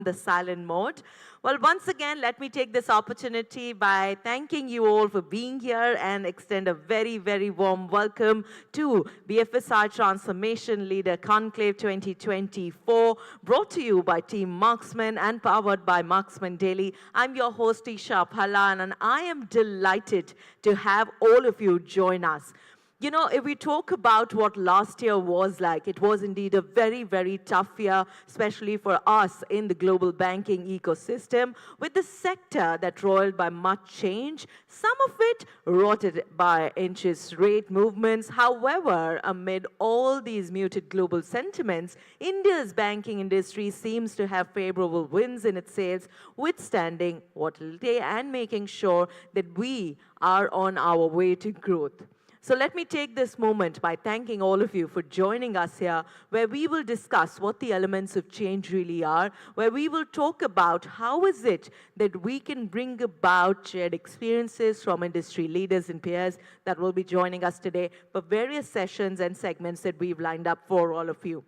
the silent mode. Well, once again, let me take this opportunity by thanking you all for being here and extend a very, very warm welcome to BFSI Transformation Leader Conclave 2024, brought to you by Team Marksmen and powered by Marksmen Daily. I'm your host, Isha Phalan, and I am delighted to have all of you join us. You know, if we talk about what last year was like, it was indeed a very, very tough year, especially for us in the global banking ecosystem, with the sector that roiled by much change, some of it rotted by interest rate movements. However, amid all these muted global sentiments, India's banking industry seems to have favorable winds in its sails, withstanding volatility and making sure that we are on our way to growth. So let me take this moment by thanking all of you for joining us here, where we will discuss what the elements of change really are, where we will talk about how is it that we can bring about shared experiences from industry leaders and peers that will be joining us today for various sessions and segments that we've lined up for all of you.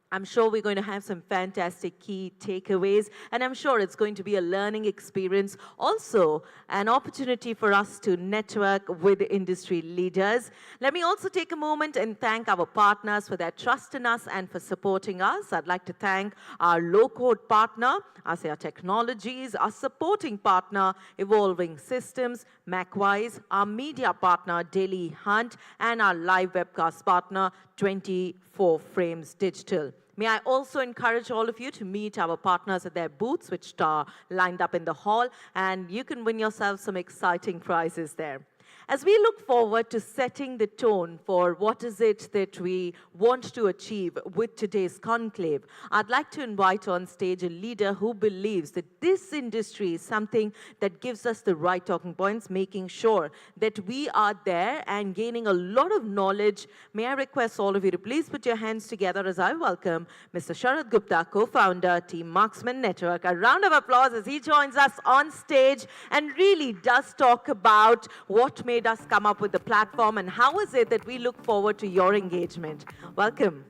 I'm sure we're going to have some fantastic key takeaways, and I'm sure it's going to be a learning experience, also an opportunity for us to network with industry leaders. Let me also take a moment and thank our partners for their trust in us and for supporting us. I'd like to thank our low-code partner, ASEA Technologies, our supporting partner, Evolving Systems, MacWise, our media partner, Daily Hunt, and our live webcast partner, 24 Frames Digital. May I also encourage all of you to meet our partners at their booths, which are lined up in the hall, and you can win yourself some exciting prizes there. As we look forward to setting the tone for what is it that we want to achieve with today's conclave, I'd like to invite on stage a leader who believes that this industry is something that gives us the right talking points, making sure that we are there and gaining a lot of knowledge. May I request all of you to please put your hands together as I welcome Mr. Sharad Gupta, co-founder, Team Marksmen Network. A round of applause as he joins us on stage and really does talk about what made us come up with the platform and how is it that we look forward to your engagement. Welcome.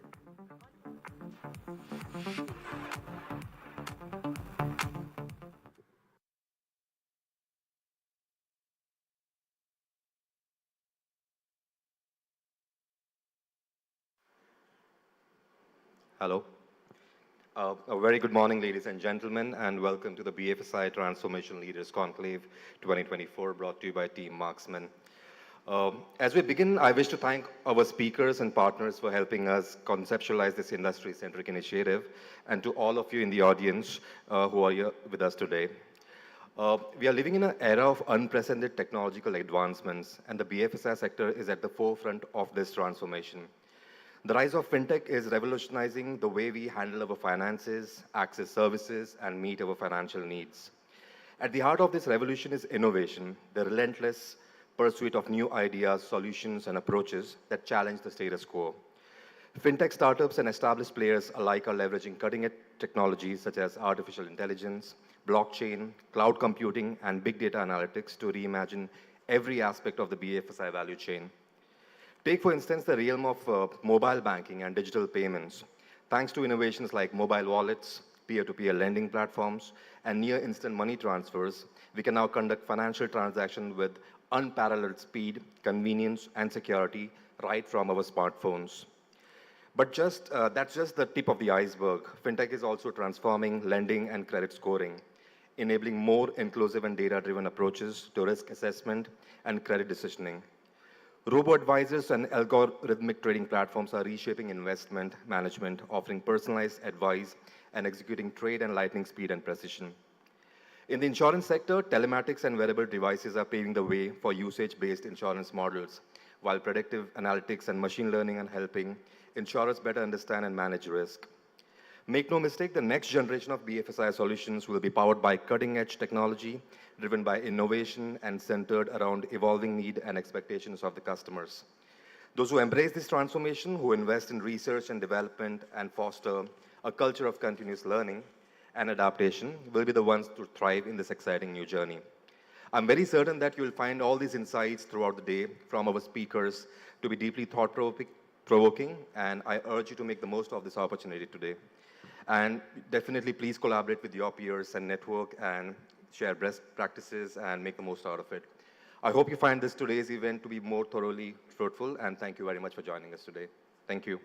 Hello. A very good morning, ladies and gentlemen, and welcome to the BFSI Transformation Leaders Conclave 2024, brought to you by Team Marksmen. As we begin, I wish to thank our speakers and partners for helping us conceptualize this industry-centric initiative, and to all of you in the audience who are here with us today. We are living in an era of unprecedented technological advancements, and the BFSI sector is at the forefront of this transformation. The rise of fintech is revolutionizing the way we handle our finances, access services, and meet our financial needs. At the heart of this revolution is innovation, the relentless pursuit of new ideas, solutions, and approaches that challenge the status quo. Fintech startups and established players alike are leveraging cutting-edge technologies such as artificial intelligence, blockchain, cloud computing, and big data analytics to reimagine every aspect of the BFSI value chain. Take, for instance, the realm of mobile banking and digital payments. Thanks to innovations like mobile wallets, peer-to-peer lending platforms, and near-instant money transfers, we can now conduct financial transactions with unparalleled speed, convenience, and security right from our smartphones. But that's just the tip of the iceberg. Fintech is also transforming lending and credit scoring, enabling more inclusive and data-driven approaches to risk assessment and credit decisioning. Robo-advisors and algorithmic trading platforms are reshaping investment management, offering personalized advice and executing trade at lightning speed and precision. In the insurance sector, telematics and wearable devices are paving the way for usage-based insurance models, while predictive analytics and machine learning are helping insurers better understand and manage risk. Make no mistake, the next generation of BFSI solutions will be powered by cutting-edge technology, driven by innovation and centered around evolving need and expectations of the customers. Those who embrace this transformation, who invest in research and development and foster a culture of continuous learning and adaptation, will be the ones to thrive in this exciting new journey. I'm very certain that you will find all these insights throughout the day from our speakers to be deeply thought-provoking, and I urge you to make the most of this opportunity today. And definitely please collaborate with your peers and network and share best practices and make the most out of it. I hope you find this today's event to be more thoroughly fruitful, and thank you very much for joining us today. Thank you.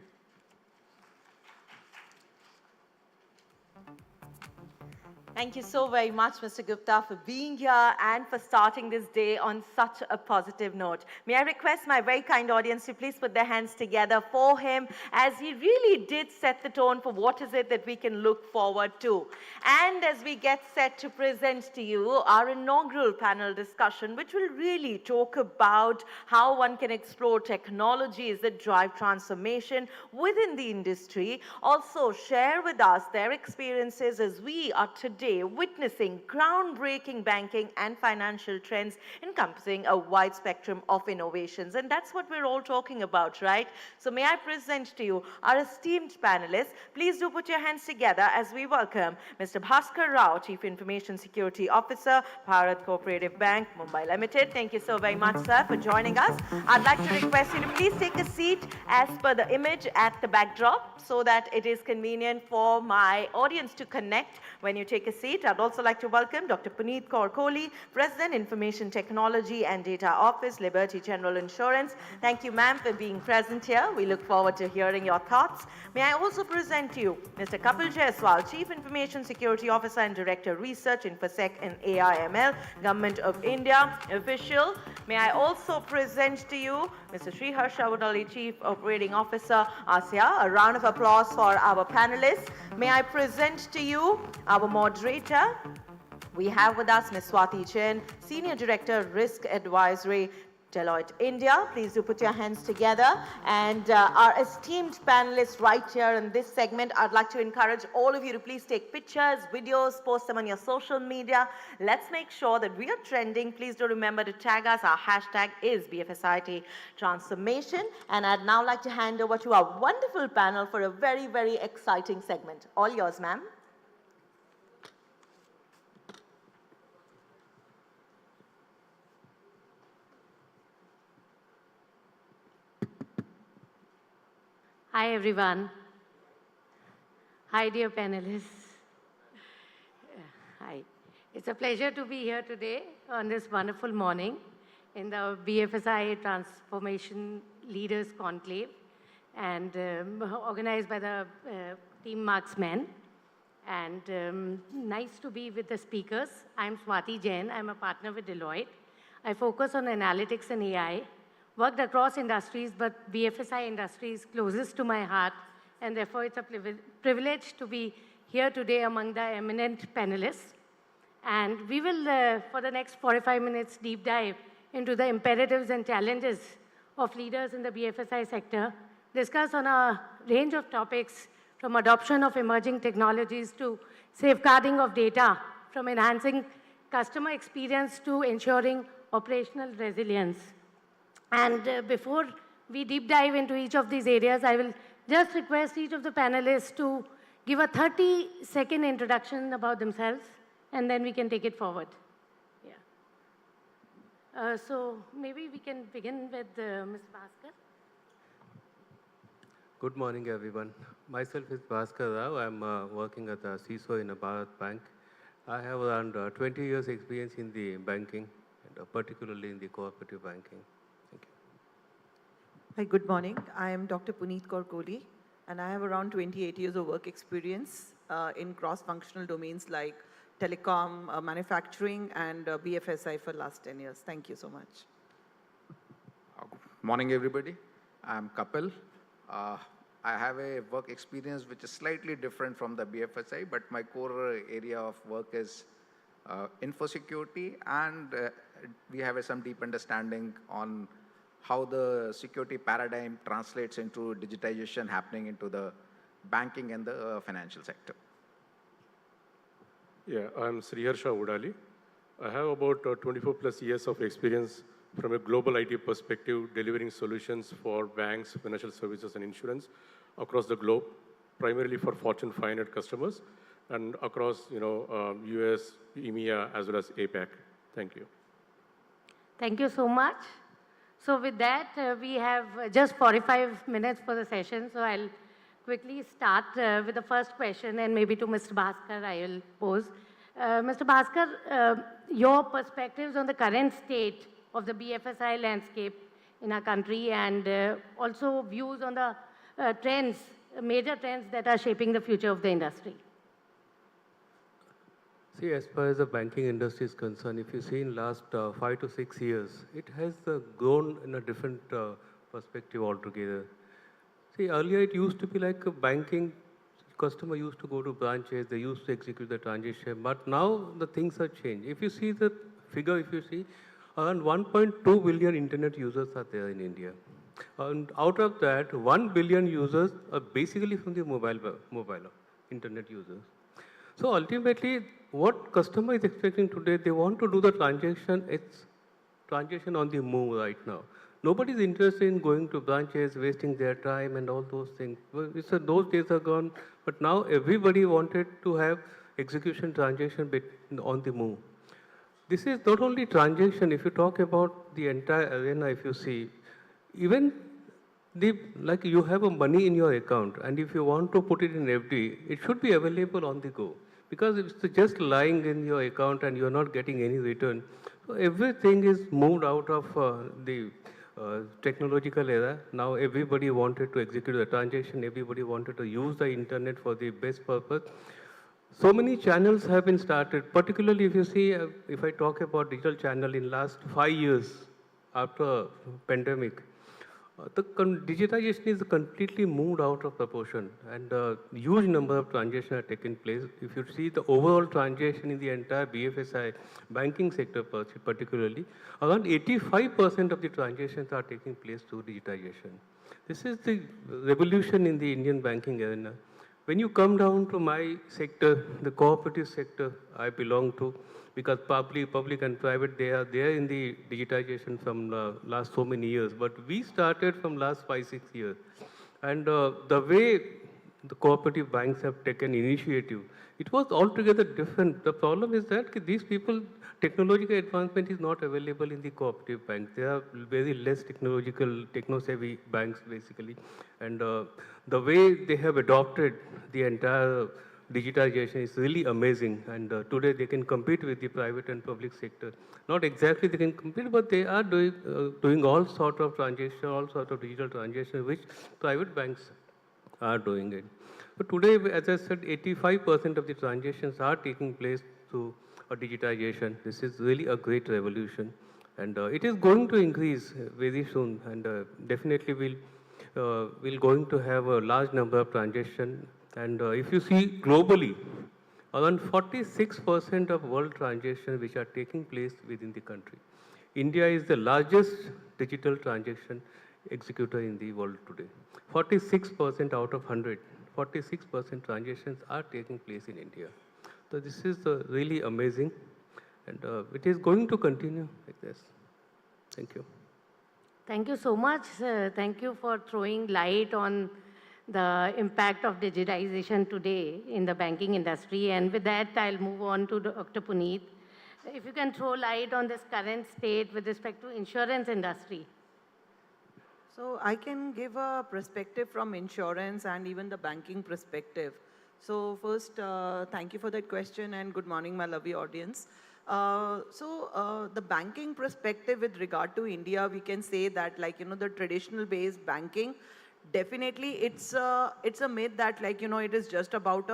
Thank you so very much, Mr. Gupta, for being here and for starting this day on such a positive note. May I request my very kind audience to please put their hands together for him, as he really did set the tone for what is it that we can look forward to. And as we get set to present to you our inaugural panel discussion, which will really talk about how one can explore technologies that drive transformation within the industry, also share with us their experiences as we are today witnessing groundbreaking banking and financial trends encompassing a wide spectrum of innovations. And that's what we're all talking about, right? So may I present to you our esteemed panelists. Please do put your hands together as we welcome Mr. Bhaskar Rao, Chief Information Security Officer, Bharat Cooperative Bank, Mumbai Limited. Thank you so very much, sir, for joining us. I'd like to request you to please take a seat as per the image at the backdrop so that it is convenient for my audience to connect when you take a seat. I'd also like to welcome Dr. Puneet Kaur Kohli, President, Information Technology and Data Office, Liberty General Insurance. Thank you, ma'am, for being present here. We look forward to hearing your thoughts. May I also present to you Mr. Kapil Jaiswal, Chief Information Security Officer and Director, Research, InfoSec and AIML, Government of India official. May I also present to you Mr. Srihar Shawadali, Chief Operating Officer, ASEA. A round of applause for our panelists. May I present to you our moderator. We have with us Ms. Swati Jain, Senior Director, Risk Advisory, Deloitte India. Please do put your hands together. And our esteemed panelists right here in this segment, I'd like to encourage all of you to please take pictures, videos, post them on your social media. Let's make sure that we are trending. Please do remember to tag us. Our hashtag is BFSIT Transformation. And I'd now like to hand over to our wonderful panel for a very, very exciting segment. All yours, ma'am. Hi, everyone. Hi, dear panelists. Hi. It's a pleasure to be here today on this wonderful morning in the BFSI Transformation Leaders Conclave, and organized by the Team Marksmen. And nice to be with the speakers. I'm Swati Jain. I'm a partner with Deloitte. I focus on analytics and AI. Worked across industries, but BFSI industry is closest to my heart, and therefore it's a privilege to be here today among the eminent panelists. And we will, for the next 45 minutes, deep dive into the imperatives and challenges of leaders in the BFSI sector, discuss on a range of topics from adoption of emerging technologies to safeguarding of data, from enhancing customer experience to ensuring operational resilience. And before we deep dive into each of these areas, I will just request each of the panelists to give a 30-second introduction about themselves, and then we can take it forward. Yeah. So maybe we can begin with Ms. Bhaskar. Good morning, everyone. Myself is Bhaskar Rao. I'm working at the CISO in a Bharat Bank. I have around 20 years experience in the banking, and particularly in the cooperative banking. Hi, good morning. I am Dr. Puneet Kaur Kohli, and I have around 28 years of work experience in cross-functional domains like telecom, manufacturing, and BFSI for the last 10 years. Thank you so much. Morning, everybody. I'm Kapil. I have a work experience which is slightly different from the BFSI, but my core area of work is info security, and we have some deep understanding on how the security paradigm translates into digitization happening into the banking and the financial sector. Yeah, I'm Srihar Shawadali. I have about 24 plus years of experience from a global IT perspective, delivering solutions for banks, financial services, and insurance across the globe, primarily for Fortune 500 customers, and across US, EMEA, as well as APAC. Thank you. Thank you so much. So with that, we have just 45 minutes for the session, so I'll quickly start with the first question, and maybe to Mr. Bhaskar I will pose. Mr. Bhaskar, your perspectives on the current state of the BFSI landscape in our country, and also views on the trends, major trends that are shaping the future of the industry. See, as far as the banking industry is concerned, if you see in last 5 to 6 years, it has grown in a different perspective altogether. See, earlier it used to be like a banking customer used to go to branches, they used to execute the transaction, but now the things have changed. If you see the figure, if you see, around 1.2 billion internet users are there in India. And out of that, 1 billion users are basically from the mobile internet users. So ultimately, what customer is expecting today, they want to do the transaction, it's transaction on the move right now. Nobody is interested in going to branches, wasting their time and all those things. Well, those days are gone, but now everybody wanted to have execution transaction on the move. This is not only transaction, if you talk about the entire arena, if you see, even like you have a money in your account, and if you want to put it in FD, it should be available on the go. Because if it's just lying in your account and you're not getting any return, so everything is moved out of the technological era. Now everybody wanted to execute the transaction, everybody wanted to use the internet for the best purpose. So many channels have been started, particularly if you see, if I talk about digital channel in last 5 years after pandemic, the digitization is completely moved out of proportion, and a huge number of transactions have taken place. If you see the overall transaction in the entire BFSI banking sector particularly, around 85% of the transactions are taking place through digitization. This is the revolution in the Indian banking arena. When you come down to my sector, the cooperative sector I belong to, because public and private, they are there in the digitization from last so many years. But we started from last 5, 6 years. And the way the cooperative banks have taken initiative, it was altogether different. The problem is that these people, technological advancement is not available in the cooperative banks. There are very less techno-savvy banks basically. And the way they have adopted the entire digitization is really amazing, and today they can compete with the private and public sector. Not exactly they can compete, but they are doing all sort of transaction, all sort of digital transaction, which private banks are doing it. But today, as I said, 85% of the transactions are taking place through a digitization. This is really a great revolution, and it is going to increase very soon, and definitely we'll going to have a large number of transactions. And if you see globally, around 46% of world transactions which are taking place within the country. India is the largest digital transaction executor in the world today. 46% out of 100, 46% transactions are taking place in India. So this is really amazing, and it is going to continue like this. Thank you. Thank you so much. Thank you for throwing light on the impact of digitization today in the banking industry. And with that, I'll move on to Dr. Puneet. If you can throw light on this current state with respect to insurance industry. So I can give a perspective from insurance and even the banking perspective. So first, thank you for that question, and good morning, my lovely audience. The banking perspective with regard to India, we can say that, like, the traditional based banking, definitely it's a myth that, like, it is just about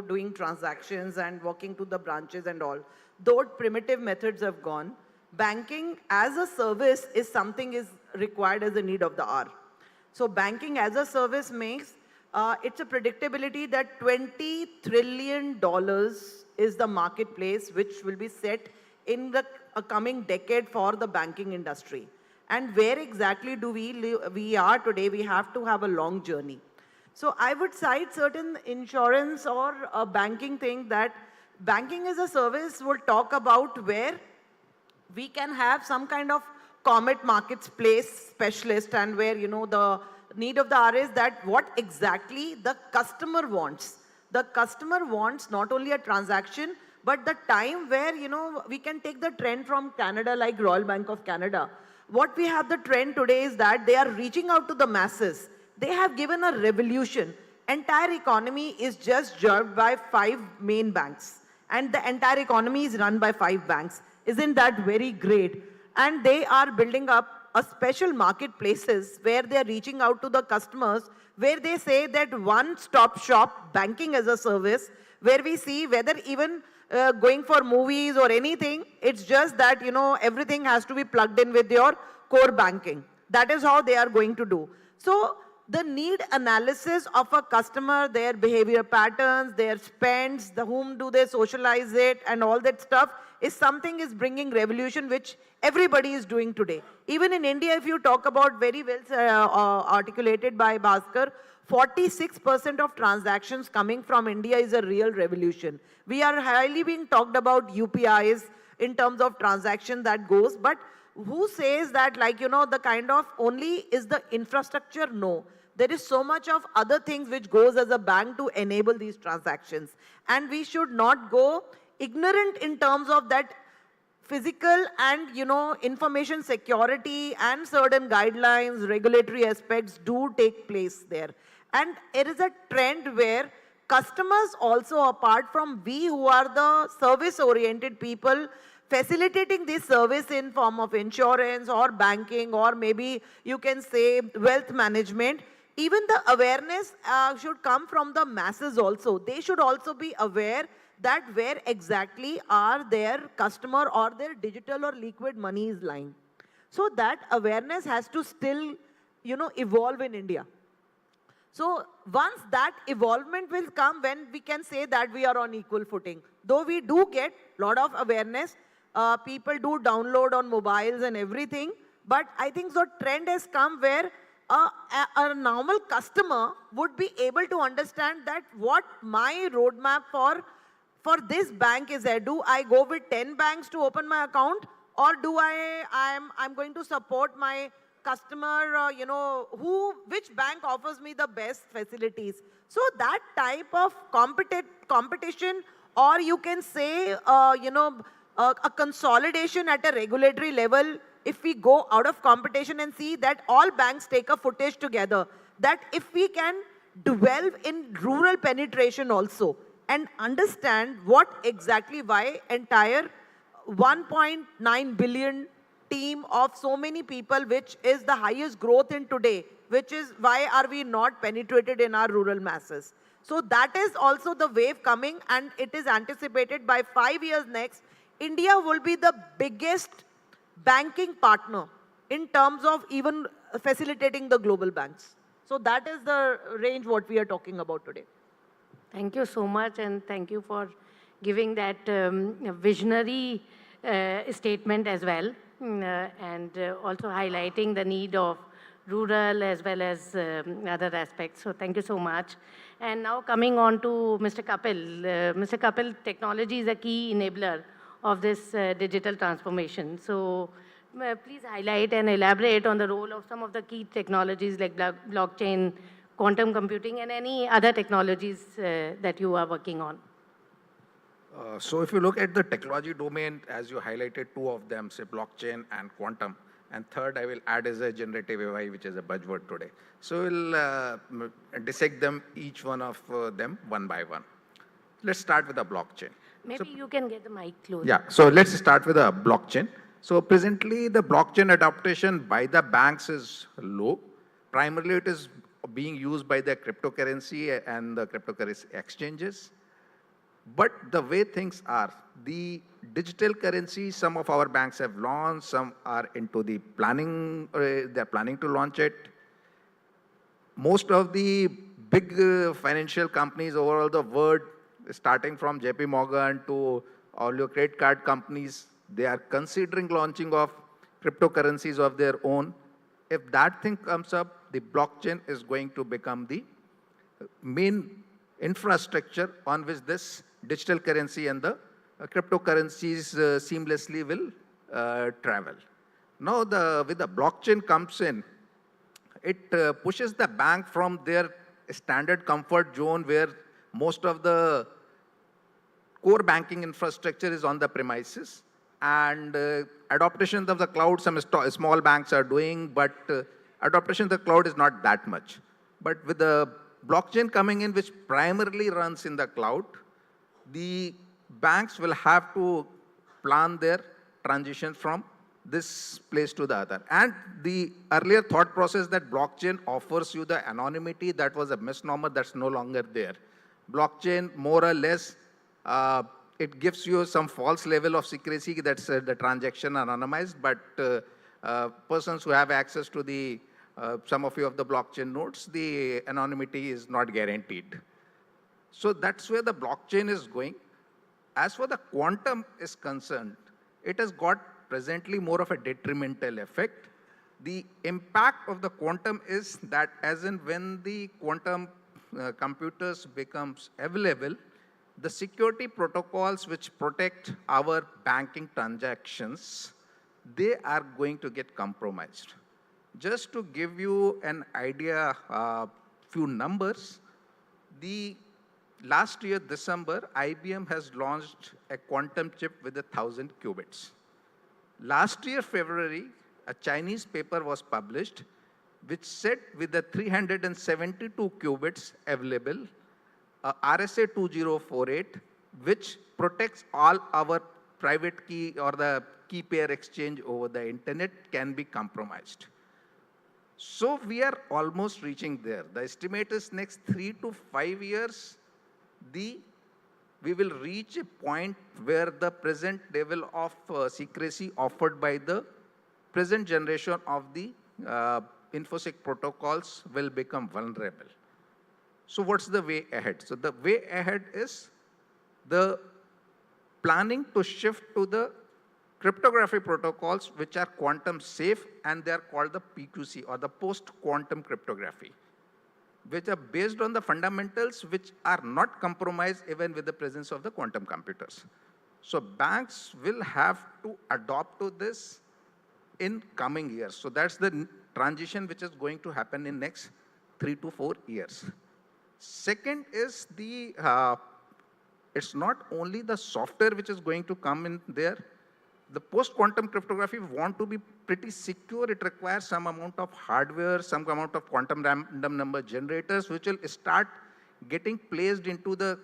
doing transactions and walking to the branches and all. Though primitive methods have gone, banking as a service is something is required as a need of the hour. So banking as a service makes it's a predictability that $20 trillion is the marketplace which will be set in the coming decade for the banking industry. And where exactly do we are today, we have to have a long journey. So I would cite certain insurance or a banking thing that banking as a service will talk about where we can have some kind of comet marketplace specialist, and where, the need of the hour is that what exactly the customer wants. The customer wants not only a transaction, but the time where, we can take the trend from Canada, like Royal Bank of Canada. What we have the trend today is that they are reaching out to the masses. they have given a revolution. Entire economy is just jerked by 5 main banks. And the entire economy is run by 5 banks. Isn't that very great? And they are building up a special marketplaces where they are reaching out to the customers, where they say that one-stop shop, banking as a service, where we see whether even going for movies or anything, it's just that, everything has to be plugged in with your core banking. That is how they are going to do. So the need analysis of a customer, their behavior patterns, their spends, whom do they socialize it, and all that stuff is something is bringing revolution which everybody is doing today. Even in India, if you talk about very well articulated by Bhaskar, 46% of transactions coming from India is a real revolution. We are highly being talked about UPIs in terms of transaction that goes, but who says that the kind of only is the infrastructure? No. There is so much of other things which goes as a bank to enable these transactions. And we should not go ignorant in terms of that physical and, information security and certain guidelines, regulatory aspects do take place there. And it is a trend where customers also, apart from we who are the service-oriented people, facilitating this service in form of insurance or banking or maybe you can say wealth management, even the awareness should come from the masses also. They should also be aware that where exactly are their customer or their digital or liquid money is lying. So that awareness has to still, evolve in India. So once that evolvement will come, when we can say that we are on equal footing. Though we do get a lot of awareness, people do download on mobiles and everything, but I think the trend has come where a normal customer would be able to understand that what my roadmap for this bank is there. Do I go with 10 banks to open my account, or do I'm going to support my customer, which bank offers me the best facilities. So that type of competition, or you can say, a consolidation at a regulatory level, if we go out of competition and see that all banks take a footage together, that if we can delve in rural penetration also and understand what exactly why entire 1.9 billion team of so many people, which is the highest growth in today, which is why are we not penetrated in our rural masses. So that is also the wave coming, and it is anticipated by 5 years next, India will be the biggest banking partner in terms of even facilitating the global banks. So that is the range what we are talking about today. Thank you so much, and thank you for giving that visionary statement as well, and also highlighting the need of rural as well as other aspects. So thank you so much. And now coming on to Mr. Kapil. Mr. Kapil, technology is a key enabler of this digital transformation. So please highlight and elaborate on the role of some of the key technologies like blockchain, quantum computing, and any other technologies that you are working on. So if you look at the technology domain, as you highlighted two of them, say blockchain and quantum, and third I will add is a generative AI, which is a buzzword today. So we'll dissect them, each one of them one by one. Let's start with the blockchain. Maybe you can get the mic closer. Yeah, so let's start with the blockchain. So presently the blockchain adoption by the banks is low. Primarily it is being used by the cryptocurrency and the cryptocurrency exchanges. But the way things are, the digital currency, some of our banks have launched, some are into the planning, they're planning to launch it. Most of the big financial companies over the world, starting from JP Morgan to all your credit card companies, they are considering launching of cryptocurrencies of their own. If that thing comes up, the blockchain is going to become the main infrastructure on which this digital currency and the cryptocurrencies seamlessly will travel. Now, with the blockchain comes in, it pushes the bank from their standard comfort zone where most of the core banking infrastructure is on the premises, and adoption of the cloud, some small banks are doing, but adoption of the cloud is not that much. But with the blockchain coming in, which primarily runs in the cloud, the banks will have to plan their transition from this place to the other. And the earlier thought process that blockchain offers you the anonymity, that was a misnomer, that's no longer there. Blockchain, more or less, it gives you some false level of secrecy, that's the transaction anonymized, but persons who have access to the some of the blockchain nodes, the anonymity is not guaranteed. So that's where the blockchain is going. As for the quantum is concerned, it has got presently more of a detrimental effect. The impact of the quantum is that as in when the quantum computers becomes available, the security protocols which protect our banking transactions, they are going to get compromised. Just to give you an idea, few numbers, the last year, December, IBM has launched a quantum chip with 1,000 qubits. Last year, February, a Chinese paper was published which said with the 372 qubits available, RSA 2048, which protects all our private key or the key pair exchange over the internet, can be compromised. So we are almost reaching there. The estimate is next 3 to 5 years, we will reach a point where the present level of secrecy offered by the present generation of the InfoSec protocols will become vulnerable. So what's the way ahead? So the way ahead is the planning to shift to the cryptography protocols which are quantum safe, and they are called the PQC or the post-quantum cryptography, which are based on the fundamentals which are not compromised even with the presence of the quantum computers. So banks will have to adopt to this in coming years. So that's the transition which is going to happen in next 3 to 4 years. Second is the, it's not only the software which is going to come in there. The post-quantum cryptography want to be pretty secure. It requires some amount of hardware, some amount of quantum random number generators, which will start getting placed into the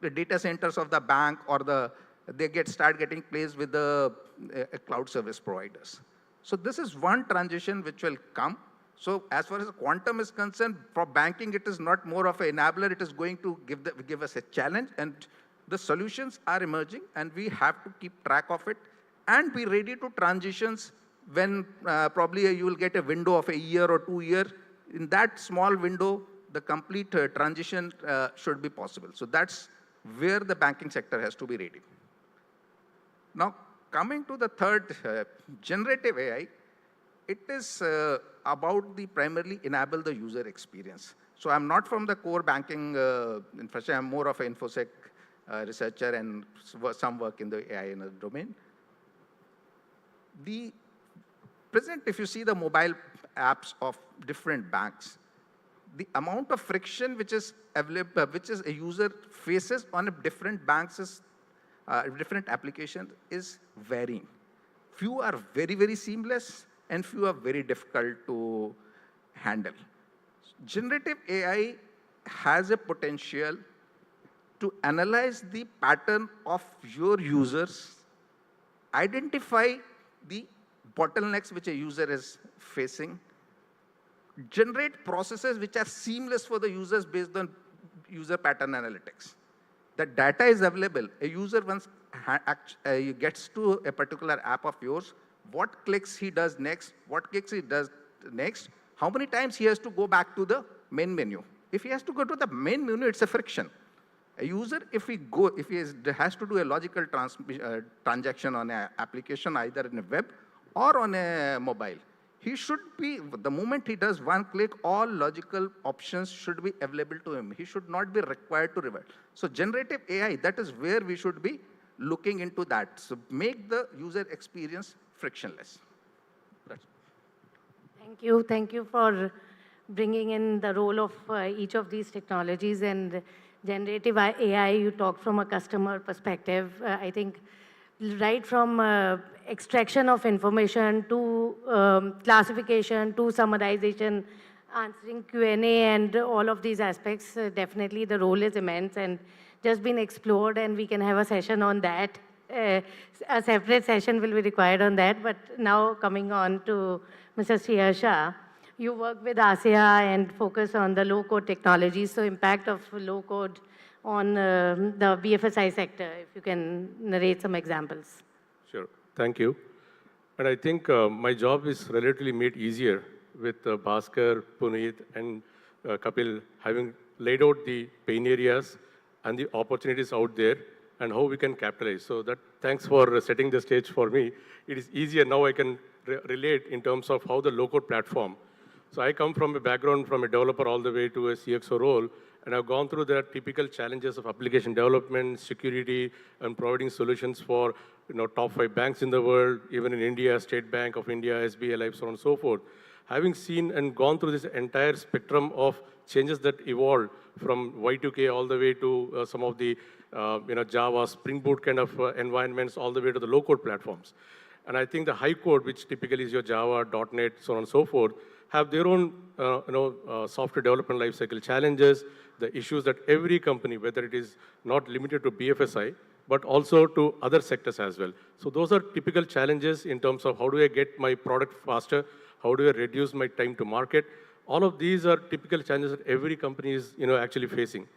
data centers of the bank, or start getting placed with the cloud service providers. So this is one transition which will come. So as far as quantum is concerned, for banking, it is not more of an enabler. It is going to give us a challenge, and the solutions are emerging, and we have to keep track of it and be ready to transitions when probably you will get a window of a year or 2 years. In that small window, the complete transition should be possible. So that's where the banking sector has to be ready. Now, coming to the third, generative AI, it is about the primarily enable the user experience. So I'm not from the core banking infrastructure. I'm more of an InfoSec researcher and some work in the AI in the domain. The present, if you see the mobile apps of different banks, the amount of friction which is available, which is a user faces on a different banks is, different applications is varying. Few are very, very seamless, and few are very difficult to handle. Generative AI has a potential to analyze the pattern of your users, identify the bottlenecks which a user is facing, generate processes which are seamless for the users based on user pattern analytics. The data is available. A user once gets to a particular app of yours, what clicks he does next, what clicks he does next, how many times he has to go back to the main menu. If he has to go to the main menu, it's a friction. A user, if he has to do a logical transaction on an application, either in a web or on a mobile, he should be, the moment he does one click, all logical options should be available to him. He should not be required to revert. So generative AI, that is where we should be looking into that. So make the user experience frictionless. That's Thank you for bringing in the role of each of these technologies. And generative AI, you talked from a customer perspective. I think right from extraction of information to classification to summarization, answering Q&A and all of these aspects. Definitely the role is immense and just been explored, and we can have a session on that. A separate session will be required on that. But now coming on to Mr. Sriharsha, you work with ASEA and focus on the low-code technologies, so impact of low-code on the BFSI sector, if you can narrate some examples. Sure. Thank you. And I think my job is relatively made easier with Bhaskar, Puneet, and Kapil having laid out the pain areas and the opportunities out there and how we can capitalize. So that thanks for setting the stage for me. It is easier now. I can relate in terms of how the low-code platform. So I come from a background from a developer all the way to a CXO role, and I've gone through the typical challenges of application development, security, and providing solutions for top 5 banks in the world, even in India, State Bank of India, SBI Life, so on and so forth. Having seen and gone through this entire spectrum of changes that evolved from Y2K all the way to some of the Java, Spring Boot kind of environments, all the way to the low-code platforms. And I think the high code, which typically is your Java, .NET, so on and so forth, have their own software development lifecycle challenges, the issues that every company, whether it is not limited to BFSI, but also to other sectors as well. So those are typical challenges in terms of how do I get my product faster, how do I reduce my time to market. All of these are typical challenges that every company is actually facing.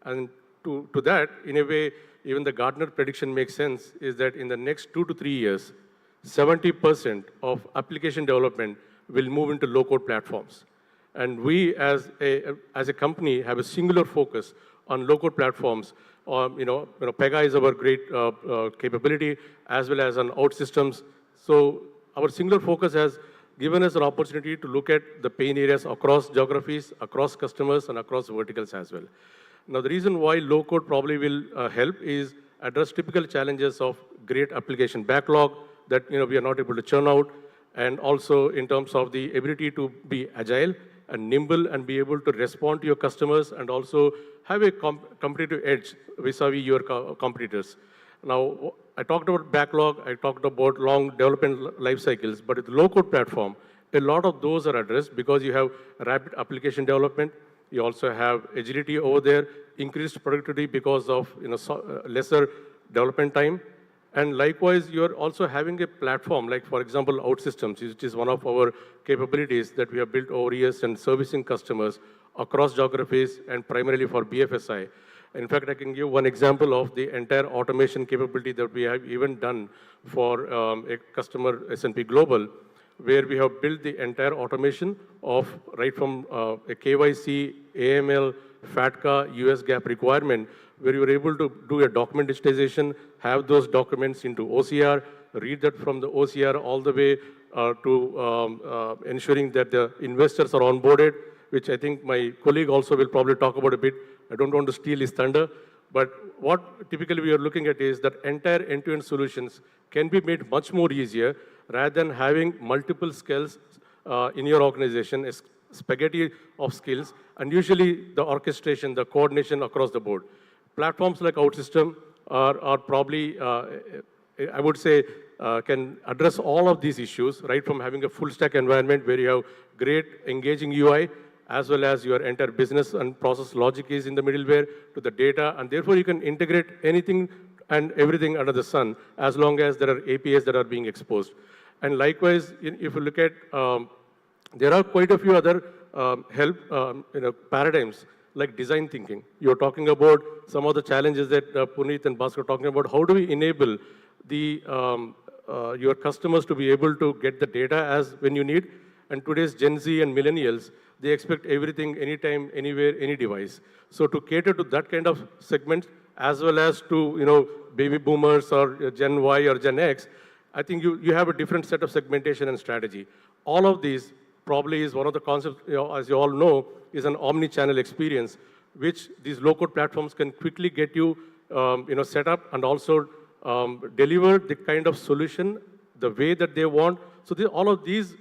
And to that, in a way, even the Gartner prediction makes sense, is that in the next 2 to 3 years, 70% of application development will move into low-code platforms. And we, as a company, have a singular focus on low-code platforms. Pega is our great capability, as well as on OutSystems. So our singular focus has given us an opportunity to look at the pain areas across geographies, across customers, and across verticals as well. Now, the reason why low-code probably will help is address typical challenges of great application backlog that we are not able to churn out, and also in terms of the ability to be agile and nimble and be able to respond to your customers and also have a competitive edge vis-a-vis your competitors. Now, I talked about backlog, I talked about long development life cycles, but with the low-code platform, a lot of those are addressed because you have rapid application development, you also have agility over there, increased productivity because of lesser development time. And likewise, you're also having a platform, like for example, OutSystems, which is one of our capabilities that we have built over years and servicing customers across geographies and primarily for BFSI. In fact, I can give one example of the entire automation capability that we have even done for a customer, S&P Global, where we have built the entire automation of right from a KYC, AML, FATCA, US GAAP requirement, where you were able to do a document digitization, have those documents into OCR, read that from the OCR all the way to ensuring that the investors are onboarded, which I think my colleague also will probably talk about a bit. I don't want to steal his thunder, but what typically we are looking at is that entire end-to-end solutions can be made much more easier rather than having multiple skills in your organization, a spaghetti of skills, and usually the orchestration, the coordination across the board. Platforms like OutSystem are probably, I would say, can address all of these issues, right from having a full stack environment where you have great engaging UI, as well as your entire business and process logic is in the middleware to the data, and therefore you can integrate anything and everything under the sun as long as there are APIs that are being exposed. And likewise, if you look at, there are quite a few other paradigms like design thinking. You're talking about some of the challenges that Puneet and Bhaskar are talking about. How do we enable the your customers to be able to get the data as when you need? And today's Gen Z and millennials, they expect everything, anytime, anywhere, any device. So to cater to that kind of segment, as well as to baby boomers or Gen Y or Gen X, I think you have a different set of segmentation and strategy. All of these probably is one of the concepts, as you all know, is an omni-channel experience, which these low-code platforms can quickly get you, set up and also deliver the kind of solution the way that they want. So all of these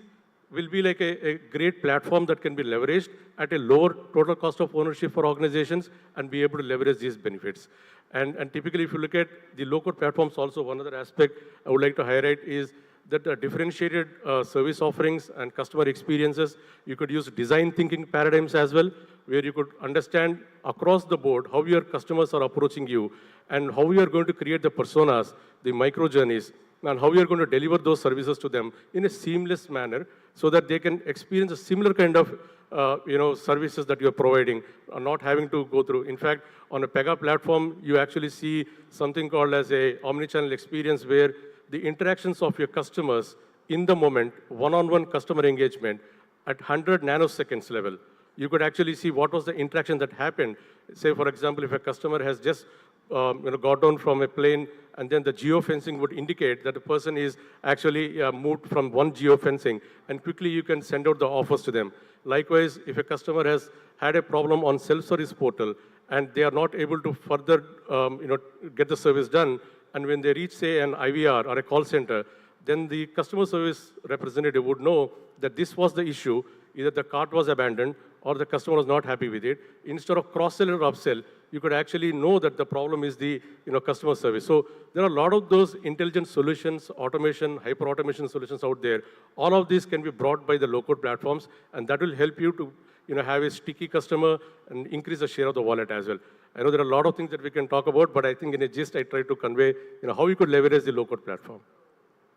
will be like a great platform that can be leveraged at a lower total cost of ownership for organizations and be able to leverage these benefits. And typically, if you look at the low-code platforms, also one other aspect I would like to highlight is that differentiated service offerings and customer experiences. You could use design thinking paradigms as well, where you could understand across the board how your customers are approaching you and how you are going to create the personas, the micro journeys, and how you are going to deliver those services to them in a seamless manner so that they can experience a similar kind of services that you are providing, not having to go through. In fact, on a Pega platform, you actually see something called as a omnichannel experience where the interactions of your customers in the moment, one-on-one customer engagement at 100 nanoseconds level. You could actually see what was the interaction that happened. Say, for example, if a customer has just got down from a plane, and then the geofencing would indicate that the person is actually moved from one geofencing, and quickly you can send out the offers to them. Likewise, if a customer has had a problem on self-service portal, and they are not able to further get the service done, and when they reach, say, an IVR or a call center, then the customer service representative would know that this was the issue. Either the cart was abandoned or the customer was not happy with it. Instead of cross-sell or upsell, you could actually know that the problem is the customer service. So there are a lot of those intelligent solutions, automation, hyper-automation solutions out there. All of these can be brought by the low-code platforms, and that will help you to have a sticky customer and increase the share of the wallet as well. I know there are a lot of things that we can talk about, but I think in a gist, I try to convey how you could leverage the low-code platform.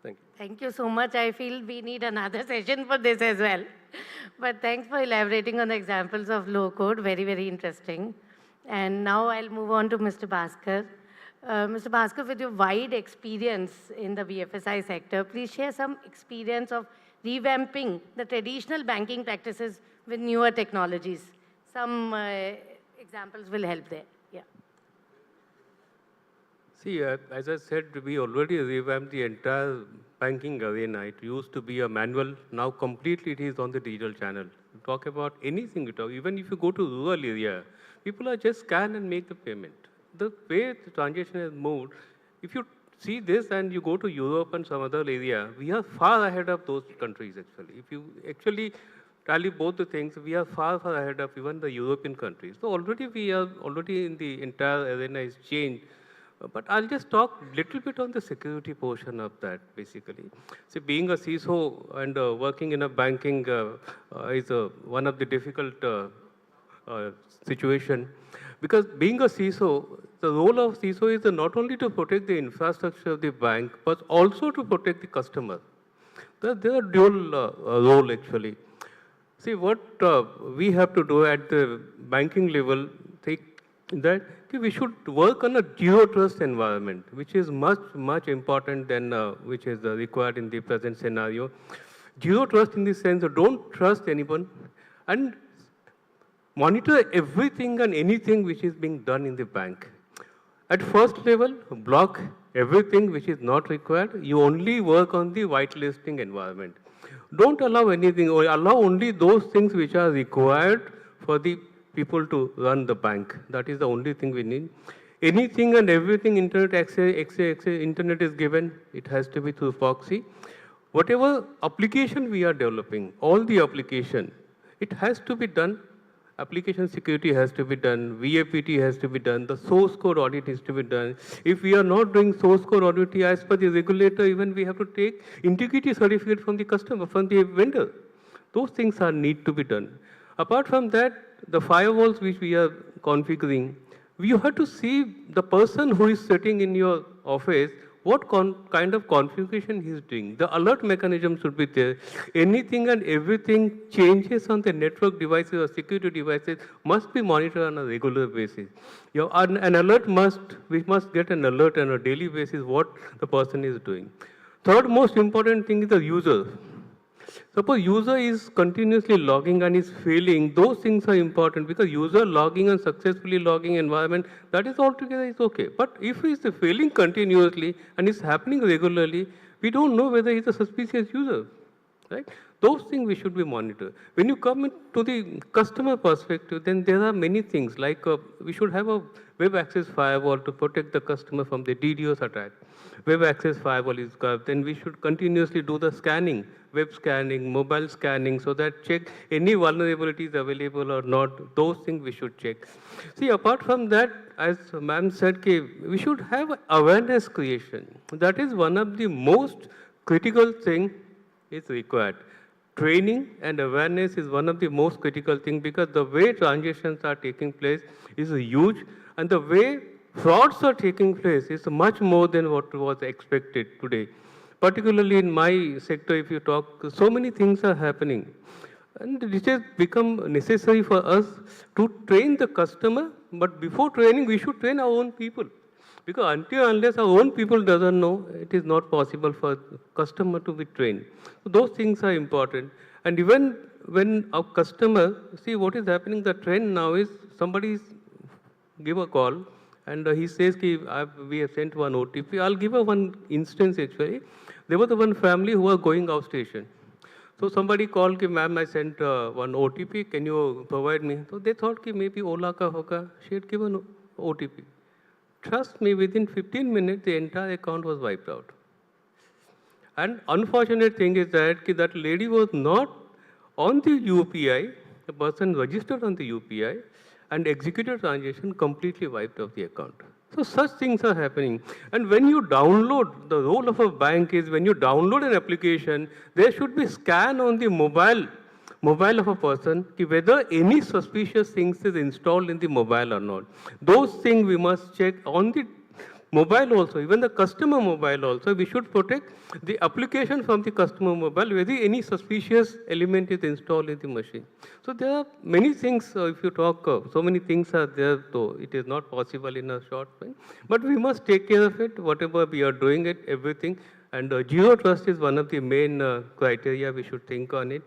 Thank you. Thank you so much. I feel we need another session for this as well. But thanks for elaborating on the examples of low-code. Very, very interesting. And now I'll move on to Mr. Bhaskar. Mr. Bhaskar, with your wide experience in the BFSI sector, please share some experience of revamping the traditional banking practices with newer technologies. Some examples will help there. Yeah. See, as I said, we already revamped the entire banking arena. It used to be a manual. Now completely it is on the digital channel. Talk about anything, even if you go to rural area, people are just scan and make the payment. The way the transaction has moved, if you see this and you go to Europe and some other area, we are far ahead of those countries actually. If you actually tally both the things, we are far ahead of even the European countries. So already we are in the entire arena is changed. But I'll just talk a little bit on the security portion of that, basically. See, being a CISO and working in a banking is one of the difficult situation. Because being a CISO, the role of CISO is not only to protect the infrastructure of the bank, but also to protect the customer. There are dual role, actually. See, what we have to do at the banking level, that we should work on a zero trust environment, which is much important than which is required in the present scenario. Zero trust in the sense of don't trust anyone and monitor everything and anything which is being done in the bank. At first level, block everything which is not required. You only work on the whitelisting environment. Don't allow anything, or allow only those things which are required for the people to run the bank. That is the only thing we need. Anything and everything internet access, internet is given, it has to be through proxy. Whatever application we are developing, all the application, it has to be done. Application security has to be done, VAPT has to be done, the source code audit has to be done. If we are not doing source code audit as per the regulator, even we have to take integrity certificate from the customer, from the vendor. Those things need to be done. Apart from that, the firewalls which we are configuring, you have to see the person who is sitting in your office, what kind of configuration he is doing. The alert mechanism should be there. Anything and everything changes on the network devices or security devices must be monitored on a regular basis. An alert we must get an alert on a daily basis what the person is doing. Third most important thing is the user. Suppose user is continuously logging and is failing, those things are important because user logging and successfully logging environment, that is altogether is okay. But if he is failing continuously and is happening regularly, we don't know whether he is a suspicious user, right? Those things we should be monitored. When you come to the customer perspective, then there are many things like we should have a web access firewall to protect the customer from the DDoS attack. Web access firewall is good. Then we should continuously do the scanning, web scanning, mobile scanning, so that check any vulnerabilities available or not. Those things we should check. See, apart from that, as ma'am said, we should have awareness creation. That is one of the most critical thing is required. Training and awareness is one of the most critical things because the way transactions are taking place is huge and the way frauds are taking place is much more than what was expected today. Particularly in my sector, if you talk, so many things are happening. And it has become necessary for us to train the customer, but before training, we should train our own people. Because until unless our own people doesn't know, it is not possible for customer to be trained. So those things are important. And even when our customer, see what is happening, the trend now is somebody give a call and he says, we have sent one OTP. I'll give a one instance actually. There was one family who were going out station. So somebody called, ma'am, I sent one OTP, can you provide me? So they thought maybe Ola ka hoga. She had given OTP. Trust me, within 15 minutes, the entire account was wiped out. And unfortunate thing is that lady was not on the UPI, the person registered on the UPI and executed transaction completely wiped off the account. So such things are happening. And when you download, the role of a bank is when you download an application, there should be scan on the mobile of a person, whether any suspicious things is installed in the mobile or not. Those things we must check on the mobile also, even the customer mobile also. We should protect the application from the customer mobile, whether any suspicious element is installed in the machine. So there are many things, if you talk, so many things are there, though it is not possible in a short time. But we must take care of it, whatever we are doing it, everything. And zero trust is one of the main criteria we should think on it.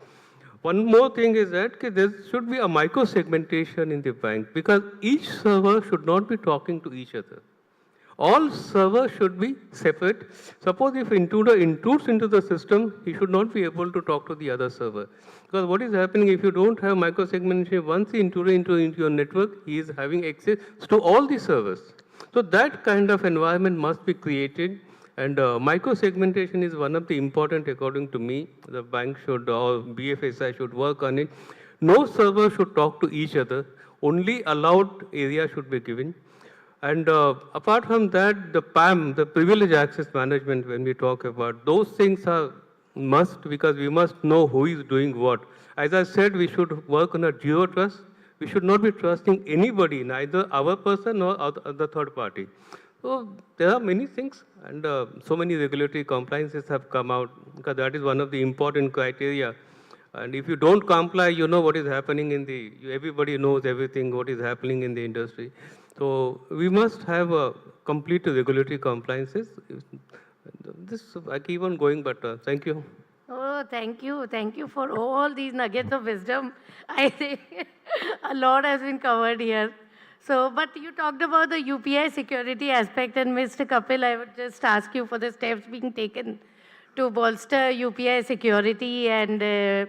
One more thing is that there should be a micro-segmentation in the bank because each server should not be talking to each other. All servers should be separate. Suppose if intruder intrudes into the system, he should not be able to talk to the other server. Because what is happening if you don't have micro-segmentation, once the intruder into your network, he is having access to all the servers. So that kind of environment must be created. And micro-segmentation is one of the important, according to me. The bank should, or BFSI should work on it. No server should talk to each other. Only allowed area should be given. And apart from that, the PAM, the privilege access management, when we talk about, those things are must because we must know who is doing what. As I said, we should work on a zero trust. We should not be trusting anybody, neither our person nor the third party. So there are many things and so many regulatory compliances have come out because that is one of the important criteria. And if you don't comply, you know what is happening in the, everybody knows everything, what is happening in the industry. So we must have a complete regulatory compliances. This, I keep on going, but thank you. Oh, thank you. Thank you for all these nuggets of wisdom. I think a lot has been covered here. So, but you talked about the UPI security aspect, and Mr. Kapil, I would just ask you for the steps being taken to bolster UPI security and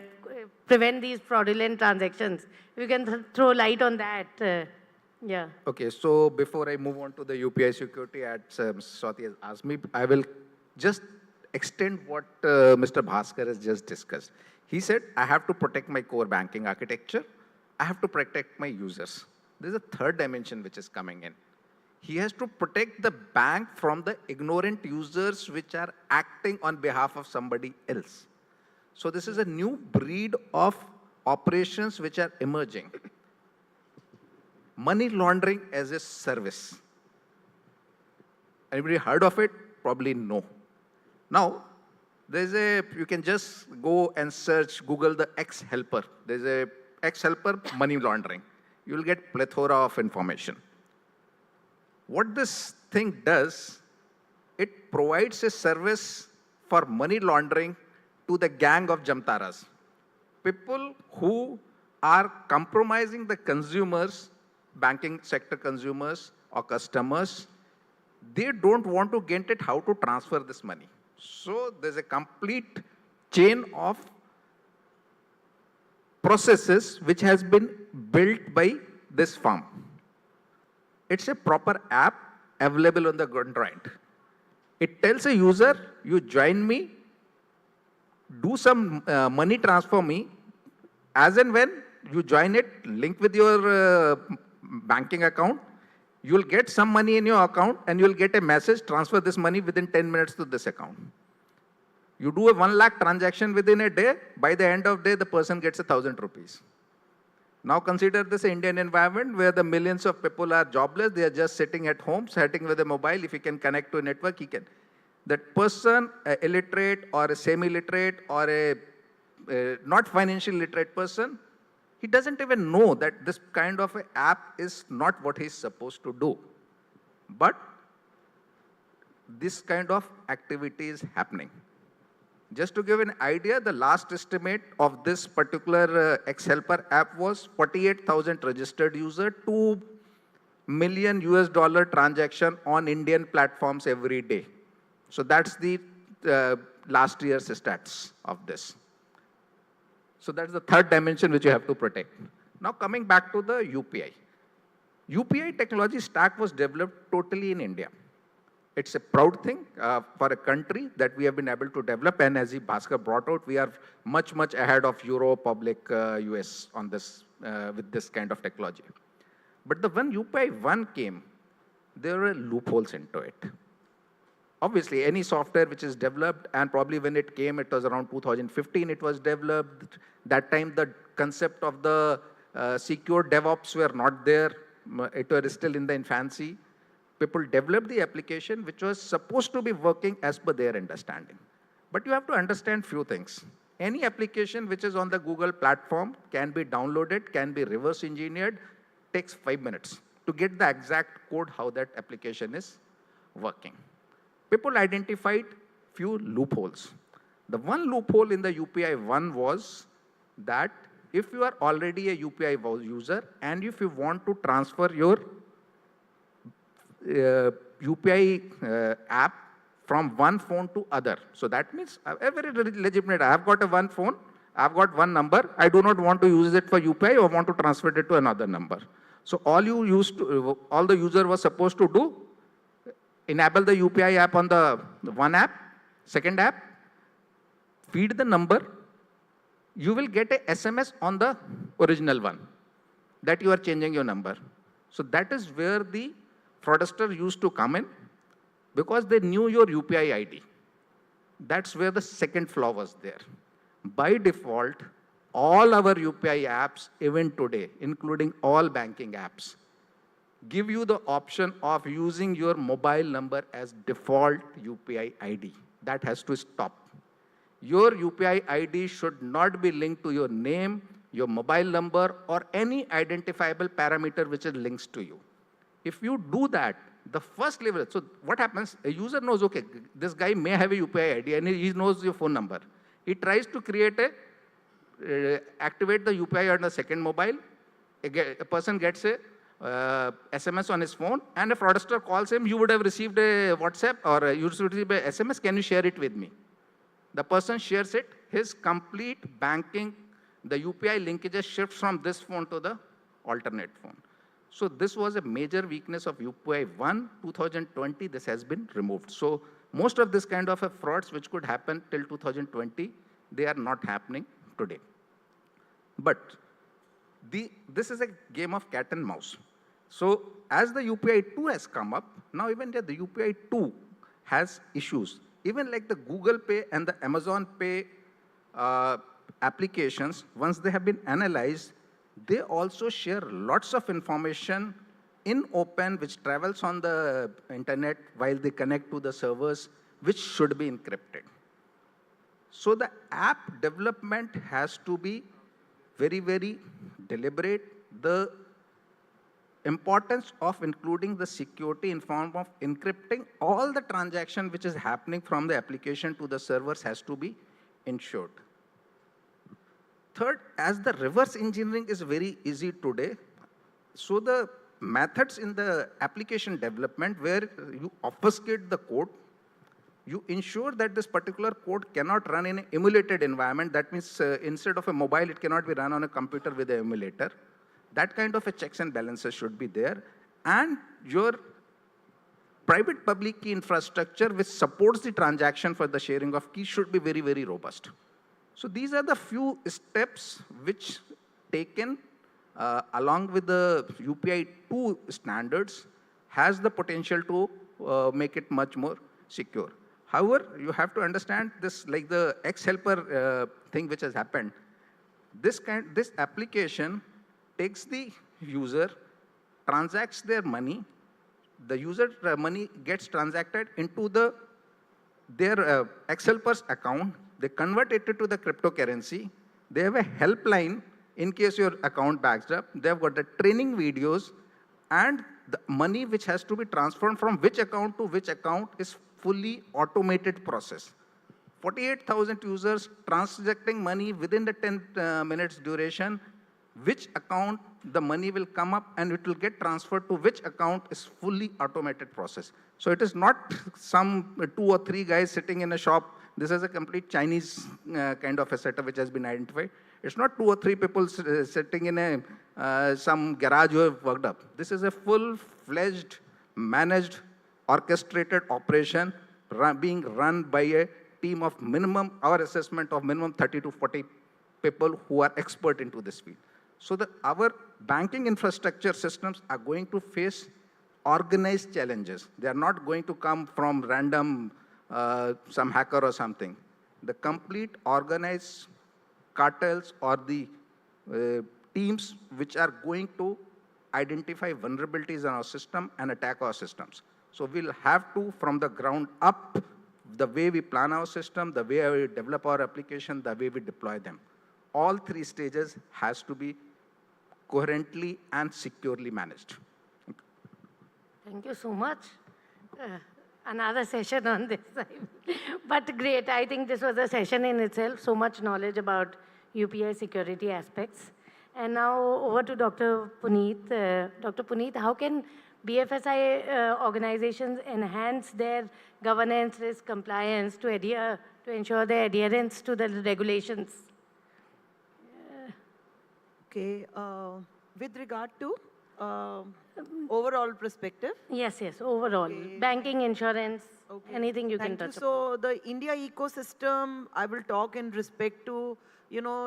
prevent these fraudulent transactions. You can throw light on that. Yeah. Okay, so before I move on to the UPI security, as Swati has asked me, I will just extend what Mr. Bhaskar has just discussed. He said, I have to protect my core banking architecture. I have to protect my users. There's a third dimension which is coming in. He has to protect the bank from the ignorant users which are acting on behalf of somebody else. So this is a new breed of operations which are emerging. Money laundering as a service. Anybody heard of it? Probably no. Now, there's you can just go and search, Google the X-Helper. There's a X-Helper money laundering. You'll get plethora of information. What this thing does, it provides a service for money laundering to the gang of Jamtaras. People who are compromising the consumers, banking sector consumers or customers, they don't want to get it how to transfer this money. So there's a complete chain of processes which has been built by this firm. It's a proper app available on the Android. It tells a user, you join me, do some money transfer me, as and when you join it, link with your banking account, you'll get some money in your account and you'll get a message, transfer this money within 10 minutes to this account. You do a 1 lakh transaction within a day, by the end of the day, the person gets 1,000 rupees. Now consider this Indian environment where the millions of people are jobless, they are just sitting at home, sitting with a mobile. If he can connect to a network, he can. That person, a illiterate or a semi-literate or a not financially literate person, he doesn't even know that this kind of an app is not what he's supposed to do. But this kind of activity is happening. Just to give an idea, the last estimate of this particular X-Helper app was 48,000 registered users, 2 million US dollar transaction on Indian platforms every day. So that's the last year's stats of this. So that's the third dimension which you have to protect. Now coming back to the UPI. UPI technology stack was developed totally in India. It's a proud thing for a country that we have been able to develop, and as Bhaskar brought out, we are much, much ahead of Europe, public US on this, with this kind of technology. But when UPI 1 came, there were loopholes into it. Obviously, any software which is developed, and probably when it came, it was around 2015 it was developed. That time, the concept of the secure DevOps were not there. It was still in the infancy. People developed the application which was supposed to be working as per their understanding. But you have to understand few things. Any application which is on the Google platform can be downloaded, can be reverse engineered, takes 5 minutes to get the exact code how that application is working. People identified few loopholes. The one loophole in the UPI 1 was that if you are already a UPI user and if you want to transfer your UPI app from one phone to other. So that means a very legitimate. I have got a one phone, I've got one number. I do not want to use it for UPI or want to transfer it to another number. So all the user was supposed to do, enable the UPI app on the one app, second app, feed the number. You will get a SMS on the original one that you are changing your number. So that is where the fraudster used to come in because they knew your UPI ID. That's where the second flaw was there. By default, all our UPI apps, even today, including all banking apps, give you the option of using your mobile number as default UPI ID. That has to stop. Your UPI ID should not be linked to your name, your mobile number, or any identifiable parameter which is links to you. If you do that, the first level, so what happens, a user knows, okay, this guy may have a UPI ID and he knows your phone number. He tries to create activate the UPI on the second mobile. A person gets a SMS on his phone and a fraudster calls him, you would have received a WhatsApp or you received a SMS, can you share it with me? The person shares it, his complete banking, the UPI linkages shifts from this phone to the alternate phone. So this was a major weakness of UPI 1, 2020, this has been removed. So most of this kind of frauds which could happen till 2020, they are not happening today. But this is a game of cat and mouse. So as the UPI 2 has come up, now even the UPI 2 has issues. Even like the Google Pay and the Amazon Pay applications, once they have been analyzed, they also share lots of information in open which travels on the internet while they connect to the servers, which should be encrypted. So the app development has to be very, very deliberate. The importance of including the security in form of encrypting all the transaction which is happening from the application to the servers has to be ensured. Third, as the reverse engineering is very easy today, so the methods in the application development where you obfuscate the code, you ensure that this particular code cannot run in an emulated environment. That means instead of a mobile, it cannot be run on a computer with an emulator. That kind of a checks and balances should be there. And your private public key infrastructure which supports the transaction for the sharing of keys should be very, very robust. So these are the few steps which taken along with the UPI 2 standards has the potential to make it much more secure. However, you have to understand this, like the ex-helper thing which has happened. This application takes the user, transacts their money. The user money gets transacted into their ex-helper's account. They convert it to the cryptocurrency. They have a helpline in case your account backs up. They've got the training videos, and the money which has to be transferred from which account to which account is fully automated process. 48,000 users transacting money within the 10 minutes duration. Which account the money will come up and it will get transferred to which account is fully automated process. So it is not some 2 or 3 guys sitting in a shop. This is a complete Chinese kind of a setup which has been identified. It's not 2 or 3 people sitting in some garage who have worked up. This is a full-fledged, managed, orchestrated operation being run by a team of minimum, our assessment of minimum 30 to 40 people who are expert into this field. So our banking infrastructure systems are going to face organized challenges. They are not going to come from random, some hacker or something. The complete organized cartels or the teams which are going to identify vulnerabilities in our system and attack our systems. So we'll have to, from the ground up, the way we plan our system, the way we develop our application, the way we deploy them. All 3 stages has to be coherently and securely managed. Thank you so much. Another session on this. But great, I think this was a session in itself, so much knowledge about UPI security aspects. And now over to Dr. Puneet. Dr. Puneet, how can BFSI organizations enhance their governance, risk compliance to ensure their adherence to the regulations? Okay, with regard to overall perspective? Yes, overall. Okay. Banking, insurance, Okay. anything you Thank can you. touch So the India ecosystem, I will talk in respect to,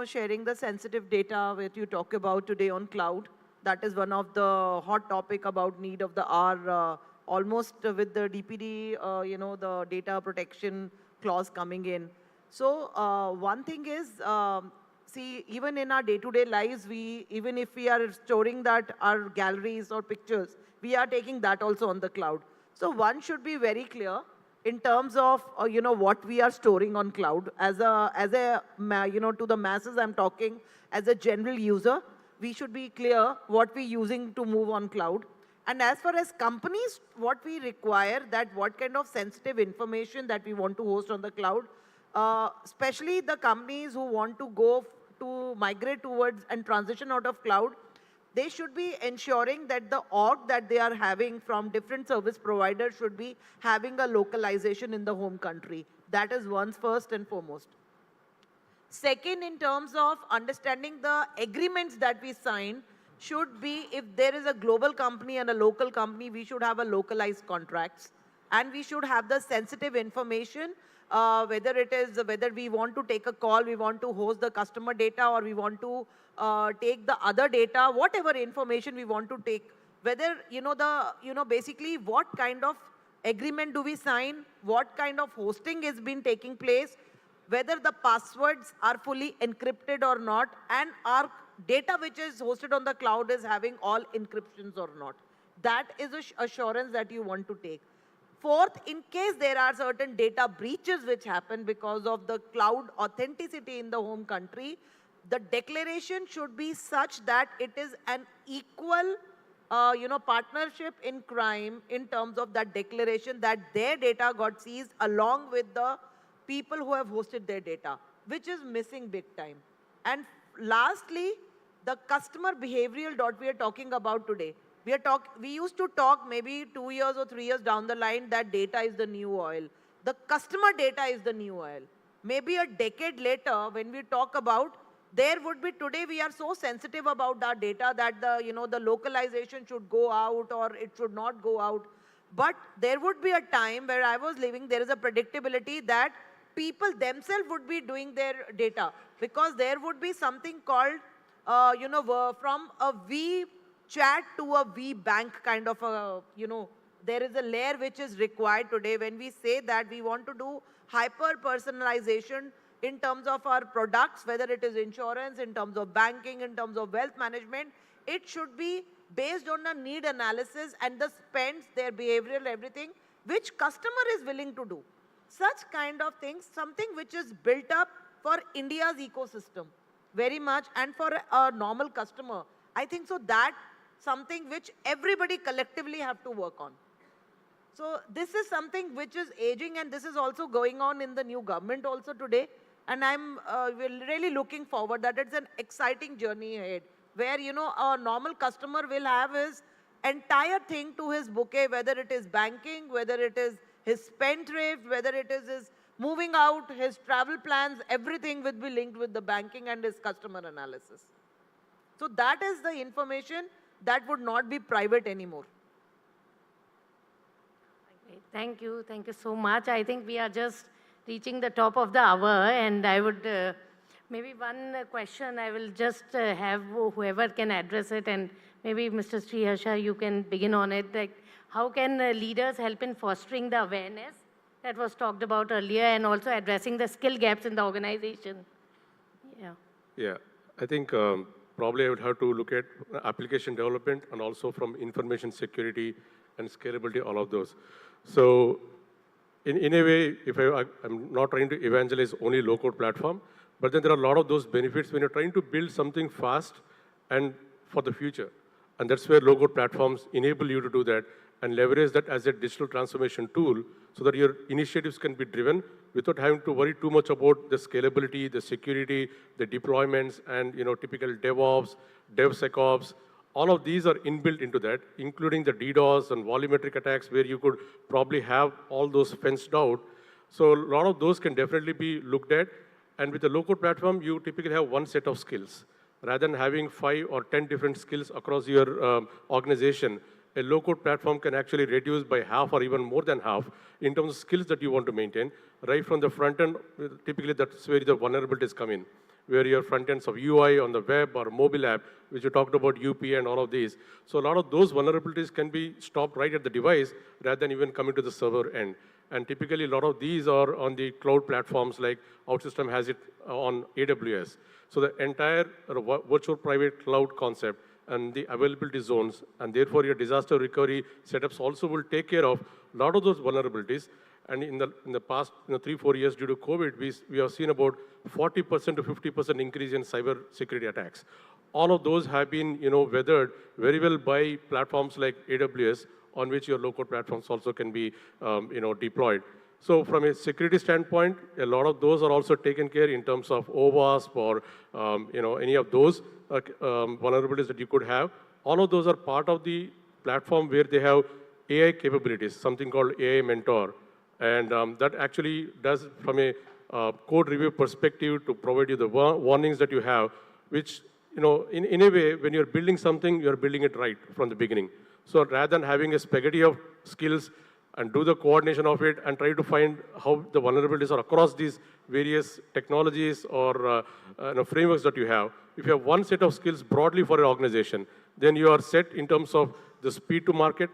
sharing the sensitive data that you talk about today on cloud. That is one of the hot topic about need of the hour, almost with the DPD, the data protection clause coming in. So one thing is, see, even in our day-to-day lives, even if we are storing that, our galleries or pictures, we are taking that also on the cloud. So one should be very clear in terms of, what we are storing on cloud. To the masses I'm talking, as a general user, we should be clear what we're using to move on cloud. And as far as companies, what we require, that what kind of sensitive information that we want to host on the cloud, especially the companies who want to go to migrate towards and transition out of cloud, they should be ensuring that the org that they are having from different service providers should be having a localization in the home country. That is one's first and foremost. Second, in terms of understanding the agreements that we sign, should be, if there is a global company and a local company, we should have a localized contracts. And we should have the sensitive information, whether we want to take a call, we want to host the customer data, or we want to take the other data, whatever information we want to take, whether, basically what kind of agreement do we sign, what kind of hosting is been taking place, whether the passwords are fully encrypted or not, and our data which is hosted on the cloud is having all encryptions or not. That is an assurance that you want to take. Fourth, in case there are certain data breaches which happen because of the cloud authenticity in the home country, the declaration should be such that it is an equal partnership in crime in terms of that declaration, that their data got seized along with the people who have hosted their data, which is missing big time. And lastly, the customer behavioral that we are talking about today. We used to talk maybe 2 years or 3 years down the line that data is the new oil. The customer data is the new oil. Maybe a decade later, when we talk about, there would be, today we are so sensitive about our data that the localization should go out or it should not go out. But there would be a time where I was living, there is a predictability that people themselves would be doing their data, because there would be something called, from a V chat to a V bank kind of a, there is a layer which is required today when we say that we want to do hyper-personalization in terms of our products, whether it is insurance, in terms of banking, in terms of wealth management. It should be based on a need analysis and the spends, their behavioral, everything, which customer is willing to do. Such kind of things, something which is built up for India's ecosystem very much, and for a normal customer. I think so that something which everybody collectively have to work on. So this is something which is aging, and this is also going on in the new government also today. And I'm really looking forward that it's an exciting journey ahead, where, you know, a normal customer will have his entire thing to his bouquet, whether it is banking, whether it is his spendthrift, whether it is his moving out, his travel plans, everything will be linked with the banking and his customer analysis. So that is the information that would not be private anymore. Thank you so much. I think we are just reaching the top of the hour, and I would, maybe one question I will just have whoever can address it, and maybe Mr. Sriharsha, you can begin on it. Like, how can leaders help in fostering the awareness that was talked about earlier, and also addressing the skill gaps in the organization? Yeah, I think probably I would have to look at application development and also from information security and scalability, all of those. So in a way, if I'm not trying to evangelize only low-code platform, but then there are a lot of those benefits when you're trying to build something fast and for the future. And that's where low-code platforms enable you to do that and leverage that as a digital transformation tool so that your initiatives can be driven without having to worry too much about the scalability, the security, the deployments, and typical DevOps, DevSecOps. All of these are inbuilt into that, including the DDoS and volumetric attacks where you could probably have all those fenced out. So a lot of those can definitely be looked at. And with the low-code platform, you typically have one set of skills. Rather than having 5 or 10 different skills across your organization, a low-code platform can actually reduce by half or even more than half in terms of skills that you want to maintain. Right from the front end, typically that's where the vulnerabilities come in, where your front ends of UI on the web or mobile app, which you talked about UP and all of these. So a lot of those vulnerabilities can be stopped right at the device rather than even coming to the server end. And typically a lot of these are on the cloud platforms, like OutSystem has it on AWS. So the entire virtual private cloud concept and the availability zones, and therefore your disaster recovery setups also will take care of a lot of those vulnerabilities. And in the past 3-4 years due to COVID, we have seen about 40% to 50% increase in cyber security attacks. All of those have been weathered very well by platforms like AWS, on which your low-code platforms also can be deployed. So from a security standpoint, a lot of those are also taken care in terms of OWASP or any of those vulnerabilities that you could have. All of those are part of the platform where they have AI capabilities, something called AI Mentor. And that actually does, from a code review perspective, to provide you the warnings that you have, which, in a way, when you're building something, you're building it right from the beginning. So rather than having a spaghetti of skills and do the coordination of it and try to find how the vulnerabilities are across these various technologies or frameworks that you have, if you have one set of skills broadly for an organization, then you are set in terms of the speed to market,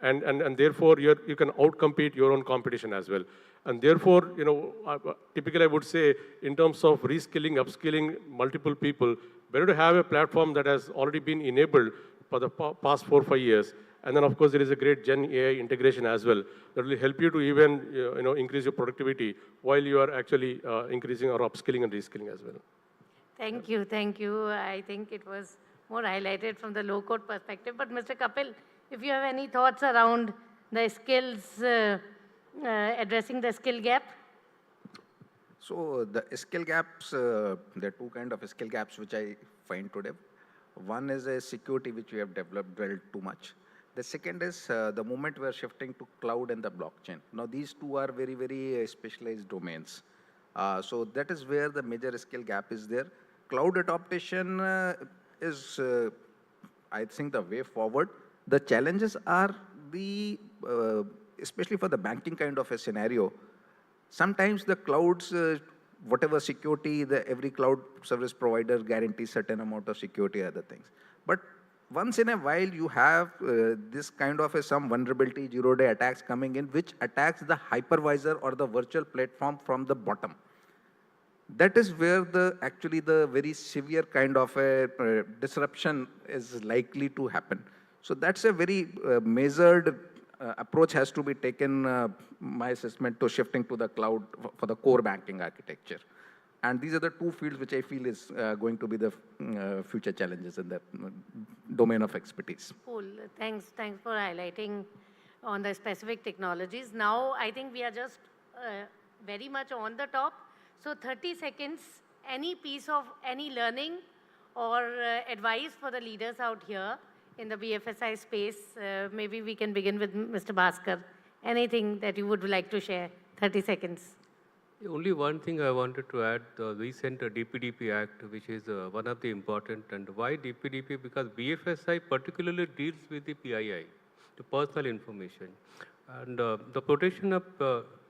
and therefore you can outcompete your own competition as well. And therefore, typically I would say in terms of reskilling, upskilling multiple people, better to have a platform that has already been enabled for the past 4 or 5 years. And then, of course, there is a great Gen AI integration as well that will help you to even increase your productivity while you are actually increasing or upskilling and reskilling as well. Thank you. I think it was more highlighted from the low-code perspective. But Mr. Kapil, if you have any thoughts around the skills, addressing the skill gap? So the skill gaps, there are two kinds of skill gaps which I find today. One is a security which we have developed well too much. The second is the moment we are shifting to cloud and the blockchain. Now these two are very, very specialized domains. So that is where the major skill gap is there. Cloud adoption is, I think, the way forward. The challenges are especially for the banking kind of a scenario, sometimes the clouds, whatever security, every cloud service provider guarantees certain amount of security, other things. But once in a while you have this kind of some vulnerability, zero-day attacks coming in, which attacks the hypervisor or the virtual platform from the bottom. That is where actually the very severe kind of a disruption is likely to happen. So that's a very measured approach has to be taken, my assessment, to shifting to the cloud for the core banking architecture. And these are the two fields which I feel is going to be the future challenges in the domain of expertise. Cool. Thanks for highlighting on the specific technologies. Now, I think we are just very much on the top. So 30 seconds, any piece of any learning or advice for the leaders out here in the BFSI space. Maybe we can begin with Mr. Bhaskar. Anything that you would like to share? 30 seconds. Only one thing I wanted to add, the recent DPDP Act, which is one of the important, and why DPDP? Because BFSI particularly deals with the PII, the personal information. And the protection of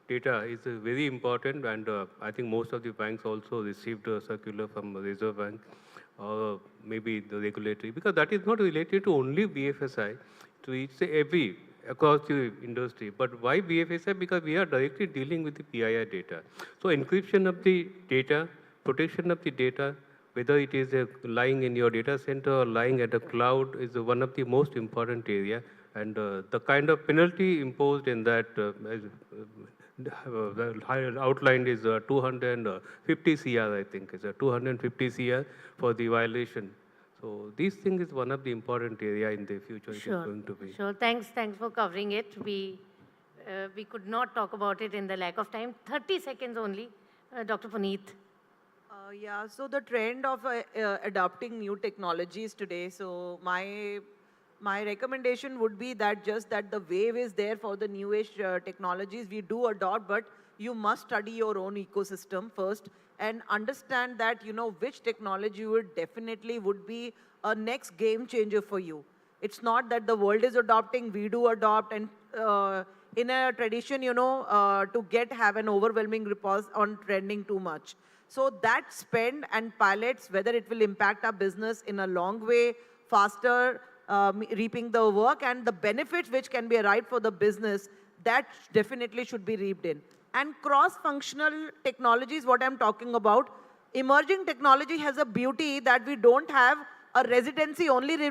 data is very important, and I think most of the banks also received a circular from the Reserve Bank, or maybe the regulatory, because that is not related to only BFSI, it's every across the industry. But why BFSI? Because we are directly dealing with the PII data. So encryption of the data, protection of the data, whether it is lying in your data center or lying at a cloud, is one of the most important area. And the kind of penalty imposed in that outlined is 250 CR, I think, is 250 CR for the violation. So this thing is one of the important area in the future. Sure. It is going to be. Sure. Thanks for covering it. We could not talk about it in the lack of time. 30 seconds only. Dr. Puneet. Yeah, so the trend of adopting new technologies today, so my recommendation would be that just that the wave is there for the new age technologies. We do adopt, but you must study your own ecosystem first and understand that, you know, which technology would definitely would be a next game changer for you. It's not that the world is adopting, we do adopt, and in a tradition, you know, to have an overwhelming response on trending too much. So that spend and pilots, whether it will impact our business in a long way, faster, reaping the work, and the benefits which can be arrived for the business, that definitely should be reaped in. And cross-functional technologies, what I'm talking about, emerging technology has a beauty that we don't have a residency only,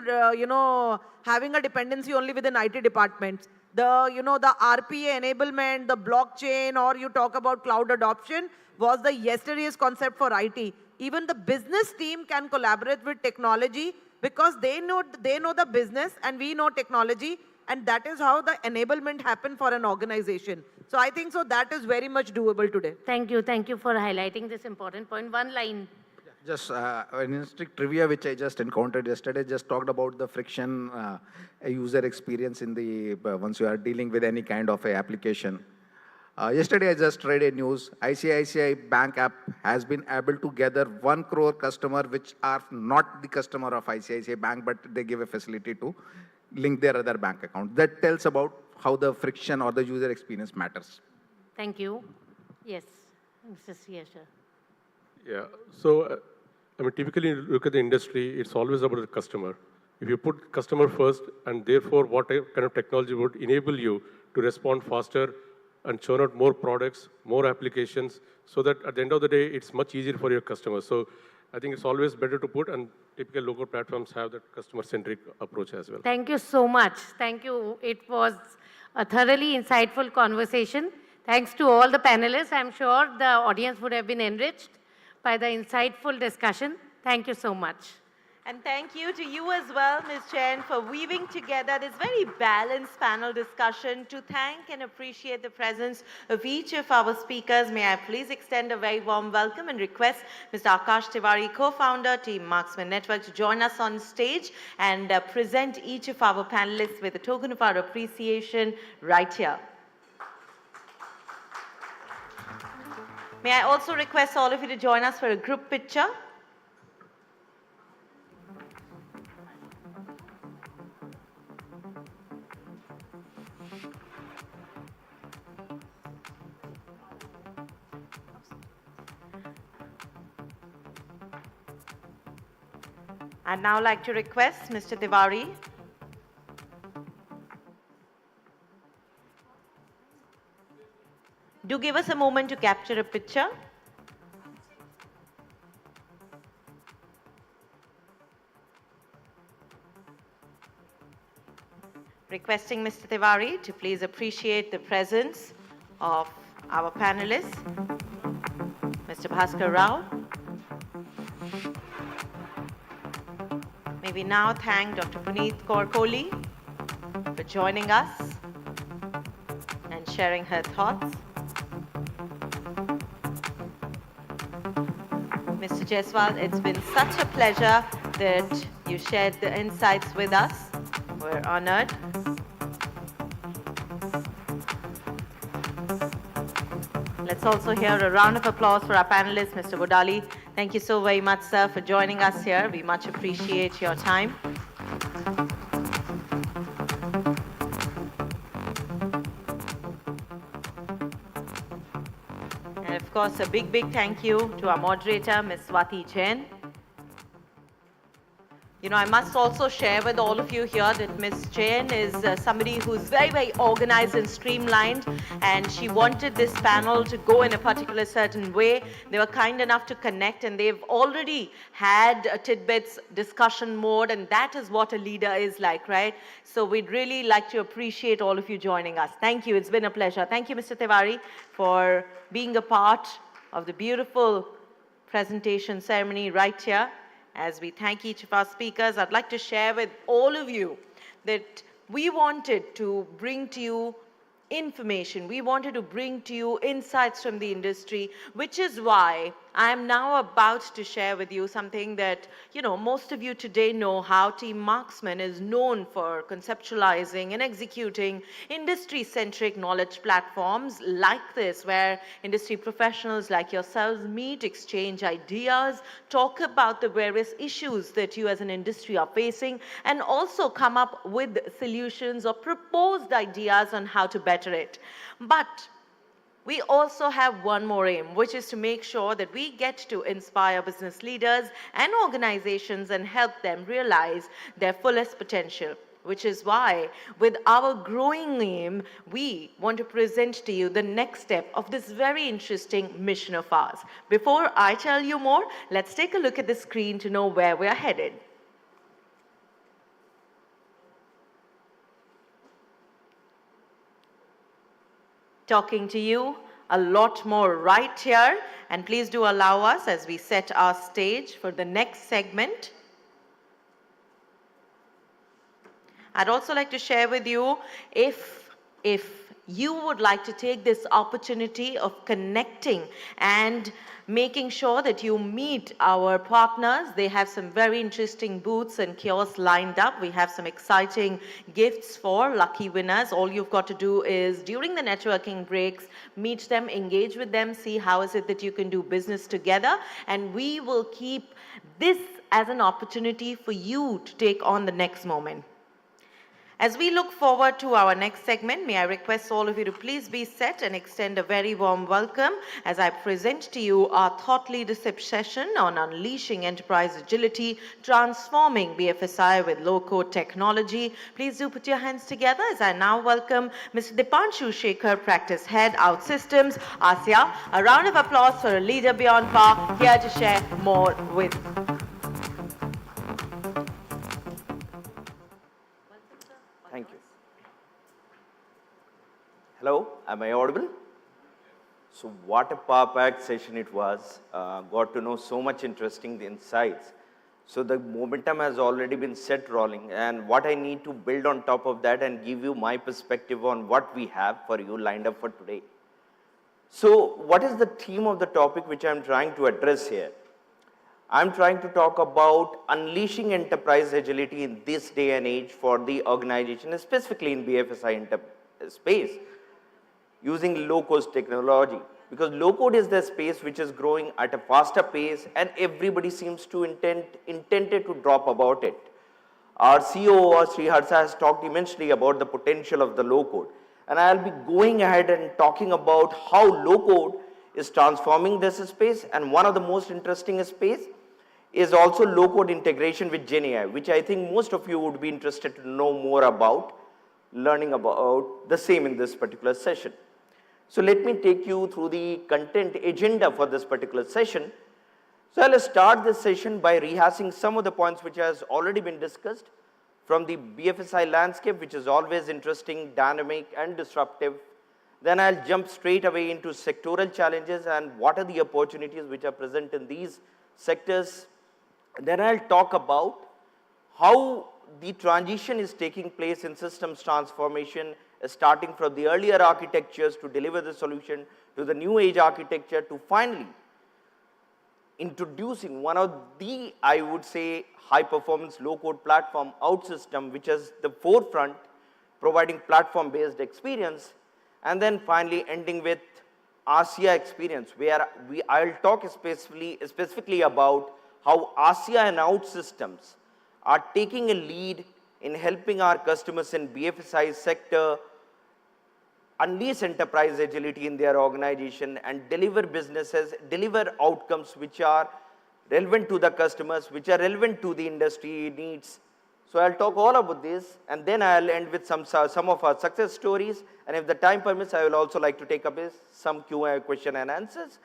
having a dependency only within IT departments. The RPA enablement, the blockchain, or you talk about cloud adoption was the yesterday's concept for IT. Even the business team can collaborate with technology because they know the business and we know technology, and that is how the enablement happen for an organization. So I think so that is very much doable today. Thank you for highlighting this important point. One line. Just an interesting trivia which I just encountered yesterday, just talked about the friction user experience in the once you are dealing with any kind of a application. Yesterday I just read a news, ICICI Bank app has been able to gather 1 crore customer which are not the customer of ICICI Bank, but they give a facility to link their other bank account. That tells about how the friction or the user experience matters. Thank you. Yes, Mr. Siyasha. Yeah, so I mean, typically look at the industry, it's always about the customer. If you put customer first, and therefore what kind of technology would enable you to respond faster and churn out more products, more applications, so that at the end of the day, it's much easier for your customers. So I think it's always better to put, and typical local platforms have that customer-centric approach as well. Thank you so much. Thank you. It was a thoroughly insightful conversation. Thanks to all the panelists. I'm sure the audience would have been enriched by the insightful discussion. Thank you so much. And thank you to you as well, Ms. Chen, for weaving together this very balanced panel discussion. To thank and appreciate the presence of each of our speakers, may I please extend a very warm welcome and request Mr. Akash Tiwari, co-founder, Team Marksmen Network, to join us on stage and present each of our panelists with a token of our appreciation right here. May I also request all of you to join us for a group picture. I'd now like to request Mr. Tiwari do give us a moment to capture a picture. Requesting Mr. Tiwari to please appreciate the presence of our panelists, Mr. Bhaskar Rao. May we now thank Dr. Puneet Kaur Kohli for joining us and sharing her thoughts. Mr. Jaiswal, it's been such a pleasure that you shared the insights with us. We're honored. Let's also hear a round of applause for our panelists, Mr. Budali. Thank you so very much, sir, for joining us here. We much appreciate your time. And of course, a big, big thank you to our moderator, Ms. Swati Jain. You know, I must also share with all of you here that Ms. Jain is somebody who's very, very organized and streamlined, and she wanted this panel to go in a particular certain way. They were kind enough to connect, and they've already had a tidbits discussion mode, and that is what a leader is like, right? So we'd really like to appreciate all of you joining us. Thank you. It's been a pleasure. Thank you, Mr. Tiwari, for being a part of the beautiful presentation ceremony right here. As we thank each of our speakers, I'd like to share with all of you that we wanted to bring to you information. We wanted to bring to you insights from the industry, which is why I am now about to share with you something that, you know, most of you today know how Team Marksmen is known for conceptualizing and executing industry-centric knowledge platforms like this, where industry professionals like yourselves meet, exchange ideas, talk about the various issues that you as an industry are facing, and also come up with solutions or proposed ideas on how to better it. But we also have one more aim, which is to make sure that we get to inspire business leaders and organizations and help them realize their fullest potential. Which is why, with our growing aim, we want to present to you the next step of this very interesting mission of ours. Before I tell you more, let's take a look at the screen to know where we are headed. Talking to you a lot more right here, and please do allow us as we set our stage for the next segment. I'd also like to share with you, if you would like to take this opportunity of connecting and making sure that you meet our partners. They have some very interesting booths and kiosks lined up. We have some exciting gifts for lucky winners. All you've got to do is, during the networking breaks, meet them, engage with them, see how is it that you can do business together. And we will keep this as an opportunity for you to take on the next moment. As we look forward to our next segment, may I request all of you to please be set and extend a very warm welcome as I present to you our thought leadership session on unleashing enterprise agility, transforming BFSI with low-code technology. Please do put your hands together as I now welcome Mr. Dipanshu Shekhar, Practice Head, OutSystems, ASIA. A round of applause for a leader beyond par, here to share more with. Thank you. Hello, am I audible? So what a power-packed session it was. Got to know so much interesting insights. So the momentum has already been set rolling, and what I need to build on top of that and give you my perspective on what we have for you lined up for today. So what is the theme of the topic which I'm trying to address here? I'm trying to talk about unleashing enterprise agility in this day and age for the organization, specifically in BFSI space, using low-cost technology. Because low-code is the space which is growing at a faster pace, and everybody seems to intended to drop about it. Our COO, Sri Harsha, has talked immensely about the potential of the low-code. And I'll be going ahead and talking about how low-code is transforming this space, and one of the most interesting space is also low-code integration with GenAI, which I think most of you would be interested to know more about, learning about the same in this particular session. So let me take you through the content agenda for this particular session. So I'll start this session by rehashing some of the points which has already been discussed from the BFSI landscape, which is always interesting, dynamic, and disruptive. Then I'll jump straight away into sectoral challenges and what are the opportunities which are present in these sectors. Then I'll talk about how the transition is taking place in systems transformation, starting from the earlier architectures to deliver the solution to the new age architecture to finally introducing one of the, I would say, high performance low code platform OutSystem, which is the forefront providing platform based experience, and then finally ending with ASIA experience, where I'll talk specifically about how ASIA and OutSystems are taking a lead in helping our customers in BFSI sector unleash enterprise agility in their organization and deliver businesses, deliver outcomes which are relevant to the customers, which are relevant to the industry needs. So I'll talk all about this, and then I'll end with some of our success stories, and if the time permits, I will also like to take up some Q&A question and answers.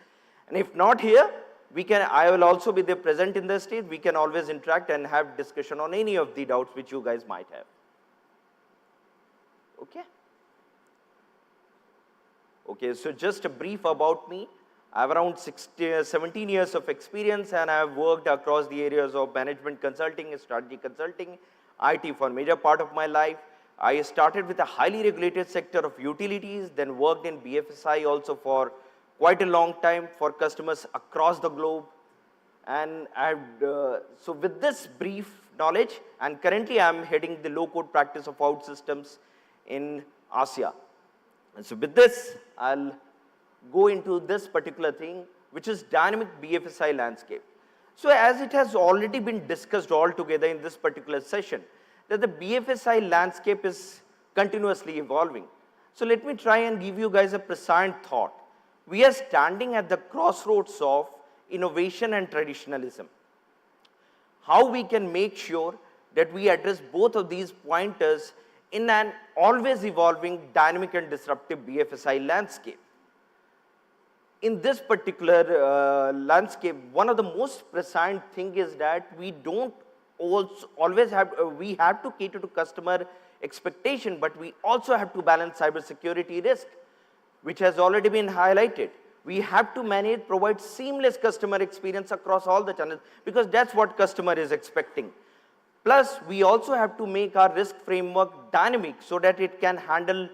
And if not here, I will also be there present in the stage. We can always interact and have discussion on any of the doubts which you guys might have. Okay? Okay, so just a brief about me. I have around 17 years of experience, and I have worked across the areas of management consulting, strategy consulting, IT for a major part of my life. I started with a highly regulated sector of utilities, then worked in BFSI also for quite a long time for customers across the globe. And so with this brief knowledge, and currently I'm heading the low code practice of OutSystems in ASIA. And so with this, I'll go into this particular thing, which is dynamic BFSI landscape. So as it has already been discussed all together in this particular session, that the BFSI landscape is continuously evolving. So let me try and give you guys a prescient thought. We are standing at the crossroads of innovation and traditionalism. How we can make sure that we address both of these pointers in an always evolving, dynamic and disruptive BFSI landscape. In this particular landscape, one of the most prescient thing is that we don't always have, we have to cater to customer expectation, but we also have to balance cybersecurity risk, which has already been highlighted. We have to provide seamless customer experience across all the channels, because that's what customer is expecting. Plus, we also have to make our risk framework dynamic so that it can handle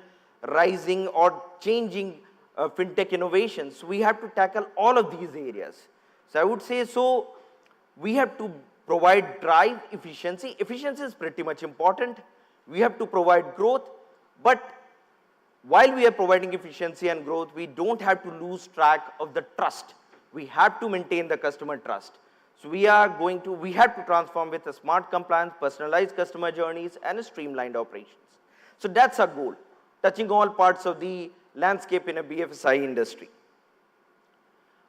rising or changing fintech innovations. We have to tackle all of these areas. So I would say, so we have to provide drive efficiency. Efficiency is pretty much important. We have to provide growth, but while we are providing efficiency and growth, we don't have to lose track of the trust. We have to maintain the customer trust. So we have to transform with a smart compliance, personalized customer journeys, and streamlined operations. So that's our goal, touching all parts of the landscape in a BFSI industry.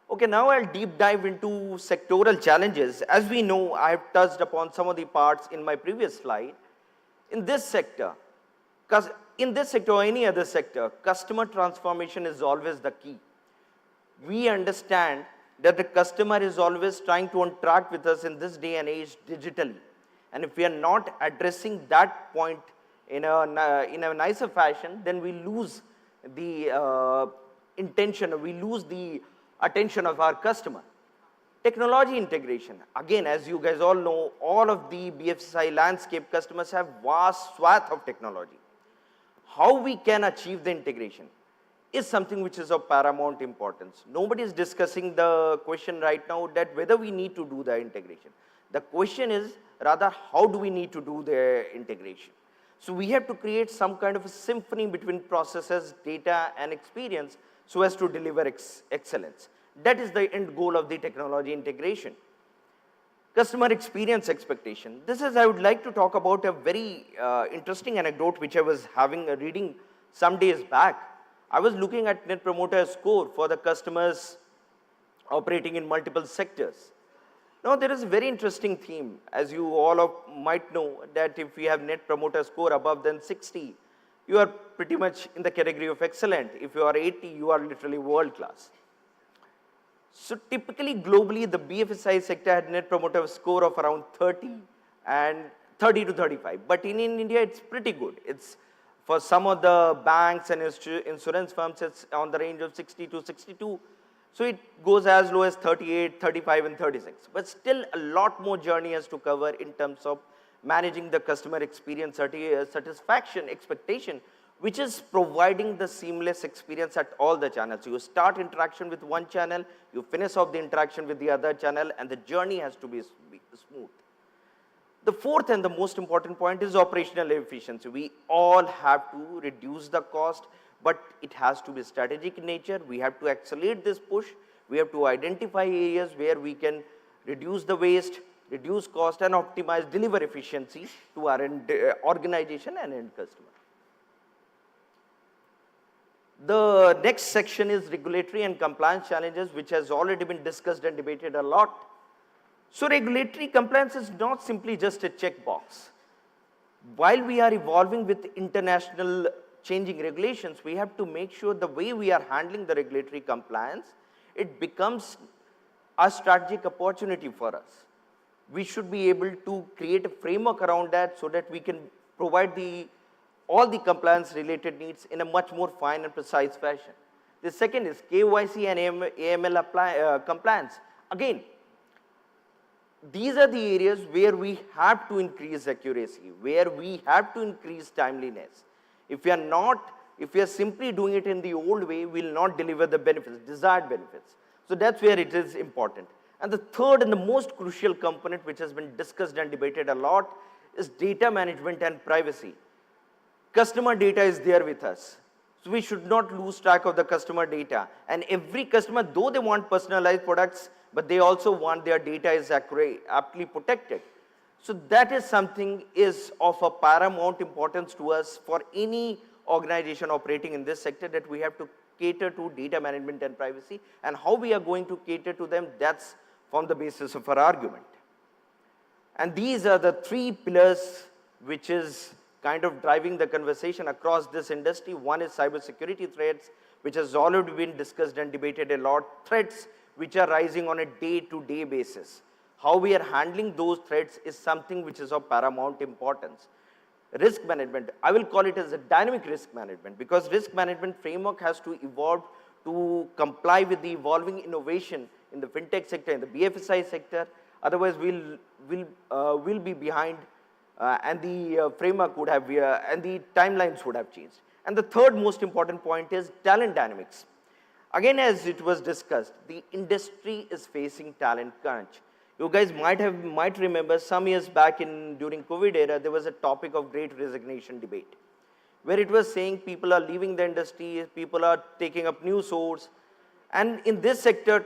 Okay, now I'll deep dive into sectoral challenges. As we know, I have touched upon some of the parts in my previous slide. In this sector, or any other sector, customer transformation is always the key. We understand that the customer is always trying to interact with us in this day and age digitally. And if we are not addressing that point in a nicer fashion, then we lose the intention, or we lose the attention of our customer. Technology integration. Again, as you guys all know, all of the BFSI landscape customers have vast swath of technology. How we can achieve the integration is something which is of paramount importance. Nobody is discussing the question right now that whether we need to do the integration. The question is rather how do we need to do the integration. So we have to create some kind of a symphony between processes, data and experience so as to deliver excellence. That is the end goal of the technology integration. Customer experience expectation. This is, I would like to talk about a very interesting anecdote which I was reading some days back. I was looking at Net Promoter Score for the customers operating in multiple sectors. Now, there is a very interesting theme, as you all might know, that if we have net promoter score above than 60, you are pretty much in the category of excellent. If you are 80, you are literally world class. So typically, globally, the BFSI sector had net promoter score of around 30 and 30 to 35. But in India, it's pretty good. It's for some of the banks and insurance firms, it's on the range of 60 to 62. So it goes as low as 38, 35, and 36. But still, a lot more journey has to cover in terms of managing the customer experience satisfaction expectation, which is providing the seamless experience at all the channels. You start interaction with one channel, you finish off the interaction with the other channel, and the journey has to be smooth. The fourth and the most important point is operational efficiency. We all have to reduce the cost, but it has to be strategic in nature. We have to accelerate this push. We have to identify areas where we can reduce the waste, reduce cost, and optimize, deliver efficiency to our organization and end customer. The next section is regulatory and compliance challenges, which has already been discussed and debated a lot. So regulatory compliance is not simply just a checkbox. While we are evolving with international changing regulations, we have to make sure the way we are handling the regulatory compliance, it becomes a strategic opportunity for us. We should be able to create a framework around that so that we can provide all the compliance related needs in a much more fine and precise fashion. The second is KYC and AML compliance. Again, these are the areas where we have to increase accuracy, where we have to increase timeliness. If we are simply doing it in the old way, we will not deliver the benefits, desired benefits. So that's where it is important. And the third and the most crucial component, which has been discussed and debated a lot, is data management and privacy. Customer data is there with us. So we should not lose track of the customer data. And every customer, though they want personalized products, but they also want their data is aptly protected. So that is something is of a paramount importance to us for any organization operating in this sector, that we have to cater to data management and privacy, and how we are going to cater to them, that's from the basis of our argument. And these are the three pillars which is kind of driving the conversation across this industry. One is cybersecurity threats, which has already been discussed and debated a lot. Threats which are rising on a day-to-day basis. How we are handling those threats is something which is of paramount importance. Risk management, I will call it as a dynamic risk management, because risk management framework has to evolve to comply with the evolving innovation in the fintech sector, in the BFSI sector. Otherwise, we'll be behind, and the framework would have, and the timelines would have changed. And the third most important point is talent dynamics. Again, as it was discussed, the industry is facing talent crunch. You guys might remember some years back during COVID era, there was a topic of great resignation debate, where it was saying people are leaving the industry, people are taking up new source. And in this sector,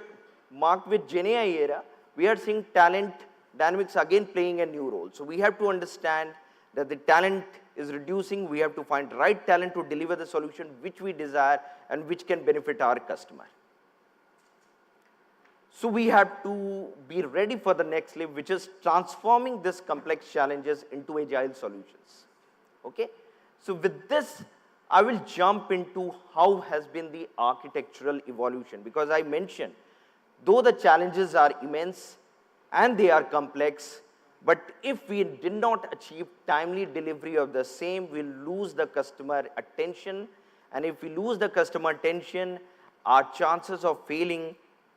marked with GenAI era, we are seeing talent dynamics again playing a new role. So we have to understand that the talent is reducing. We have to find the right talent to deliver the solution which we desire and which can benefit our customer. So we have to be ready for the next level, which is transforming these complex challenges into agile solutions. Okay? So with this, I will jump into how has been the architectural evolution, because I mentioned, though the challenges are immense and they are complex, but if we did not achieve timely delivery of the same, we'll lose the customer attention. And if we lose the customer attention, our chances of failing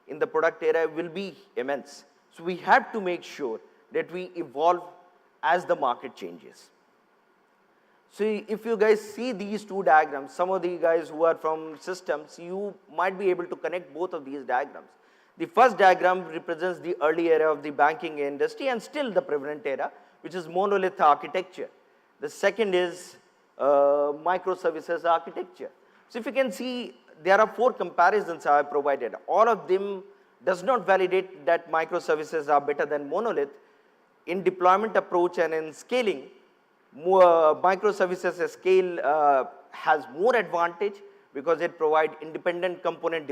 in the product area will be immense. So we have to make sure that we evolve as the market changes. So if you guys see these two diagrams, some of the guys who are from systems, you might be able to connect both of these diagrams. The first diagram represents the early era of the banking industry and still the prevalent era, which is monolith architecture. The second is microservices architecture. So if you can see, there are 4 comparisons I have provided. All of them does not validate that microservices are better than monolith. In deployment approach and in scaling, microservices scale has more advantage because it provides independent component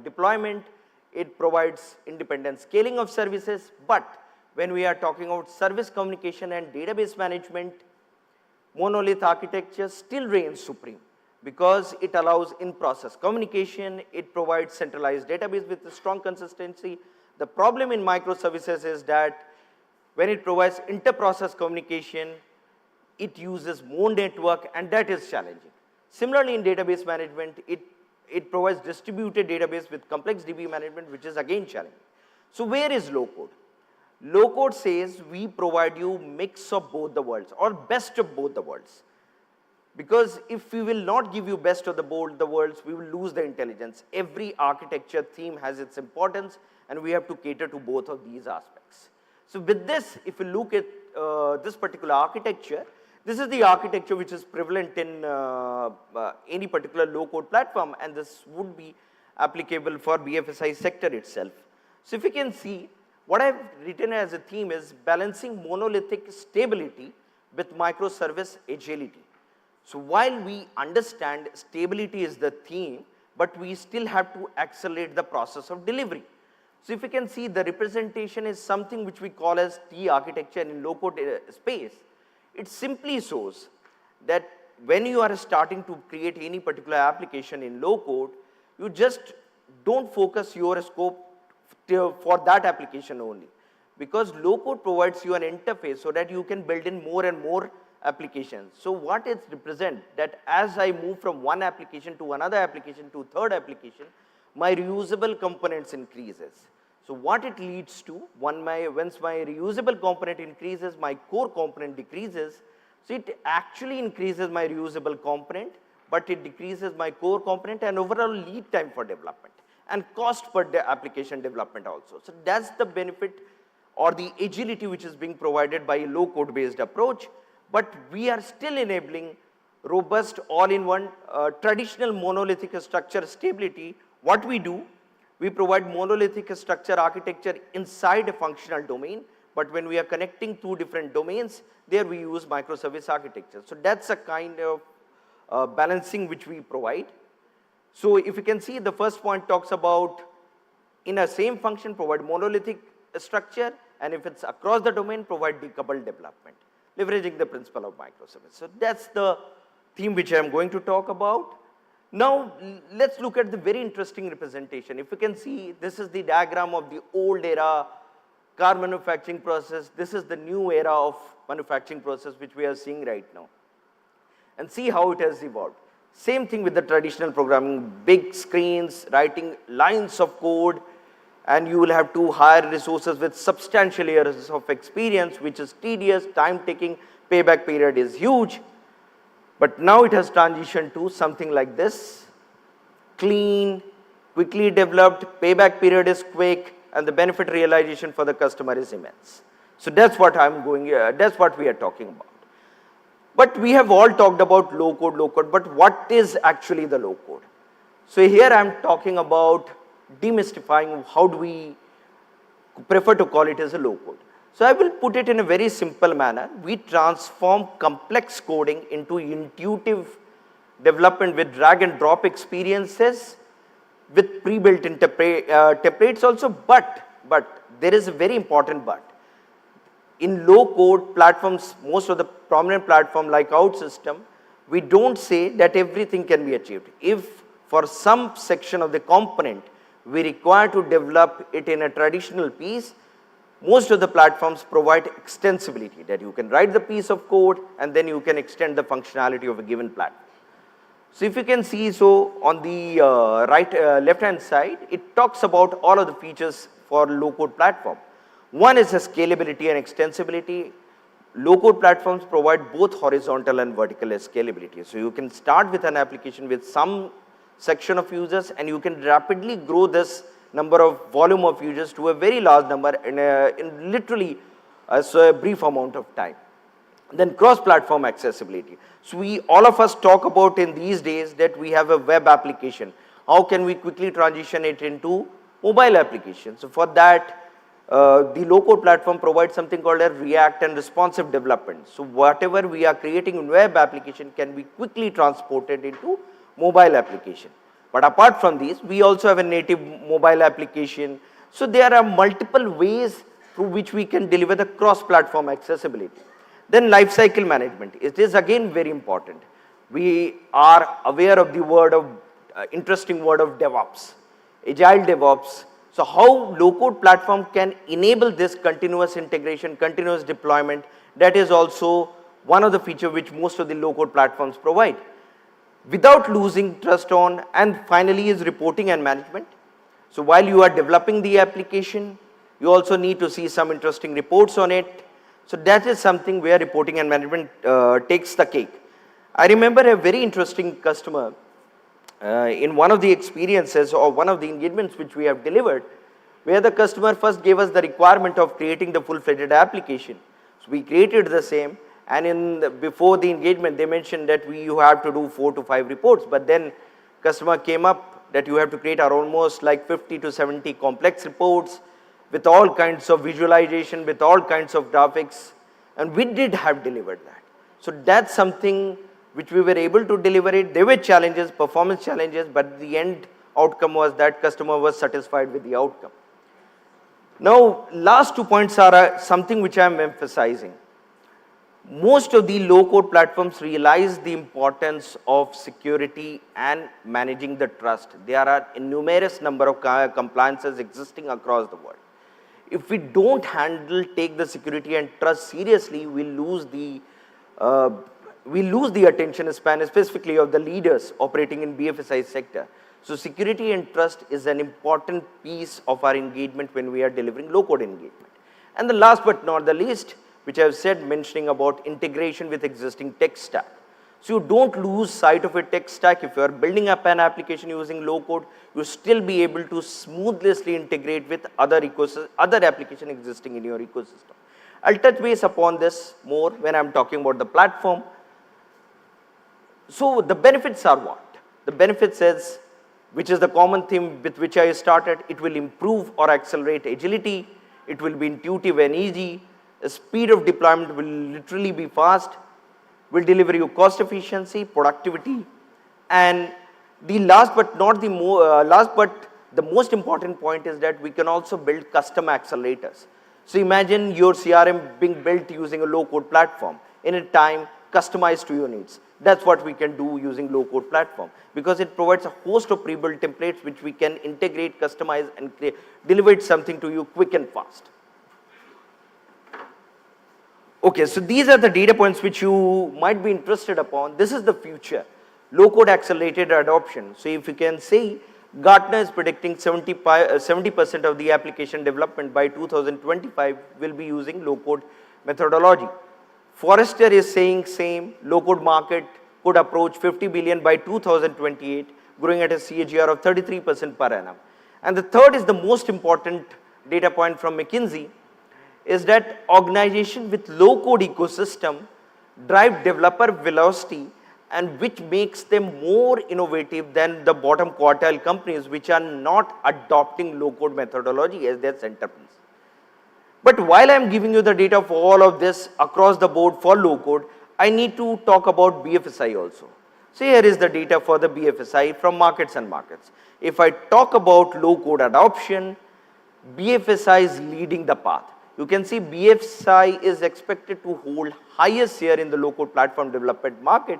deployment. it provides independent scaling of services, but when we are talking about service communication and database management, monolith architecture still reigns supreme because it allows in-process communication, it provides centralized database with a strong consistency. The problem in microservices is that when it provides inter-process communication, it uses more network, and that is challenging. Similarly, in database management, it provides distributed database with complex DB management, which is again challenging. So where is low code? Low code says we provide you mix of both the worlds or best of both the worlds. Because if we will not give you best of the worlds, we will lose the intelligence. Every architecture theme has its importance, and we have to cater to both of these aspects. So with this, if you look at this particular architecture, this is the architecture which is prevalent in any particular low-code platform, and this would be applicable for BFSI sector itself. So if you can see, what I've written as a theme is balancing monolithic stability with microservice agility. So while we understand stability is the theme, but we still have to accelerate the process of delivery. So if you can see, the representation is something which we call as T architecture in low-code space. It simply shows that when you are starting to create any particular application in low-code, you just don't focus your scope for that application only. Because low-code provides you an interface so that you can build in more and more applications. So what it represents, that as I move from one application to another application to third application, my reusable components increases. So what it leads to, once my reusable component increases, my core component decreases. So it actually increases my reusable component, but it decreases my core component and overall lead time for development and cost per application development also. So that's the benefit or the agility which is being provided by a low code based approach, but we are still enabling robust all-in-one traditional monolithic structure stability. What we do, we provide monolithic structure architecture inside a functional domain, but when we are connecting two different domains, there we use microservice architecture. So that's a kind of balancing which we provide. So if you can see, the first point talks about in a same function provide monolithic structure, and if it's across the domain provide decoupled development, leveraging the principle of microservice. So that's the theme which I am going to talk about. Now let's look at the very interesting representation. If you can see, this is the diagram of the old era car manufacturing process. This is the new era of manufacturing process which we are seeing right now. And see how it has evolved. Same thing with the traditional programming, big screens, writing lines of code, and you will have to hire resources with substantial years of experience, which is tedious, time-taking, payback period is huge. But now it has transitioned to something like this: clean, quickly developed, payback period is quick, and the benefit realization for the customer is immense. So that's what that's what we are talking about. But we have all talked about low code, but what is actually the low code? So here I am talking about demystifying how do we prefer to call it as a low code. So I will put it in a very simple manner. We transform complex coding into intuitive development with drag and drop experiences with pre-built templates also, but there is a very important but. In low code platforms, most of the prominent platform like OutSystem, we don't say that everything can be achieved. If for some section of the component we require to develop it in a traditional piece, most of the platforms provide extensibility, that you can write the piece of code and then you can extend the functionality of a given platform. So if you can see, so on the left hand side, it talks about all of the features for low code platform. One is the scalability and extensibility. Low code platforms provide both horizontal and vertical scalability. So you can start with an application with some section of users, and you can rapidly grow this number of volume of users to a very large number in literally a brief amount of time. Then cross-platform accessibility. So all of us talk about in these days that we have a web application. How can we quickly transition it into mobile application? So for that, the low-code platform provides something called a React and responsive development. So whatever we are creating in web application can be quickly transported into mobile application. But apart from these, we also have a native mobile application. So there are multiple ways through which we can deliver the cross-platform accessibility. Then lifecycle management. It is again very important. We are aware of the word of, interesting word of DevOps, Agile DevOps. So how low-code platform can enable this continuous integration, continuous deployment, that is also one of the features which most of the low-code platforms provide. Without losing trust on, and finally is reporting and management. So while you are developing the application, you also need to see some interesting reports on it. So that is something where reporting and management takes the cake. I remember a very interesting customer in one of the experiences or one of the engagements which we have delivered, where the customer first gave us the requirement of creating the full-fledged application. So we created the same, and before the engagement they mentioned that you have to do 4 to 5 reports, but then customer came up that you have to create almost like 50 to 70 complex reports with all kinds of visualization, with all kinds of graphics, and we did have delivered that. So that's something which we were able to deliver it. There were challenges, performance challenges, but the end outcome was that customer was satisfied with the outcome. Now, last 2 points are something which I am emphasizing. Most of the low-code platforms realize the importance of security and managing the trust. There are a numerous number of compliances existing across the world. If we don't take the security and trust seriously, we lose the attention span, specifically of the leaders operating in BFSI sector. So security and trust is an important piece of our engagement when we are delivering low-code engagement. And the last but not the least, which I have said, mentioning about integration with existing tech stack. So you don't lose sight of a tech stack. If you are building up an application using low-code, you still be able to smoothly integrate with other applications existing in your ecosystem. I'll touch base upon this more when I'm talking about the platform. So the benefits are what? The benefits is, which is the common theme with which I started, it will improve or accelerate agility, it will be intuitive and easy, the speed of deployment will literally be fast, will deliver you cost efficiency, productivity, and the the most important point is that we can also build custom accelerators. So imagine your CRM being built using a low-code platform in a time customized to your needs. That's what we can do using low-code platform, because it provides a host of pre-built templates which we can integrate, customize, and deliver something to you quick and fast. Okay, so these are the data points which you might be interested upon. This is the future, low-code accelerated adoption. So if you can see, Gartner is predicting 70% of the application development by 2025 will be using low-code methodology. Forrester is saying same, low-code market could approach 50 billion by 2028, growing at a CAGR of 33% per annum. And the third is the most important data point from McKinsey, is that organization with low-code ecosystem drive developer velocity, and which makes them more innovative than the bottom quartile companies which are not adopting low-code methodology as their centerpiece. But while I am giving you the data for all of this across the board for low-code, I need to talk about BFSI also. So here is the data for the BFSI from markets and markets. If I talk about low-code adoption, BFSI is leading the path. You can see BFSI is expected to hold highest share in the low-code platform development market,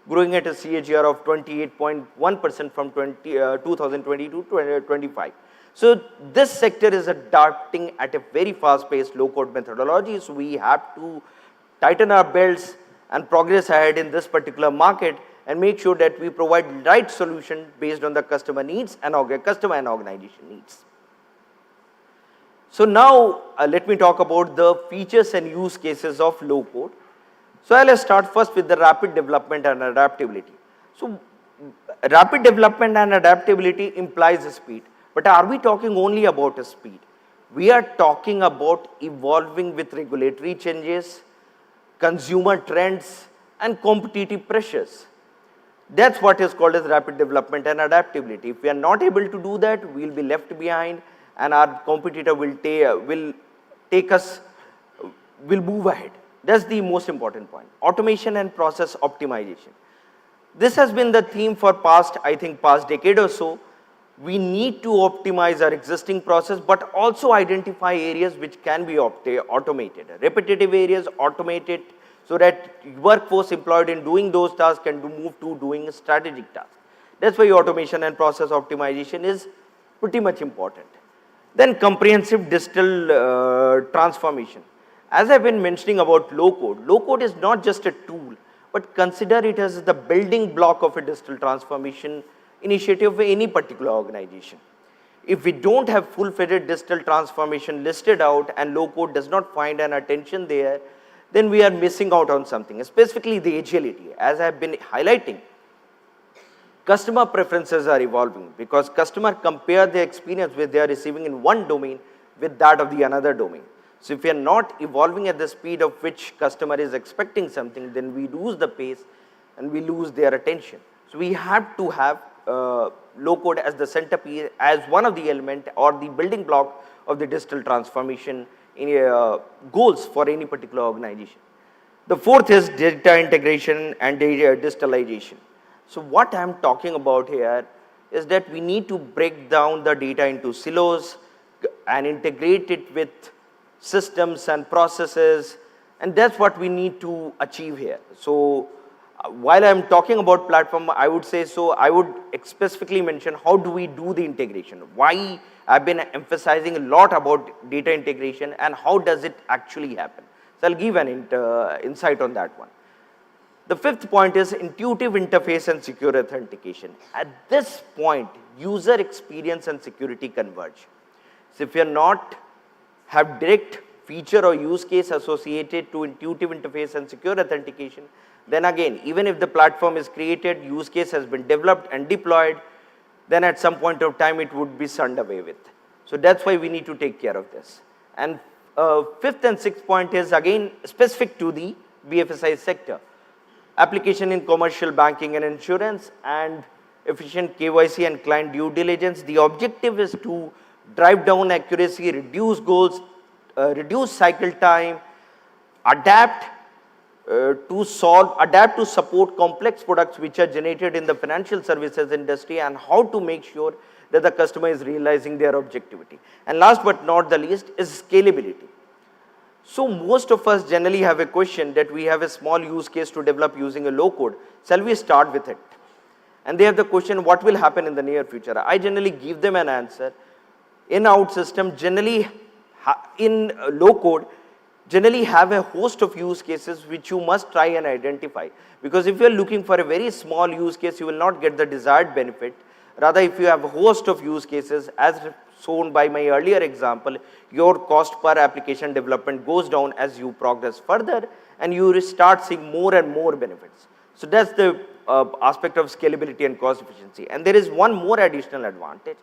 growing at a CAGR of 28.1% from 2022 to 2025. So this sector is adopting at a very fast-paced low-code methodology. So we have to tighten our belts and progress ahead in this particular market and make sure that we provide right solution based on the customer needs and customer and organization needs. So now let me talk about the features and use cases of low-code. So I'll start first with the rapid development and adaptability. So rapid development and adaptability implies speed. But are we talking only about speed? We are talking about evolving with regulatory changes, consumer trends, and competitive pressures. That's what is called as rapid development and adaptability. If we are not able to do that, we will be left behind, and our competitor will move ahead. That's the most important point. Automation and process optimization. This has been the theme for past, I think, past decade or so. We need to optimize our existing process, but also identify areas which can be automated. Repetitive areas, automated, so that workforce employed in doing those tasks can move to doing strategic tasks. That's why automation and process optimization is pretty much important. Then comprehensive digital transformation. As I've been mentioning about low code is not just a tool, but consider it as the building block of a digital transformation initiative of any particular organization. If we don't have full-fledged digital transformation listed out and low code does not find an attention there, then we are missing out on something, specifically the agility. As I have been highlighting, customer preferences are evolving because customers compare their experience which they are receiving in one domain with that of the another domain. So if we are not evolving at the speed of which customer is expecting something, then we lose the pace and we lose their attention. So we have to have low code as the centerpiece, as one of the element or the building block of the digital transformation in, goals for any particular organization. The fourth is data integration and data digitalization. So what I am talking about here is that we need to break down the data into silos and integrate it with systems and processes, and that's what we need to achieve here. So while I'm talking about platform, I would say, so I would specifically mention how do we do the integration, why I've been emphasizing a lot about data integration and how does it actually happen. So I'll give an insight on that one. The fifth point is intuitive interface and secure authentication. At this point, user experience and security converge. So if you're not have direct feature or use case associated to intuitive interface and secure authentication, then again, even if the platform is created, use case has been developed and deployed, then at some point of time it would be shunned away with. So that's why we need to take care of this. And fifth and sixth point is again specific to the BFSI sector. Application in commercial banking and insurance and efficient KYC and client due diligence. The objective is to drive down accuracy, reduce goals, reduce cycle time, adapt to support complex products which are generated in the financial services industry, and how to make sure that the customer is realizing their objectivity. And last but not the least is scalability. So most of us generally have a question that we have a small use case to develop using a low code. Shall we start with it? And they have the question, what will happen in the near future? I generally give them an answer. In out system, generally in low code, generally have a host of use cases which you must try and identify. Because if you are looking for a very small use case, you will not get the desired benefit. Rather, if you have a host of use cases, as shown by my earlier example, your cost per application development goes down as you progress further and you start seeing more and more benefits. So that's the aspect of scalability and cost efficiency. And there is one more additional advantage.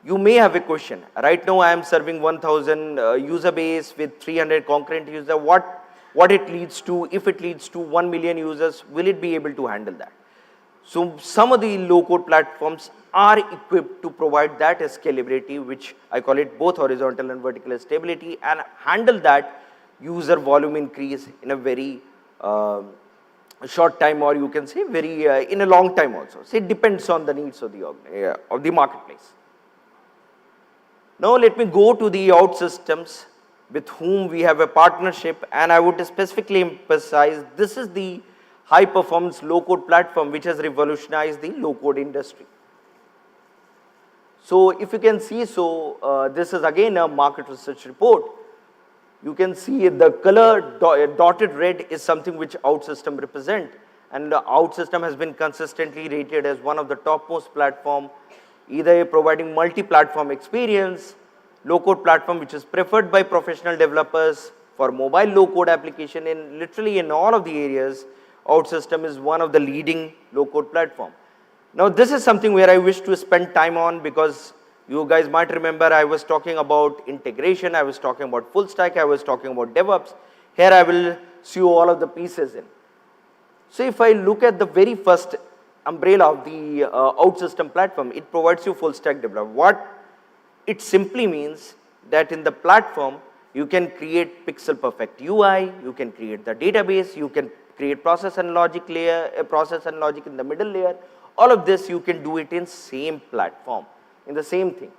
You may have a question. Right now I am serving 1000 user base with 300 concurrent users. What it leads to, if it leads to 1 million users, will it be able to handle that? So some of the low code platforms are equipped to provide that scalability, which I call it both horizontal and vertical stability, and handle that user volume increase in a very short time, or you can say very in a long time also. So it depends on the needs of the marketplace. Now let me go to the out systems with whom we have a partnership, and I would specifically emphasize this is the high performance low code platform which has revolutionized the low code industry. So if you can see, so this is again a market research report. You can see the color dotted red is something which OutSystem represent, and the OutSystem has been consistently rated as one of the topmost platform, either providing multi-platform experience, low code platform which is preferred by professional developers for mobile low code application in literally in all of the areas. OutSystem is one of the leading low code platform. Now this is something where I wish to spend time on, because you guys might remember I was talking about integration, I was talking about full stack, I was talking about DevOps. Here I will sew all of the pieces in. So if I look at the very first umbrella of the OutSystem platform, it provides you full stack development. What it simply means that in the platform you can create pixel perfect UI, you can create the database, you can create process and logic layer, process and logic in the middle layer. All of this you can do it in same platform, in the same thing.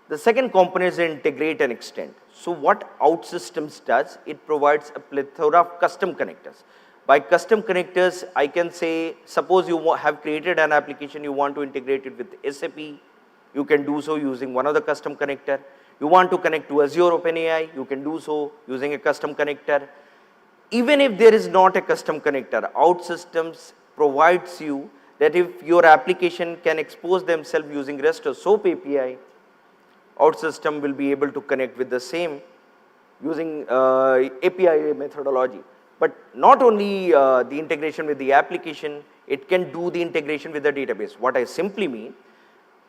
The second component is integrate and extend. So what OutSystems does, it provides a plethora of custom connectors. By custom connectors, I can say, suppose you have created an application, you want to integrate it with SAP, you can do so using one of the custom connector. You want to connect to Azure OpenAI, you can do so using a custom connector. Even if there is not a custom connector, OutSystems provides you that if your application can expose themselves using REST or SOAP API, OutSystem will be able to connect with the same using API methodology. But not only the integration with the application, it can do the integration with the database. What I simply mean,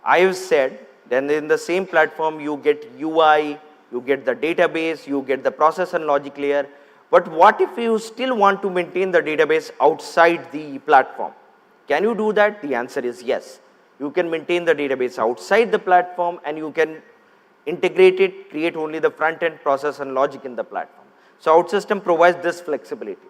I have said, then in the same platform you get UI, you get the database, you get the process and logic layer. But what if you still want to maintain the database outside the platform? Can you do that? The answer is yes. You can maintain the database outside the platform and you can integrate it, create only the front end process and logic in the platform. So OutSystem provides this flexibility.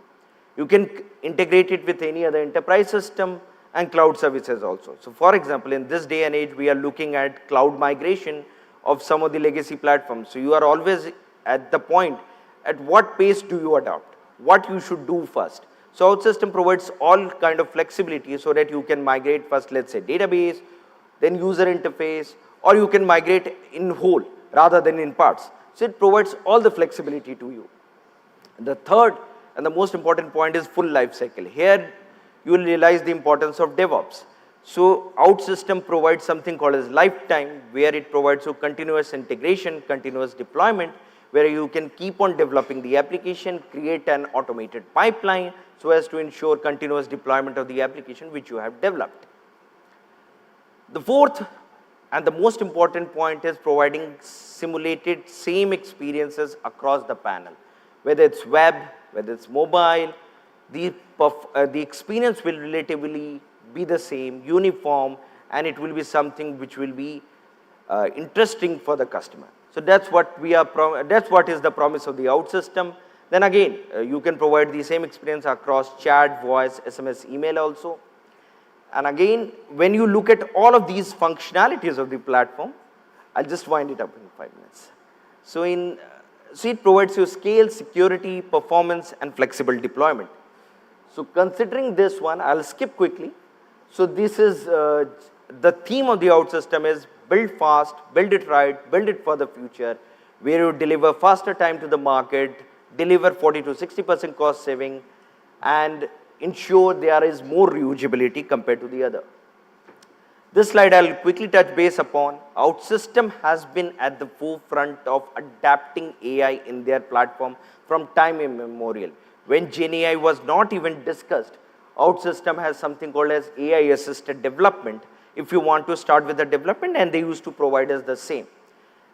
You can integrate it with any other enterprise system and cloud services also. So for example, in this day and age, we are looking at cloud migration of some of the legacy platforms. So you are always at the point, at what pace do you adopt? What you should do first? So OutSystem provides all kind of flexibility so that you can migrate first, let's say database, then user interface, or you can migrate in whole rather than in parts. So it provides all the flexibility to you. The third and the most important point is full life cycle. Here you will realize the importance of DevOps. So OutSystem provides something called as lifetime, where it provides you continuous integration, continuous deployment, where you can keep on developing the application, create an automated pipeline so as to ensure continuous deployment of the application which you have developed. The fourth and the most important point is providing simulated same experiences across the panel. Whether it's web, whether it's mobile, the experience will relatively be the same, uniform, and it will be something which will be interesting for the customer. So that's what is the promise of the OutSystem. Then again, you can provide the same experience across chat, voice, SMS, email also. And again, when you look at all of these functionalities of the platform, I'll just wind it up in 5 minutes. So it provides you scale, security, performance, and flexible deployment. So considering this one, I'll skip quickly. So this is the theme of the OutSystem is build fast, build it right, build it for the future, where you deliver faster time to the market, deliver 40 to 60% cost saving, and ensure there is more reusability compared to the other. This slide I'll quickly touch base upon. OutSystem has been at the forefront of adapting AI in their platform from time immemorial. When GenAI was not even discussed, OutSystem has something called as AI assisted development if you want to start with the development, and they used to provide us the same.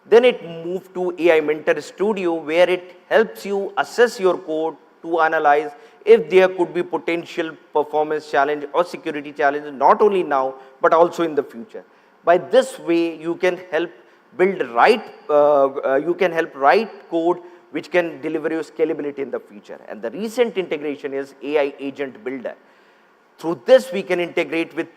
Then it moved to AI Mentor Studio, where it helps you assess your code to analyze if there could be potential performance challenge or security challenge, not only now, but also in the future. By this way, you can help write code which can deliver you scalability in the future. And the recent integration is AI Agent Builder. Through this, we can integrate with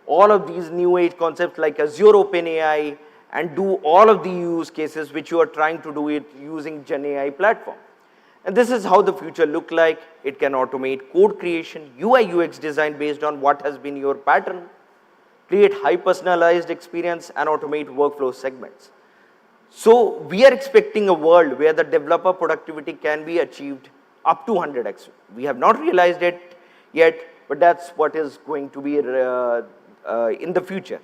all of these new age concepts like Azure OpenAI and do all of the use cases which you are trying to do it using GenAI platform. And this is how the future look like. It can automate code creation, UI UX design based on what has been your pattern, create high personalized experience, and automate workflow segments. So we are expecting a world where the developer productivity can be achieved up to 100x. We have not realized it yet, but that's what is going to be in the future.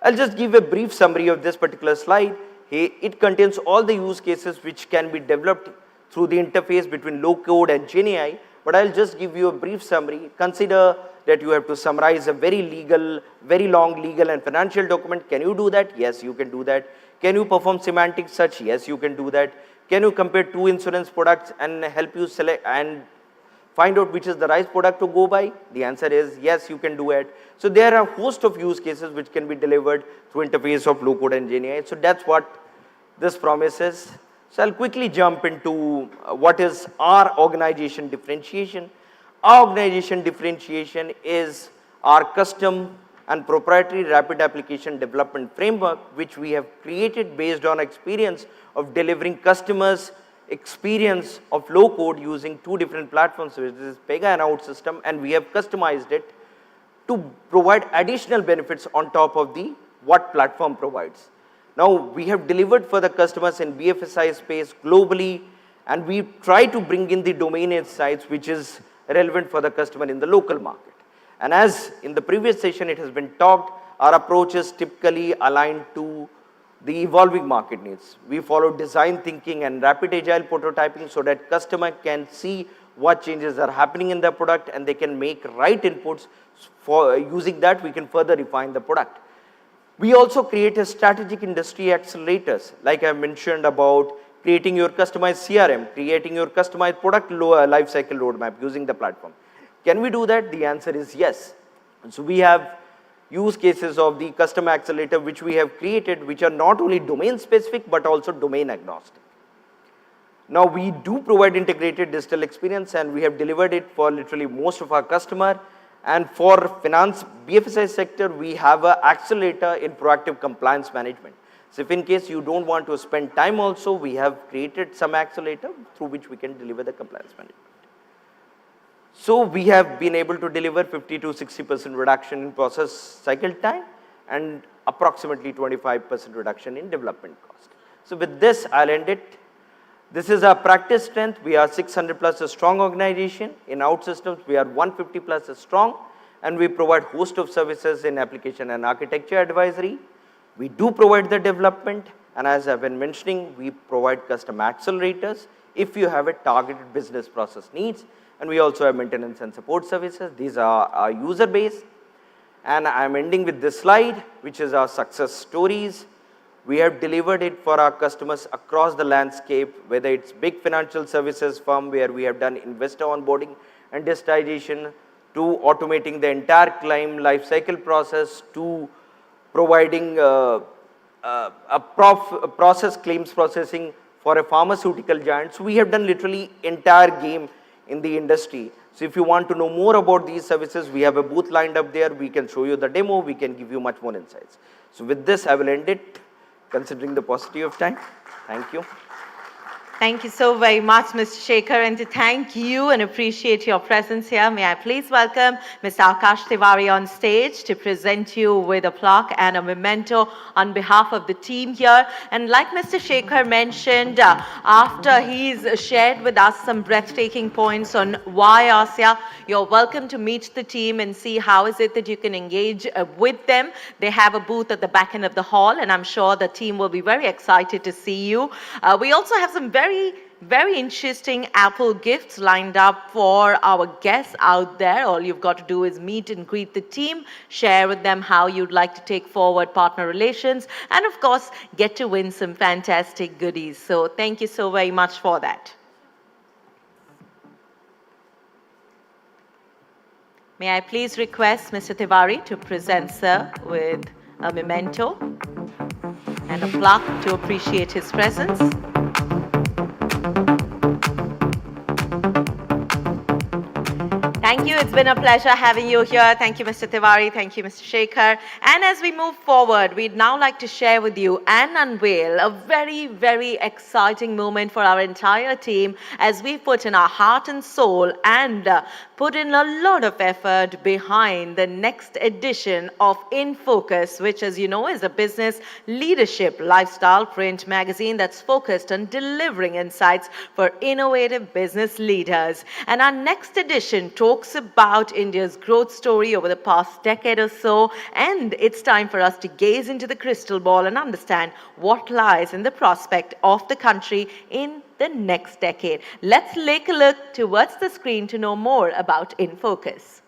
I'll just give a brief summary of this particular slide. It contains all the use cases which can be developed through the interface between low code and GenAI, but I'll just give you a brief summary. Consider that you have to summarize a very long legal and financial document. Can you do that? Yes, you can do that. Can you perform semantic search? Yes, you can do that. Can you compare two insurance products and help you select and find out which is the right product to go by? The answer is yes, you can do it. So there are a host of use cases which can be delivered through interface of low code and GenAI. So that's what this promises. So I'll quickly jump into what is our organization differentiation. our organization differentiation is our custom and proprietary rapid application development framework, which we have created based on experience of delivering customers experience of low code using two different platforms, which is Pega and OutSystem, and we have customized it to provide additional benefits on top of the what platform provides. Now we have delivered for the customers in BFSI space globally, and we try to bring in the domain insights which is relevant for the customer in the local market. And as in the previous session it has been talked, our approach is typically aligned to the evolving market needs. We follow design thinking and rapid agile prototyping so that customer can see what changes are happening in their product and they can make right inputs. For using that, we can further refine the product. We also create a strategic industry accelerators, like I mentioned about creating your customized CRM, creating your customized product lifecycle roadmap using the platform. Can we do that? The answer is yes. So we have use cases of the custom accelerator which we have created, which are not only domain specific but also domain agnostic. Now we do provide integrated digital experience, and we have delivered it for literally most of our customer. And for finance BFSI sector, we have an accelerator in proactive compliance management. So if in case you don't want to spend time also, we have created some accelerator through which we can deliver the compliance management. So we have been able to deliver 50 to 60% reduction in process cycle time and approximately 25% reduction in development cost. So with this, I'll end it. This is our practice strength. We are 600 plus a strong organization. In OutSystems, we are 150 plus a strong, and we provide host of services in application and architecture advisory. We do provide the development, and as I've been mentioning, we provide custom accelerators if you have a targeted business process needs. And we also have maintenance and support services. These are our user base. And I'm ending with this slide, which is our success stories. We have delivered it for our customers across the landscape, whether it's big financial services firm where we have done investor onboarding and digitization, to automating the entire claim lifecycle process, to providing process claims processing for a pharmaceutical giant. So we have done literally entire game in the industry. So if you want to know more about these services, we have a booth lined up there. We can show you the demo. We can give you much more insights. So with this, I will end it, considering the paucity of time. Thank you. Thank you so very much, Mr. Shekhar, and to thank you and appreciate your presence here, may I please welcome Mr. Akash Tiwari on stage to present you with a plaque and a memento on behalf of the team here. And like Mr. Shekhar mentioned, after he's shared with us some breathtaking points on why ASIA, you're welcome to meet the team and see how is it that you can engage with them. They have a booth at the back end of the hall, and I'm sure the team will be very excited to see you. We also have some very interesting Apple gifts lined up for our guests out there. All you've got to do is meet and greet the team, share with them how you'd like to take forward partner relations, and of course, get to win some fantastic goodies. So thank you so very much for that. May I please request Mr. Tiwari to present sir with a memento and a plaque to appreciate his presence. Thank you. It's been a pleasure having you here. Thank you, Mr. Tiwari. Thank you, Mr. Shekhar. And as we move forward, we'd now like to share with you and unveil a very exciting moment for our entire team as we put in our heart and soul and put in a lot of effort behind the next edition of In Focus, which, as you know, is a business leadership lifestyle print magazine that's focused on delivering insights for innovative business leaders. And our next edition talks about India's growth story over the past decade or so, and it's time for us to gaze into the crystal ball and understand what lies in the prospect of the country in the next decade. Let's take a look towards the screen to know more about In Focus.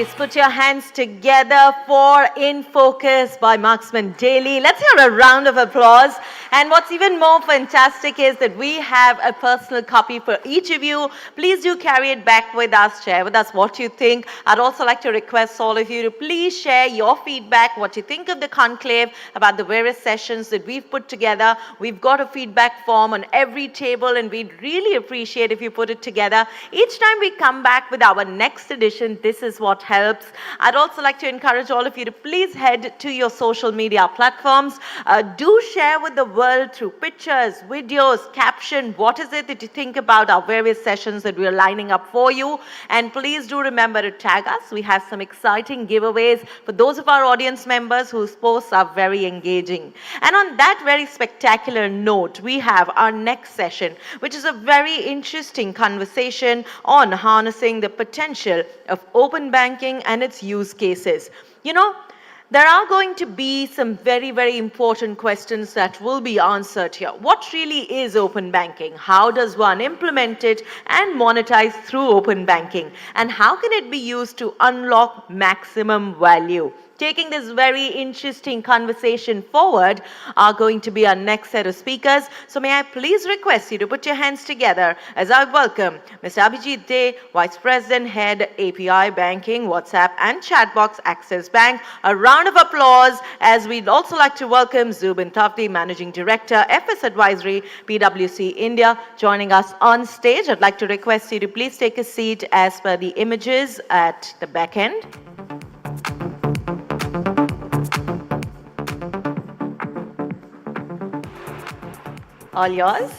Please put your hands together for In Focus by Marksmen Daily. Let's hear a round of applause. And what's even more fantastic is that we have a personal copy for each of you. Please do carry it back with us, share with us what you think. I'd also like to request all of you to please share your feedback, what you think of the conclave, about the various sessions that we've put together. We've got a feedback form on every table, and we'd really appreciate if you put it together. Each time we come back with our next edition, this is what helps. I'd also like to encourage all of you to please head to your social media platforms. Do share with the world through pictures, videos, caption, what is it that you think about our various sessions that we're lining up for you. And please do remember to tag us. We have some exciting giveaways for those of our audience members whose posts are very engaging. And on that very spectacular note, we have our next session, which is a very interesting conversation on harnessing the potential of open banking and its use cases. You know, there are going to be some very, very important questions that will be answered here. What really is open banking? How does one implement it and monetize through open banking? And how can it be used to unlock maximum value? Taking this very interesting conversation forward are going to be our next set of speakers. So may I please request you to put your hands together as I welcome Mr. Abhijit Dey, Vice President, Head, API Banking, WhatsApp and Chatbox, Access Bank. A round of applause, as we'd also like to welcome Zubin Tafti, Managing Director, FS Advisory, PwC India, joining us on stage. I'd like to request you to please take a seat as per the images at the back end. All yours.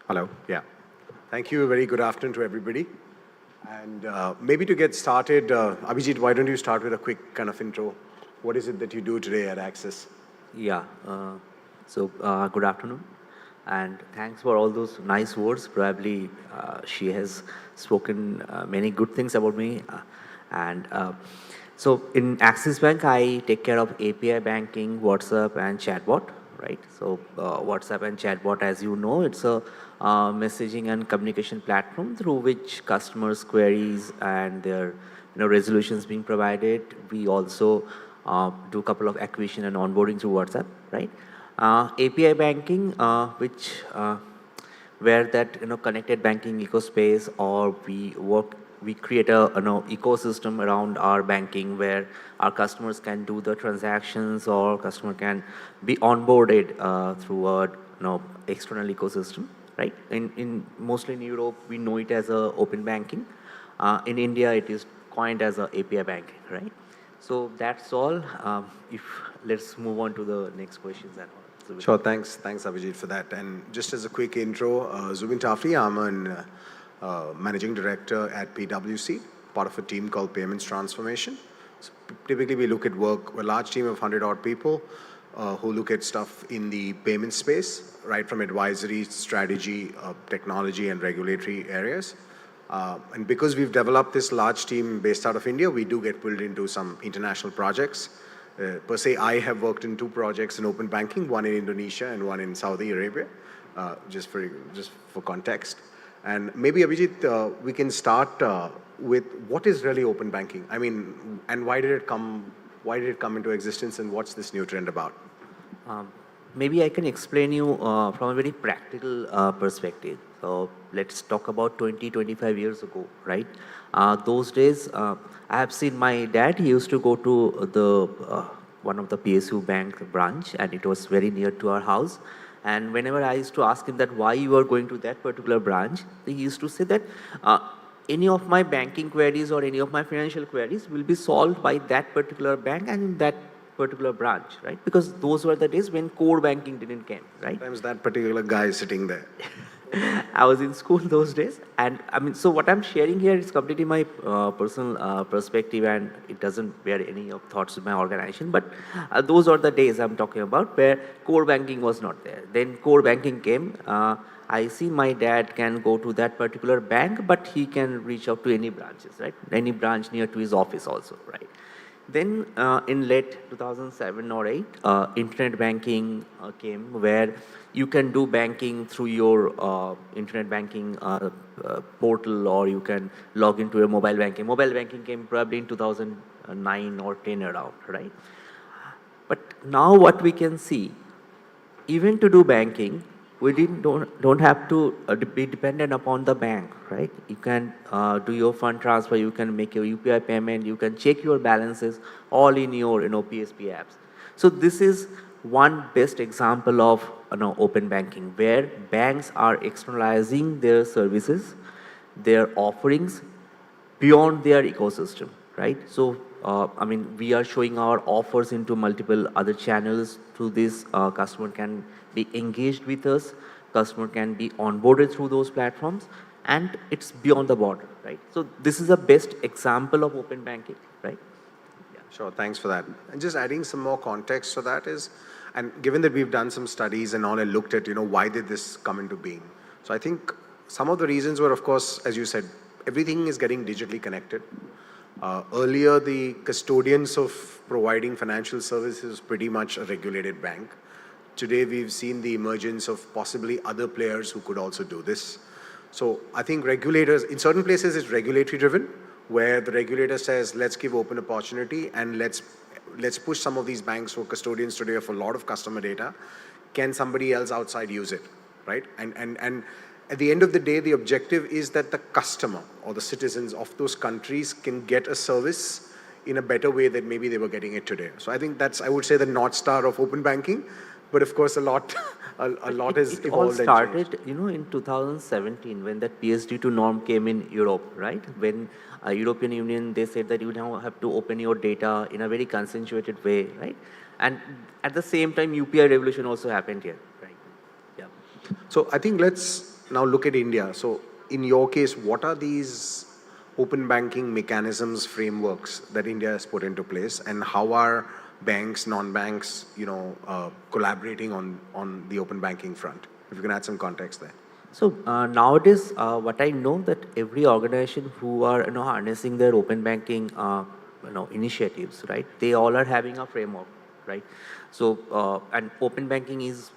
Hello, yeah. Thank you. A very good afternoon to everybody. And maybe to get started, Abhijit, why don't you start with a quick kind of intro? What is it that you do today at Access? Yeah, good afternoon. And thanks for all those nice words. Probably she has spoken many good things about me. So in Axis Bank, I take care of API banking, WhatsApp, and chatbot, right? So WhatsApp and chatbot, as you know, it's a messaging and communication platform through which customers' queries and their resolutions being provided. We also do a couple of acquisition and onboarding through WhatsApp, right? API banking, where that connected banking ecospace, or we create a ecosystem around our banking where our customers can do the transactions, or customer can be onboarded through a external ecosystem, right? Mostly in Europe, we know it as open banking. In India, it is coined as API banking, right? So that's all. Let's move on to the next questions and all. Sure, thanks Abhijit for that. And just as a quick intro, Zubin Tafti, I'm an Managing Director at PwC, part of a team called Payments Transformation. So typically we look at work, we're a large team of 100-odd people who look at stuff in the payment space, right from advisory, strategy, technology and regulatory areas. And because we've developed this large team based out of India, we do get pulled into some international projects. Per se, I have worked in 2 projects in open banking, one in Indonesia and one in Saudi Arabia, just for context. And maybe Abhijit, we can start with what is really open banking? I mean, and why did it come into existence, and what's this new trend about? Maybe I can explain you from a very practical perspective. So let's talk about 25 years ago, right? Those days, I have seen my dad. He used to go to the one of the PSU bank branch, and it was very near to our house. And whenever I used to ask him that why you are going to that particular branch, he used to say that any of my banking queries or any of my financial queries will be solved by that particular bank and in that particular branch, right? Because those were the days when core banking didn't come, right? Sometimes that particular guy is sitting there. I was in school those days, and I mean, so what I'm sharing here is completely my personal perspective, and it doesn't bear any of thoughts of my organization. But those are the days I'm talking about where core banking was not there. Then core banking came. I see my dad can go to that particular bank, but he can reach out to any branches, right? Any branch near to his office also, right? Then in late 2007 or 8, internet banking came where you can do banking through your internet banking portal, or you can log into your mobile banking. Mobile banking came probably in 2009 or 10 around, right? But now what we can see, even to do banking, we don't have to be dependent upon the bank, right? You can do your fund transfer, you can make your UPI payment, you can check your balances all in your PSP apps. So this is one best example of open banking, where banks are externalizing their services, their offerings beyond their ecosystem, right? So, I mean, we are showing our offers into multiple other channels. Through this, customer can be engaged with us, customer can be onboarded through those platforms, and it's beyond the border, right? So this is the best example of open banking, right? Sure, thanks for that. And just adding some more context to that is, and given that we've done some studies and all and looked at, why did this come into being? So I think some of the reasons were, of course, as you said, everything is getting digitally connected. Earlier, the custodians of providing financial services pretty much a regulated bank. Today, we've seen the emergence of possibly other players who could also do this. So I think regulators, in certain places, it's regulatory driven, where the regulator says, let's give open opportunity and let's push some of these banks who are custodians today of a lot of customer data. Can somebody else outside use it, right? And at the end of the day, the objective is that the customer or the citizens of those countries can get a service in a better way than maybe they were getting it today. So I think that's, I would say, the North Star of open banking. But of course, a lot has It evolved. all And started, changed. in 2017 when that PSD2 norm came in Europe, right? When European Union, they said that you now have to open your data in a very consensuated way, right? And at the same time, UPI revolution also happened here, right? Yeah. So I think let's now look at India. So in your case, what are these open banking mechanisms, frameworks that India has put into place, and how are banks, non-banks, collaborating on the open banking front? If you can add some context there. So nowadays, what I know that every organization who are harnessing their open banking initiatives, right? They all are having a framework, right? So and open banking is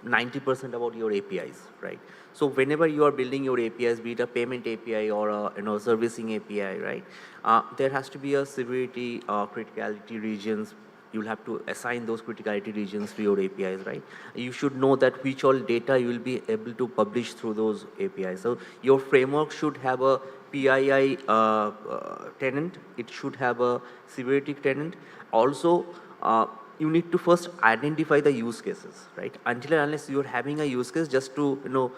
90% about your APIs, right? So whenever you are building your APIs, be it a payment API or a servicing API, right? There has to be a severity, criticality regions. You'll have to assign those criticality regions to your APIs, right? You should know that which all data you will be able to publish through those APIs. So your framework should have a PII tenant. It should have a severity tenant. Also, you need to first identify the use cases, right? Until and unless you're having a use case just to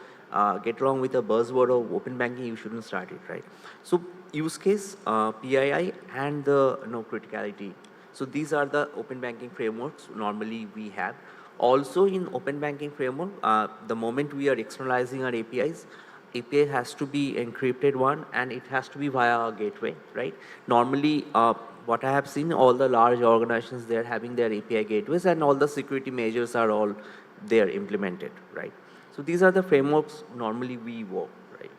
get along with a buzzword of open banking, you shouldn't start it, right? So use case, PII, and the criticality. So these are the open banking frameworks normally we have. Also in open banking framework, the moment we are externalizing our APIs, API has to be encrypted one, and it has to be via a gateway, right? Normally, what I have seen, all the large organizations, they're having their API gateways, and all the security measures are all there implemented, right? So these are the frameworks normally we work, right?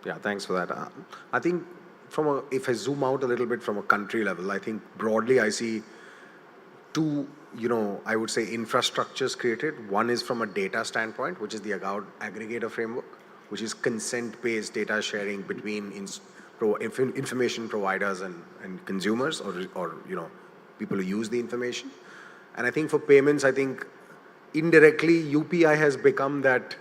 Yeah, thanks for that. I think if I zoom out a little bit from a country level, I think broadly I see two, I would say infrastructures created. One is from a data standpoint, which is the aggregator framework, which is consent-based data sharing between information providers and consumers or people who use the information. And I think for payments, I think indirectly UPI has become that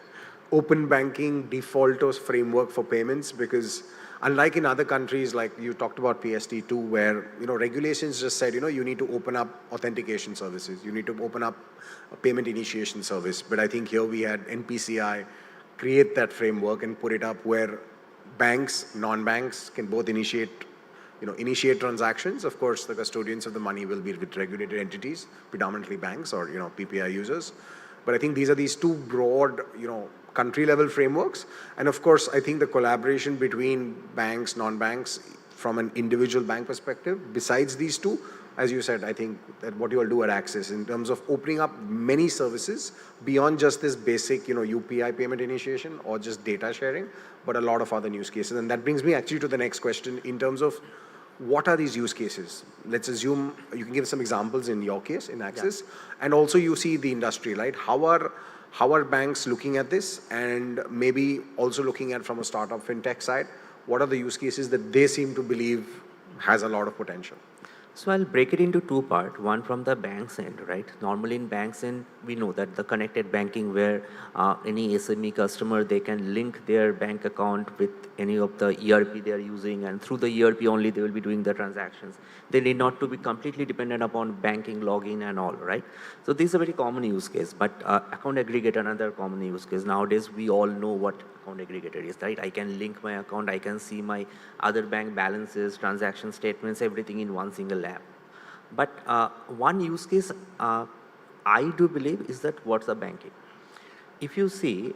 open banking default framework for payments, because unlike in other countries, like you talked about PSD2, where regulations just said you need to open up authentication services, you need to open up a payment initiation service. But I think here we had NPCI create that framework and put it up where banks, non-banks can both initiate transactions. Of course, the custodians of the money will be with regulated entities, predominantly banks or PPI users. But I think these two broad country level frameworks. And of course, I think the collaboration between banks, non-banks, from an individual bank perspective, besides these two, as you said, I think that what you all do at Axis in terms of opening up many services beyond just this basic, UPI payment initiation or just data sharing, but a lot of other use cases. And that brings me actually to the next question in terms of what are these use cases? Let's assume you can give some examples in your case, in Axis, and also you see the industry, right? How are banks looking at this, and maybe also looking at from a startup fintech side, what are the use cases that they seem to believe has a lot of potential? So I'll break it into two parts. One from the bank's end, right? Normally in bank's end, we know that the connected banking where any SME customer, they can link their bank account with any of the ERP they are using, and through the ERP only they will be doing the transactions. They need not to be completely dependent upon banking login and all, right? So this is a very common use case, but account aggregator, another common use case. Nowadays, we all know what account aggregator is, right? I can link my account, I can see my other bank balances, transaction statements, everything in one single app. But one use case I do believe is that WhatsApp banking. If you see,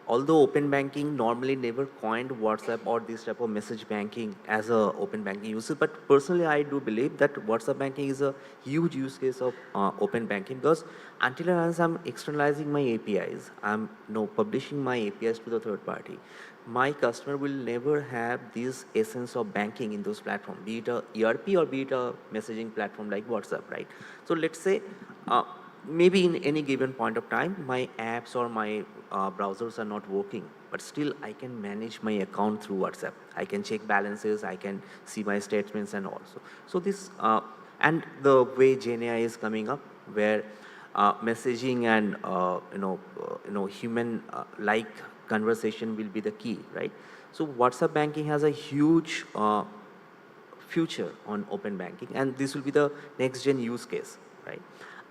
although open banking normally never coined WhatsApp or this type of message banking as a open banking user, but personally I do believe that WhatsApp banking is a huge use case of open banking, because until and unless I'm externalizing my APIs, I'm publishing my APIs to the third party, my customer will never have this essence of banking in those platforms, be it a ERP or be it a messaging platform like WhatsApp, right? So let's say maybe in any given point of time, my apps or my browsers are not working, but still I can manage my account through WhatsApp. I can check balances, I can see my statements and also. So this, and the way GenAI is coming up, where messaging and human-like conversation will be the key, right? So WhatsApp banking has a huge future on open banking, and this will be the next gen use case, right?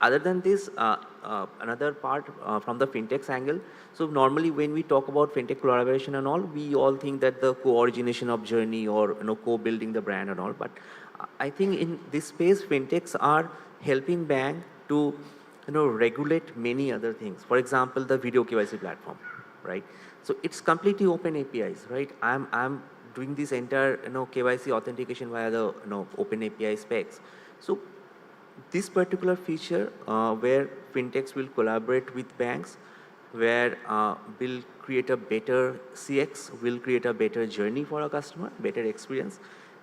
Other than this, another part from the fintech's angle. So normally when we talk about fintech collaboration and all, we all think that the co-origination of journey or co-building the brand and all. But I think in this space, fintechs are helping bank to regulate many other things. For example, the video KYC platform, right? So it's completely open APIs, right? I'm doing this entire KYC authentication via the open API specs. So this particular feature where fintechs will collaborate with banks, where will create a better CX, will create a better journey for a customer, better experience.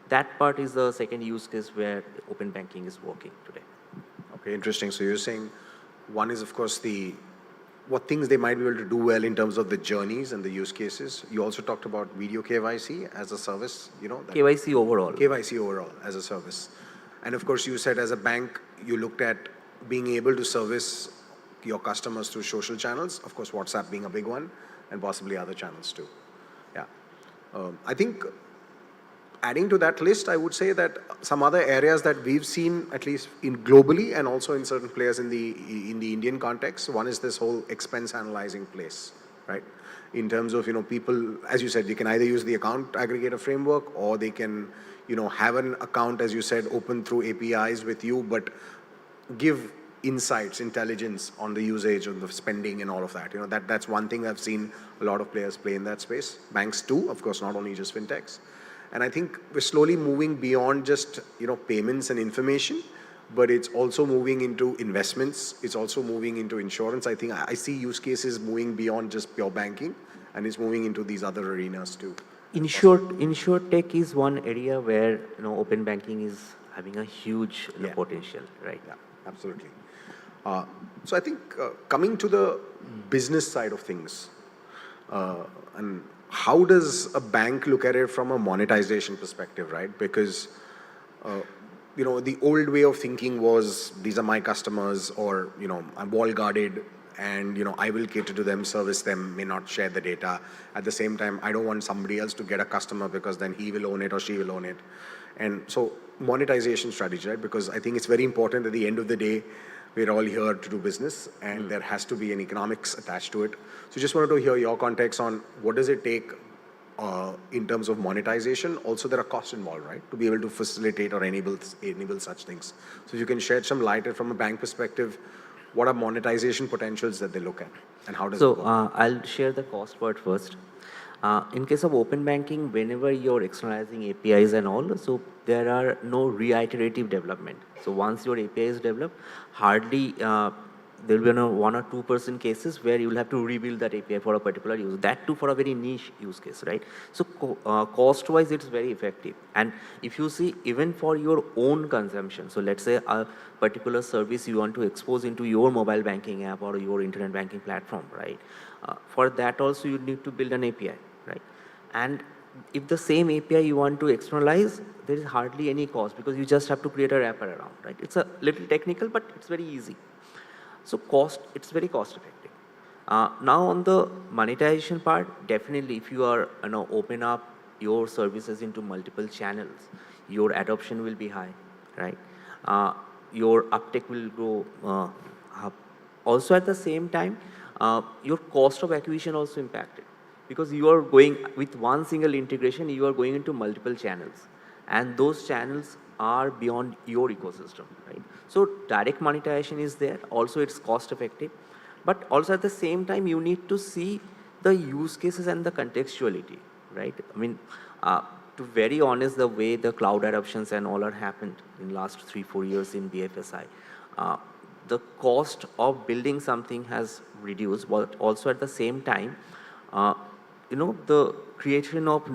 That part is the second use case where open banking is working today. Okay, interesting. So you're saying one is, of course, what things they might be able to do well in terms of the journeys and the use cases. You also talked about video KYC as a service, KYC overall. KYC overall as a service. And of course, you said as a bank, you looked at being able to service your customers through social channels, of course, WhatsApp being a big one, and possibly other channels too. Yeah. I think adding to that list, I would say that some other areas that we've seen, at least in globally and also in certain players in the Indian context, one is this whole expense analyzing place, right? In terms of, people, as you said, they can either use the account aggregator framework, or they can, have an account, as you said, open through APIs with you, but give insights, intelligence on the usage, on the spending and all of that. That's one thing I've seen a lot of players play in that space. Banks too, of course, not only just fintechs. And I think we're slowly moving beyond just, payments and information, but it's also moving into investments. It's also moving into insurance. I think I see use cases moving beyond just pure banking, and it's moving into these other arenas too. Insurtech is one area where open banking is having a huge potential, right? Yeah, absolutely. So I think coming to the business side of things, and how does a bank look at it from a monetization perspective, right? Because the old way of thinking was, these are my customers, or I'm wall guarded, and I will cater to them, service them, may not share the data. At the same time, I don't want somebody else to get a customer, because then he will own it or she will own it. And so monetization strategy, right? Because I think it's very important at the end of the day, we're all here to do business, and there has to be an economics attached to it. So just wanted to hear your context on what does it take in terms of monetization. Also, there are costs involved, right? To be able to facilitate or enable such things. So if you can shed some light from a bank perspective, what are monetization potentials that they look at, and how does it work? I'll share the cost part first. In case of open banking, whenever you're externalizing APIs and all, so there are no reiterative development. So once your API is developed, hardly there will be 1 or 2% cases where you will have to rebuild that API for a particular use. That too for a very niche use case, right? So cost-wise, it's very effective. And if you see, even for your own consumption, so let's say a particular service you want to expose into your mobile banking app or your internet banking platform, right? For that also, you need to build an API, right? And if the same API you want to externalize, there is hardly any cost because you just have to create a wrapper around, right? It's a little technical, but it's very easy. So it's very cost effective. Now on the monetization part, definitely if you are, open up your services into multiple channels, your adoption will be high, right? Your uptake will grow up. Also at the same time, your cost of acquisition also impacted because you are going with one single integration, you are going into multiple channels and those channels are beyond your ecosystem, right? So direct monetization is there. Also, it's cost effective, but also at the same time, you need to see the use cases and the contextuality, right? I mean, to very honest, the way the cloud adoptions and all are happened in last 3-4 years in BFSI, the cost of building something has reduced, but also at the same time, the creation of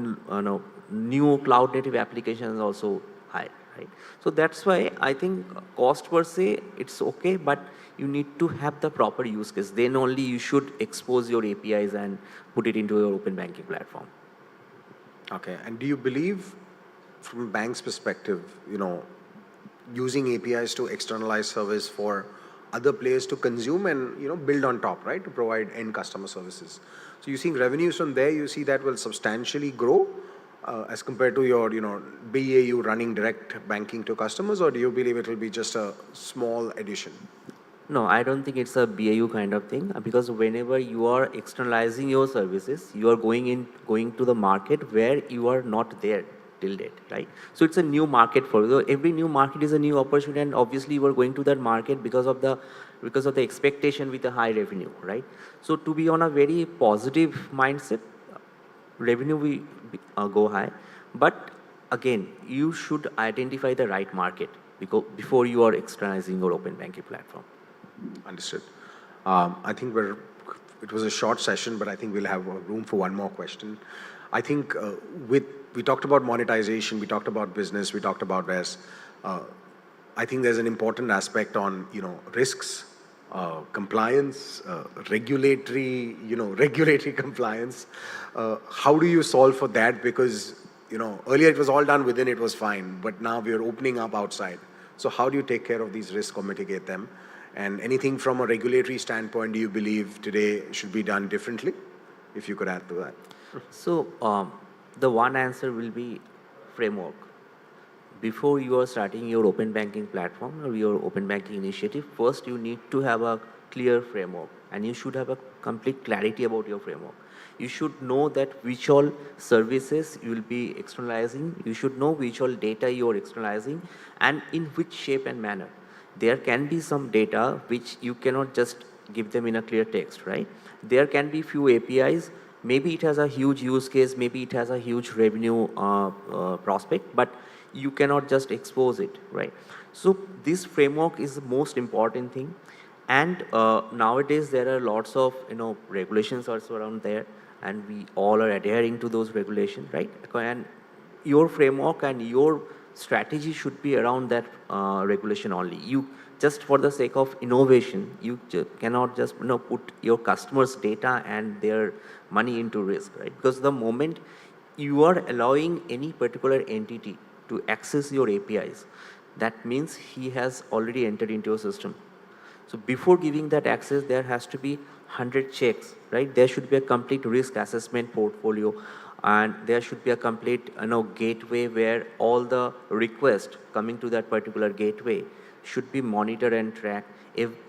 new cloud native applications is also high, right? So that's why I think cost per se, it's okay, but you need to have the proper use case. Then only you should expose your APIs and put it into your open banking platform. Okay, and do you believe from a bank's perspective, using APIs to externalize service for other players to consume and, build on top, right, to provide end customer services? So you seeing revenues from there, you see that will substantially grow as compared to your, BAU running direct banking to customers, or do you believe it will be just a small addition? No, I don't think it's a BAU kind of thing because whenever you are externalizing your services, you are going to the market where you are not there till date, right? So it's a new market for you. Every new market is a new opportunity, and obviously you are going to that market because of the expectation with a high revenue, right? So to be on a very positive mindset, revenue will go high, but again, you should identify the right market before you are externalizing your open banking platform. Understood. I think it was a short session, but I think we'll have room for one more question. I think we talked about monetization, we talked about business, we talked about REST. I think there's an important aspect on, risks, compliance, regulatory compliance. How do you solve for that? Because, earlier it was all done within, it was fine, but now we are opening up outside. So how do you take care of these risks or mitigate them? And anything from a regulatory standpoint, do you believe today should be done differently? If you could add to that. So the one answer will be framework. Before you are starting your open banking platform or your open banking initiative, first you need to have a clear framework and you should have a complete clarity about your framework. You should know that which all services you will be externalizing. You should know which all data you are externalizing and in which shape and manner. There can be some data which you cannot just give them in a clear text, right? There can be few APIs. Maybe it has a huge use case, maybe it has a huge revenue prospect, but you cannot just expose it, right? So this framework is the most important thing. And nowadays there are lots of regulations also around there, and we all are adhering to those regulations, right? And your framework and your strategy should be around that regulation only. You just for the sake of innovation, you cannot just put your customers' data and their money into risk, right? Because the moment you are allowing any particular entity to access your APIs, that means he has already entered into your system. So before giving that access, there has to be 100 checks, right? There should be a complete risk assessment portfolio, and there should be a complete gateway where all the requests coming to that particular gateway should be monitored and tracked.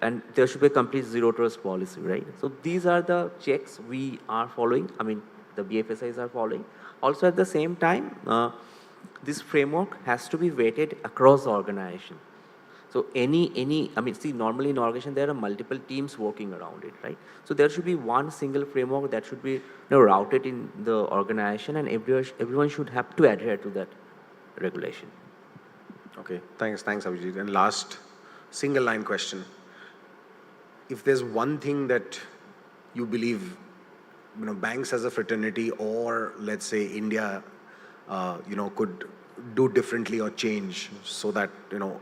And there should be a complete zero trust policy, right? So these are the checks we are following. I mean, the BFSIs are following. Also at the same time, this framework has to be weighted across the organization. So normally in organization there are multiple teams working around it, right? So there should be one single framework that should be routed in the organization, and everyone should have to adhere to that regulation. Okay, thanks Abhijit. And last single line question. if there's one thing that you believe, banks as a fraternity, or let's say India, could do differently or change so that,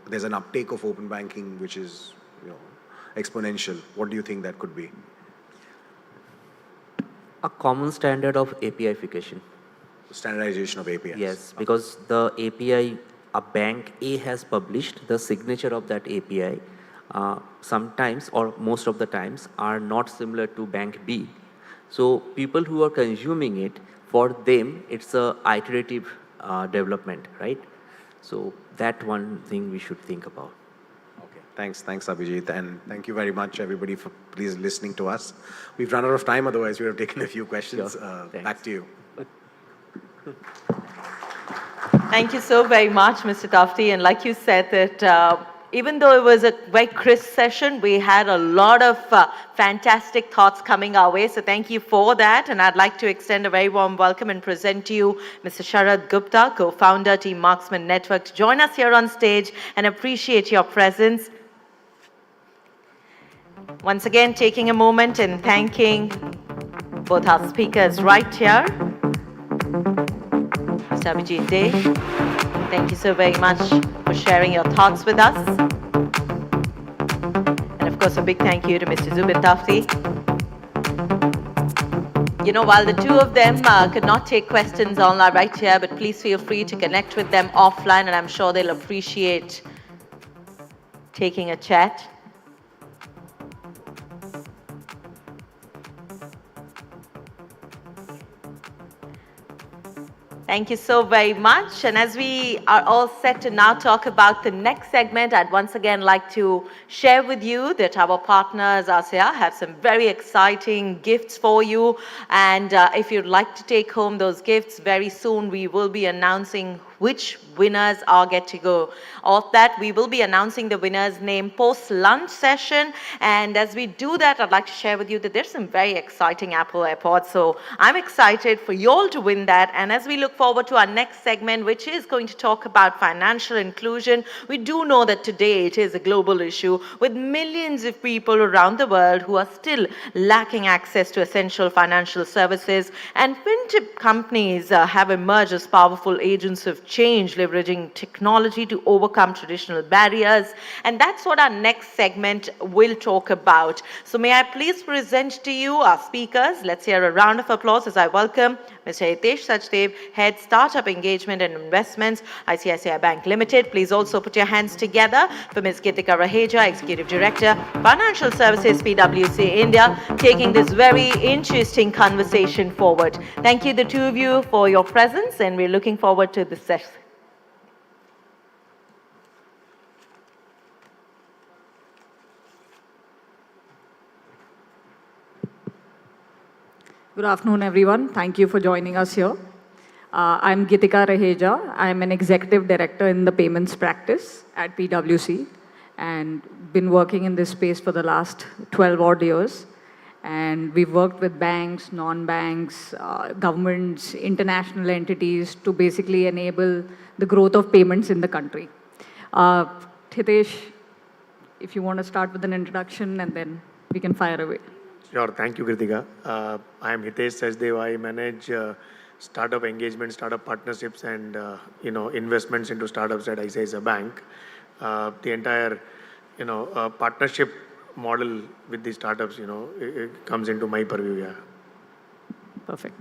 there's an uptake of open banking which is, exponential. What do you think that could be? A common standard of APIfication. Standardization of APIs. Yes, because the API a bank A has published, the signature of that API sometimes or most of the times are not similar to bank B. So people who are consuming it, for them, it's a iterative development, right? So that one thing we should think about. Okay, thanks Abhijit, and thank you very much everybody for please listening to us. We've run out of time, otherwise we would have taken a few questions. Sure. Back to you. Thank you so very much, Mr. Tafti. And like you said, that even though it was a very crisp session, we had a lot of fantastic thoughts coming our way. So thank you for that. And I'd like to extend a very warm welcome and present to you Mr. Sharad Gupta, co-founder, Team Marksmen Network, to join us here on stage and appreciate your presence. Once again, taking a moment and thanking both our speakers right here. Mr. Abhijit Dey, thank you so very much for sharing your thoughts with us. And of course, a big thank you to Mr. Zubin Tafti. While the two of them could not take questions online right here, but please feel free to connect with them offline, and I'm sure they'll appreciate taking a chat. Thank you so very much. And as we are all set to now talk about the next segment, I'd once again like to share with you that our partners, ASEA, have some very exciting gifts for you. And if you'd like to take home those gifts, very soon we will be announcing which winners are get to go. Of that, we will be announcing the winner's name post-lunch session. And as we do that, I'd like to share with you that there's some very exciting Apple AirPods. So I'm excited for you all to win that. And as we look forward to our next segment, which is going to talk about financial inclusion, we do know that today it is a global issue with millions of people around the world who are still lacking access to essential financial services. And fintech companies have emerged as powerful agents of change, leveraging technology to overcome traditional barriers. And that's what our next segment will talk about. So may I please present to you our speakers. Let's hear a round of applause as I welcome Mr. Hitesh Sachdev, Head Startup Engagement and Investments, ICICI Bank Limited. Please also put your hands together for Ms. Gitika Raheja, Executive Director, Financial Services, PwC India, taking this very interesting conversation forward. Thank you, the two of you, for your presence, and we're looking forward to this session. Good afternoon, everyone. Thank you for joining us here. I'm Gitika Raheja. I'm an executive director in the payments practice at PwC and been working in this space for the last 12 odd years. And we've worked with banks, non-banks, governments, international entities to basically enable the growth of payments in the country. Hitesh, if you want to start with an introduction and then we can fire away. Sure, thank you, Kritika. I am Hitesh Sachdev. I manage startup engagement, startup partnerships, and investments into startups at ICICI Bank. The entire partnership model with the startups, it comes into my purview. Yeah. Perfect.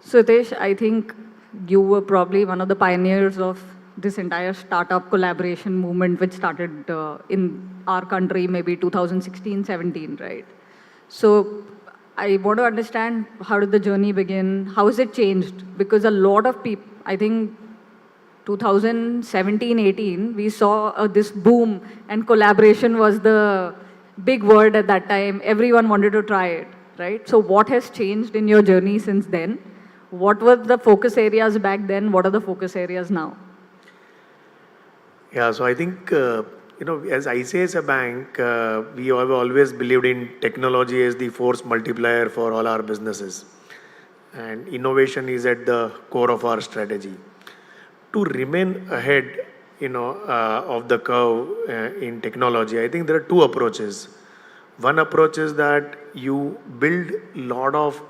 So Hitesh, I think you were probably one of the pioneers of this entire startup collaboration movement, which started in our country maybe 2016-17, right? So I want to understand, how did the journey begin? How has it changed? Because a lot of people, I think 2017-18, we saw this boom, and collaboration was the big word at that time. Everyone wanted to try it, right? So what has changed in your journey since then? What were the focus areas back then? What are the focus areas now? Yeah, so I think, as ICICI Bank, we have always believed in technology as the force multiplier for all our businesses. And innovation is at the core of our strategy. To remain ahead, of the curve in technology, I think there are two approaches. One approach is that you build a lot of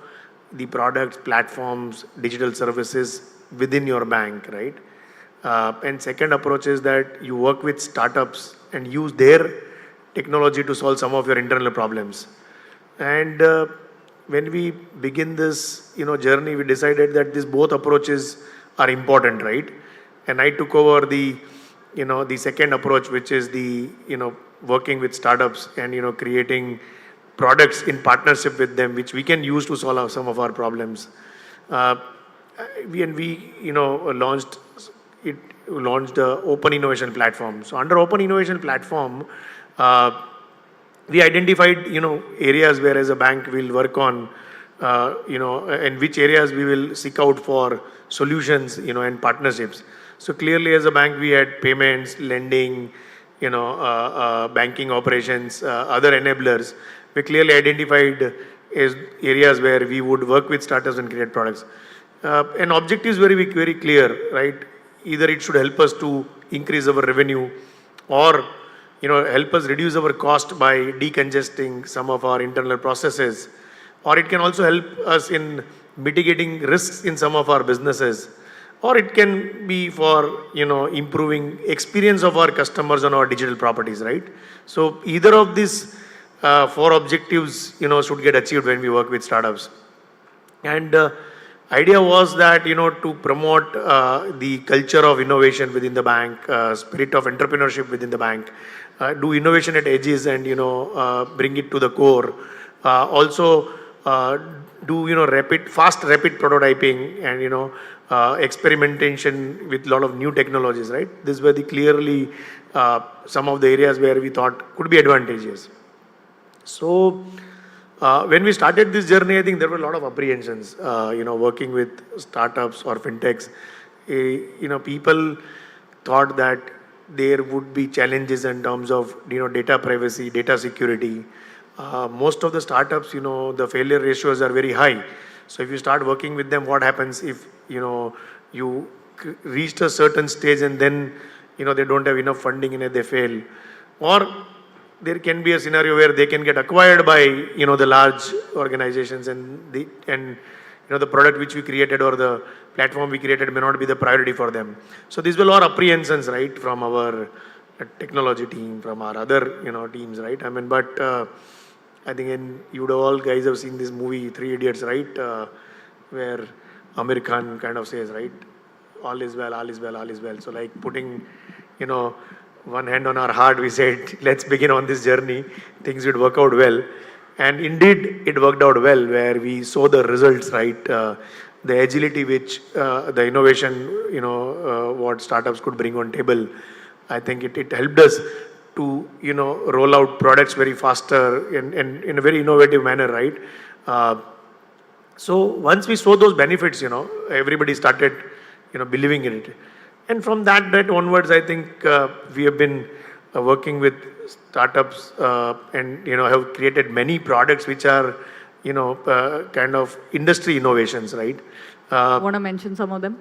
the products, platforms, digital services within your bank, right? And second approach is that you work with startups and use their technology to solve some of your internal problems. And when we begin this, journey, we decided that these both approaches are important, right? And I took over the, the second approach, which is the, working with startups and, creating products in partnership with them, which we can use to solve some of our problems. We launched the Open Innovation Platform. So under Open Innovation Platform, we identified, areas where as a bank we'll work on, and which areas we will seek out for solutions, and partnerships. So clearly as a bank, we had payments, lending, banking operations, other enablers. We clearly identified as areas where we would work with startups and create products. And objectives very, very clear, right? Either it should help us to increase our revenue or help us reduce our cost by decongesting some of our internal processes, or it can also help us in mitigating risks in some of our businesses, or it can be for improving experience of our customers on our digital properties, right? So either of these four objectives should get achieved when we work with startups. And idea was that to promote the culture of innovation within the bank, spirit of entrepreneurship within the bank, do innovation at edges and bring it to the core. Also do fast rapid prototyping and experimentation with a lot of new technologies, right? These were the clearly some of the areas where we thought could be advantageous. So when we started this journey, I think there were a lot of apprehensions, working with startups or fintechs. People thought that there would be challenges in terms of, data privacy, data security. Most of the startups, the failure ratios are very high. So if you start working with them, what happens if, you reached a certain stage and then, they don't have enough funding and they fail? Or there can be a scenario where they can get acquired by, the large organizations and the product which we created or the platform we created may not be the priority for them. So these were a lot of apprehensions, right, from our technology team, from our other, teams, right? I mean, but I think you all guys have seen this movie, Three Idiots, right? Where Amir Khan kind of says, right, all is well, all is well, all is well. So like putting, one hand on our heart, we said, let's begin on this journey. Things would work out well. And indeed, it worked out well, where we saw the results, right? The agility which the innovation, what startups could bring on table. I think it helped us to, roll out products very faster and in a very innovative manner, right? So once we saw those benefits, everybody started, believing in it. And from that onwards, I think we have been working with startups and have created many products which are kind of industry innovations, right? Want to mention some of them?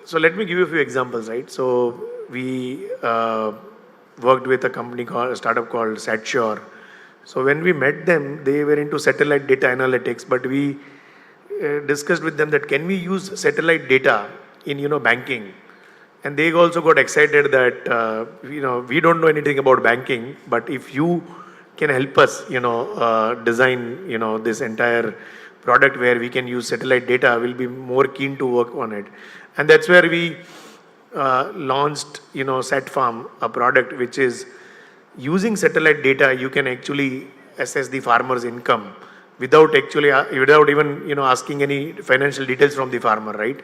So let me give you a few examples, right? So we worked with a startup called SatSure. So when we met them, they were into satellite data analytics, but we discussed with them that can we use satellite data in banking. And they also got excited that, we don't know anything about banking, but if you can help us, design, this entire product where we can use satellite data, we'll be more keen to work on it. And that's where we launched, SatFarm, a product which is using satellite data, you can actually assess the farmer's income without even, asking any financial details from the farmer, right?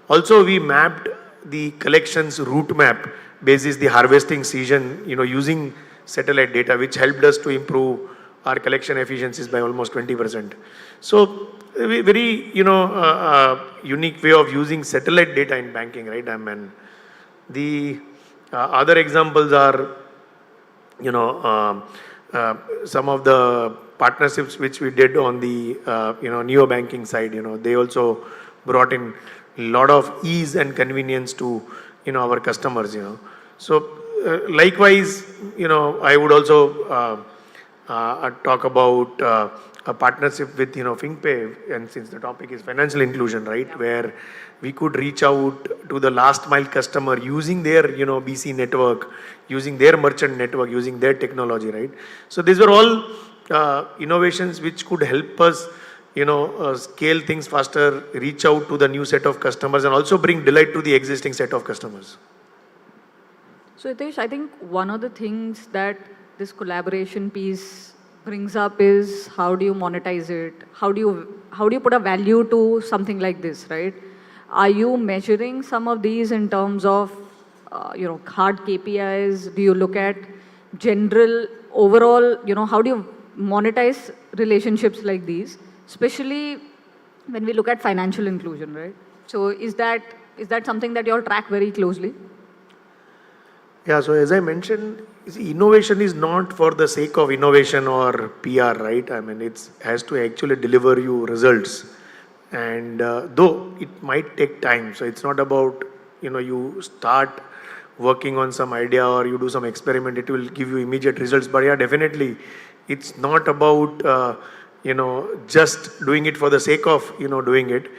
Also, we mapped the collections route map basis the harvesting season, using satellite data, which helped us to improve our collection efficiencies by almost 20%. So, very, unique way of using satellite data in banking, right? I mean, the other examples are, some of the partnerships which we did on the, neo-banking side, they also brought in a lot of ease and convenience to, our customers, So likewise, I would also talk about a partnership with, FinPay, and since the topic is financial inclusion, right, where we could reach out to the last mile customer using their, BC network, using their merchant network, using their technology, right? So these were all innovations which could help us, scale things faster, reach out to the new set of customers, and also bring delight to the existing set of customers. So Hitesh, I think one of the things that this collaboration piece brings up is how do you monetize it? How do you put a value to something like this, right? Are you measuring some of these in terms of hard KPIs? Do you look at general overall, how do you monetize relationships like these, especially when we look at financial inclusion, right? So is that something that you all track very closely? Yeah, so as I mentioned, innovation is not for the sake of innovation or PR, right? I mean, it has to actually deliver you results. And though it might take time, so it's not about, you start working on some idea or you do some experiment, it will give you immediate results. But yeah, definitely, it's not about, just doing it for the sake of, doing it.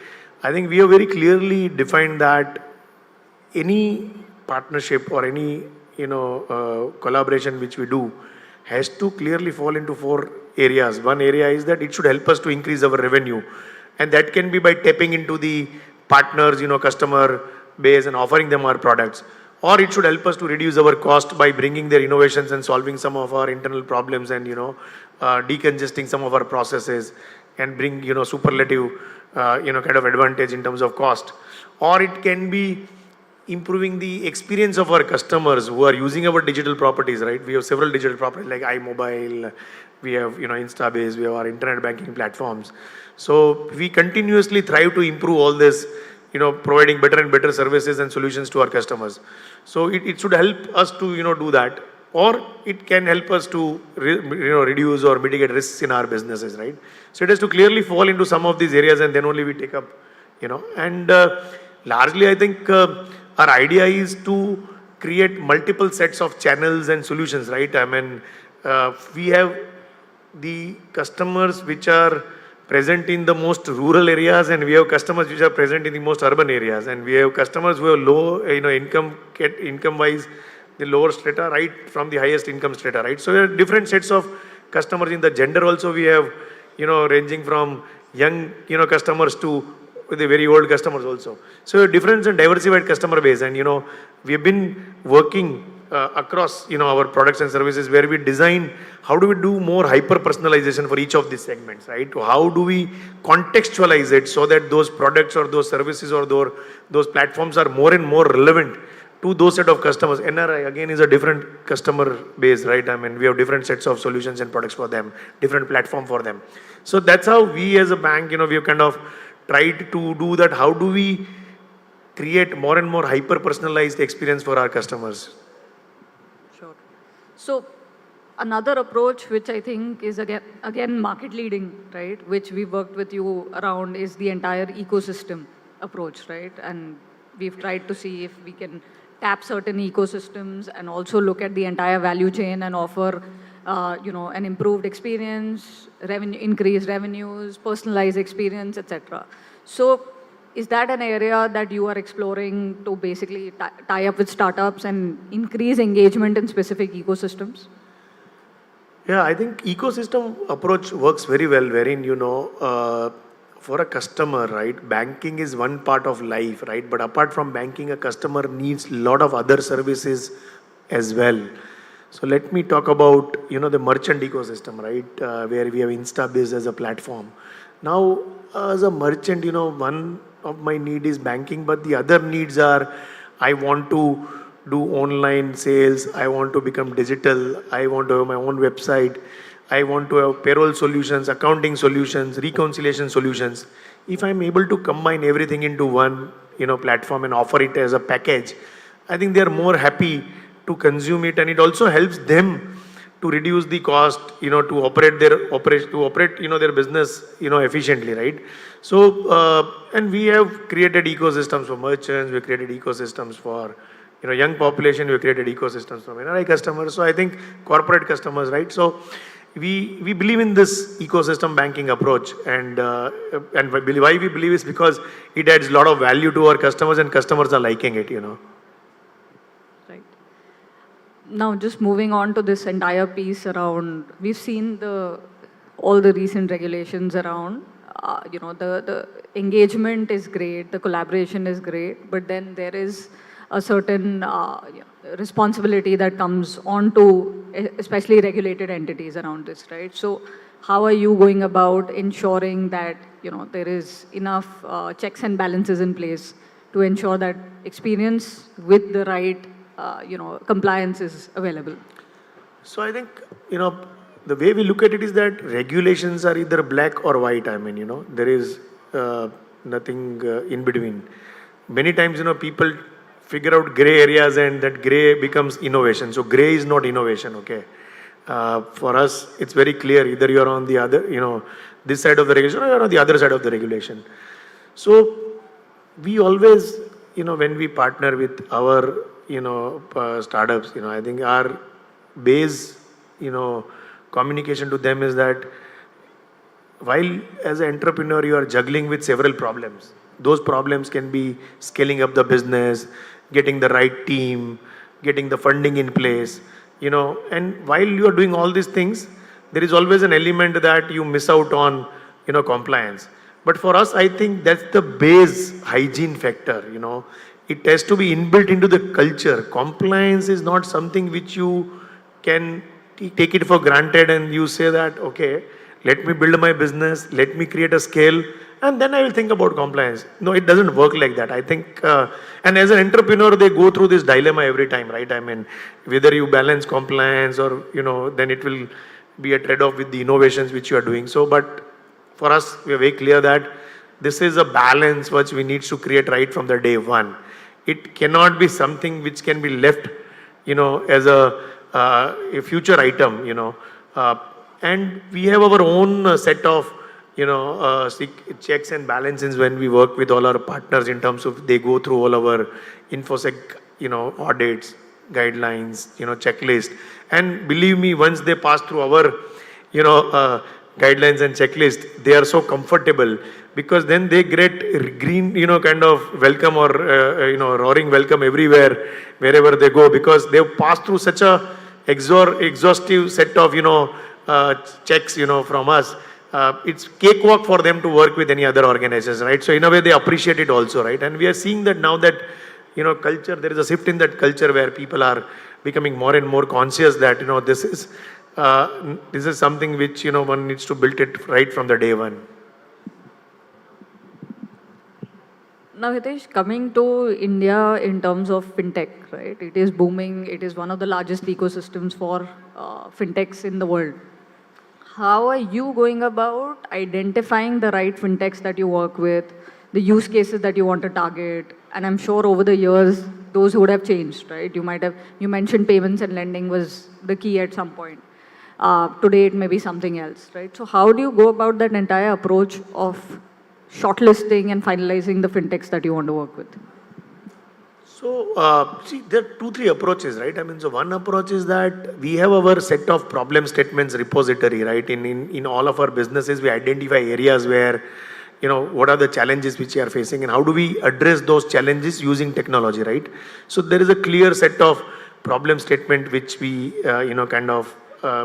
I think we have very clearly defined that any partnership or any collaboration which we do has to clearly fall into 4 areas. One area is that it should help us to increase our revenue, and that can be by tapping into the partners, customer base and offering them our products, or it should help us to reduce our cost by bringing their innovations and solving some of our internal problems and decongesting some of our processes and bring superlative kind of advantage in terms of cost. Or it can be improving the experience of our customers who are using our digital properties, right? We have several digital properties like iMobile, we have, Instabase, we have our internet banking platforms. So we continuously thrive to improve all this, providing better and better services and solutions to our customers. So it should help us to, do that, or it can help us to, reduce or mitigate risks in our businesses, right? So it has to clearly fall into some of these areas, and then only we take up, and largely I think our idea is to create multiple sets of channels and solutions, right? I mean, we have the customers which are present in the most rural areas, and we have customers which are present in the most urban areas, and we have customers who have low, income-wise, the lower strata, right, from the highest income strata, right? So we have different sets of customers. In the gender also, we have, ranging from young, customers to the very old customers also. So different and diversified customer base, and we have been working across our products and services where we design how do we do more hyper personalization for each of these segments, right? How do we contextualize it so that those products or those services or those platforms are more and more relevant to those set of customers. NRI again is a different customer base, right? I mean, we have different sets of solutions and products for them, different platform for them. So that's how we as a bank, we have kind of tried to do that. How do we create more and more hyper-personalized experience for our customers? Sure. So another approach, which I think is again market leading, right, which we worked with you around, is the entire ecosystem approach, right? And we've tried to see if we can tap certain ecosystems and also look at the entire value chain and offer an improved experience, increased revenues, personalized experience, etc. So is that an area that you are exploring to basically tie up with startups and increase engagement in specific ecosystems? Yeah, I think ecosystem approach works very well, wherein, for a customer, right, banking is one part of life, right? But apart from banking, a customer needs a lot of other services as well. So let me talk about, the merchant ecosystem, right, where we have Instabase as a platform. Now, as a merchant, one of my need is banking, but the other needs are, I want to do online sales, I want to become digital, I want to have my own website, I want to have payroll solutions, accounting solutions, reconciliation solutions. If I'm able to combine everything into one, platform and offer it as a package, I think they're more happy to consume it, and it also helps them to reduce the cost, to operate their their business, efficiently, right? So, and we have created ecosystems for merchants, we created ecosystems for, young population, we created ecosystems from NRI customers. So I think corporate customers, right? So we believe in this ecosystem banking approach, and why we believe is because it adds a lot of value to our customers, and customers are liking it. Right. Now, just moving on to this entire piece around, we've seen all the recent regulations around, the engagement is great, the collaboration is great, but then there is a certain responsibility that comes on to especially regulated entities around this, right? So how are you going about ensuring that, there is enough checks and balances in place to ensure that experience with the right, compliance is available? So I think, the way we look at it is that regulations are either black or white. I mean, there is nothing in between. Many times, people figure out gray areas, and that gray becomes innovation. So gray is not innovation, okay? For us, it's very clear, either you're on the other, this side of the regulation, or you're on the other side of the regulation. So we always, when we partner with our, startups, I think our base, communication to them is that while as an entrepreneur you are juggling with several problems, those problems can be scaling up the business, getting the right team, getting the funding in place, and while you are doing all these things, there is always an element that you miss out on, compliance. But for us, I think that's the base hygiene factor, It has to be inbuilt into the culture. Compliance is not something which you can take it for granted and you say that, okay, let me build my business, let me create a scale, and then I will think about compliance. No, it doesn't work like that. I think, and as an entrepreneur, they go through this dilemma every time, right? I mean, whether you balance compliance or, then it will be a trade-off with the innovations which you are doing. So, but for us, we are very clear that this is a balance which we need to create right from the day one. It cannot be something which can be left, as a future item, and we have our own set of, checks and balances when we work with all our partners in terms of they go through all our InfoSec, audits, guidelines, checklist. And believe me, once they pass through our, guidelines and checklist, they are so comfortable because then they get green, kind of welcome or, roaring welcome everywhere, wherever they go, because they've passed through such a exhaustive set of, checks, from us. It's cakewalk for them to work with any other organizations, right? So in a way, they appreciate it also, right? And we are seeing that now that, culture, there is a shift in that culture where people are becoming more and more conscious that, this is something which, one needs to build it right from the day one. Now, Hitesh, coming to India in terms of fintech, right? It is booming. It is one of the largest ecosystems for fintechs in the world. How are you going about identifying the right fintechs that you work with, the use cases that you want to target? And I'm sure over the years, those would have changed, right? You mentioned payments and lending was the key at some point. Today, it may be something else, right? So how do you go about that entire approach of shortlisting and finalizing the fintechs that you want to work with? So, see, there are 2-3 approaches, right? I mean, so one approach is that we have our set of problem statements repository, right? In all of our businesses, we identify areas where, what are the challenges which we are facing and how do we address those challenges using technology, right? So there is a clear set of problem statement which we, kind of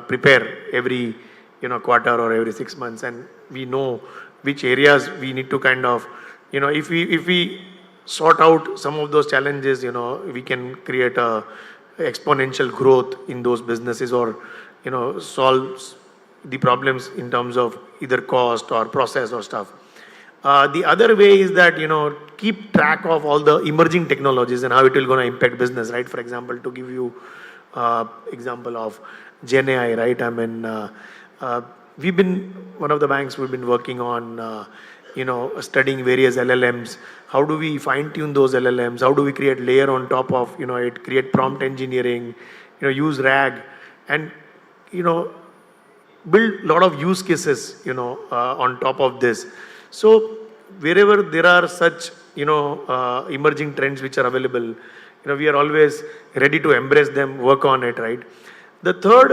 prepare every, quarter or every 6 months, and we know which areas we need to kind of, if we sort out some of those challenges, we can create a exponential growth in those businesses or, solve the problems in terms of either cost or process or stuff. The other way is that, keep track of all the emerging technologies and how it will going to impact business, right? For example, to give you example of Gen AI, right? I mean, we've been, one of the banks we've been working on, studying various LLMs. How do we fine tune those LLMs? How do we create layer on top of, it, create prompt engineering, use RAG and, build a lot of use cases, on top of this. So wherever there are such, emerging trends which are available, we are always ready to embrace them, work on it, right? The third,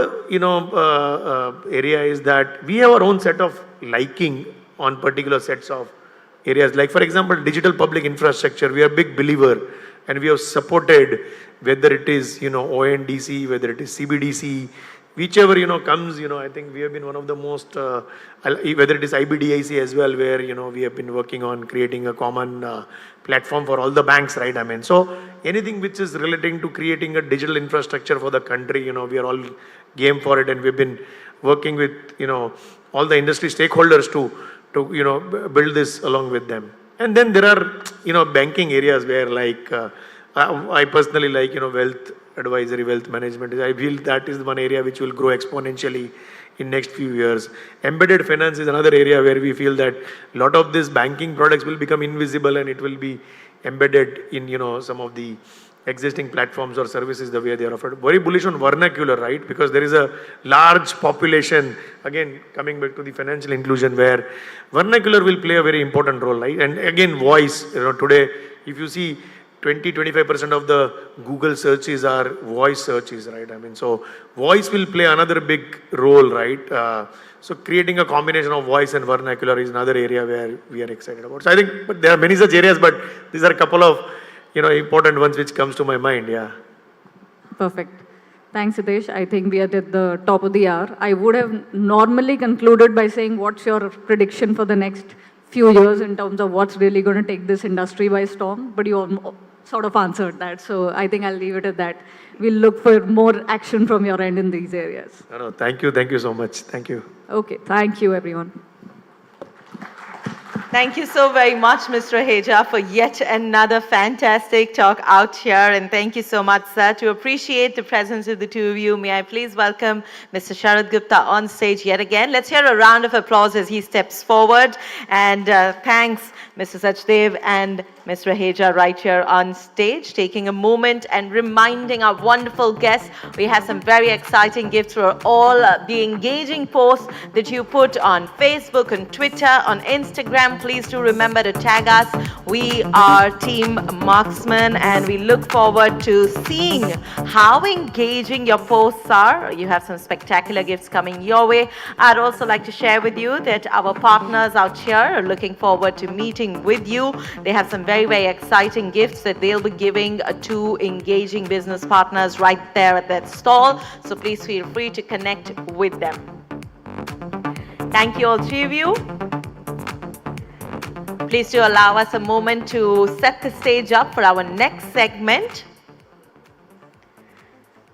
area is that we have our own set of liking on particular sets of areas. Like for example, digital public infrastructure, we are a big believer and we have supported whether it is, ONDC, whether it is CBDC, whichever, comes, I think we have been one of the most, whether it is IBDIC as well, where, we have been working on creating a common platform for all the banks, right? I mean, so anything which is relating to creating a digital infrastructure for the country, we are all game for it, and we've been working with, all the industry stakeholders to build this along with them. And then there are, banking areas where like, I personally like, wealth advisory, wealth management. I feel that is one area which will grow exponentially in next few years. Embedded finance is another area where we feel that a lot of these banking products will become invisible and it will be embedded in, some of the existing platforms or services the way they are offered. Very bullish on vernacular, right? Because there is a large population, again, coming back to the financial inclusion, where vernacular will play a very important role, right? And again, voice, today, if you see 20-25% of the Google searches are voice searches, right? I mean, so voice will play another big role, right? So creating a combination of voice and vernacular is another area where we are excited about. So I think, but there are many such areas, but these are a couple of, important ones which comes to my mind, yeah. Perfect. Thanks, Hitesh. I think we are at the top of the hour. I would have normally concluded by saying, what's your prediction for the next few years in terms of what's really going to take this industry by storm? But you sort of answered that. So I think I'll leave it at that. We'll look for more action from your end in these areas. No, thank you. Thank you so much. Thank you. Okay. Thank you, everyone. Thank you so very much, Mr. Raheja, for yet another fantastic talk out here. And thank you so much, sir. To appreciate the presence of the two of you, may I please welcome Mr. Sharad Gupta on stage yet again. Let's hear a round of applause as he steps forward. And thanks, Mr. Sachdev and Ms. Raheja right here on stage, taking a moment and reminding our wonderful guests we have some very exciting gifts for all the engaging posts that you put on Facebook, on Twitter, on Instagram. Please do remember to tag us. We are Team Marksmen, and we look forward to seeing how engaging your posts are. You have some spectacular gifts coming your way. I'd also like to share with you that our partners out here are looking forward to meeting with you. They have some very, very exciting gifts that they'll be giving to engaging business partners right there at that stall. So please feel free to connect with them. Thank you all three of you. Please do allow us a moment to set the stage up for our next segment.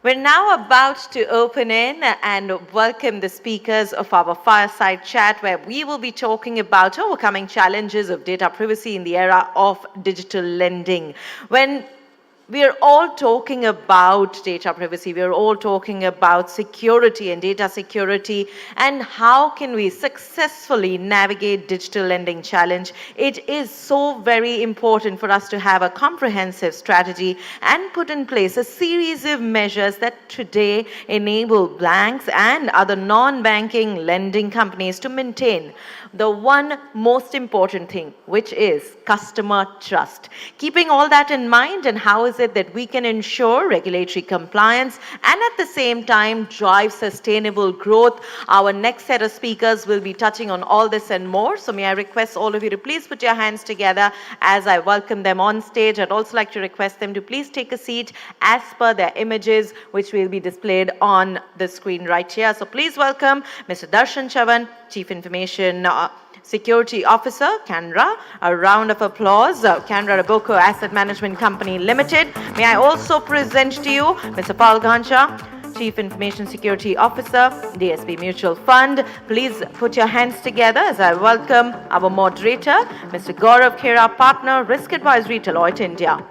We're now about to open in and welcome the speakers of our fireside chat, where we will be talking about overcoming challenges of data privacy in the era of digital lending. When we are all talking about data privacy, we are all talking about security and data security, and how can we successfully navigate digital lending challenge. It is so very important for us to have a comprehensive strategy and put in place a series of measures that today enable banks and other non-banking lending companies to maintain the one most important thing, which is customer trust. Keeping all that in mind, and how is it that we can ensure regulatory compliance and at the same time drive sustainable growth? Our next set of speakers will be touching on all this and more. So may I request all of you to please put your hands together as I welcome them on stage. I'd also like to request them to please take a seat as per their images, which will be displayed on the screen right here. So please welcome Mr. Darshan Chavan, Chief Information Security Officer, Canara. A round of applause. Canara Robeco Asset Management Company Limited. May I also present to you Mr. Paul Gancha, Chief Information Security Officer, DSP Mutual Fund. Please put your hands together as I welcome our moderator, Mr. Gaurav Khera, Partner, Risk Advisory, Deloitte India.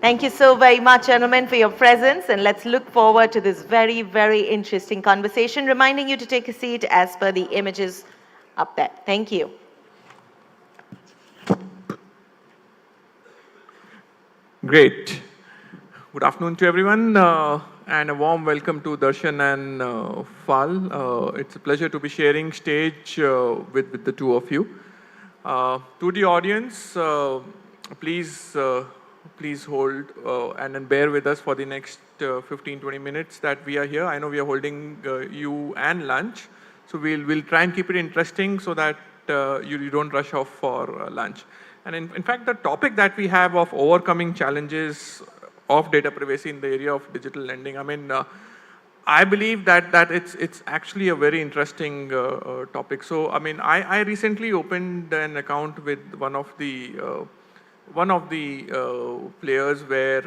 Thank you so very much, gentlemen, for your presence, and let's look forward to this very, very interesting conversation, reminding you to take a seat as per the images up there. Thank you. Great. Good afternoon to everyone, and a warm welcome to Darshan and Fal. It's a pleasure to be sharing stage with the two of you. To the audience, please please hold and then bear with us for the next 15-20 minutes that we are here. I know we are holding you and lunch, so we'll try and keep it interesting so that you don't rush off for lunch. And in fact, the topic that we have of overcoming challenges of data privacy in the area of digital lending, I mean, I believe that it's actually a very interesting topic. So, I mean, I recently opened an account with one of the players where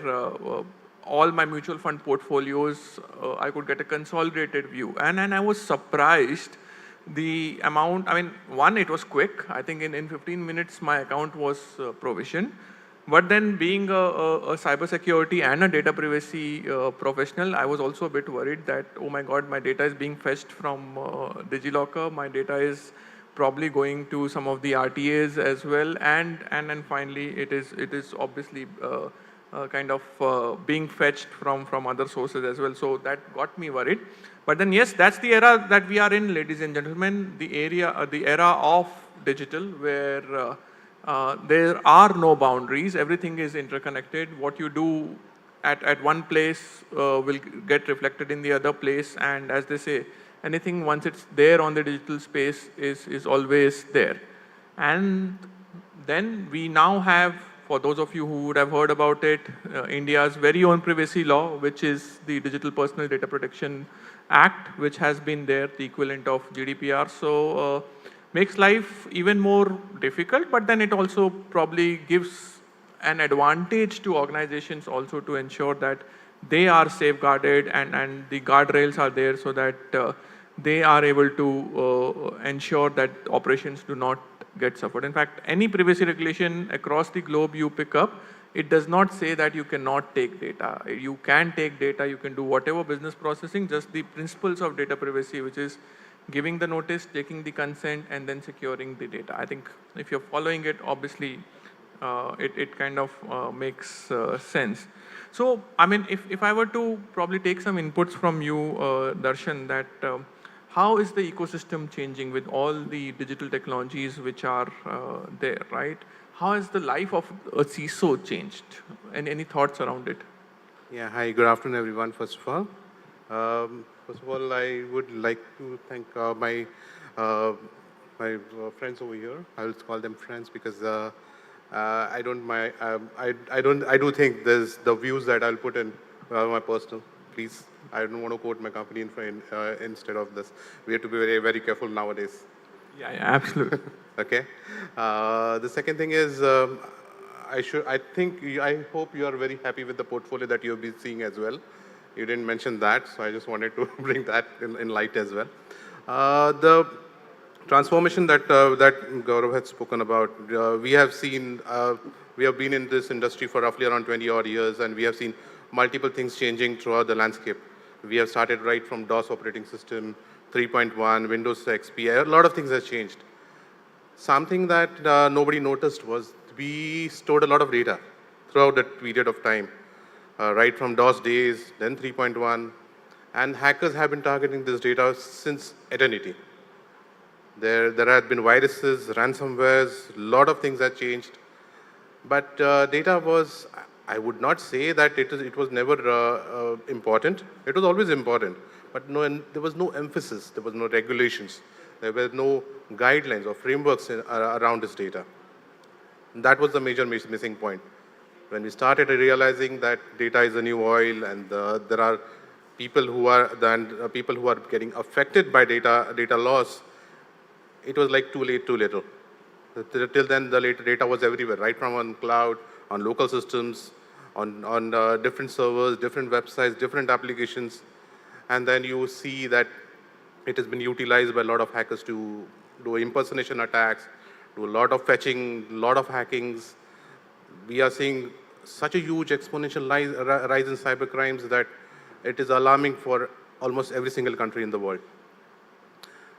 all my mutual fund portfolios, I could get a consolidated view. And I was surprised the amount, I mean, one, it was quick. I think in 15 minutes, my account was provisioned. But then being a cybersecurity and a data privacy professional, I was also a bit worried that, oh my God, my data is being fetched from DigiLocker. My data is probably going to some of the RTAs as well. And then finally, it is obviously kind of being fetched from other sources as well. So that got me worried. But then, yes, that's the era that we are in, ladies and gentlemen, the era of digital where there are no boundaries. Everything is interconnected. What you do at one place will get reflected in the other place. And as they say, anything once it's there on the digital space is always there. And then we now have, for those of you who would have heard about it, India's very own privacy law, which is the Digital Personal Data Protection Act, which has been there, the equivalent of GDPR. So makes life even more difficult, but then it also probably gives an advantage to organizations also to ensure that they are safeguarded and the guardrails are there so that they are able to ensure that operations do not get suffered. In fact, any privacy regulation across the globe you pick up, it does not say that you cannot take data. You can take data, you can do whatever business processing, just the principles of data privacy, which is giving the notice, taking the consent, and then securing the data. I think if you're following it, obviously, it kind of makes sense. So, I mean, if I were to probably take some inputs from you, Darshan, that how is the ecosystem changing with all the digital technologies which are there, right? How has the life of a CISO changed? And any thoughts around it? Yeah, hi, good afternoon, everyone, first of all. First of all, I would like to thank my friends over here. I will call them friends because I do think there's the views that I'll put in my personal. Please, I don't want to quote my company instead of this. We have to be very, very careful nowadays. Yeah, absolutely. Okay. The second thing is, I hope you are very happy with the portfolio that you've been seeing as well. You didn't mention that, so I just wanted to bring that in light as well. The transformation that Gaurav had spoken about, we have seen, we have been in this industry for roughly around 20 odd years, and we have seen multiple things changing throughout the landscape. We have started right from DOS operating system, 3.1, Windows XP, a lot of things have changed. Something that nobody noticed was we stored a lot of data throughout that period of time, right from DOS days, then 3.1, and hackers have been targeting this data since eternity. There have been viruses, ransomwares, a lot of things have changed. But data was, I would not say that it was never important. It was always important, but there was no emphasis, there was no regulations, there were no guidelines or frameworks around this data. And that was the major missing point. When we started realizing that data is the new oil, and there are people who are getting affected by data loss, it was like too late, too little. Till then, the data was everywhere, right from on cloud, on local systems, on different servers, different websites, different applications. And then you see that it has been utilized by a lot of hackers to do impersonation attacks, do a lot of fetching, a lot of hackings. We are seeing such a huge exponential rise in cybercrimes that it is alarming for almost every single country in the world.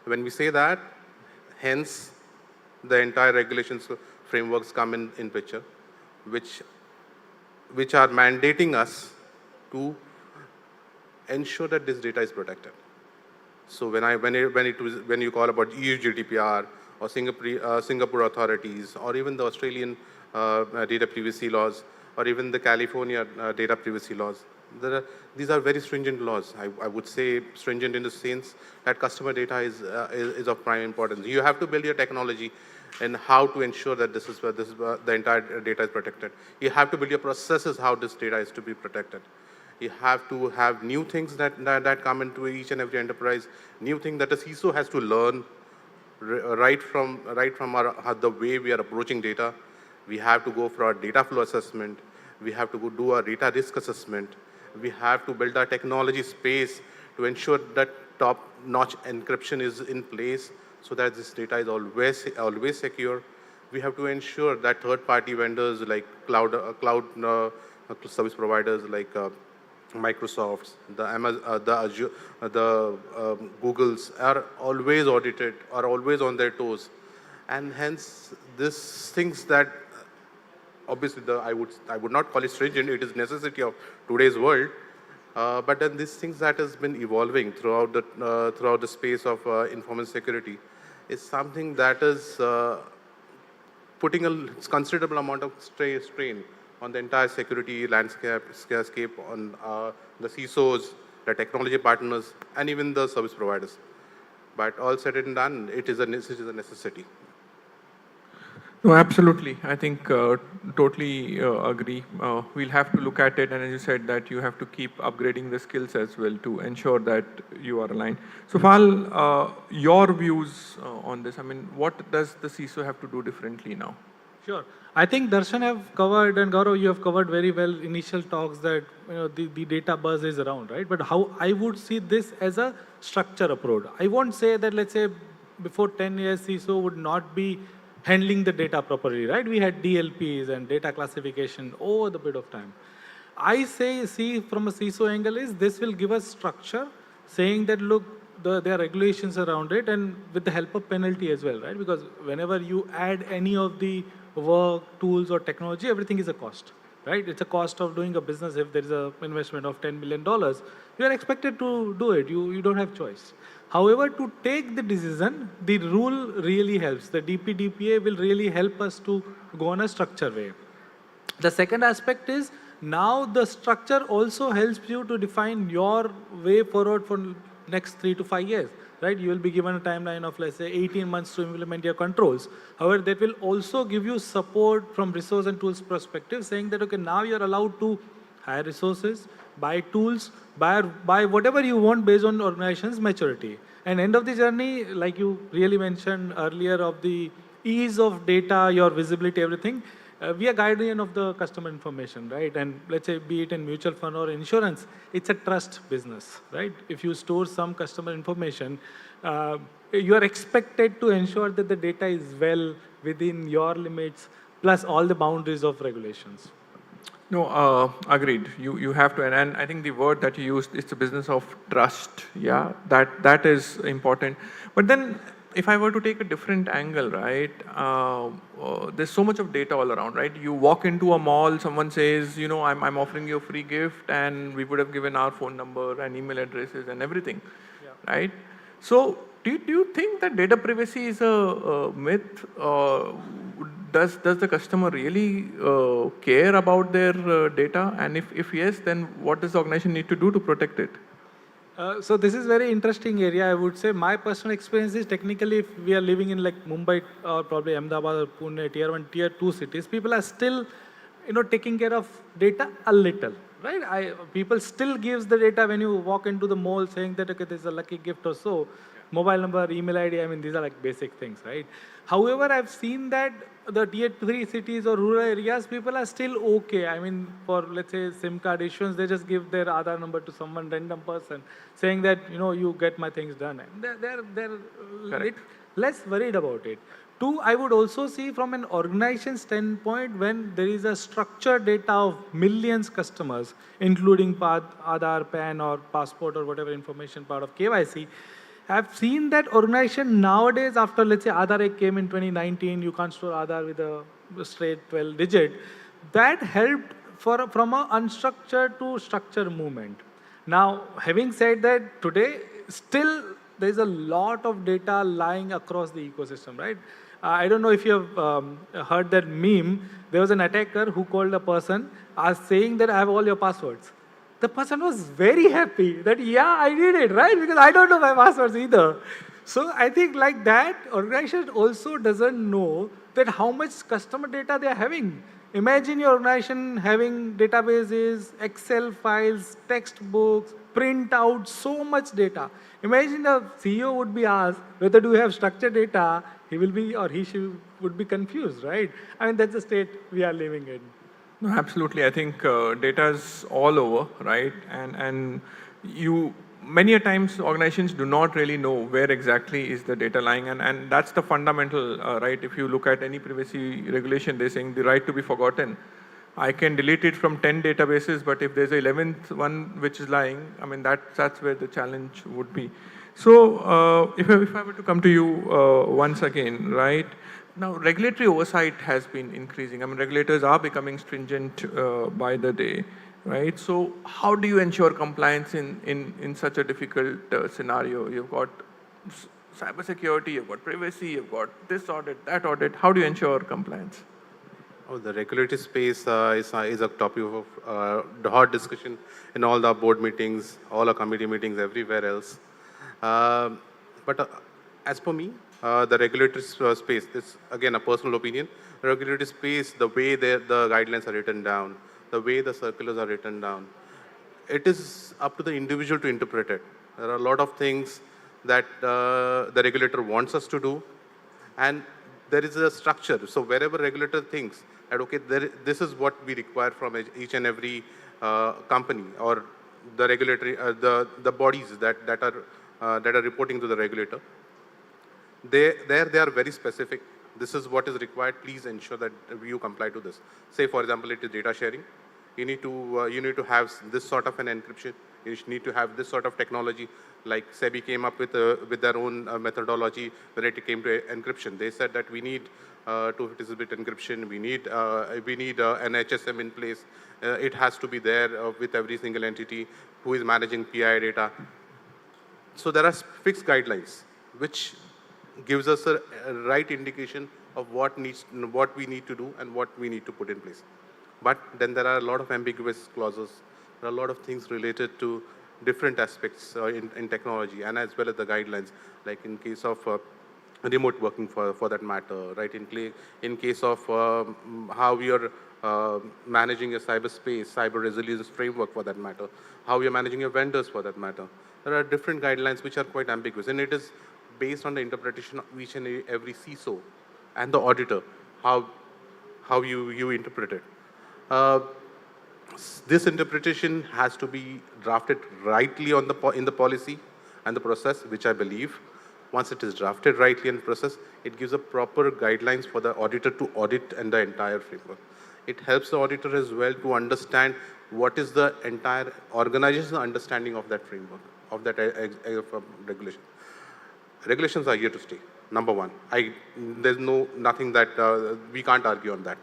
When we say that, hence the entire regulations frameworks come in picture, which are mandating us to ensure that this data is protected. So when you call about EU GDPR or Singapore authorities or even the Australian data privacy laws, or even the California data privacy laws. These are very stringent laws. I would say stringent in the sense that customer data is of prime importance. You have to build your technology and how to ensure that the entire data is protected. You have to build your processes how this data is to be protected. You have to have new things that come into each and every enterprise, new thing that the CISO has to learn right from the way we are approaching data. We have to go for our data flow assessment. We have to go do our data risk assessment. We have to build our technology space to ensure that top-notch encryption is in place so that this data is always secure. We have to ensure that third-party vendors like cloud service providers like Microsoft's, the Amazon, the Azure, the Googles are always audited, are always on their toes, and hence these things that obviously I would not call it stringent. It is necessity of today's world, but then these things that has been evolving throughout the space of information security is something that is putting a considerable amount of strain on the entire security landscape on the CISOs, the technology partners, and even the service providers. But all said and done, it is a necessity. No, absolutely. I think totally agree. We'll have to look at it, and as you said, that you have to keep upgrading the skills as well to ensure that you are aligned. So, Fal, your views on this? I mean, what does the CISO have to do differently now? Sure. I think Darshan have covered, and Gaurav, you have covered very well initial talks that the data buzz is around, right? But how I would see this as a structure approach. I won't say that, let's say, before 10 years, CISO would not be handling the data properly, right? We had DLPs and data classification over the period of time. I see from a CISO angle is this will give us structure, saying that, look, there are regulations around it, and with the help of penalty as well, right? Because whenever you add any of the work, tools, or technology, everything is a cost, right? It's a cost of doing a business. If there is an investment of $10 million, you are expected to do it. You don't have choice. However, to take the decision, the rule really helps. The DPDPA will really help us to go on a structure way. The second aspect is now the structure also helps you to define your way forward for next 3 to 5 years, right? You will be given a timeline of, let's say, 18 months to implement your controls. However, that will also give you support from resource and tools perspective, saying that, okay, now you're allowed to hire resources, buy tools, buy whatever you want based on organization's maturity. And end of the journey, like you really mentioned earlier, of the ease of data, your visibility, everything, we are guardian of the customer information, right? And let's say, be it in mutual fund or insurance, it's a trust business, right? If you store some customer information, you are expected to ensure that the data is well within your limits, plus all the boundaries of regulations. No, agreed. You have to, and I think the word that you used is the business of trust. Yeah, that is important. But then, if I were to take a different angle, right? There's so much of data all around, right? You walk into a mall, someone says, I'm offering you a free gift, and we would have given our phone number and email addresses and everything, right? So, do you think that data privacy is a myth? Does the customer really care about their data? And if yes, then what does the organization need to do to protect it? So this is very interesting area. I would say my personal experience is technically, if we are living in like Mumbai or probably Ahmedabad or Pune, tier 1, tier 2 cities, people are still, taking care of data a little, right? People still gives the data when you walk into the mall, saying that, okay, there's a lucky gift or so. Mobile number, email ID, I mean, these are like basic things, right? However, I've seen that the tier 3 cities or rural areas, people are still okay. I mean, for, let's say, SIM card issuance, they just give their Aadhaar number to someone, random person, saying that, you get my things done. And they're less worried about it. 2, I would also see from an organization standpoint, when there is a structured data of millions customers, including Aadhaar, PAN, or passport, or whatever information part of KYC, I've seen that organization nowadays, after, let's say, Aadhaar came in 2019, you can't store Aadhaar with a straight 12 digit. That helped from a unstructured to structured movement. Now, having said that, today, still, there's a lot of data lying across the ecosystem, right? I don't know if you have heard that meme. There was an attacker who called a person saying that I have all your passwords. The person was very happy that, yeah, I did it, right? Because I don't know my passwords either. So I think like that, organization also doesn't know that how much customer data they are having. Imagine your organization having databases, Excel files, textbooks, print out so much data. Imagine the CEO would be asked whether do you have structured data, he will be or she would be confused, right? I mean, that's the state we are living in. No, absolutely. I think data is all over, right? And you many a times organizations do not really know where exactly is the data lying, and that's the fundamental, right? If you look at any privacy regulation, they're saying the right to be forgotten. I can delete it from 10 databases, but if there's an 11th one which is lying, I mean, that's where the challenge would be. So if I were to come to you once again, right? Now, regulatory oversight has been increasing. I mean, regulators are becoming stringent by the day, right? So how do you ensure compliance in such a difficult scenario? You've got cybersecurity, you've got privacy, you've got this audit, that audit. How do you ensure compliance? Oh, the regulatory space is a topic of hot discussion in all the board meetings, all our committee meetings, everywhere else. But as per me, the regulatory space, this again a personal opinion, the regulatory space, the way the guidelines are written down, the way the circulars are written down, it is up to the individual to interpret it. There are a lot of things that the regulator wants us to do, and there is a structure. So wherever regulator thinks that, okay, this is what we require from each and every company or the regulatory, the bodies that are reporting to the regulator, they are very specific. This is what is required. Please ensure that you comply to this. Say, for example, it is data sharing. You need to have this sort of an encryption. You need to have this sort of technology. Like SEBI came up with their own methodology when it came to encryption. They said that we need 256-bit encryption. We need an HSM in place. It has to be there with every single entity who is managing PI data. So there are fixed guidelines which gives us a right indication of what we need to do and what we need to put in place. But then there are a lot of ambiguous clauses. There are a lot of things related to different aspects in technology, and as well as the guidelines, like in case of remote working for that matter, right? In case of how we are managing a cyberspace, cyber resilience framework for that matter, how we are managing your vendors for that matter. There are different guidelines which are quite ambiguous, and it is based on the interpretation of each and every CISO and the auditor, how you interpret it. This interpretation has to be drafted rightly in the policy and the process, which I believe. Once it is drafted rightly in the process, it gives a proper guidelines for the auditor to audit and the entire framework. It helps the auditor as well to understand what is the entire organization's understanding of that framework, of that regulation. Regulations are here to stay, number one. There's nothing that we can't argue on that.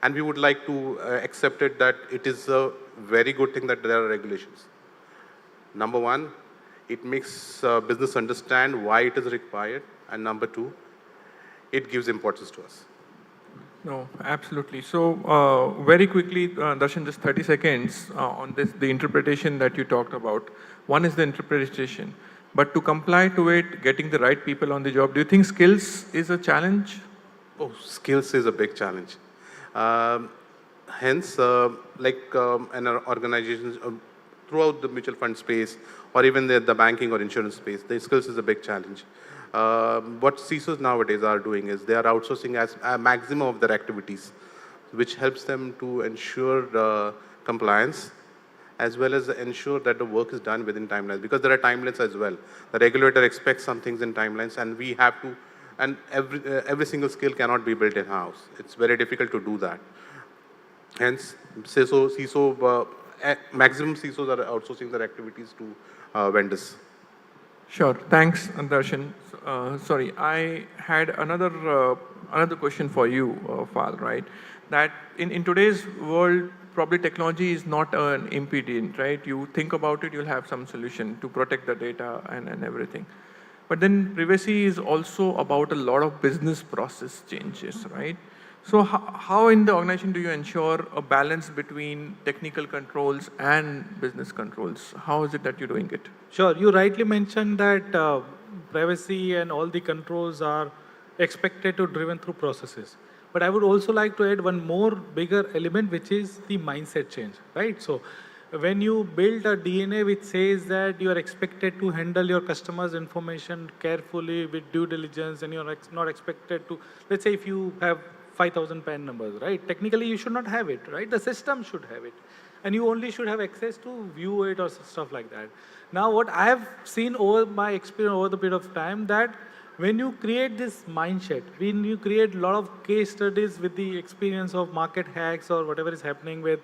And we would like to accept it that it is a very good thing that there are regulations. Number one, it makes business understand why it is required. And number two, it gives importance to us. No, absolutely. So very quickly, Darshan, just 30 seconds on this, the interpretation that you talked about. One is the interpretation. But to comply to it, getting the right people on the job, do you think skills is a challenge? Oh, skills is a big challenge. Hence, in our organizations, throughout the mutual fund space, or even the banking or insurance space, the skills is a big challenge. What CISOs nowadays are doing is they are outsourcing as a maximum of their activities, which helps them to ensure compliance, as well as ensure that the work is done within timelines, because there are timelines as well. The regulator expects some things in timelines, and we have to, and every single skill cannot be built in-house. It's very difficult to do that. Hence, maximum CISOs are outsourcing their activities to vendors. Sure. Thanks, Darshan. Sorry, I had another question for you, Fal, right? That in today's world, probably technology is not an impediment, right? You think about it, you'll have some solution to protect the data and everything. but then privacy is also about a lot of business process changes, right? So how in the organization do you ensure a balance between technical controls and business controls? How is it that you're doing it? Sure, you rightly mentioned that privacy and all the controls are expected to driven through processes. But I would also like to add one more bigger element, which is the mindset change, right? So when you build a DNA which says that you are expected to handle your customers' information carefully with due diligence, and you're not expected to, let's say if you have 5,000 PAN numbers, right? Technically, you should not have it, right? The system should have it. And you only should have access to view it or stuff like that. Now, what I have seen over my experience over the period of time, that when you create this mindset, when you create a lot of case studies with the experience of market hacks or whatever is happening with,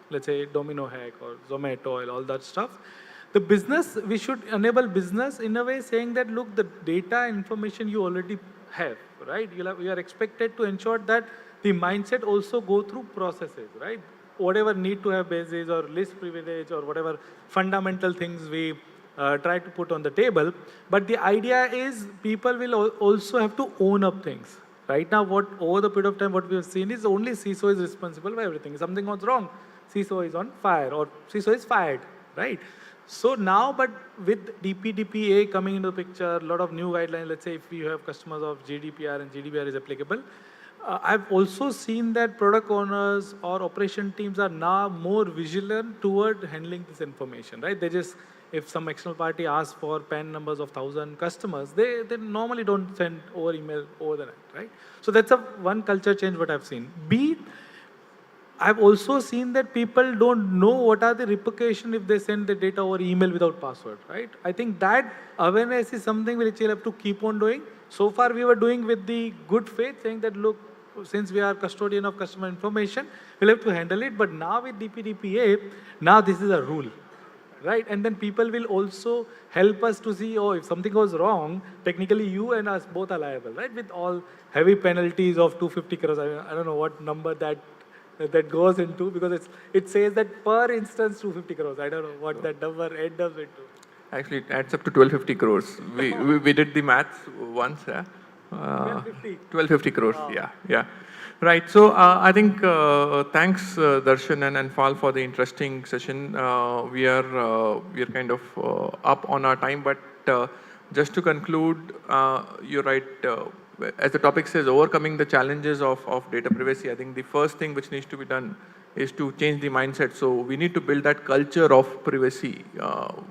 let's say, Domino hack or Zomato and all that stuff, the business, we should enable business in a way saying that, look, the data information you already have, right? You are expected to ensure that the mindset also go through processes, right? Whatever need to have basis or list privilege or whatever fundamental things we try to put on the table. But the idea is people will also have to own up things. Right now, over the period of time, what we have seen is only CISO is responsible for everything. If something goes wrong, CISO is on fire or CISO is fired, right? So now, but with DPDPA coming into the picture, a lot of new guidelines, let's say if you have customers of GDPR and GDPR is applicable, I've also seen that product owners or operation teams are now more vigilant toward handling this information, right? They just, if some external party asks for PAN numbers of 1,000 customers, they normally don't send over email over the night, right? So that's one culture change what I've seen. B, I've also seen that people don't know what are the repercussions if they send the data over email without password, right? I think that awareness is something which we'll have to keep on doing. So far, we were doing with the good faith, saying that, look, since we are custodian of customer information, we'll have to handle it. But now with DPDPA, now this is a rule, right? And then people will also help us to see, oh, if something goes wrong, technically you and us both are liable, right? With all heavy penalties of 250 crores. I don't know what number that goes into, because it says that per instance 250 crores. I don't know what that number ends up into. Actually, it adds up to 1250 crores. We did the maths once, yeah. 1250 crores, wow. Yeah. Right, so I think thanks Darshan and Fal for the interesting session. We are kind of up on our time, but just to conclude, you're right, as the topic says, overcoming the challenges of data privacy, I think the first thing which needs to be done is to change the mindset. So we need to build that culture of privacy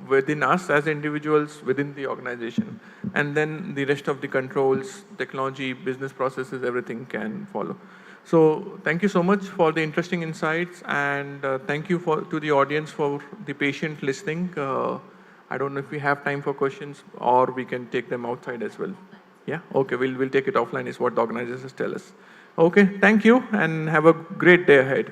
within us as individuals, within the organization. And then the rest of the controls, technology, business processes, everything can follow. So thank you so much for the interesting insights, and thank you to the audience for the patient listening. I don't know if we have time for questions, or we can take them outside as well. Yeah, okay, we'll take it offline is what the organizers tell us. Okay, thank you, and have a great day ahead.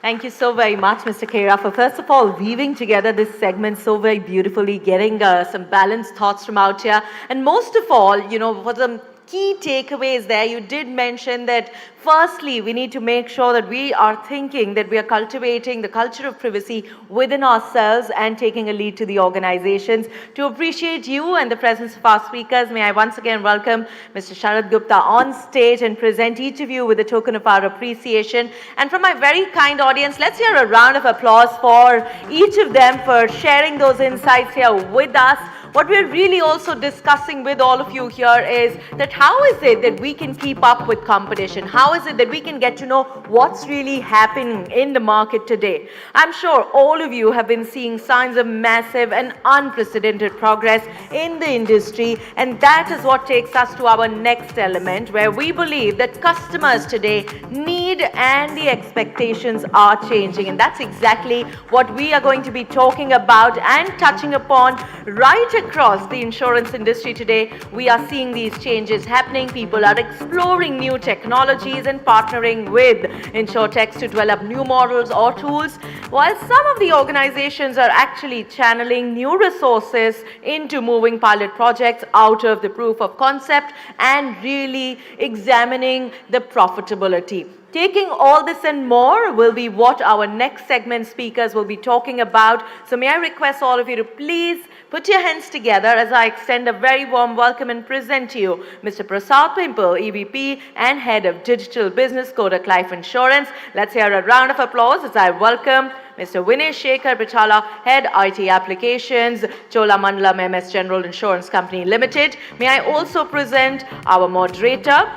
Thank you so very much, Mr. Khera, for first of all weaving together this segment so very beautifully, getting some balanced thoughts from out here. And most of all, for the key takeaways there, you did mention that firstly, we need to make sure that we are thinking that we are cultivating the culture of privacy within ourselves and taking a lead to the organizations. To appreciate you and the presence of our speakers, may I once again welcome Mr. Sharad Gupta on stage and present each of you with a token of our appreciation. And from my very kind audience, let's hear a round of applause for each of them for sharing those insights here with us. What we're really also discussing with all of you here is that how is it that we can keep up with competition? How is it that we can get to know what's really happening in the market today? I'm sure all of you have been seeing signs of massive and unprecedented progress in the industry, and that is what takes us to our next element, where we believe that customers today need and the expectations are changing, and that's exactly what we are going to be talking about and touching upon right across the insurance industry today. We are seeing these changes happening. People are exploring new technologies and partnering with insurtechs to develop new models or tools, while some of the organizations are actually channeling new resources into moving pilot projects out of the proof of concept and really examining the profitability. Taking all this and more will be what our next segment speakers will be talking about. So may I request all of you to please put your hands together as I extend a very warm welcome and present to you Mr. Prasad Pimple, EVP and Head of Digital Business, Kotak Life Insurance. Let's hear a round of applause as I welcome Mr. Vinay Shekhar Pitala, Head IT Applications, Cholamandalam MS General Insurance Company Limited. May I also present our moderator,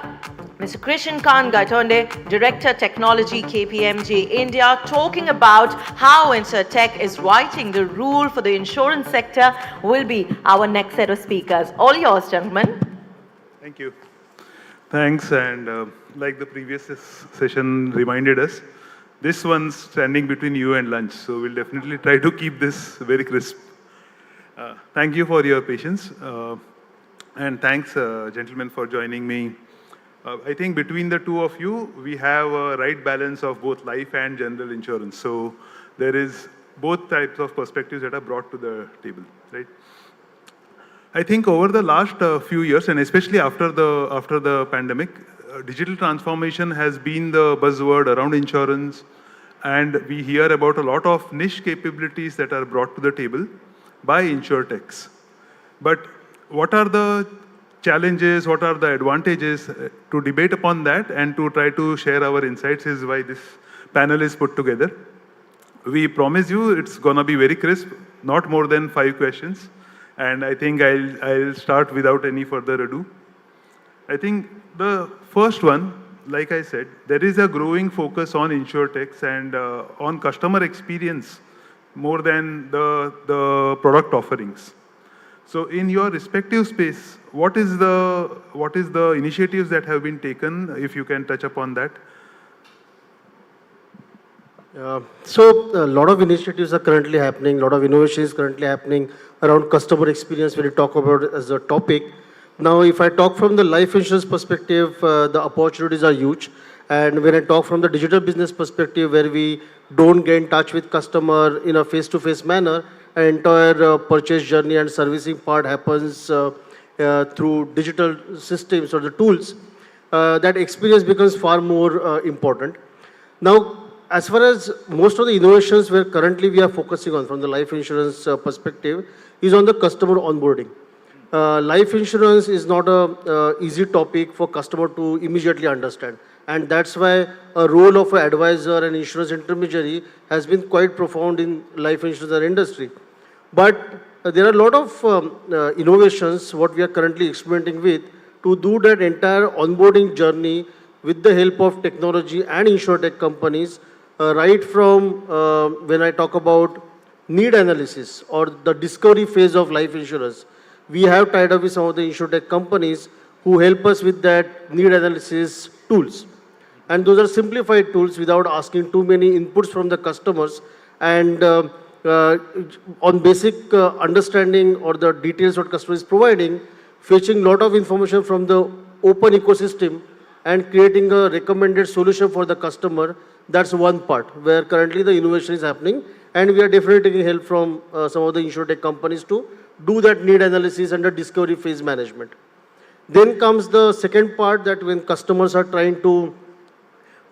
Mr. Krishan Khan Gaitonde, Director Technology KPMG India, talking about how InsurTech is writing the rule for the insurance sector, will be our next set of speakers. All yours, gentlemen. Thank you. Thanks, and like the previous session reminded us, this one's standing between you and lunch, so we'll definitely try to keep this very crisp. Thank you for your patience, and thanks, gentlemen, for joining me. I think between the two of you, we have a right balance of both life and general insurance. So there is both types of perspectives that are brought to the table, right? I think over the last few years, and especially after the pandemic, digital transformation has been the buzzword around insurance, and we hear about a lot of niche capabilities that are brought to the table by insurtechs. But what are the challenges, what are the advantages? To debate upon that and to try to share our insights is why this panel is put together. We promise you it's gonna be very crisp, not more than 5 questions. And I think I'll start without any further ado. I think the first one, like I said, there is a growing focus on insurtechs and on customer experience more than the product offerings. So in your respective space, what is the initiatives that have been taken, if you can touch upon that? So a lot of initiatives are currently happening, a lot of innovation is currently happening around customer experience when you talk about it as a topic. Now, if I talk from the life insurance perspective, the opportunities are huge. And when I talk from the digital business perspective, where we don't get in touch with customer in a face-to-face manner, an entire purchase journey and servicing part happens through digital systems or the tools, that experience becomes far more important. Now, as far as most of the innovations where currently we are focusing on from the life insurance perspective is on the customer onboarding. Life insurance is not a easy topic for customer to immediately understand. And that's why a role of an advisor and insurance intermediary has been quite profound in life insurance industry. But there are a lot of innovations what we are currently experimenting with to do that entire onboarding journey with the help of technology and insurtech companies, right from when I talk about need analysis or the discovery phase of life insurance. We have tied up with some of the insurtech companies who help us with that need analysis tools. And those are simplified tools without asking too many inputs from the customers, and on basic understanding or the details what customer is providing, fetching lot of information from the open ecosystem and creating a recommended solution for the customer. That's one part where currently the innovation is happening, and we are definitely taking help from some of the insurtech companies to do that need analysis and the discovery phase management. Then comes the second part, that when customers are trying to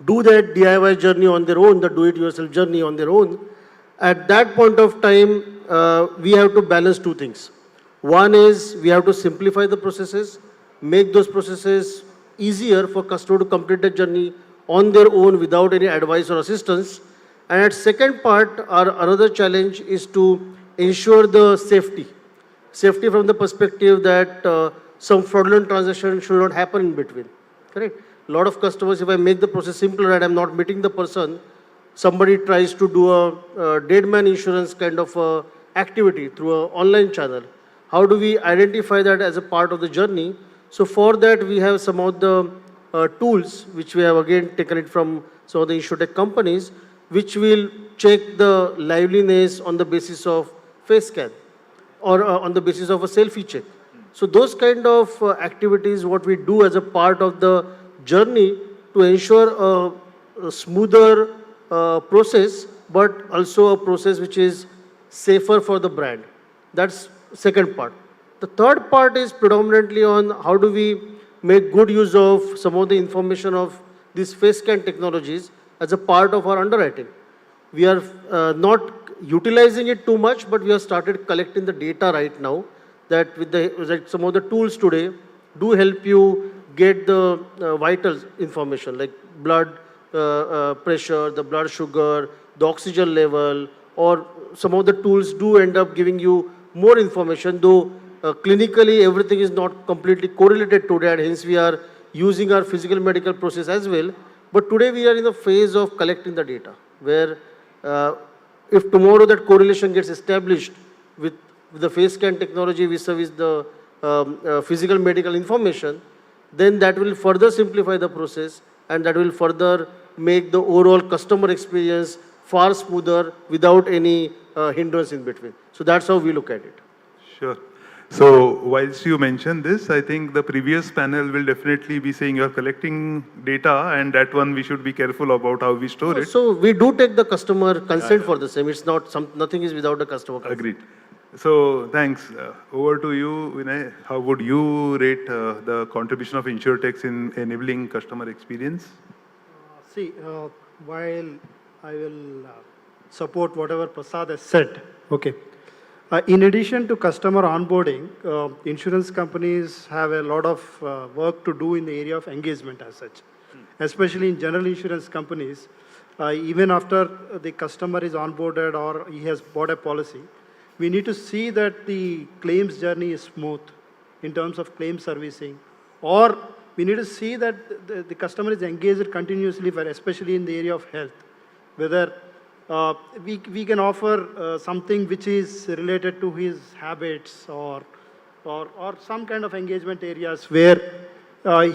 do that DIY journey on their own, the do-it-yourself journey on their own, at that point of time, we have to balance two things. One is we have to simplify the processes, make those processes easier for customer to complete the journey on their own without any advice or assistance. And at second part, our another challenge is to ensure the safety. Safety from the perspective that some fraudulent transaction should not happen in between, correct? A lot of customers, if I make the process simpler and I'm not meeting the person, somebody tries to do a dead man insurance kind of activity through an online channel. How do we identify that as a part of the journey? So for that, we have some of the tools, which we have again taken it from some of the insurtech companies, which will check the liveliness on the basis of face scan or on the basis of a selfie check. So those kind of activities, what we do as a part of the journey to ensure a smoother process, but also a process which is safer for the brand. That's second part. The third part is predominantly on how do we make good use of some of the information of these face scan technologies as a part of our underwriting. We are not utilizing it too much, but we have started collecting the data right now that with that some of the tools today do help you get the vital information like blood pressure, the blood sugar, the oxygen level, or some of the tools do end up giving you more information, though clinically everything is not completely correlated today, and hence we are using our physical medical process as well. But today we are in the phase of collecting the data, where if tomorrow that correlation gets established with the face scan technology vis-a-vis the physical medical information, then that will further simplify the process and that will further make the overall customer experience far smoother without any hindrance in between. So that's how we look at it. Sure. So whilst you mentioned this, I think the previous panel will definitely be saying you're collecting data, and that one we should be careful about how we store it. So we do take the customer consent for the same. It's not nothing is without the customer consent. Agreed. So thanks. Over to you, Vinay. How would you rate the contribution of InsurTechs in enabling customer experience? See, while I will support whatever Prasad has said, okay. In addition to customer onboarding, insurance companies have a lot of work to do in the area of engagement as such, especially in general insurance companies. Even after the customer is onboarded or he has bought a policy, we need to see that the claims journey is smooth in terms of claim servicing, or we need to see that the customer is engaged continuously, especially in the area of health, whether we can offer something which is related to his habits or some kind of engagement areas where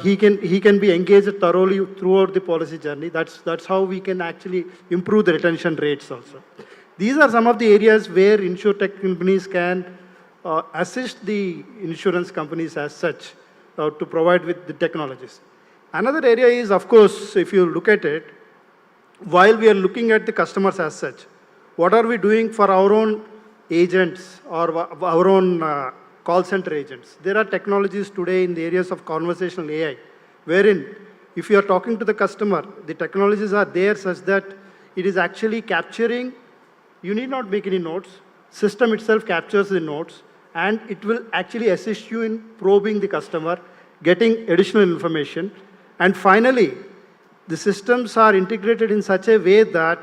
he can be engaged thoroughly throughout the policy journey. That's how we can actually improve the retention rates also. These are some of the areas where InsurTech companies can assist the insurance companies as such to provide with the technologies. Another area is, of course, if you look at it, while we are looking at the customers as such, what are we doing for our own agents or our own call center agents? There are technologies today in the areas of conversational AI, wherein if you are talking to the customer, the technologies are there such that it is actually capturing, you need not make any notes, system itself captures the notes, and it will actually assist you in probing the customer, getting additional information, and finally, the systems are integrated in such a way that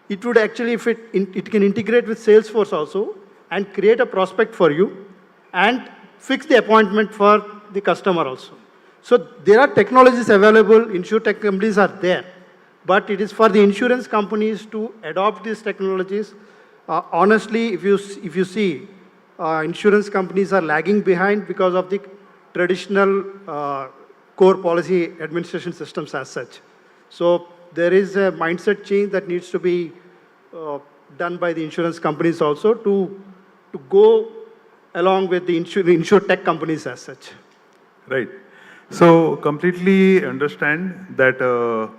it would actually, if it can integrate with Salesforce also and create a prospect for you and fix the appointment for the customer also. So there are technologies available, InsurTech companies are there, but it is for the insurance companies to adopt these technologies. Honestly, if you see, insurance companies are lagging behind because of the traditional core policy administration systems as such. So there is a mindset change that needs to be done by the insurance companies also to go along with the InsurTech companies as such. Right. So completely understand that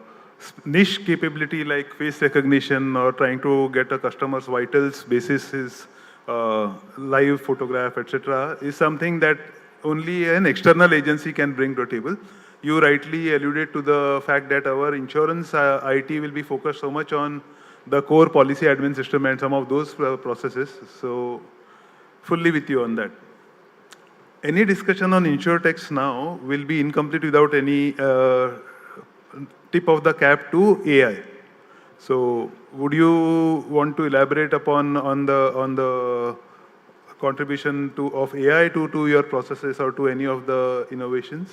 niche capability like face recognition or trying to get a customer's vitals basis his live photograph, etc., is something that only an external agency can bring to the table. You rightly alluded to the fact that our insurance IT will be focused so much on the core policy admin system and some of those processes. So fully with you on that. Any discussion on InsurTechs now will be incomplete without any tip of the cap to AI. So would you want to elaborate upon on the contribution of AI to your processes or to any of the innovations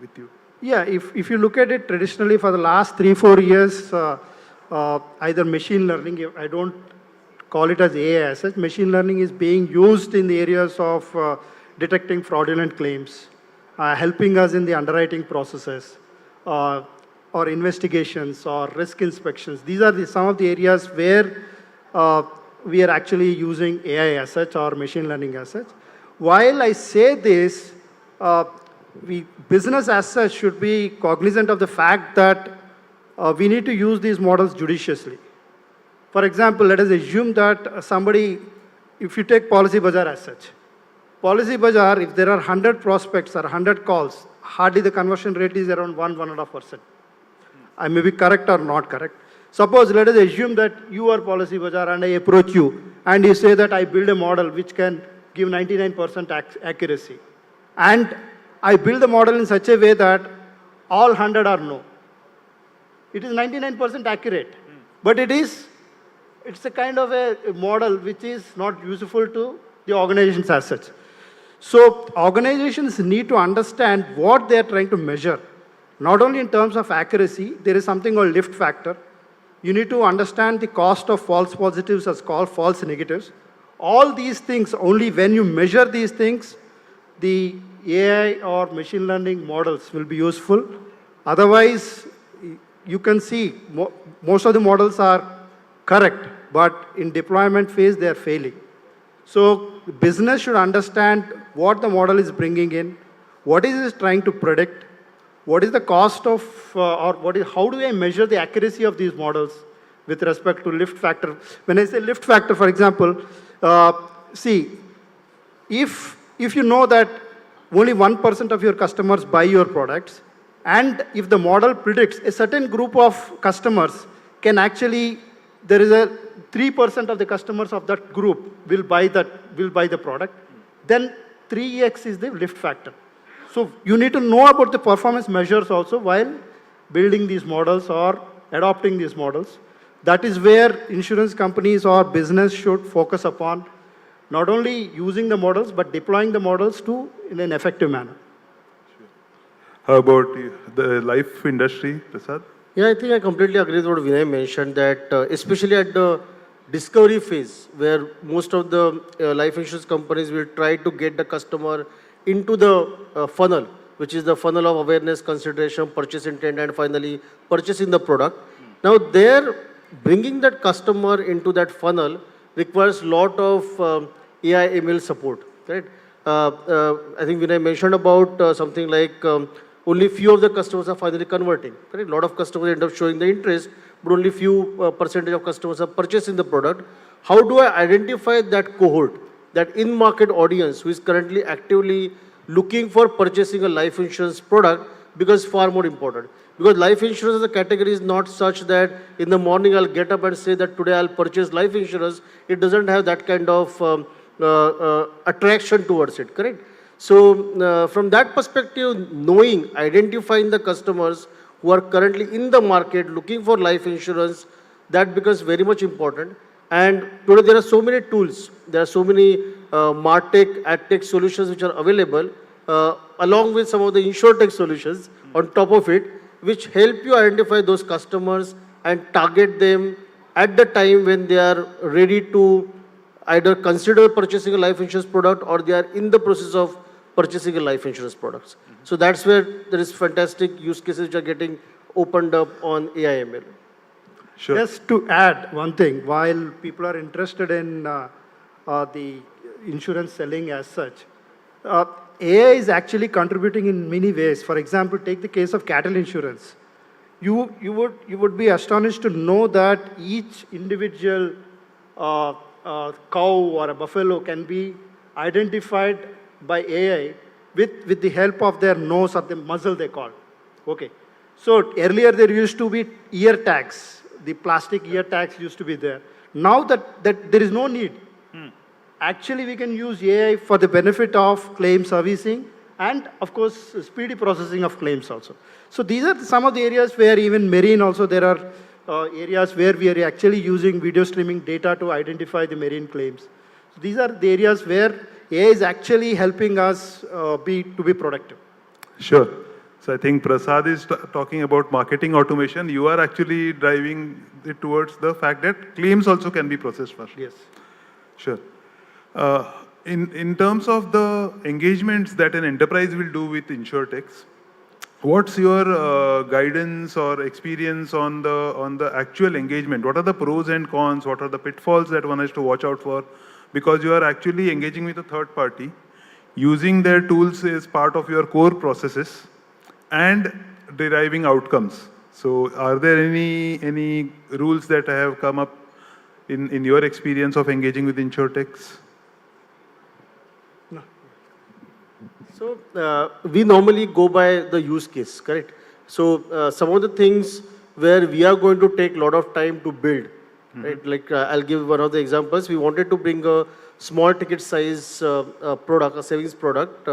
with you? Yeah, if you look at it traditionally for the last 3-4 years, either machine learning, I don't call it as AI as such, machine learning is being used in the areas of detecting fraudulent claims, helping us in the underwriting processes, or investigations, or risk inspections. These are some of the areas where we are actually using AI as such or machine learning as such. While I say this, business as such should be cognizant of the fact that we need to use these models judiciously. For example, let us assume that somebody, if you take Policy Bazaar as such, Policy Bazaar, if there are 100 prospects or 100 calls, hardly the conversion rate is around 1-1.5%. I may be correct or not correct. Suppose, let us assume that you are Policy Bazaar and I approach you and you say that I build a model which can give 99% accuracy. And I build the model in such a way that all 100 are no. It is 99% accurate, but it's a kind of a model which is not useful to the organizations as such. So organizations need to understand what they are trying to measure. Not only in terms of accuracy, there is something called lift factor. You need to understand the cost of false positives as called false negatives. All these things, only when you measure these things, the AI or machine learning models will be useful. Otherwise, you can see most of the models are correct, but in deployment phase, they are failing. So business should understand what the model is bringing in, what is it trying to predict, what is the cost of, how do I measure the accuracy of these models with respect to lift factor. When I say lift factor, for example, see, if you know that only 1% of your customers buy your products, and if the model predicts a certain group of customers can actually, there is a 3% of the customers of that group will buy the product, then 3x is the lift factor. So you need to know about the performance measures also while building these models or adopting these models. That is where insurance companies or business should focus upon not only using the models, but deploying the models in an effective manner. How about the life industry, Prasad? Yeah, I think I completely agree with what Vinay mentioned, that especially at the discovery phase, where most of the life insurance companies will try to get the customer into the funnel, which is the funnel of awareness, consideration, purchase intent, and finally purchasing the product. Now, bringing that customer into that funnel requires a lot of AI ML support, right? I think Vinay mentioned about something like only few of the customers are finally converting, right? A lot of customers end up showing the interest, but only few percentage of customers are purchasing the product. How do I identify that cohort, that in-market audience who is currently actively looking for purchasing a life insurance product, because far more important. Because life insurance as a category is not such that in the morning I'll get up and say that today I'll purchase life insurance. It doesn't have that kind of attraction towards it, correct? So from that perspective, identifying the customers who are currently in the market looking for life insurance, that becomes very much important. And today there are so many tools, there are so many MarTech, AdTech solutions which are available, along with some of the InsurTech solutions on top of it, which help you identify those customers and target them at the time when they are ready to either consider purchasing a life insurance product or they are in the process of purchasing a life insurance products. So that's where there is fantastic use cases which are getting opened up on AI/ML. Sure. Just to add one thing, while people are interested in the insurance selling as such, AI is actually contributing in many ways. For example, take the case of cattle insurance. You would be astonished to know that each individual cow or a buffalo can be identified by AI with the help of their nose or the muzzle they call. Okay. So earlier there used to be ear tags. The plastic ear tags used to be there. Now that there is no need. Actually, we can use AI for the benefit of claim servicing and, of course, speedy processing of claims also. So these are some of the areas where even marine also there are areas where we are actually using video streaming data to identify the marine claims. So these are the areas where AI is actually helping us to be productive. Sure. So I think Prasad is talking about marketing automation. You are actually driving it towards the fact that claims also can be processed first. Yes. Sure. In terms of the engagements that an enterprise will do with InsurTechs, what's your guidance or experience on the actual engagement? What are the pros and cons? What are the pitfalls that one has to watch out for? Because you are actually engaging with a third party, using their tools as part of your core processes, and deriving outcomes. So are there any rules that have come up in your experience of engaging with InsurTechs? No. So we normally go by the use case, correct? So some of the things where we are going to take a lot of time to build. Right? Like I'll give one of the examples. We wanted to bring a small ticket size product, a savings product,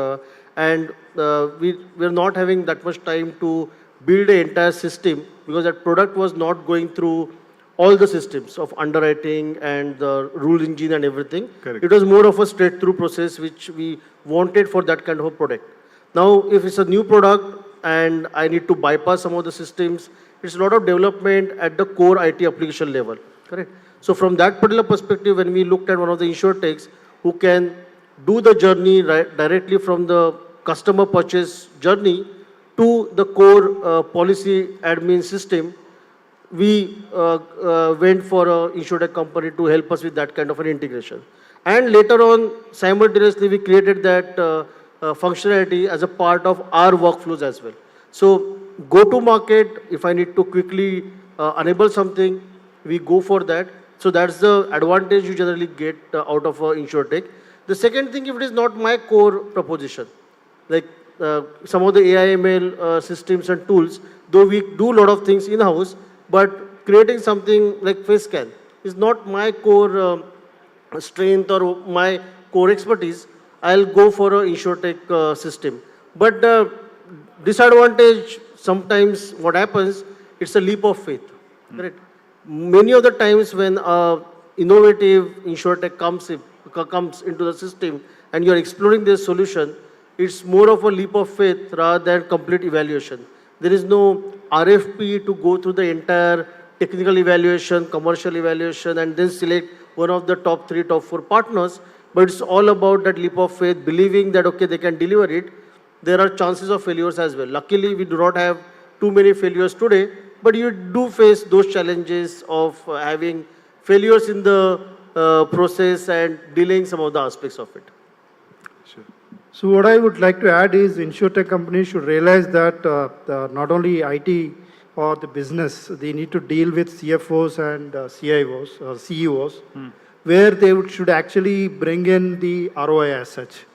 and we're not having that much time to build an entire system because that product was not going through all the systems of underwriting and the rule engine and everything. Correct. It was more of a straight through process which we wanted for that kind of a product. Now, if it's a new product and I need to bypass some of the systems, it's a lot of development at the core IT application level, correct? So from that particular perspective, when we looked at one of the insurtechs who can do the journey directly from the customer purchase journey to the core policy admin system, we went for an insurtech company to help us with that kind of an integration. And later on, simultaneously, we created that functionality as a part of our workflows as well. So go to market, if I need to quickly enable something, we go for that. So that's the advantage you generally get out of insurtech. The second thing, if it is not my core proposition, like some of the AI/ML systems and tools, though we do a lot of things in-house, but creating something like face scan is not my core strength or my core expertise, I'll go for an insurtech system. But disadvantage, sometimes what happens, it's a leap of faith. Correct? Many of the times when innovative insurtech comes into the system and you're exploring this solution, it's more of a leap of faith rather than complete evaluation. There is no RFP to go through the entire technical evaluation, commercial evaluation, and then select one of the top 3, top 4 partners. But it's all about that leap of faith, believing that, okay, they can deliver it. There are chances of failures as well. Luckily, we do not have too many failures today, but you do face those challenges of having failures in the process and delaying some of the aspects of it. Sure. So what I would like to add is insurtech companies should realize that not only IT or the business, they need to deal with CFOs and CIOs or CEOs, where they should actually bring in the ROI as such.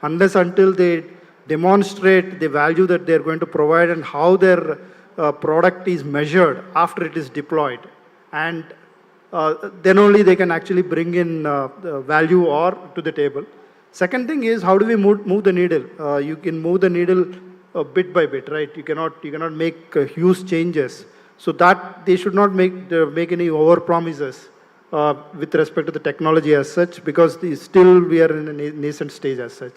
Unless until they demonstrate the value that they're going to provide and how their product is measured after it is deployed. And then only they can actually bring in value or to the table. Second thing is, how do we move the needle? You can move the needle bit by bit, right? You cannot make huge changes. So that they should not make any over promises with respect to the technology as such, because still we are in a nascent stage as such.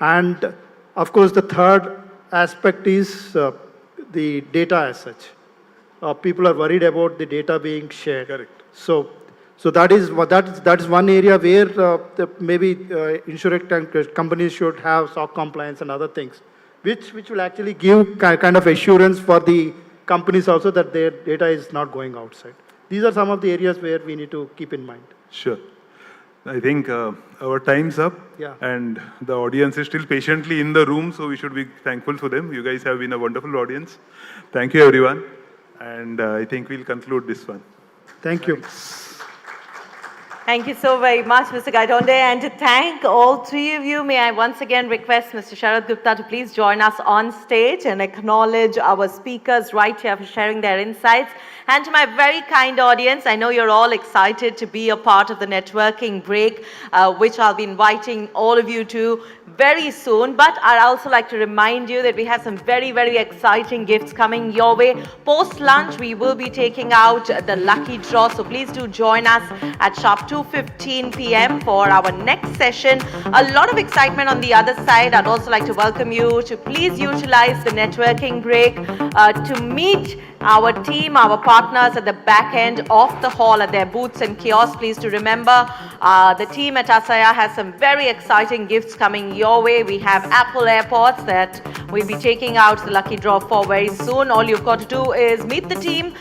And of course, the third aspect is the data as such. People are worried about the data being shared. Correct. So that is one area where maybe insurance companies should have SOC compliance and other things, which will actually give kind of assurance for the companies also that their data is not going outside. These are some of the areas where we need to keep in mind. Sure. I think our time's up, and the audience is still patiently in the room, so we should be thankful for them. You guys have been a wonderful audience. Thank you, everyone. And I think we'll conclude this one. Thank you. Thank you so very much, Mr. Gaitonde. And to thank all 3 of you, may I once again request Mr. Sharad Gupta to please join us on stage and acknowledge our speakers right here for sharing their insights. And to my very kind audience, I know you're all excited to be a part of the networking break, which I'll be inviting all of you to very soon. But I'd also like to remind you that we have some very, very exciting gifts coming your way. Post-lunch, we will be taking out the lucky draw. So please do join us at sharp 2:15 p.m. for our next session. A lot of excitement on the other side. I'd also like to welcome you to please utilize the networking break to meet our team, our partners at the back end of the hall at their booths and kiosks. Please do remember, the team at Asaya has some very exciting gifts coming your way. We have Apple AirPods that we'll be taking out the lucky draw for very soon. All you've got to do is meet the team,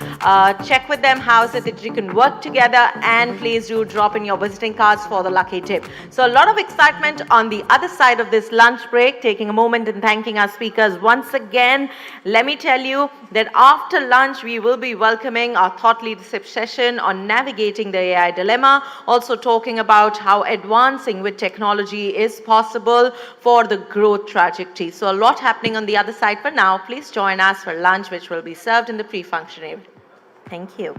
check with them how is it that you can work together, and please do drop in your visiting cards for the lucky tip. So a lot of excitement on the other side of this lunch break. Taking a moment and thanking our speakers once again. Let me tell you that after lunch, we will be welcoming our thought leadership session on navigating the AI dilemma, also talking about how advancing with technology is possible for the growth trajectory. So a lot happening on the other side for now. Please join us for lunch, which will be served in the pre-function area. Thank you.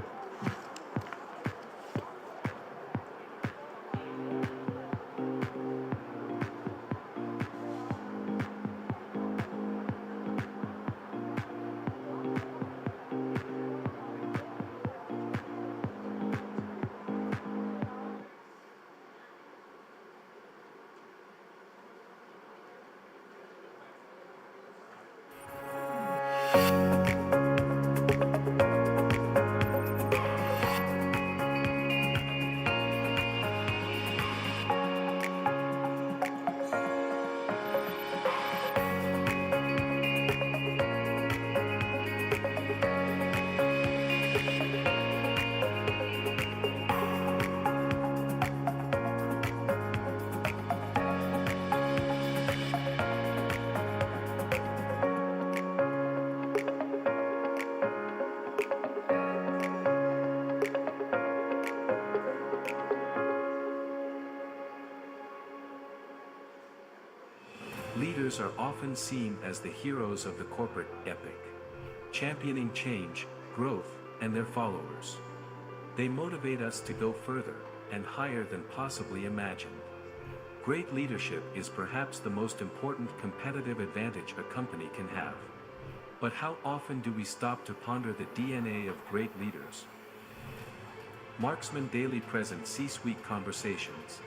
Leaders are often seen as the heroes of the corporate epic, championing change, growth, and their followers. They motivate us to go further and higher than possibly imagined. Great leadership is perhaps the most important competitive advantage a company can have. But how often do we stop to ponder the DNA of great leaders? Marksmen Daily presents C-Suite Conversations,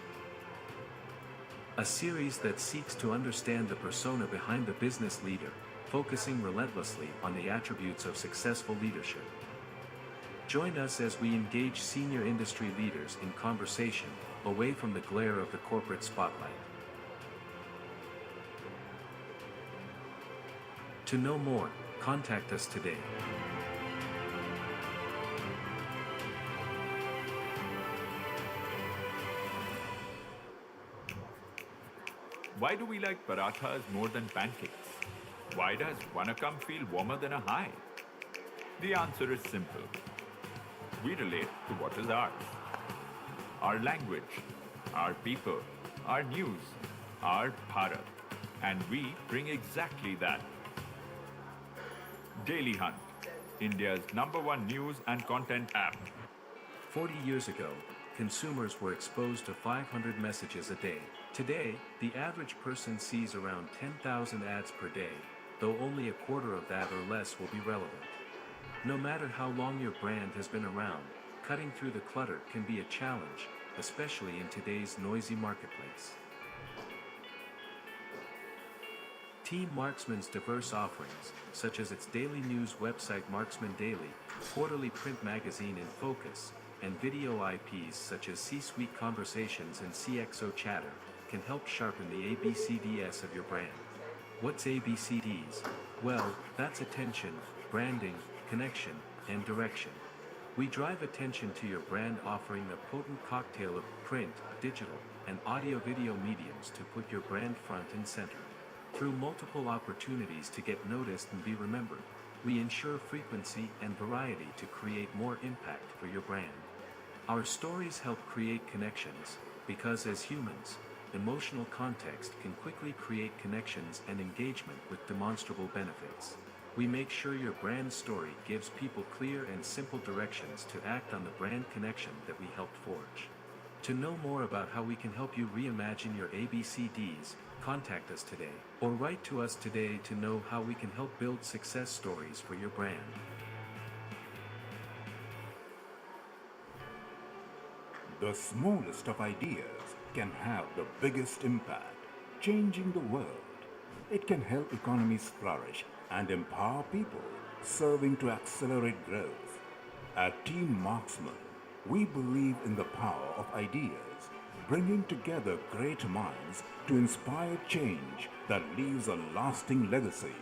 a series that seeks to understand the persona behind the business leader, focusing relentlessly on the attributes of successful leadership. Join us as we engage senior industry leaders in conversation, away from the glare of the corporate spotlight. To know more, contact us today. Why do we like parathas more than pancakes? Why does Vanakam feel warmer than a hive? The answer is simple. We relate to what is ours. Our language, our people, our news, our Bharat. And we bring exactly that. Daily Hunt, India's #1 news and content app. 40 years ago, consumers were exposed to 500 messages a day. Today, the average person sees around 10,000 ads per day, though only a quarter of that or less will be relevant. No matter how long your brand has been around, cutting through the clutter can be a challenge, especially in today's noisy marketplace. Team Marksmen's diverse offerings, such as its daily news website Marksmen Daily, quarterly print magazine In Focus, and video IPs such as C-Suite Conversations and CXO Chatter, can help sharpen the ABCDs of your brand. What's ABCDs? Well, that's attention, branding, connection, and direction. We drive attention to your brand, offering a potent cocktail of print, digital, and audio-video mediums to put your brand front and center. Through multiple opportunities to get noticed and be remembered, we ensure frequency and variety to create more impact for your brand. Our stories help create connections, because as humans, emotional context can quickly create connections and engagement with demonstrable benefits. We make sure your brand story gives people clear and simple directions to act on the brand connection that we helped forge. To know more about how we can help you reimagine your ABCDs, contact us today, or write to us today to know how we can help build success stories for your brand. The smallest of ideas can have the biggest impact, changing the world. It can help economies flourish and empower people, serving to accelerate growth. At Team Marksmen, we believe in the power of ideas, bringing together great minds to inspire change that leaves a lasting legacy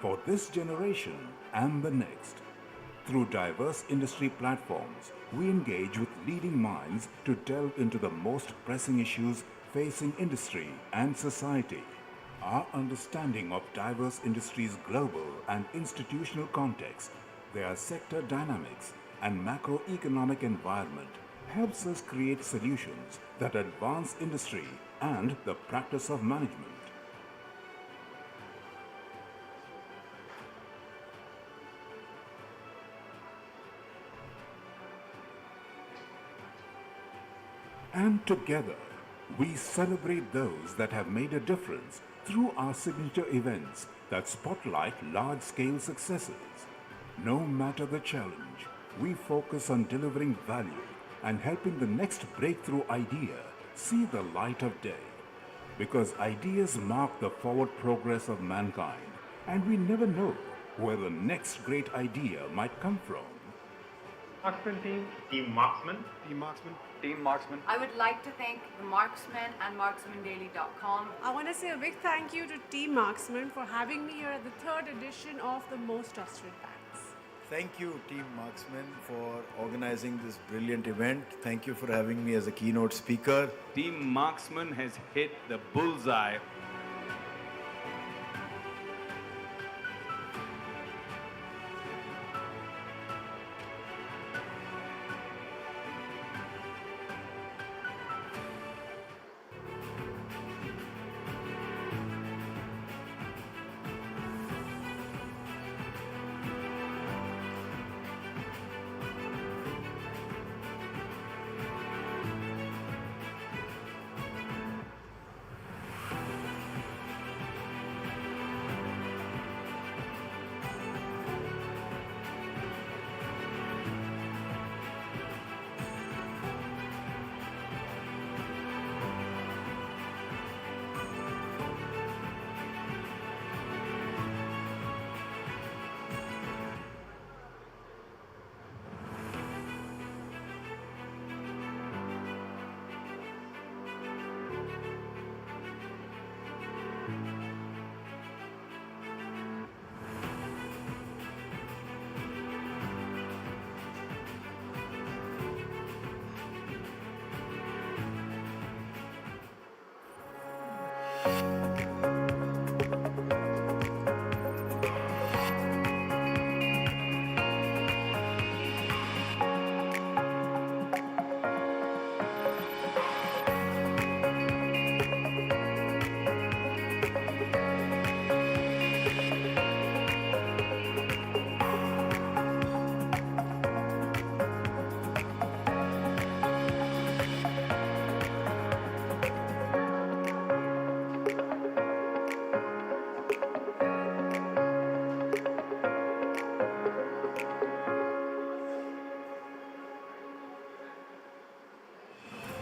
for this generation and the next. Through diverse industry platforms, we engage with leading minds to delve into the most pressing issues facing industry and society. Our understanding of diverse industries' global and institutional context, their sector dynamics, and macroeconomic environment helps us create solutions that advance industry and the practice of management. And together, we celebrate those that have made a difference through our signature events that spotlight large-scale successes. No matter the challenge, we focus on delivering value and helping the next breakthrough idea see the light of day. Because ideas mark the forward progress of mankind, and we never know where the next great idea might come from. Marksmen team. Team Marksmen. Team Marksmen. Team Marksmen. I would like to thank the Marksmen and marksmendaily.com. I want to say a big thank you to Team Marksmen for having me here at the 3rd edition of the Most Trusted Banks. Thank you, Team Marksmen, for organizing this brilliant event. Thank you for having me as a keynote speaker. Team Marksmen has hit the bullseye.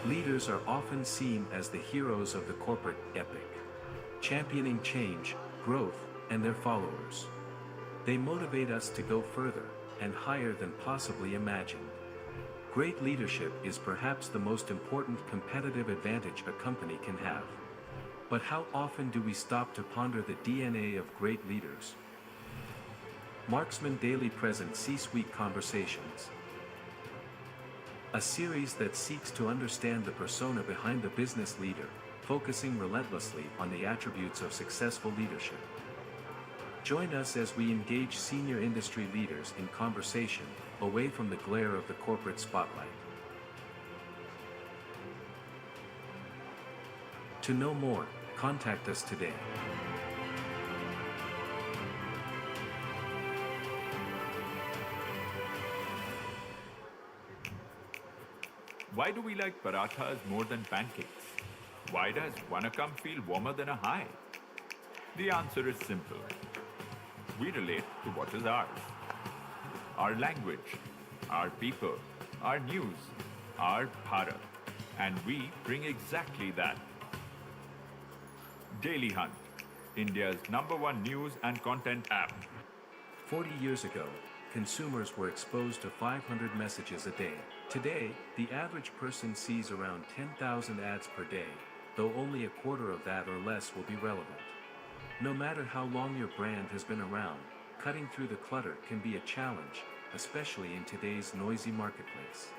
Leaders are often seen as the heroes of the corporate epic, championing change, growth, and their followers. They motivate us to go further and higher than possibly imagined. Great leadership is perhaps the most important competitive advantage a company can have. But how often do we stop to ponder the DNA of great leaders? Marksmen Daily presents C-Suite Conversations, a series that seeks to understand the persona behind the business leader, focusing relentlessly on the attributes of successful leadership. Join us as we engage senior industry leaders in conversation, away from the glare of the corporate spotlight. To know more, contact us today. Why do we like parathas more than pancakes? Why does Vanakam feel warmer than a high? The answer is simple. We relate to what is ours. Our language, our people, our news, our Bharat. And we bring exactly that. Daily Hunt, India's #1 news and content app. 40 years ago, consumers were exposed to 500 messages a day. Today, the average person sees around 10,000 ads per day, though only a quarter of that or less will be relevant. No matter how long your brand has been around, cutting through the clutter can be a challenge, especially in today's noisy marketplace.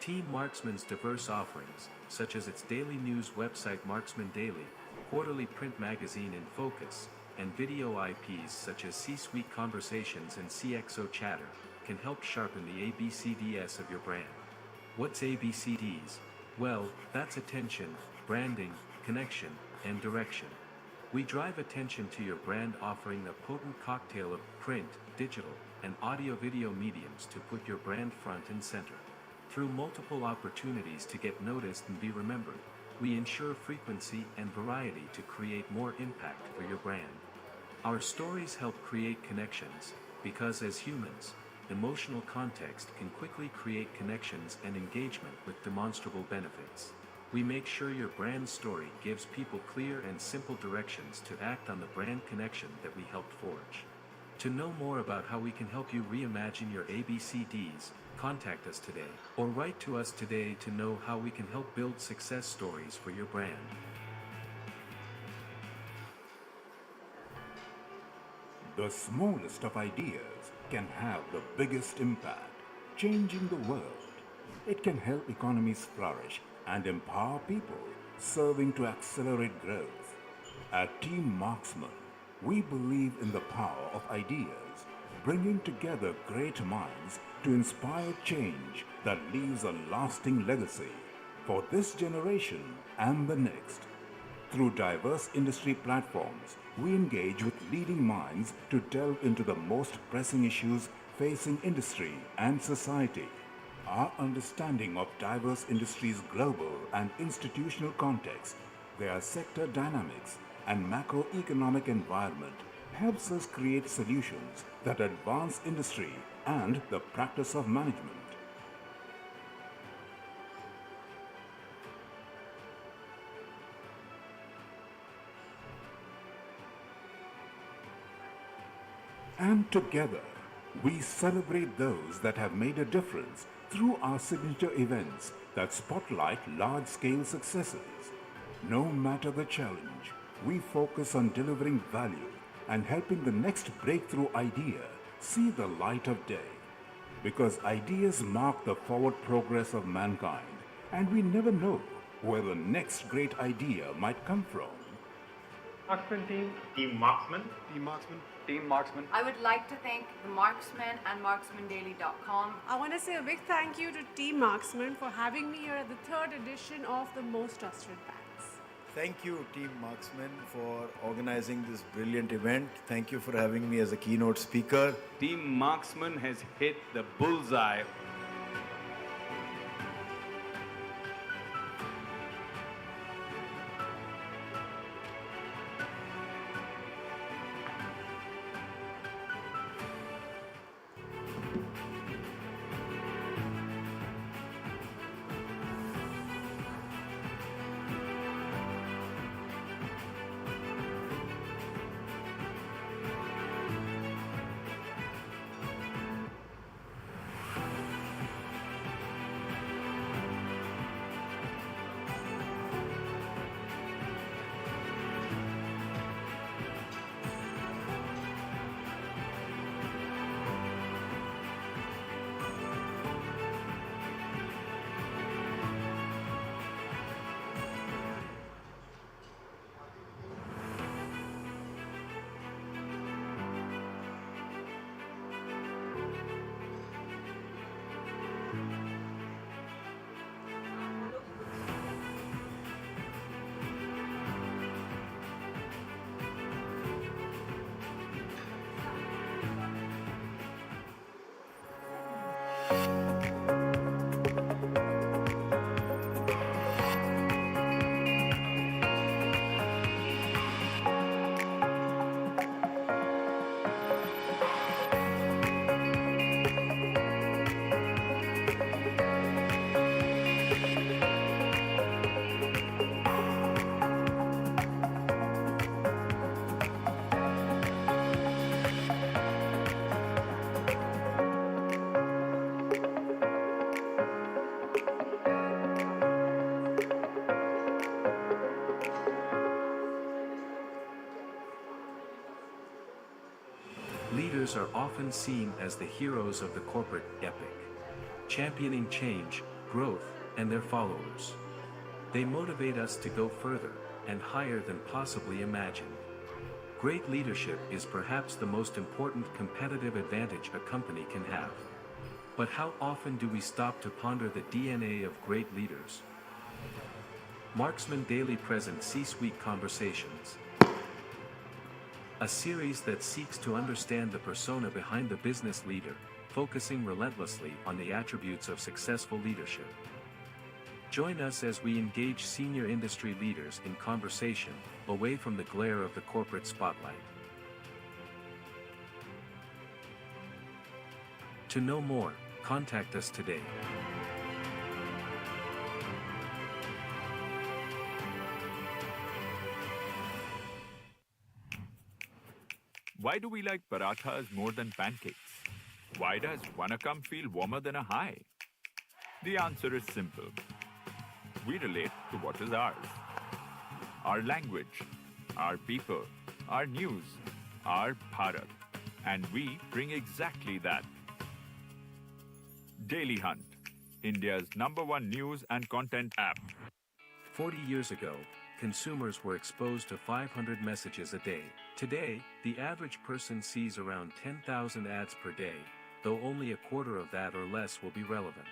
Team Marksmen's diverse offerings, such as its daily news website Marksmen Daily, quarterly print magazine In Focus, and video IPs such as C-Suite Conversations and CXO Chatter, can help sharpen the ABCDs of your brand. What's ABCDs? Well, that's attention, branding, connection, and direction. We drive attention to your brand offering a potent cocktail of print, digital, and audio-video mediums to put your brand front and center. Through multiple opportunities to get noticed and be remembered, we ensure frequency and variety to create more impact for your brand. Our stories help create connections, because as humans, emotional context can quickly create connections and engagement with demonstrable benefits. We make sure your brand story gives people clear and simple directions to act on the brand connection that we helped forge. To know more about how we can help you reimagine your ABCDs, contact us today, or write to us today to know how we can help build success stories for your brand. The smallest of ideas can have the biggest impact, changing the world. It can help economies flourish and empower people, serving to accelerate growth. At Team Marksmen, we believe in the power of ideas, bringing together great minds to inspire change that leaves a lasting legacy for this generation and the next. Through diverse industry platforms, we engage with leading minds to delve into the most pressing issues facing industry and society. Our understanding of diverse industries' global and institutional context, their sector dynamics, and macroeconomic environment helps us create solutions that advance industry and the practice of management. And together, we celebrate those that have made a difference through our signature events that spotlight large-scale successes. No matter the challenge, we focus on delivering value and helping the next breakthrough idea see the light of day. Because ideas mark the forward progress of mankind, and we never know where the next great idea might come from. Marksmen team. Team Marksmen. Team Marksmen. Team Marksmen. I would like to thank the Marksmen and MarksmenDaily.com. I want to say a big thank you to Team Marksmen for having me here at the third edition of the Most Trusted Banks. Thank you, Team Marksmen, for organizing this brilliant event. Thank you for having me as a keynote speaker. Team Marksmen has hit the bullseye. Leaders are often seen as the heroes of the corporate epic, championing change, growth, and their followers. They motivate us to go further and higher than possibly imagined. Great leadership is perhaps the most important competitive advantage a company can have. But how often do we stop to ponder the DNA of great leaders? Marksmen Daily presents C-suite conversations. a series that seeks to understand the persona behind the business leader, focusing relentlessly on the attributes of successful leadership. Join us as we engage senior industry leaders in conversation, away from the glare of the corporate spotlight. To know more, contact us today. Why do we like parathas more than pancakes? Why does Vanakam feel warmer than a high? The answer is simple. We relate to what is ours. Our language, our people, our news, our Bharat. And we bring exactly that. Daily Hunt, India's #1 news and content app. 40 years ago, consumers were exposed to 500 messages a day. Today, the average person sees around 10,000 ads per day, though only a quarter of that or less will be relevant.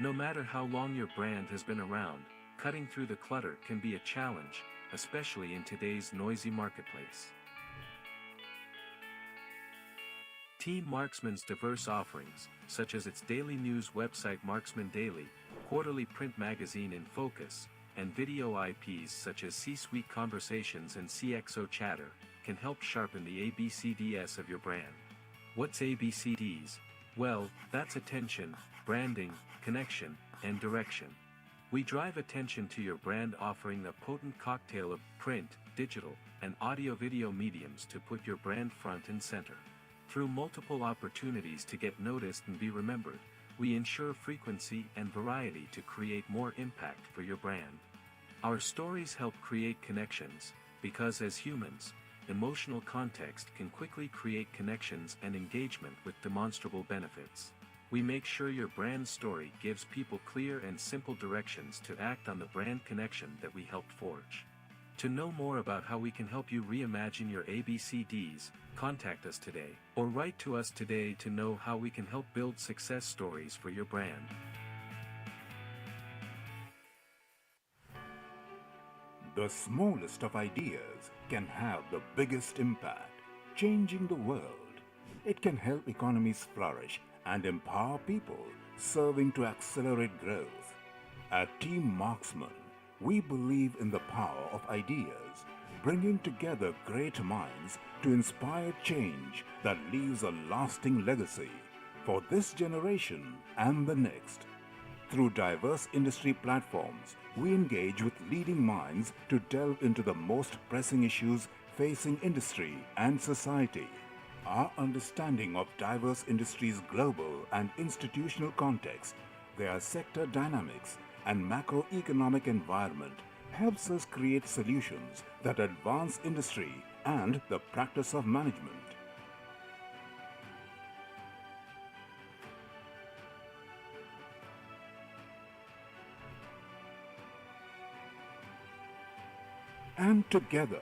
No matter how long your brand has been around, cutting through the clutter can be a challenge, especially in today's noisy marketplace. Team Marksmen's diverse offerings, such as its daily news website Marksmen Daily, quarterly print magazine In Focus, and video IPs such as C-Suite Conversations and CXO Chatter, can help sharpen the ABCDs of your brand. What's ABCDs? Well, that's attention, branding, connection, and direction. We drive attention to your brand offering a potent cocktail of print, digital, and audio-video mediums to put your brand front and center. Through multiple opportunities to get noticed and be remembered, we ensure frequency and variety to create more impact for your brand. Our stories help create connections, because as humans, emotional context can quickly create connections and engagement with demonstrable benefits. We make sure your brand story gives people clear and simple directions to act on the brand connection that we helped forge. To know more about how we can help you reimagine your ABCDs, contact us today, or write to us today to know how we can help build success stories for your brand. The smallest of ideas can have the biggest impact, changing the world. It can help economies flourish and empower people, serving to accelerate growth. At Team Marksmen, we believe in the power of ideas, bringing together great minds to inspire change that leaves a lasting legacy for this generation and the next. Through diverse industry platforms, we engage with leading minds to delve into the most pressing issues facing industry and society. Our understanding of diverse industries' global and institutional context, their sector dynamics, and macroeconomic environment helps us create solutions that advance industry and the practice of management. And together,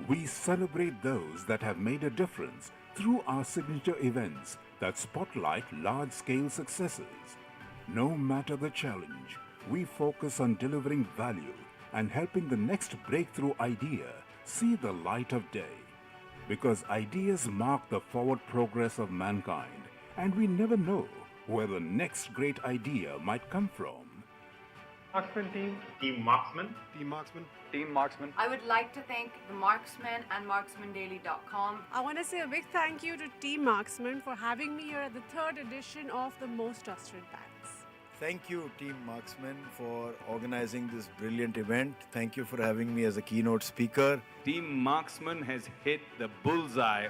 we celebrate those that have made a difference through our signature events that spotlight large-scale successes. No matter the challenge, we focus on delivering value and helping the next breakthrough idea see the light of day. Because ideas mark the forward progress of mankind, and we never know where the next great idea might come from. Marksmen team. Team Marksmen. Team Marksmen. Team Marksmen. I would like to thank the Marksmen and marksmendaily.com. I want to say a big thank you to Team Marksmen for having me here at the 3rd edition of the Most Trusted Banks. Thank you, Team Marksmen, for organizing this brilliant event. Thank you for having me as a keynote speaker. Team Marksmen has hit the bullseye.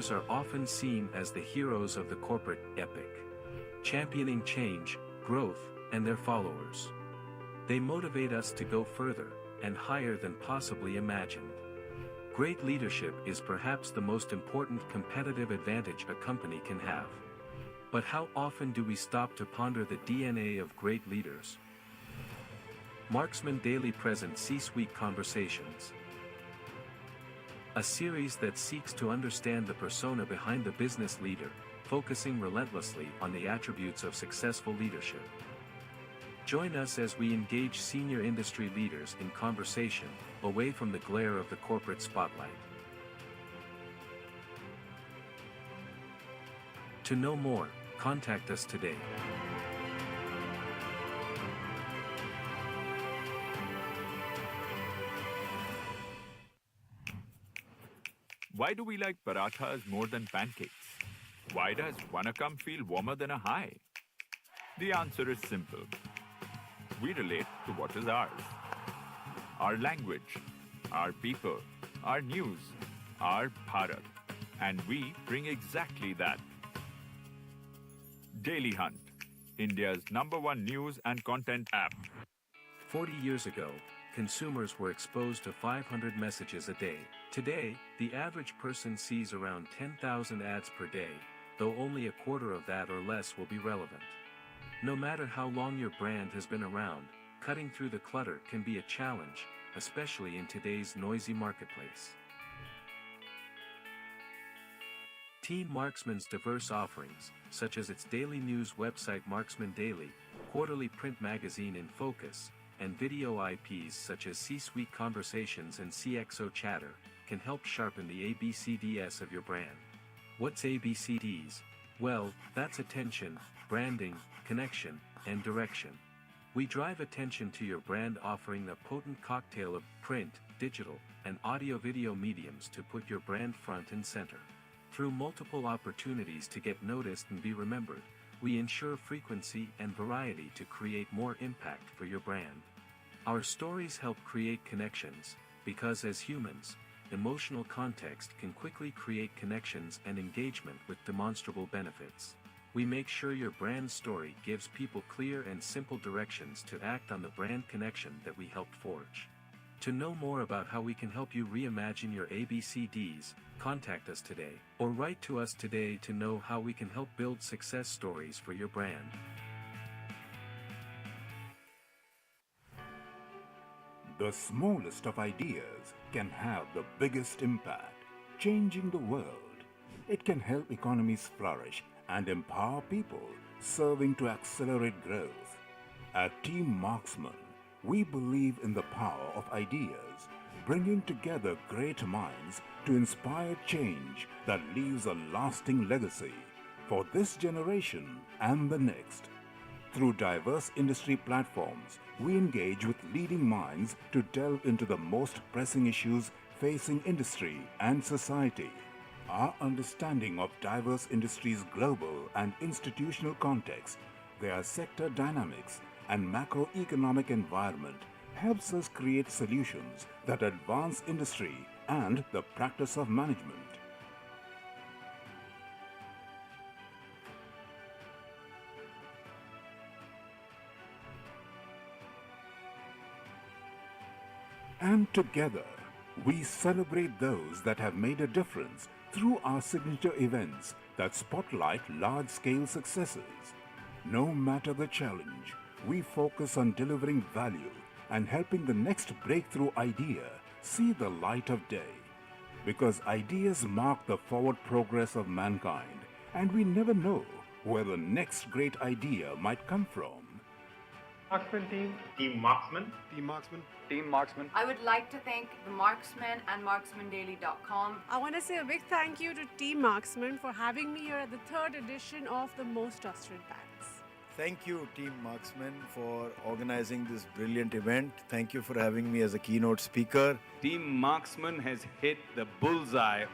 leaders are often seen as the heroes of the corporate epic, championing change, growth, and their followers. They motivate us to go further and higher than possibly imagined. Great leadership is perhaps the most important competitive advantage a company can have. But how often do we stop to ponder the DNA of great leaders? Marksmen Daily presents C-Suite Conversations, a series that seeks to understand the persona behind the business leader, focusing relentlessly on the attributes of successful leadership. Join us as we engage senior industry leaders in conversation, away from the glare of the corporate spotlight. To know more, contact us today. Why do we like parathas more than pancakes? Why does Vanakam feel warmer than a high? The answer is simple. We relate to what is ours. Our language, our people, our news, our Bharat. And we bring exactly that. Daily Hunt, India's #1 news and content app. 40 years ago, consumers were exposed to 500 messages a day. Today, the average person sees around 10,000 ads per day, though only a quarter of that or less will be relevant. No matter how long your brand has been around, cutting through the clutter can be a challenge, especially in today's noisy marketplace. Team Marksmen's diverse offerings, such as its daily news website Marksmen Daily, quarterly print magazine In Focus, and video IPs such as C-Suite Conversations and CXO Chatter, can help sharpen the ABCDs of your brand. What's ABCDs? Well, that's attention, branding, connection, and direction. We drive attention to your brand, offering a potent cocktail of print, digital, and audio-video mediums to put your brand front and center. Through multiple opportunities to get noticed and be remembered, we ensure frequency and variety to create more impact for your brand. Our stories help create connections, because as humans, emotional context can quickly create connections and engagement with demonstrable benefits. We make sure your brand story gives people clear and simple directions to act on the brand connection that we helped forge. To know more about how we can help you reimagine your ABCDs, contact us today, or write to us today to know how we can help build success stories for your brand. The smallest of ideas can have the biggest impact, changing the world. It can help economies flourish and empower people, serving to accelerate growth. At Team Marksmen, we believe in the power of ideas, bringing together great minds to inspire change that leaves a lasting legacy for this generation and the next. Through diverse industry platforms, we engage with leading minds to delve into the most pressing issues facing industry and society. Our understanding of diverse industries' global and institutional context, their sector dynamics, and macroeconomic environment helps us create solutions that advance industry and the practice of management. And together, we celebrate those that have made a difference through our signature events that spotlight large-scale successes. No matter the challenge, we focus on delivering value and helping the next breakthrough idea see the light of day. Because ideas mark the forward progress of mankind, and we never know where the next great idea might come from. Marksmen team. Team Marksmen. Team Marksmen. Team Marksmen. I would like to thank the Marksmen and marksmendaily.com. I want to say a big thank you to Team Marksmen for having me here at the 3rd edition of the Most Trusted Banks. Thank you, Team Marksmen, for organizing this brilliant event. Thank you for having me as a keynote speaker. Team Marksmen has hit the bullseye.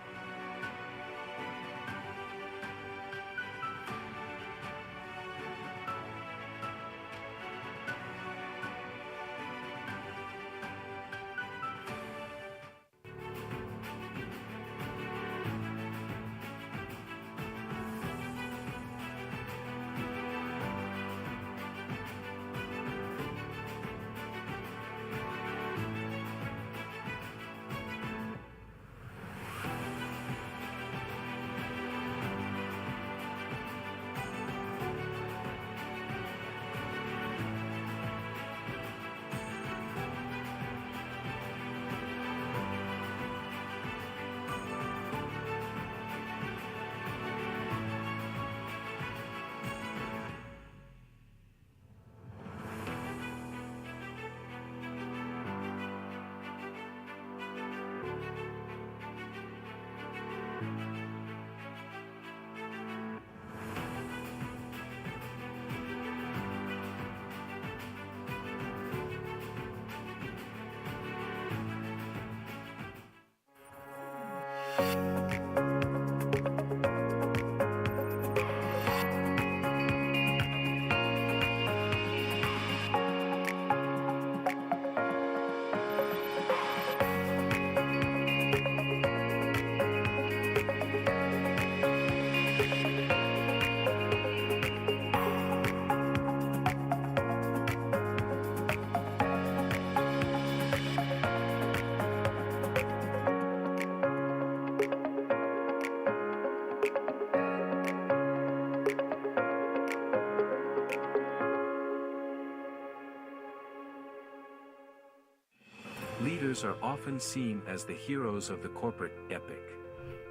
Leaders are often seen as the heroes of the corporate epic,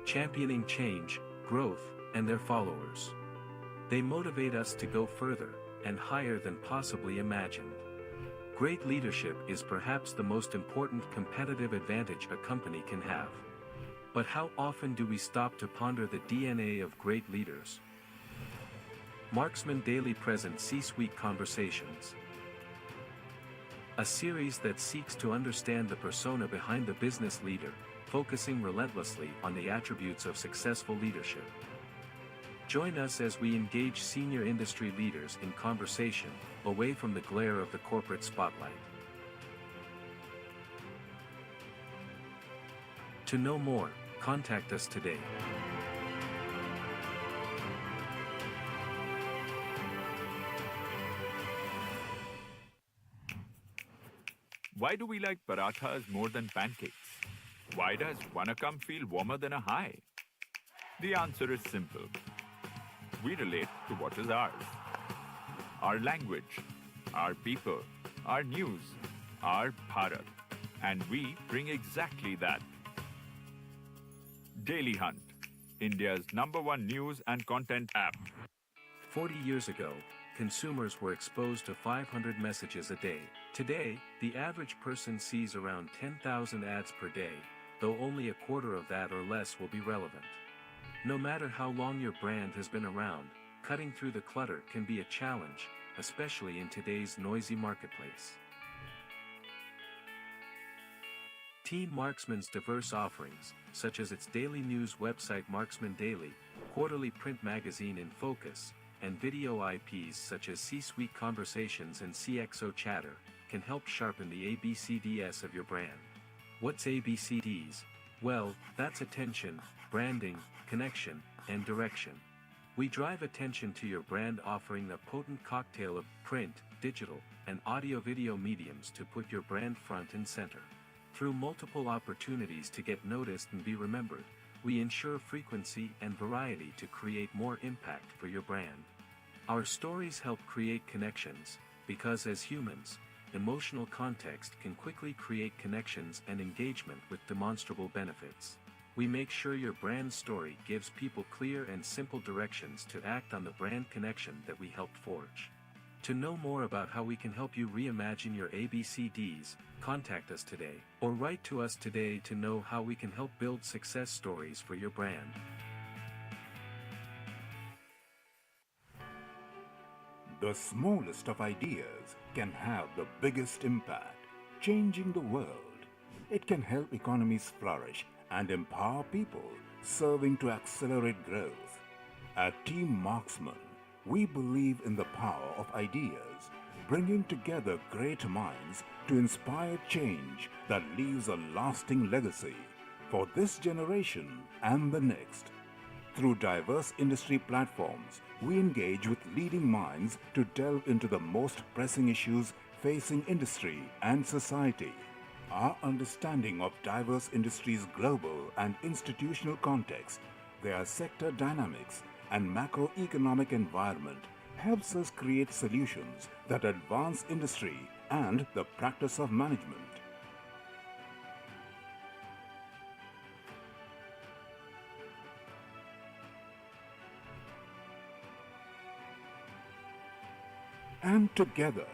championing change, growth, and their followers. They motivate us to go further and higher than possibly imagined. Great leadership is perhaps the most important competitive advantage a company can have. But how often do we stop to ponder the DNA of great leaders? Marksmen Daily presents C-Suite Conversations, a series that seeks to understand the persona behind the business leader, focusing relentlessly on the attributes of successful leadership. Join us as we engage senior industry leaders in conversation, away from the glare of the corporate spotlight. To know more, contact us today. Why do we like parathas more than pancakes? Why does Vanakam feel warmer than a high? The answer is simple. We relate to what is ours. Our language, our people, our news, our Bharat. And we bring exactly that. Daily Hunt, India's #1 news and content app. 40 years ago, consumers were exposed to 500 messages a day. Today, the average person sees around 10,000 ads per day, though only a quarter of that or less will be relevant. No matter how long your brand has been around, cutting through the clutter can be a challenge, especially in today's noisy marketplace. Team Marksmen's diverse offerings, such as its daily news website Marksmen Daily, quarterly print magazine In Focus, and video IPs such as C-Suite Conversations and CXO Chatter, can help sharpen the ABCDs of your brand. What's ABCDs? Well, that's attention, branding, connection, and direction. We drive attention to your brand, offering the potent cocktail of print, digital, and audio-video mediums to put your brand front and center. Through multiple opportunities to get noticed and be remembered, we ensure frequency and variety to create more impact for your brand. Our stories help create connections, because as humans, emotional context can quickly create connections and engagement with demonstrable benefits. We make sure your brand story gives people clear and simple directions to act on the brand connection that we helped forge. To know more about how we can help you reimagine your ABCDs, contact us today, or write to us today to know how we can help build success stories for your brand. The smallest of ideas can have the biggest impact, changing the world. It can help economies flourish and empower people, serving to accelerate growth. At Team Marksmen, we believe in the power of ideas, bringing together great minds to inspire change that leaves a lasting legacy for this generation and the next. Through diverse industry platforms, we engage with leading minds to delve into the most pressing issues facing industry and society. Our understanding of diverse industries' global and institutional context, their sector dynamics, and macroeconomic environment helps us create solutions that advance industry and the practice of management. And together,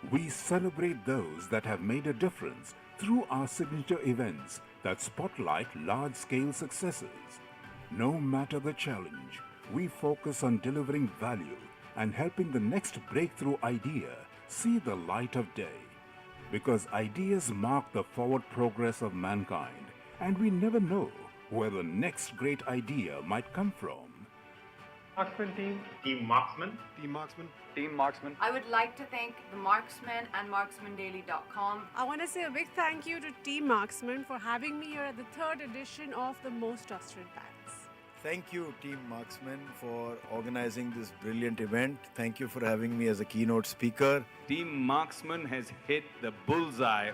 we celebrate those that have made a difference through our signature events that spotlight large-scale successes. No matter the challenge, we focus on delivering value and helping the next breakthrough idea see the light of day. Because ideas mark the forward progress of mankind, and we never know where the next great idea might come from. Marksmen team. Team Marksmen. Team Marksmen. Team Marksmen. I would like to thank the Marksmen and marksmendaily.com. I want to say a big thank you to Team Marksmen for having me here at the 3rd edition of the Most Trusted Banks. Thank you, Team Marksmen, for organizing this brilliant event. Thank you for having me as a keynote speaker. Team Marksmen has hit the bullseye.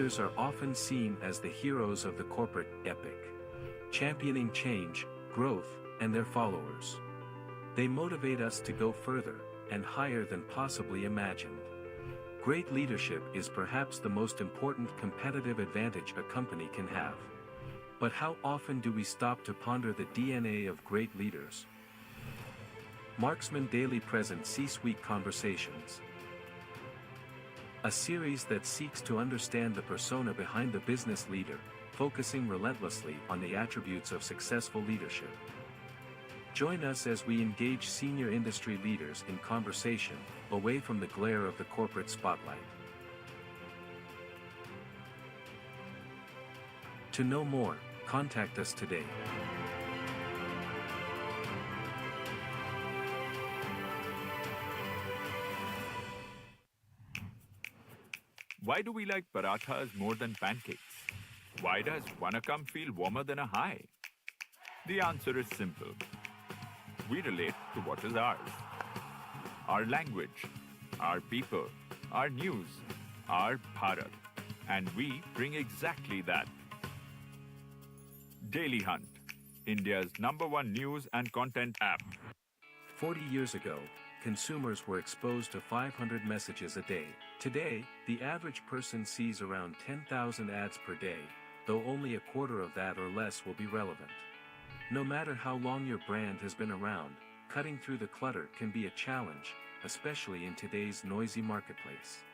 leaders are often seen as the heroes of the corporate epic, championing change, growth, and their followers. They motivate us to go further and higher than possibly imagined. Great leadership is perhaps the most important competitive advantage a company can have. But how often do we stop to ponder the DNA of great leaders? Marksmen Daily presents C-Suite Conversations, a series that seeks to understand the persona behind the business leader, focusing relentlessly on the attributes of successful leadership. Join us as we engage senior industry leaders in conversation, away from the glare of the corporate spotlight. To know more, contact us today. Why do we like parathas more than pancakes? Why does Vanakam feel warmer than a high? The answer is simple. We relate to what is ours. Our language, our people, our news, our Bharat. And we bring exactly that. Daily Hunt, India's #1 news and content app. 40 years ago, consumers were exposed to 500 messages a day. Today, the average person sees around 10,000 ads per day, though only a quarter of that or less will be relevant. No matter how long your brand has been around, cutting through the clutter can be a challenge, especially in today's noisy marketplace.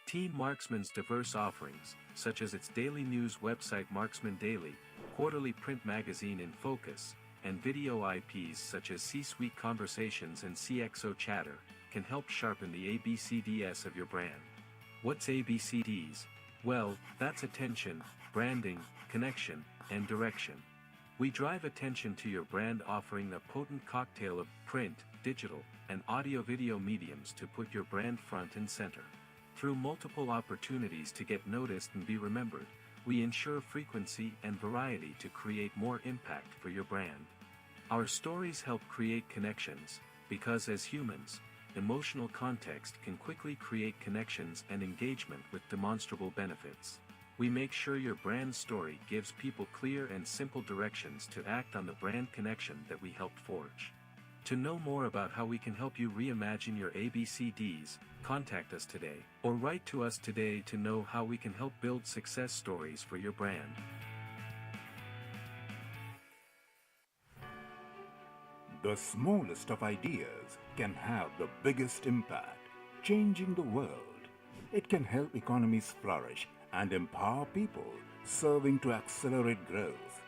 Team Marksmen's diverse offerings, such as its daily news website Marksmen Daily, quarterly print magazine In Focus, and video IPs such as C-Suite Conversations and CXO Chatter, can help sharpen the ABCDs of your brand. What's ABCDs? Well, that's attention, branding, connection, and direction. We drive attention to your brand, offering a potent cocktail of print, digital, and audio-video mediums to put your brand front and center. Through multiple opportunities to get noticed and be remembered, we ensure frequency and variety to create more impact for your brand. Our stories help create connections, because as humans, emotional context can quickly create connections and engagement with demonstrable benefits. We make sure your brand story gives people clear and simple directions to act on the brand connection that we helped forge. To know more about how we can help you reimagine your ABCDs, contact us today, or write to us today to know how we can help build success stories for your brand. The smallest of ideas can have the biggest impact, changing the world. It can help economies flourish and empower people, serving to accelerate growth.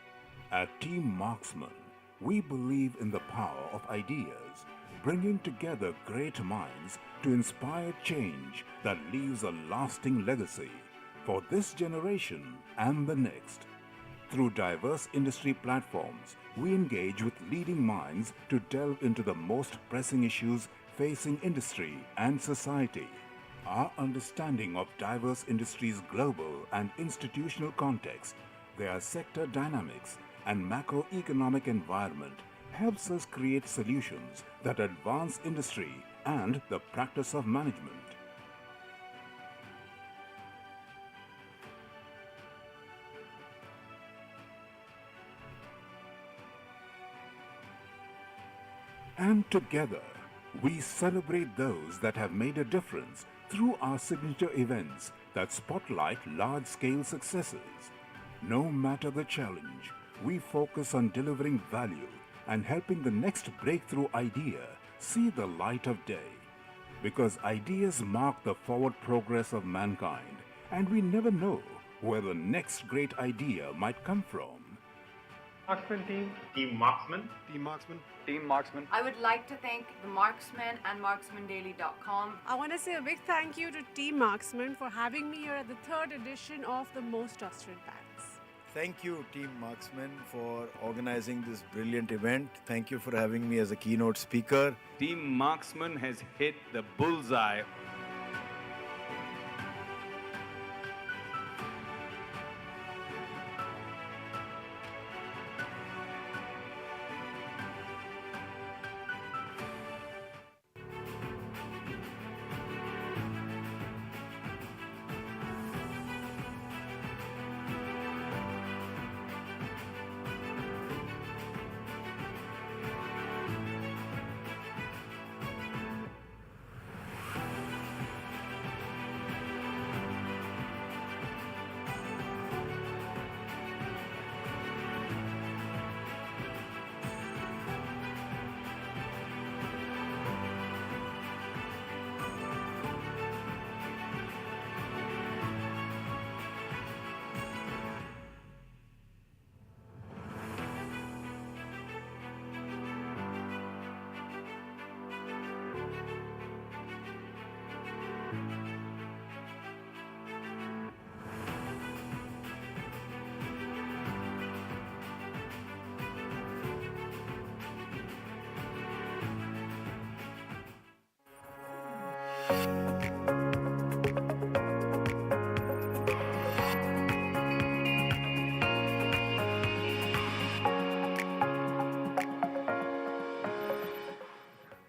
At Team Marksmen, we believe in the power of ideas, bringing together great minds to inspire change that leaves a lasting legacy for this generation and the next. Through diverse industry platforms, we engage with leading minds to delve into the most pressing issues facing industry and society. Our understanding of diverse industries' global and institutional context, their sector dynamics, and macroeconomic environment helps us create solutions that advance industry and the practice of management. And together, we celebrate those that have made a difference through our signature events that spotlight large-scale successes. No matter the challenge, we focus on delivering value and helping the next breakthrough idea see the light of day. Because ideas mark the forward progress of mankind, and we never know where the next great idea might come from. Marksmen team. Team Marksmen. Team Marksmen. Team Marksmen. I would like to thank the Marksmen and MarksmenDaily.com. I want to say a big thank you to Team Marksmen for having me here at the 3rd edition of the Most Trusted Banks. Thank you, Team Marksmen, for organizing this brilliant event. Thank you for having me as a keynote speaker. Team Marksmen has hit the bullseye.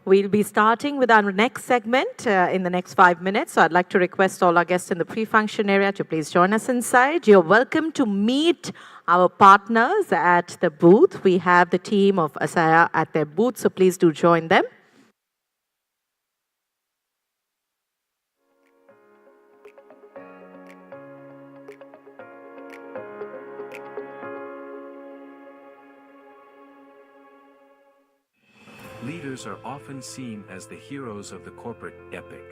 We'll be starting with our next segment in the next 5 minutes. So I'd like to request all our guests in the pre-function area to please join us inside. You're welcome to meet our partners at the booth. We have the team of Asaya at their booth, so please do join them. Leaders are often seen as the heroes of the corporate epic,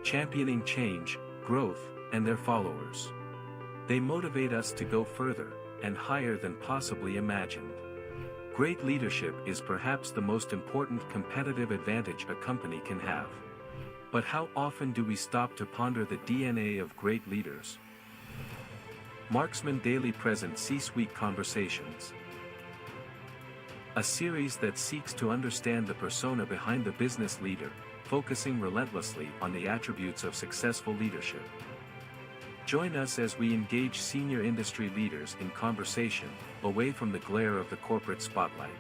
championing change, growth, and their followers. They motivate us to go further and higher than possibly imagined. Great leadership is perhaps the most important competitive advantage a company can have. But how often do we stop to ponder the DNA of great leaders? Marksmen Daily presents C-Suite Conversations, a series that seeks to understand the persona behind the business leader, focusing relentlessly on the attributes of successful leadership. Join us as we engage senior industry leaders in conversation, away from the glare of the corporate spotlight.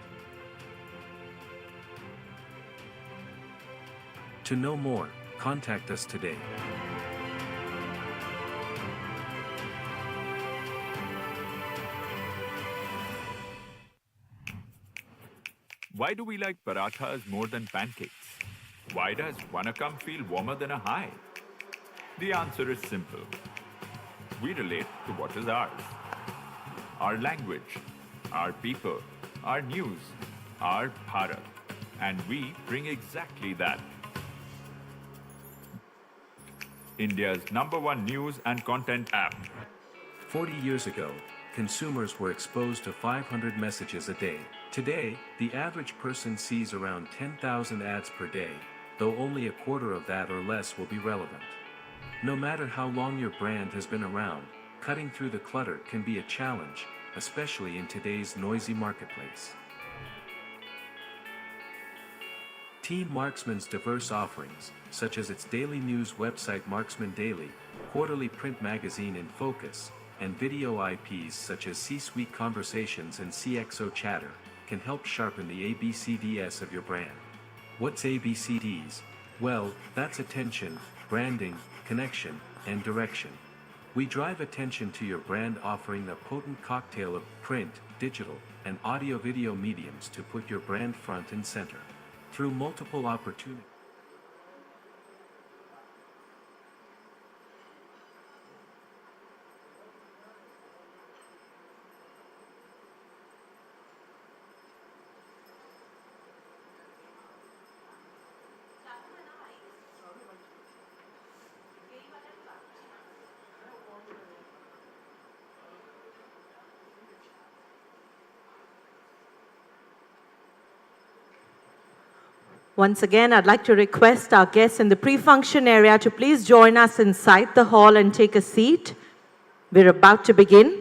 To know more, contact us today. Why do we like parathas more than pancakes? Why does Vanakam feel warmer than a hive? The answer is simple. We relate to what is ours. Our language, our people, our news, our Bharat. And we bring exactly that. India's #1 news and content app. 40 years ago, consumers were exposed to 500 messages a day. Today, the average person sees around 10,000 ads per day, though only a quarter of that or less will be relevant. No matter how long your brand has been around, cutting through the clutter can be a challenge, especially in today's noisy marketplace. Team Marksmen's diverse offerings, such as its daily news website Marksmen Daily, quarterly print magazine In Focus, and video IPs such as C-Suite Conversations and CXO Chatter, can help sharpen the ABCDs of your brand. What's ABCDs? Well, that's attention, branding, connection, and direction. We drive attention to your brand, offering a potent cocktail of print, digital, and audio-video mediums to put your brand front and center. Through multiple opportunities. Once again, I'd like to request our guests in the pre-function area to please join us inside the hall and take a seat. We're about to begin.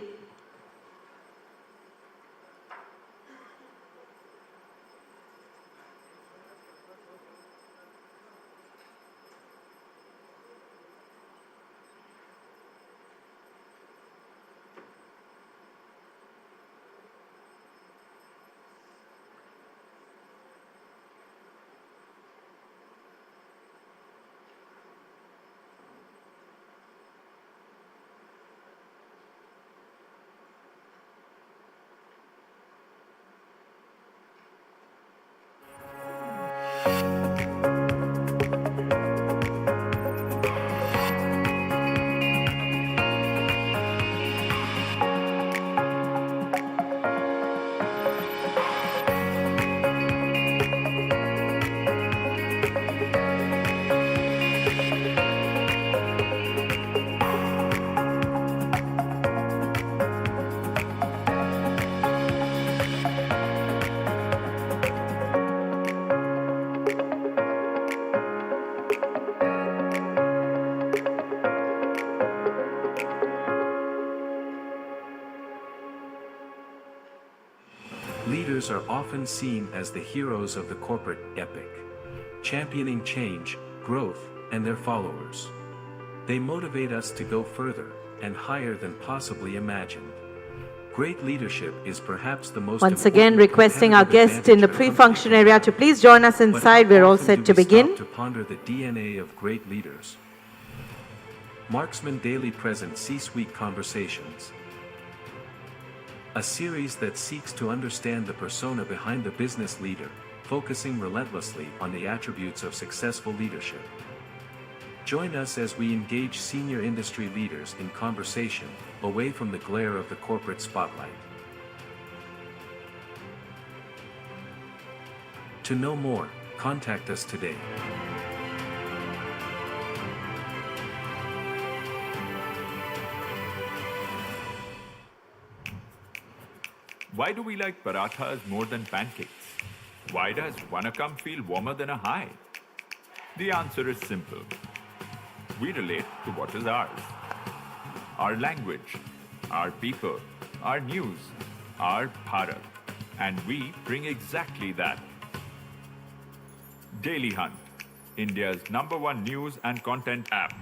Leaders are often seen as the heroes of the corporate epic, championing change, growth, and their followers. They motivate us to go further and higher than possibly imagined. Great leadership is perhaps the most Once again, important requesting our competitive guests in the advantage a pre-function company area can to have. please join us But inside. how We're all often set do to we stop begin. to ponder the DNA of great leaders? Marksmen Daily presents C-Suite Conversations, a series that seeks to understand the persona behind the business leader, focusing relentlessly on the attributes of successful leadership. Join us as we engage senior industry leaders in conversation, away from the glare of the corporate spotlight. To know more, contact us today. Why do we like parathas more than pancakes? Why does Vanakam feel warmer than a high? The answer is simple. We relate to what is ours. Our language, our people, our news, our Bharat. And we bring exactly that. Daily Hunt, India's #1 news and content app.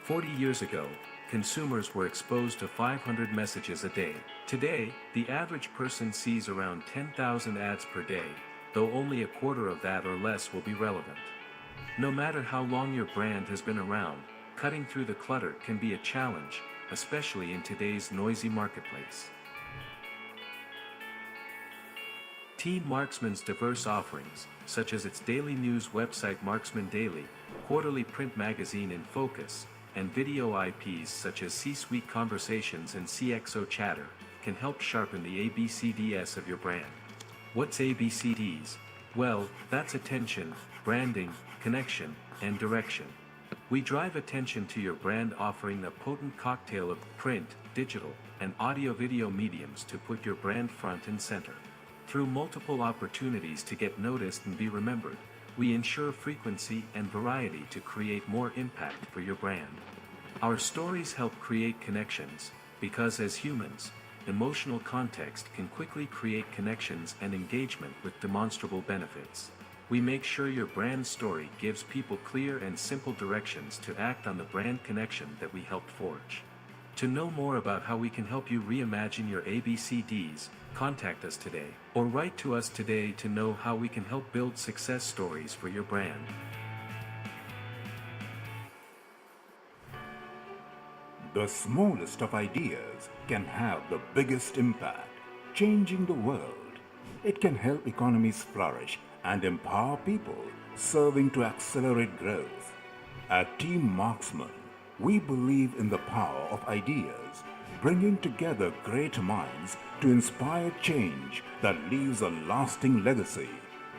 40 years ago, consumers were exposed to 500 messages a day. Today, the average person sees around 10,000 ads per day, though only a quarter of that or less will be relevant. No matter how long your brand has been around, cutting through the clutter can be a challenge, especially in today's noisy marketplace. Team Marksmen's diverse offerings, such as its daily news website Marksmen Daily, quarterly print magazine In Focus, and video IPs such as C-Suite Conversations and CXO Chatter, can help sharpen the ABCDs of your brand. What's ABCDs? Well, that's attention, branding, connection, and direction. We drive attention to your brand offering a potent cocktail of print, digital, and audio-video mediums to put your brand front and center. Through multiple opportunities to get noticed and be remembered, we ensure frequency and variety to create more impact for your brand. Our stories help create connections, because as humans, emotional context can quickly create connections and engagement with demonstrable benefits. We make sure your brand story gives people clear and simple directions to act on the brand connection that we helped forge. To know more about how we can help you reimagine your ABCDs, contact us today, or write to us today to know how we can help build success stories for your brand. The smallest of ideas can have the biggest impact, changing the world. It can help economies flourish and empower people, serving to accelerate growth. At Team Marksmen, we believe in the power of ideas, bringing together great minds to inspire change that leaves a lasting legacy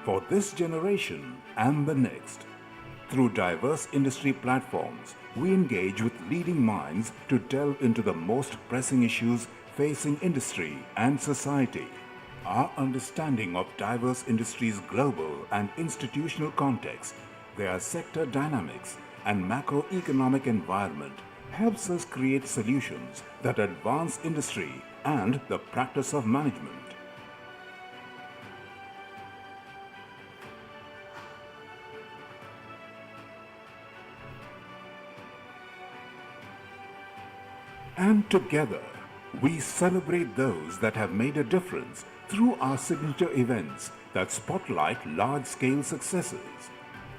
for this generation and the next. Through diverse industry platforms, we engage with leading minds to delve into the most pressing issues facing industry and society. Our understanding of diverse industries' global and institutional context, their sector dynamics, and macroeconomic environment helps us create solutions that advance industry and the practice of management. And together, we celebrate those that have made a difference through our signature events that spotlight large-scale successes.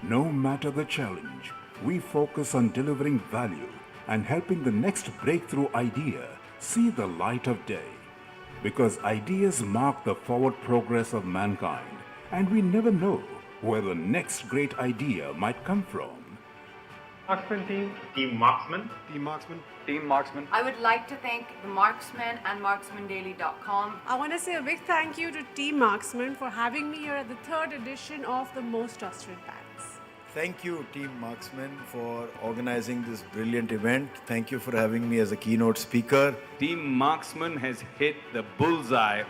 No matter the challenge, we focus on delivering value and helping the next breakthrough idea see the light of day. Because ideas mark the forward progress of mankind, and we never know where the next great idea might come from. Marksmen team. Team Marksmen. Team Marksmen. Team Marksmen. I would like to thank the Marksmen and marksmendaily.com. I want to say a big thank you to Team Marksmen for having me here at the 3rd edition of the Most Trusted Banks. Thank you, Team Marksmen, for organizing this brilliant event. Thank you for having me as a keynote speaker. Team Marksmen has hit the bullseye.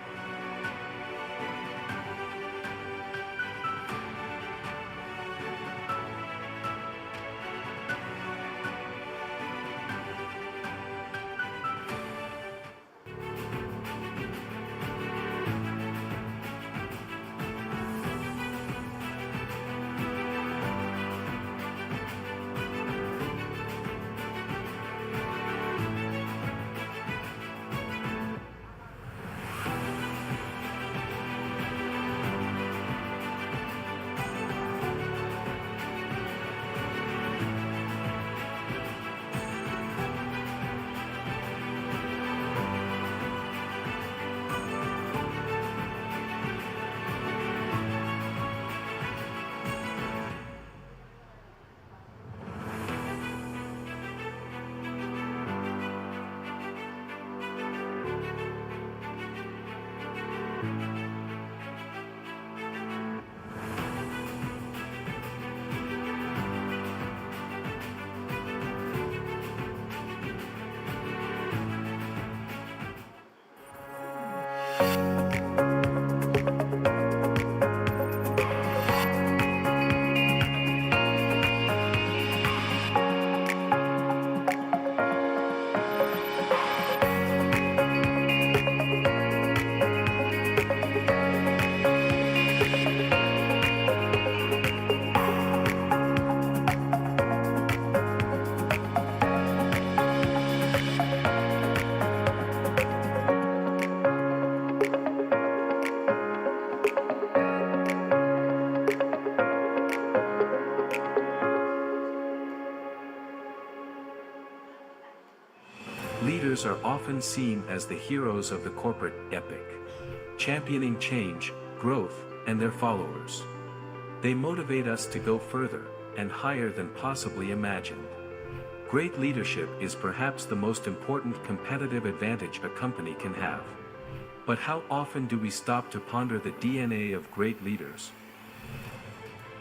Leaders are often seen as the heroes of the corporate epic, championing change, growth, and their followers. They motivate us to go further and higher than possibly imagined. Great leadership is perhaps the most important competitive advantage a company can have. But how often do we stop to ponder the DNA of great leaders?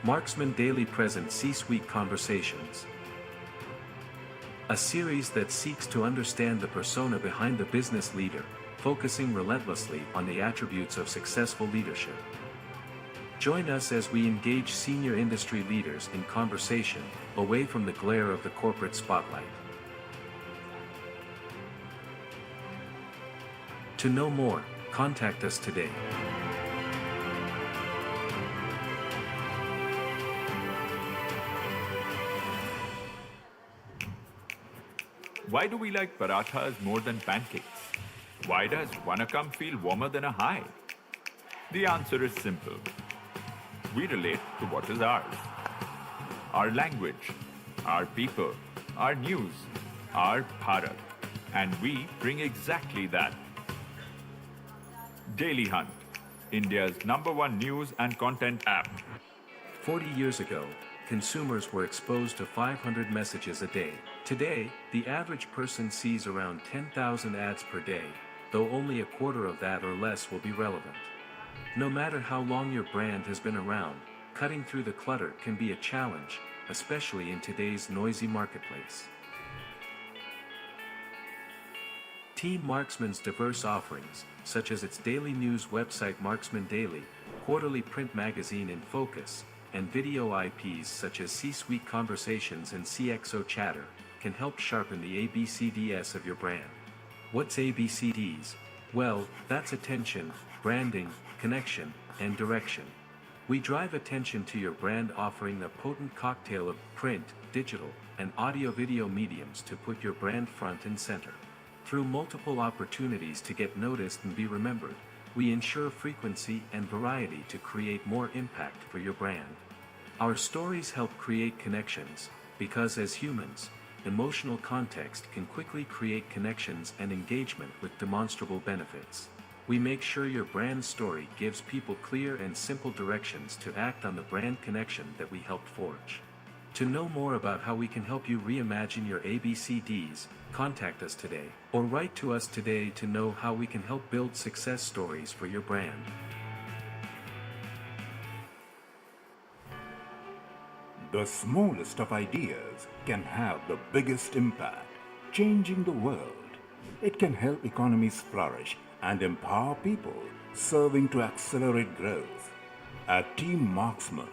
Marksmen Daily presents C-Suite Conversations, a series that seeks to understand the persona behind the business leader, focusing relentlessly on the attributes of successful leadership. Join us as we engage senior industry leaders in conversation, away from the glare of the corporate spotlight. To know more, contact us today. Why do we like parathas more than pancakes? Why does Vanakam feel warmer than a high? The answer is simple. We relate to what is ours. Our language, our people, our news, our Bharat. And we bring exactly that. Daily Hunt, India's #1 news and content app. 40 years ago, consumers were exposed to 500 messages a day. Today, the average person sees around 10,000 ads per day, though only a quarter of that or less will be relevant. No matter how long your brand has been around, cutting through the clutter can be a challenge, especially in today's noisy marketplace. Team Marksmen's diverse offerings, such as its daily news website Marksmen Daily, quarterly print magazine In Focus, and video IPs such as C-Suite Conversations and CXO Chatter, can help sharpen the ABCDs of your brand. What's ABCDs? Well, that's attention, branding, connection, and direction. We drive attention to your brand, offering a potent cocktail of print, digital, and audio-video mediums to put your brand front and center. Through multiple opportunities to get noticed and be remembered, we ensure frequency and variety to create more impact for your brand. Our stories help create connections, because as humans, emotional context can quickly create connections and engagement with demonstrable benefits. We make sure your brand story gives people clear and simple directions to act on the brand connection that we helped forge. To know more about how we can help you reimagine your ABCDs, contact us today, or write to us today to know how we can help build success stories for your brand. The smallest of ideas can have the biggest impact, changing the world. It can help economies flourish and empower people, serving to accelerate growth. At Team Marksmen,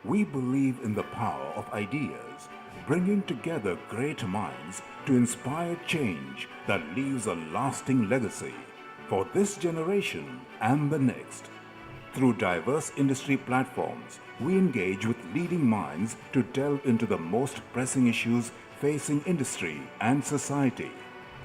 we believe in the power of ideas, bringing together great minds to inspire change that leaves a lasting legacy for this generation and the next. Through diverse industry platforms, we engage with leading minds to delve into the most pressing issues facing industry and society.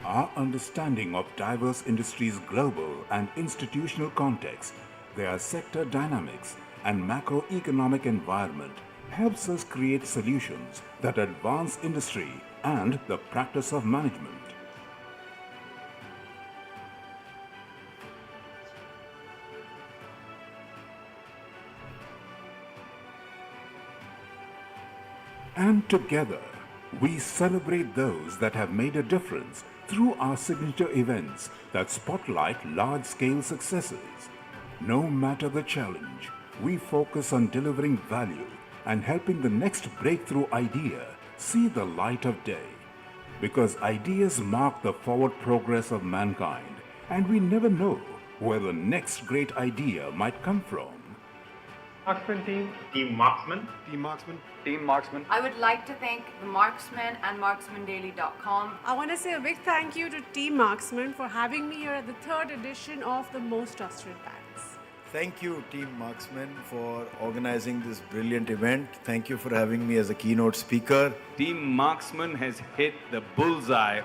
Our understanding of diverse industries' global and institutional context, their sector dynamics, and macroeconomic environment helps us create solutions that advance industry and the practice of management. And together, we celebrate those that have made a difference through our signature events that spotlight large-scale successes. No matter the challenge, we focus on delivering value and helping the next breakthrough idea see the light of day. Because ideas mark the forward progress of mankind, and we never know where the next great idea might come from. Marksmen team. Team Marksmen. Team Marksmen. Team Marksmen. I would like to thank the Marksmen and marksmendaily.com. I want to say a big thank you to Team Marksmen for having me here at the 3rd edition of the Most Trusted Banks. Thank you, Team Marksmen, for organizing this brilliant event. Thank you for having me as a keynote speaker. Team Marksmen has hit the bullseye.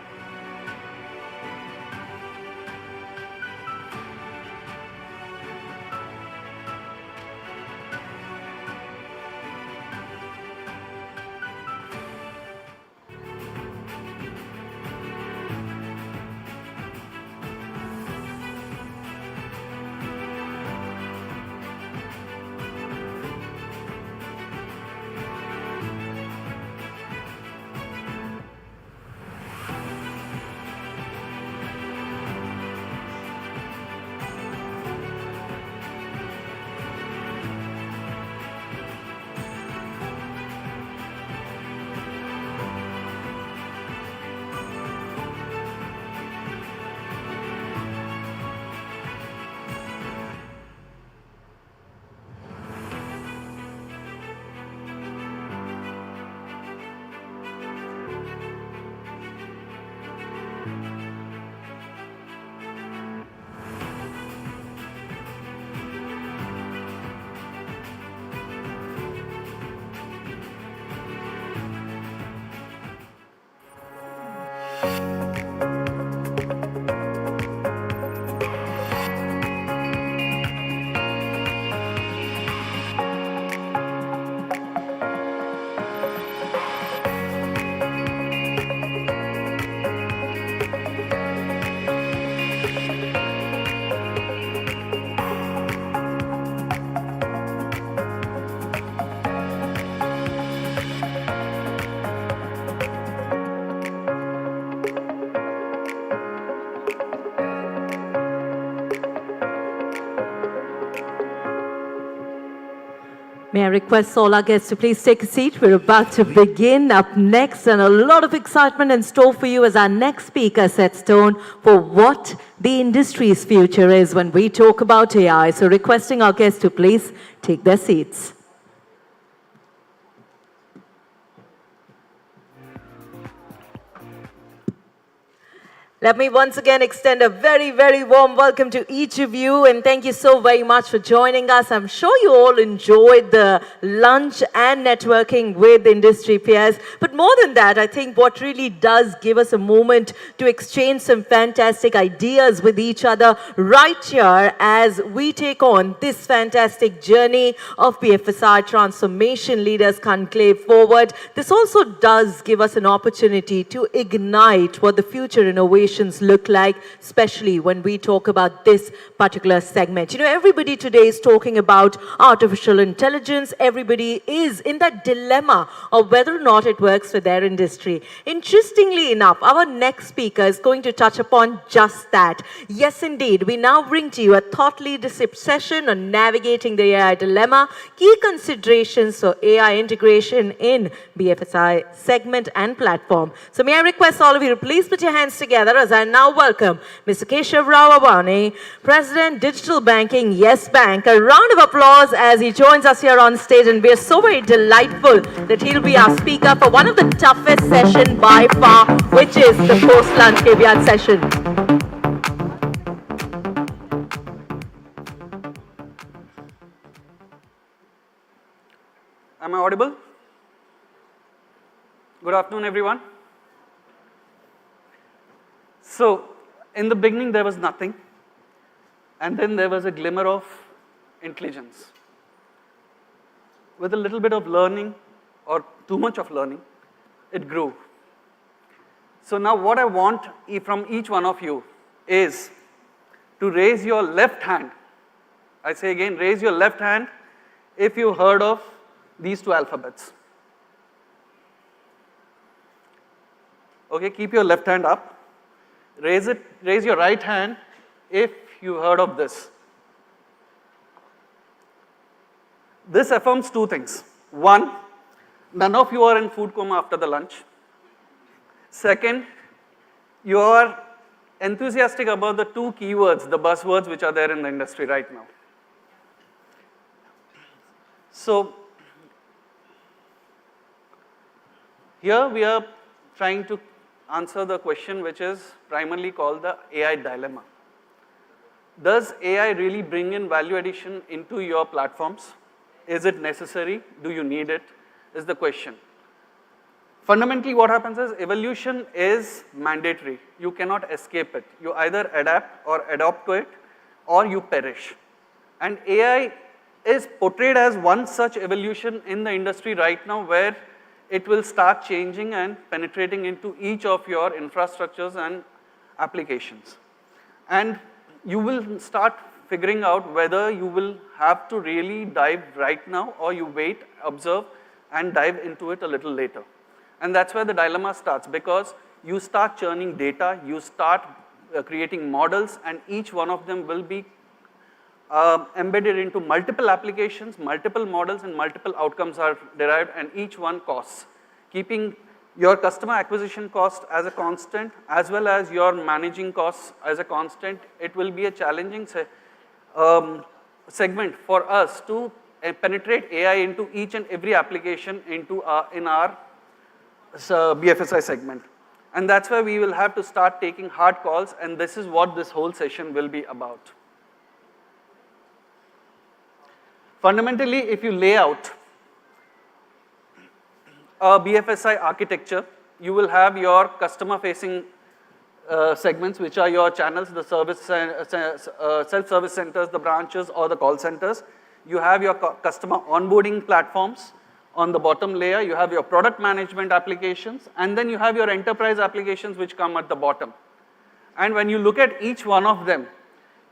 May I request all our guests to please take a seat? We're about to begin. Up next, and a lot of excitement in store for you as our next speaker sets tone for what the industry's future is when we talk about AI. So requesting our guests to please take their seats. Let me once again extend a very, very warm welcome to each of you, and thank you so very much for joining us. I'm sure you all enjoyed the lunch and networking with industry peers. But more than that, I think what really does give us a moment to exchange some fantastic ideas with each other right here as we take on this fantastic journey of BFSI Transformation Leaders Conclave forward. This also does give us an opportunity to ignite what the future innovation look like, especially when we talk about this particular segment. You know, everybody today is talking about artificial intelligence. Everybody is in that dilemma of whether or not it works for their industry. Interestingly enough, our next speaker is going to touch upon just that. Yes, indeed, we now bring to you a thought leadership session on navigating the AI dilemma, key considerations for AI integration in BFSI segment and platform. So may I request all of you to please put your hands together as I now welcome Mr. Keshav Rao Avani, President, Digital Banking, Yes Bank. A round of applause as he joins us here on stage, and we are so very delightful that he'll be our speaker for one of the toughest sessions by far, which is the post-lunch caveat session. Am I audible? Good afternoon, everyone. So, in the beginning, there was nothing, and then there was a glimmer of intelligence. With a little bit of learning, or too much of learning, it grew. So now what I want from each one of you is to raise your left hand. I say again, raise your left hand if you heard of these two alphabets. Okay, keep your left hand up. Raise your right hand if you heard of this. This affirms two things. One, none of you are in food coma after the lunch. Second, you are enthusiastic about the two keywords, the buzzwords which are there in the industry right now. So, here we are trying to answer the question which is primarily called the AI dilemma. Does AI really bring in value addition into your platforms? Is it necessary? Do you need it? Is the question. Fundamentally what happens is evolution is mandatory. You cannot escape it. You either adapt or adopt to it, or you perish. And AI is portrayed as one such evolution in the industry right now, where it will start changing and penetrating into each of your infrastructures and applications. And you will start figuring out whether you will have to really dive right now, or you wait, observe, and dive into it a little later. And that's where the dilemma starts, because you start churning data, you start creating models, and each one of them will be embedded into multiple applications, multiple models, and multiple outcomes are derived, and each one costs. Keeping your customer acquisition cost as a constant, as well as your managing costs as a constant, it will be a challenging segment for us to penetrate AI into each and every application into in our BFSI segment. And that's why we will have to start taking hard calls, and this is what this whole session will be about. Fundamentally, if you lay out a BFSI architecture, you will have your customer-facing segments, which are your channels, the service, self-service centers, the branches, or the call centers. You have your customer onboarding platforms on the bottom layer. You have your product management applications, and then you have your enterprise applications which come at the bottom. And when you look at each one of them,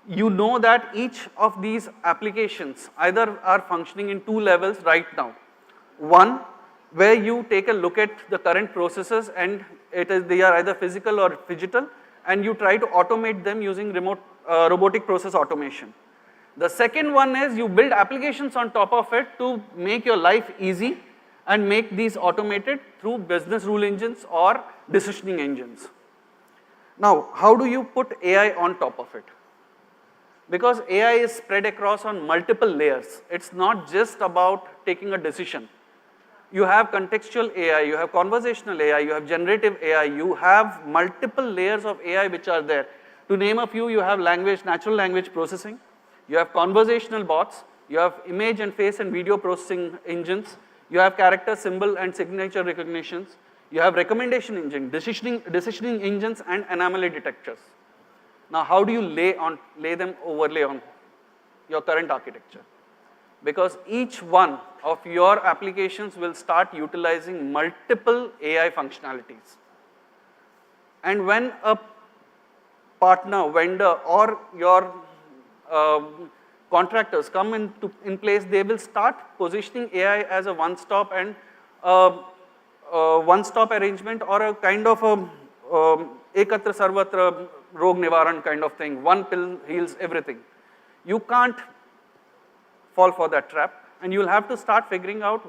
you know that each of these applications either are functioning in two levels right now. One, where you take a look at the current processes, and they are either physical or digital, and you try to automate them using robotic process automation. The second one is you build applications on top of it to make your life easy and make these automated through business rule engines or decisioning engines. Now, how do you put AI on top of it? Because AI is spread across on multiple layers. It's not just about taking a decision. You have contextual AI, you have conversational AI, you have generative AI, you have multiple layers of AI which are there. To name a few, you have language, natural language processing, you have conversational bots, you have image and face and video processing engines, you have character, symbol and signature recognitions, you have recommendation engine, decisioning engines and anomaly detectors. Now, how do you overlay on your current architecture? Because each one of your applications will start utilizing multiple AI functionalities. And when a partner, vendor, or your contractors come in place, they will start positioning AI as a one-stop and one-stop arrangement or a kind of a ekatra sarvatra rog nivaran kind of thing. One pill heals everything. You can't fall for that trap, and you'll have to start figuring out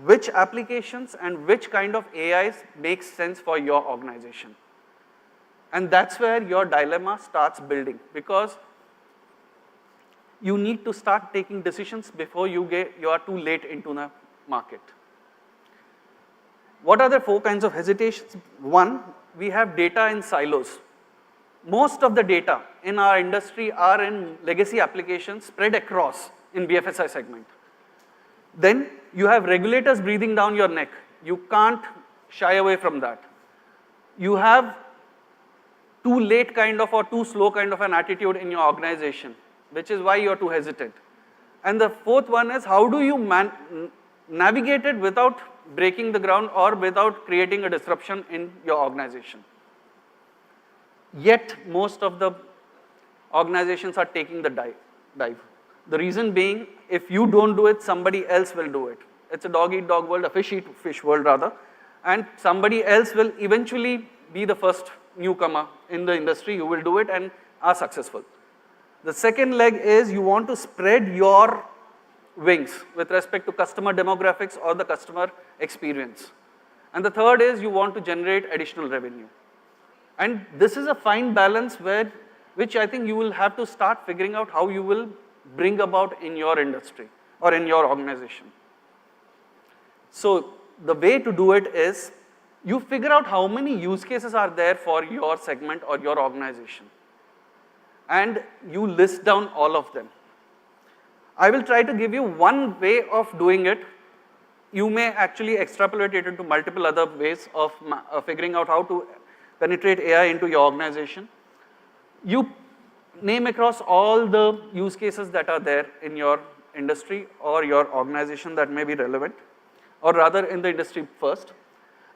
which applications and which kind of AIs makes sense for your organization. And that's where your dilemma starts building, because you need to start taking decisions before you are too late into the market. What are the 4 kinds of hesitations? One, we have data in silos. Most of the data in our industry are in legacy applications spread across in BFSI segment. Then you have regulators breathing down your neck. You can't shy away from that. You have too late kind of or too slow kind of an attitude in your organization, which is why you are too hesitant. And the fourth one is, how do you navigate it without breaking the ground or without creating a disruption in your organization? Yet most of the organizations are taking the dive. The reason being, if you don't do it, somebody else will do it. It's a dog-eat-dog world, a fish-eat-fish world rather, and somebody else will eventually be the first newcomer in the industry who will do it and are successful. The second leg is you want to spread your wings with respect to customer demographics or the customer experience. And the third is you want to generate additional revenue. And this is a fine balance which I think you will have to start figuring out how you will bring about in your industry or in your organization. So the way to do it is you figure out how many use cases are there for your segment or your organization, and you list down all of them. I will try to give you one way of doing it. You may actually extrapolate it into multiple other ways of figuring out how to penetrate AI into your organization. You name across all the use cases that are there in your industry or your organization that may be relevant, or rather in the industry first.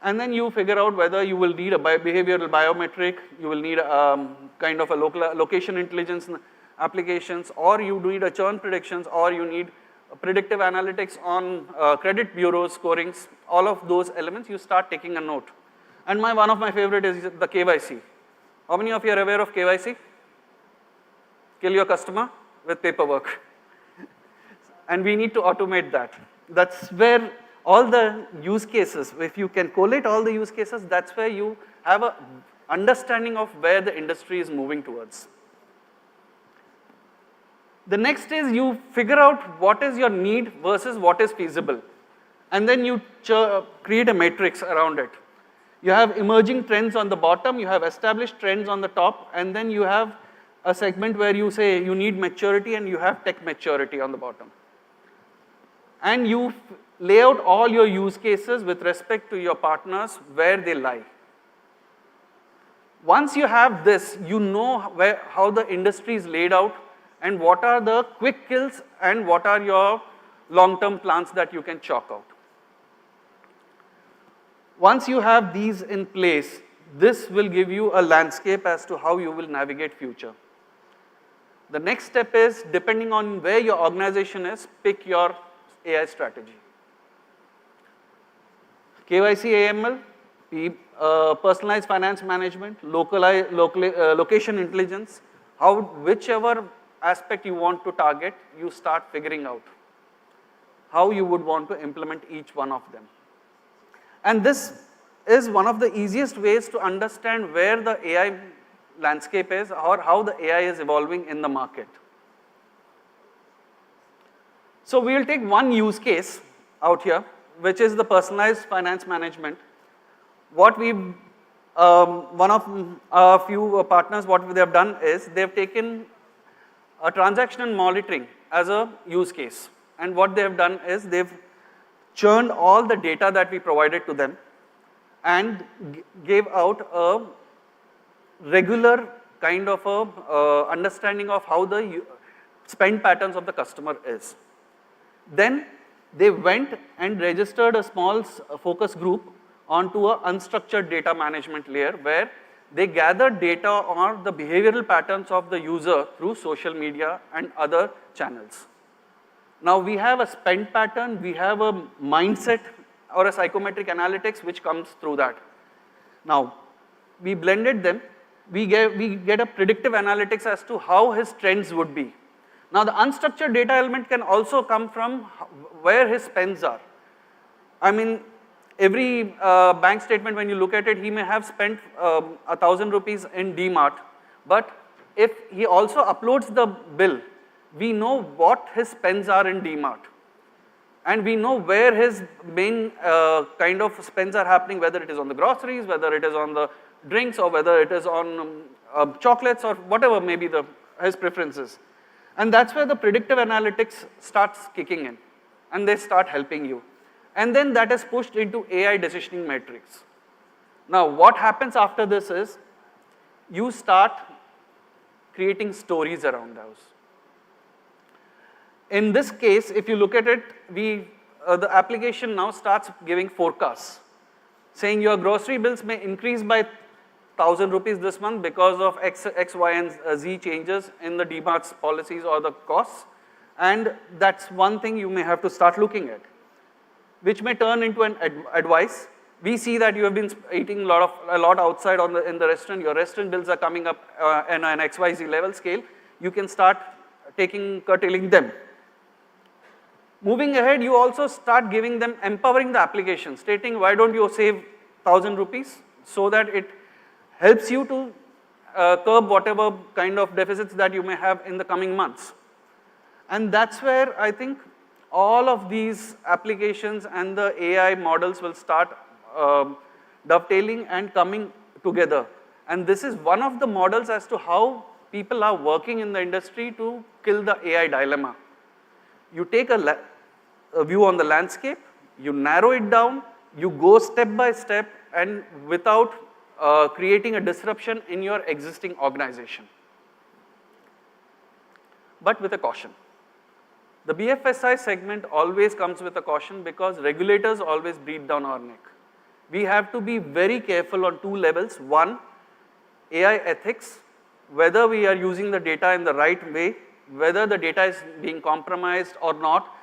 And then you figure out whether you will need a behavioral biometric, you will need kind of a location intelligence applications, or you need a churn predictions, or you need predictive analytics on credit bureau scorings. All of those elements you start taking a note. And one of my favorite is the KYC. How many of you are aware of KYC? Kill your customer with paperwork. And we need to automate that. That's where all the use cases, if you can collate all the use cases, that's where you have an understanding of where the industry is moving towards. The next is you figure out what is your need versus what is feasible. And then you create a matrix around it. You have emerging trends on the bottom, you have established trends on the top, and then you have a segment where you say you need maturity and you have tech maturity on the bottom. And you lay out all your use cases with respect to your partners where they lie. Once you have this, you know how the industry is laid out and what are the quick kills and what are your long-term plans that you can chalk out. Once you have these in place, this will give you a landscape as to how you will navigate future. The next step is, depending on where your organization is, pick your AI strategy. KYC AML, personalized finance management, location intelligence, whichever aspect you want to target, you start figuring out how you would want to implement each one of them. And this is one of the easiest ways to understand where the AI landscape is or how the AI is evolving in the market. So we will take one use case out here, which is the personalized finance management. What we've, one of a few partners, what they have done is they've taken a transaction monitoring as a use case. And what they have done is they've churned all the data that we provided to them and gave out a regular kind of a understanding of how the spend patterns of the customer is. Then they went and registered a small focus group onto an unstructured data management layer where they gathered data on the behavioral patterns of the user through social media and other channels. Now we have a spend pattern, we have a mindset or a psychometric analytics which comes through that. Now we blended them, we get a predictive analytics as to how his trends would be. Now the unstructured data element can also come from where his spends are. I mean, every bank statement when you look at it, he may have spent 1,000 rupees in DMart, but if he also uploads the bill, we know what his spends are in DMart. And we know where his main kind of spends are happening, whether it is on the groceries, whether it is on the drinks, or whether it is on chocolates, or whatever may be his preferences. And that's where the predictive analytics starts kicking in, and they start helping you. And then that is pushed into AI decisioning metrics. Now what happens after this is, you start creating stories around those. In this case, if you look at it, the application now starts giving forecasts, saying your grocery bills may increase by 1,000 rupees this month because of X, Y, and Z changes in the DMart's policies or the costs. And that's one thing you may have to start looking at, which may turn into an advice. We see that you have been eating a lot outside in the restaurant. Your restaurant bills are coming up in an XYZ level scale. You can start curtailing them. Moving ahead, you also start giving them, empowering the application, stating why don't you save 1,000 rupees so that it helps you to curb whatever kind of deficits that you may have in the coming months. And that's where I think all of these applications and the AI models will start dovetailing and coming together. And this is one of the models as to how people are working in the industry to kill the AI dilemma. You take a view on the landscape, you narrow it down, you go step by step, and without creating a disruption in your existing organization. But with a caution. The BFSI segment always comes with a caution because regulators always breathe down our neck. We have to be very careful on two levels. One, AI ethics, whether we are using the data in the right way, whether the data is being compromised or not,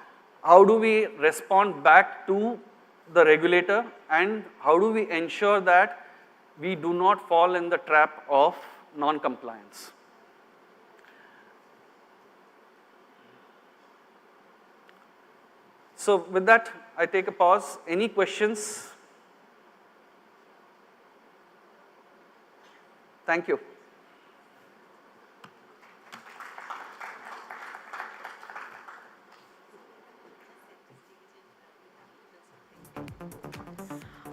how do we respond back to the regulator, and how do we ensure that we do not fall in the trap of non-compliance. So with that, I take a pause. Any questions? Thank you.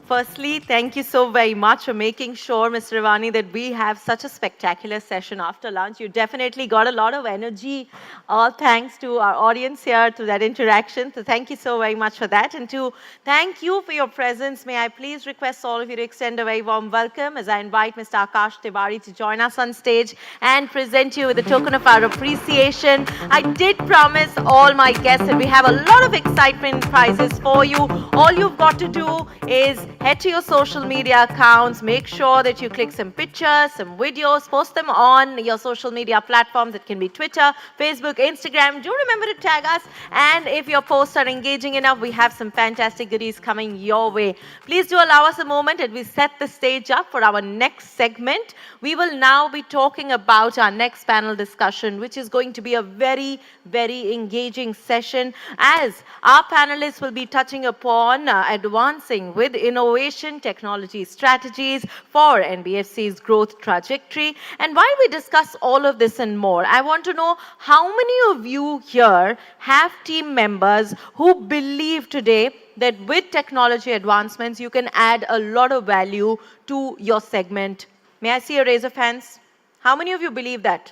Firstly, thank you so very much for making sure, Mr. Ravani, that we have such a spectacular session after lunch. You definitely got a lot of energy, all thanks to our audience here, to that interaction. So thank you so very much for that. And to thank you for your presence, may I please request all of you to extend a very warm welcome as I invite Mr. Akash Tiwari to join us on stage and present you with a token of our appreciation. I did promise all my guests that we have a lot of excitement prizes for you. All you've got to do is head to your social media accounts. Make sure that you click some pictures, some videos, post them on your social media platforms. It can be Twitter, Facebook, Instagram. Do remember to tag us. And if your posts are engaging enough, we have some fantastic goodies coming your way. Please do allow us a moment as we set the stage up for our next segment. We will now be talking about our next panel discussion, which is going to be a very, very engaging session, as our panelists will be touching upon advancing with innovation technology strategies for NBFC's growth trajectory. And while we discuss all of this and more, I want to know how many of you here have team members who believe today that with technology advancements, you can add a lot of value to your segment. May I see a raise of hands? How many of you believe that?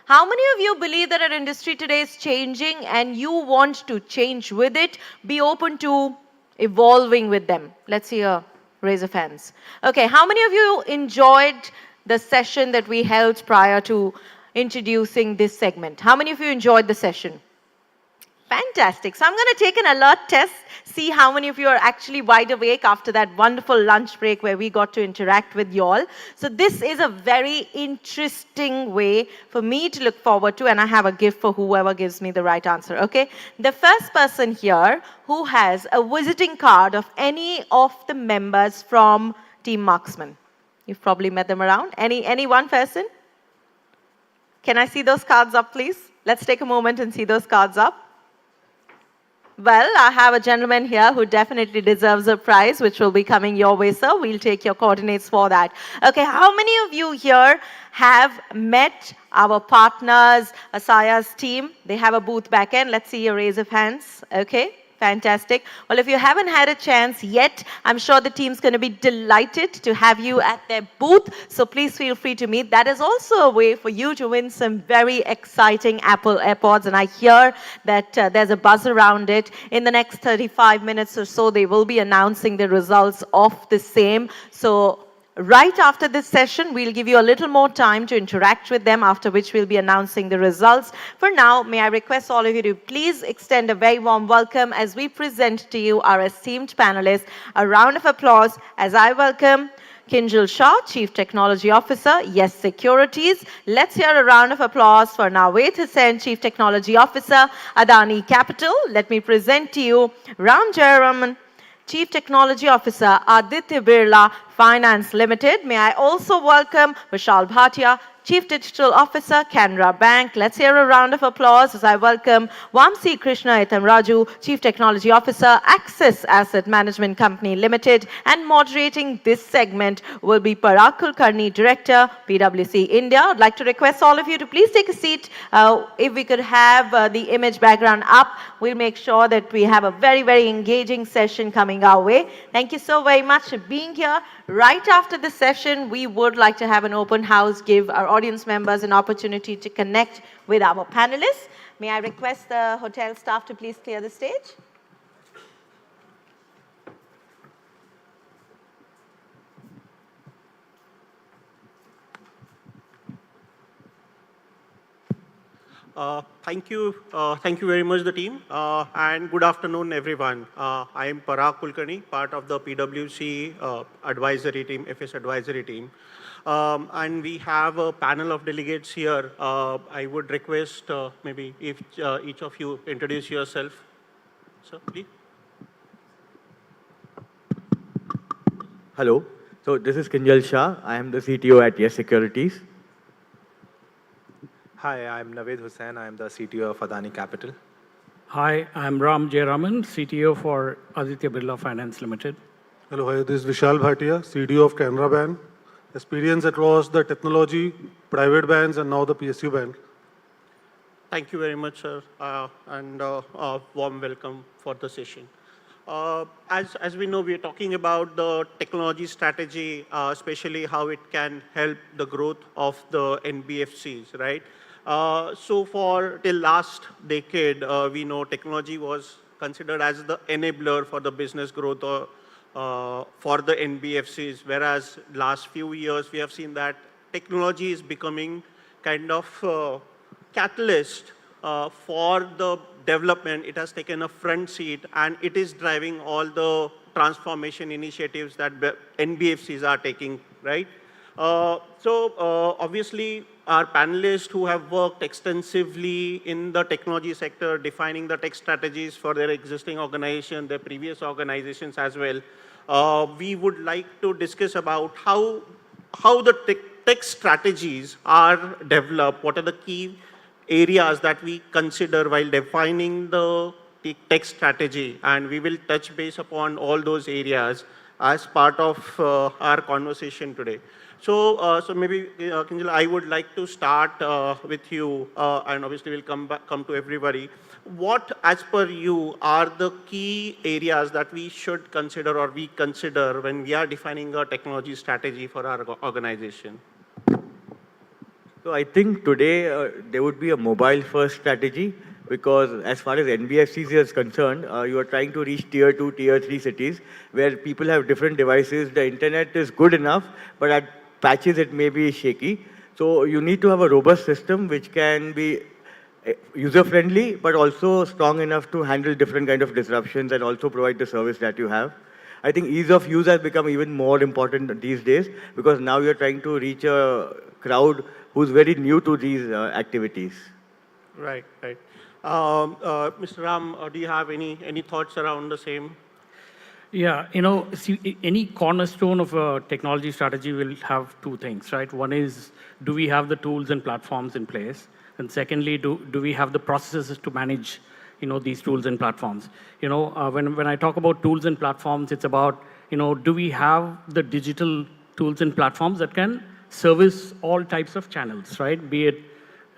How many of you believe that our industry today is changing and you want to change with it, be open to evolving with them? Let's see a raise of hands. Okay, how many of you enjoyed the session that we held prior to introducing this segment? How many of you enjoyed the session? Fantastic. So I'm going to take an alert test, see how many of you are actually wide awake after that wonderful lunch break where we got to interact with you all. So this is a very interesting way for me to look forward to, and I have a gift for whoever gives me the right answer, okay? The first person here who has a visiting card of any of the members from Team Marksmen. You've probably met them around. Any one person? Can I see those cards up, please? Let's take a moment and see those cards up. Well, I have a gentleman here who definitely deserves a prize, which will be coming your way, sir. We'll take your coordinates for that. Okay, how many of you here have met our partners, Asaya's team? They have a booth back end. Let's see a raise of hands. Okay. Fantastic. Well, if you haven't had a chance yet, I'm sure the team's going to be delighted to have you at their booth. So please feel free to meet. That is also a way for you to win some very exciting Apple AirPods. And I hear that there's a buzz around it. In the next 35 minutes or so, they will be announcing the results of the same. So right after this session, we'll give you a little more time to interact with them, after which we'll be announcing the results. For now, may I request all of you to please extend a very warm welcome as we present to you our esteemed panelists. A round of applause as I welcome Kinjal Shah, Chief Technology Officer, Yes Securities. Let's hear a round of applause for Nawed Hussain, Chief Technology Officer, Adani Capital. Let me present to you Ram Jayaraman, Chief Technology Officer, Aditya Birla Finance Limited. May I also welcome Vishal Bhatia, Chief Digital Officer, Canara Bank. Let's hear a round of applause as I welcome Vamsi Krishna Raju, Chief Technology Officer, Axis Asset Management Company Limited. And moderating this segment will be Parag Kulkarni, Director, PwC India. I'd like to request all of you to please take a seat. If we could have the image background up, we'll make sure that we have a very, very engaging session coming our way. Thank you so very much for being here. Right after the session, we would like to have an open house, give our audience members an opportunity to connect with our panelists. May I request the hotel staff to please clear the stage? Thank you very much, the team, and good afternoon, everyone. I am Parag Kulkarni, part of the PwC advisory team, FS advisory team, and we have a panel of delegates here. I would request maybe if each of you introduce yourself, sir, please. Hello. So this is Kinjal Shah. I am the CTO at Yes Securities. Hi, I'm Nawed Hussain. I'm the CTO of Adani Capital. Hi, I'm Ram Jayaraman, CTO for Aditya Birla Finance Limited. Hello, hi, this is Vishal Bhatia, CTO of Canara Bank. Experience across the technology, private banks, and now the PSU bank. Thank you very much, sir, and warm welcome for the session. As we know, we are talking about the technology strategy, especially how it can help the growth of the NBFCs, right? So for till last decade, we know technology was considered as the enabler for the business growth for the NBFCs, whereas last few years we have seen that technology is becoming kind of catalyst for the development. It has taken a front seat and it is driving all the transformation initiatives that NBFCs are taking, right? Obviously, our panelists who have worked extensively in the technology sector, defining the tech strategies for their existing organization, their previous organizations as well, we would like to discuss about how the tech strategies are developed, what are the key areas that we consider while defining the tech strategy, and we will touch base upon all those areas as part of our conversation today. So maybe, Kinjal, I would like to start with you, and obviously we'll come to everybody. What, as per you, are the key areas that we should consider or we consider when we are defining a technology strategy for our organization? So I think today there would be a mobile-first strategy, because as far as NBFCs is concerned, you are trying to reach tier 2, tier 3 cities where people have different devices. The internet is good enough, but at patches it may be shaky. So you need to have a robust system which can be user-friendly, but also strong enough to handle different kind of disruptions and also provide the service that you have. I think ease of use has become even more important these days, because now you're trying to reach a crowd who's very new to these activities. Right, right. Mr. Ram, do you have any thoughts around the same? Yeah, see, any cornerstone of a technology strategy will have two things, right? One is, do we have the tools and platforms in place? And secondly, do we have the processes to manage, these tools and platforms? When I talk about tools and platforms, it's about, do we have the digital tools and platforms that can service all types of channels, right? Be it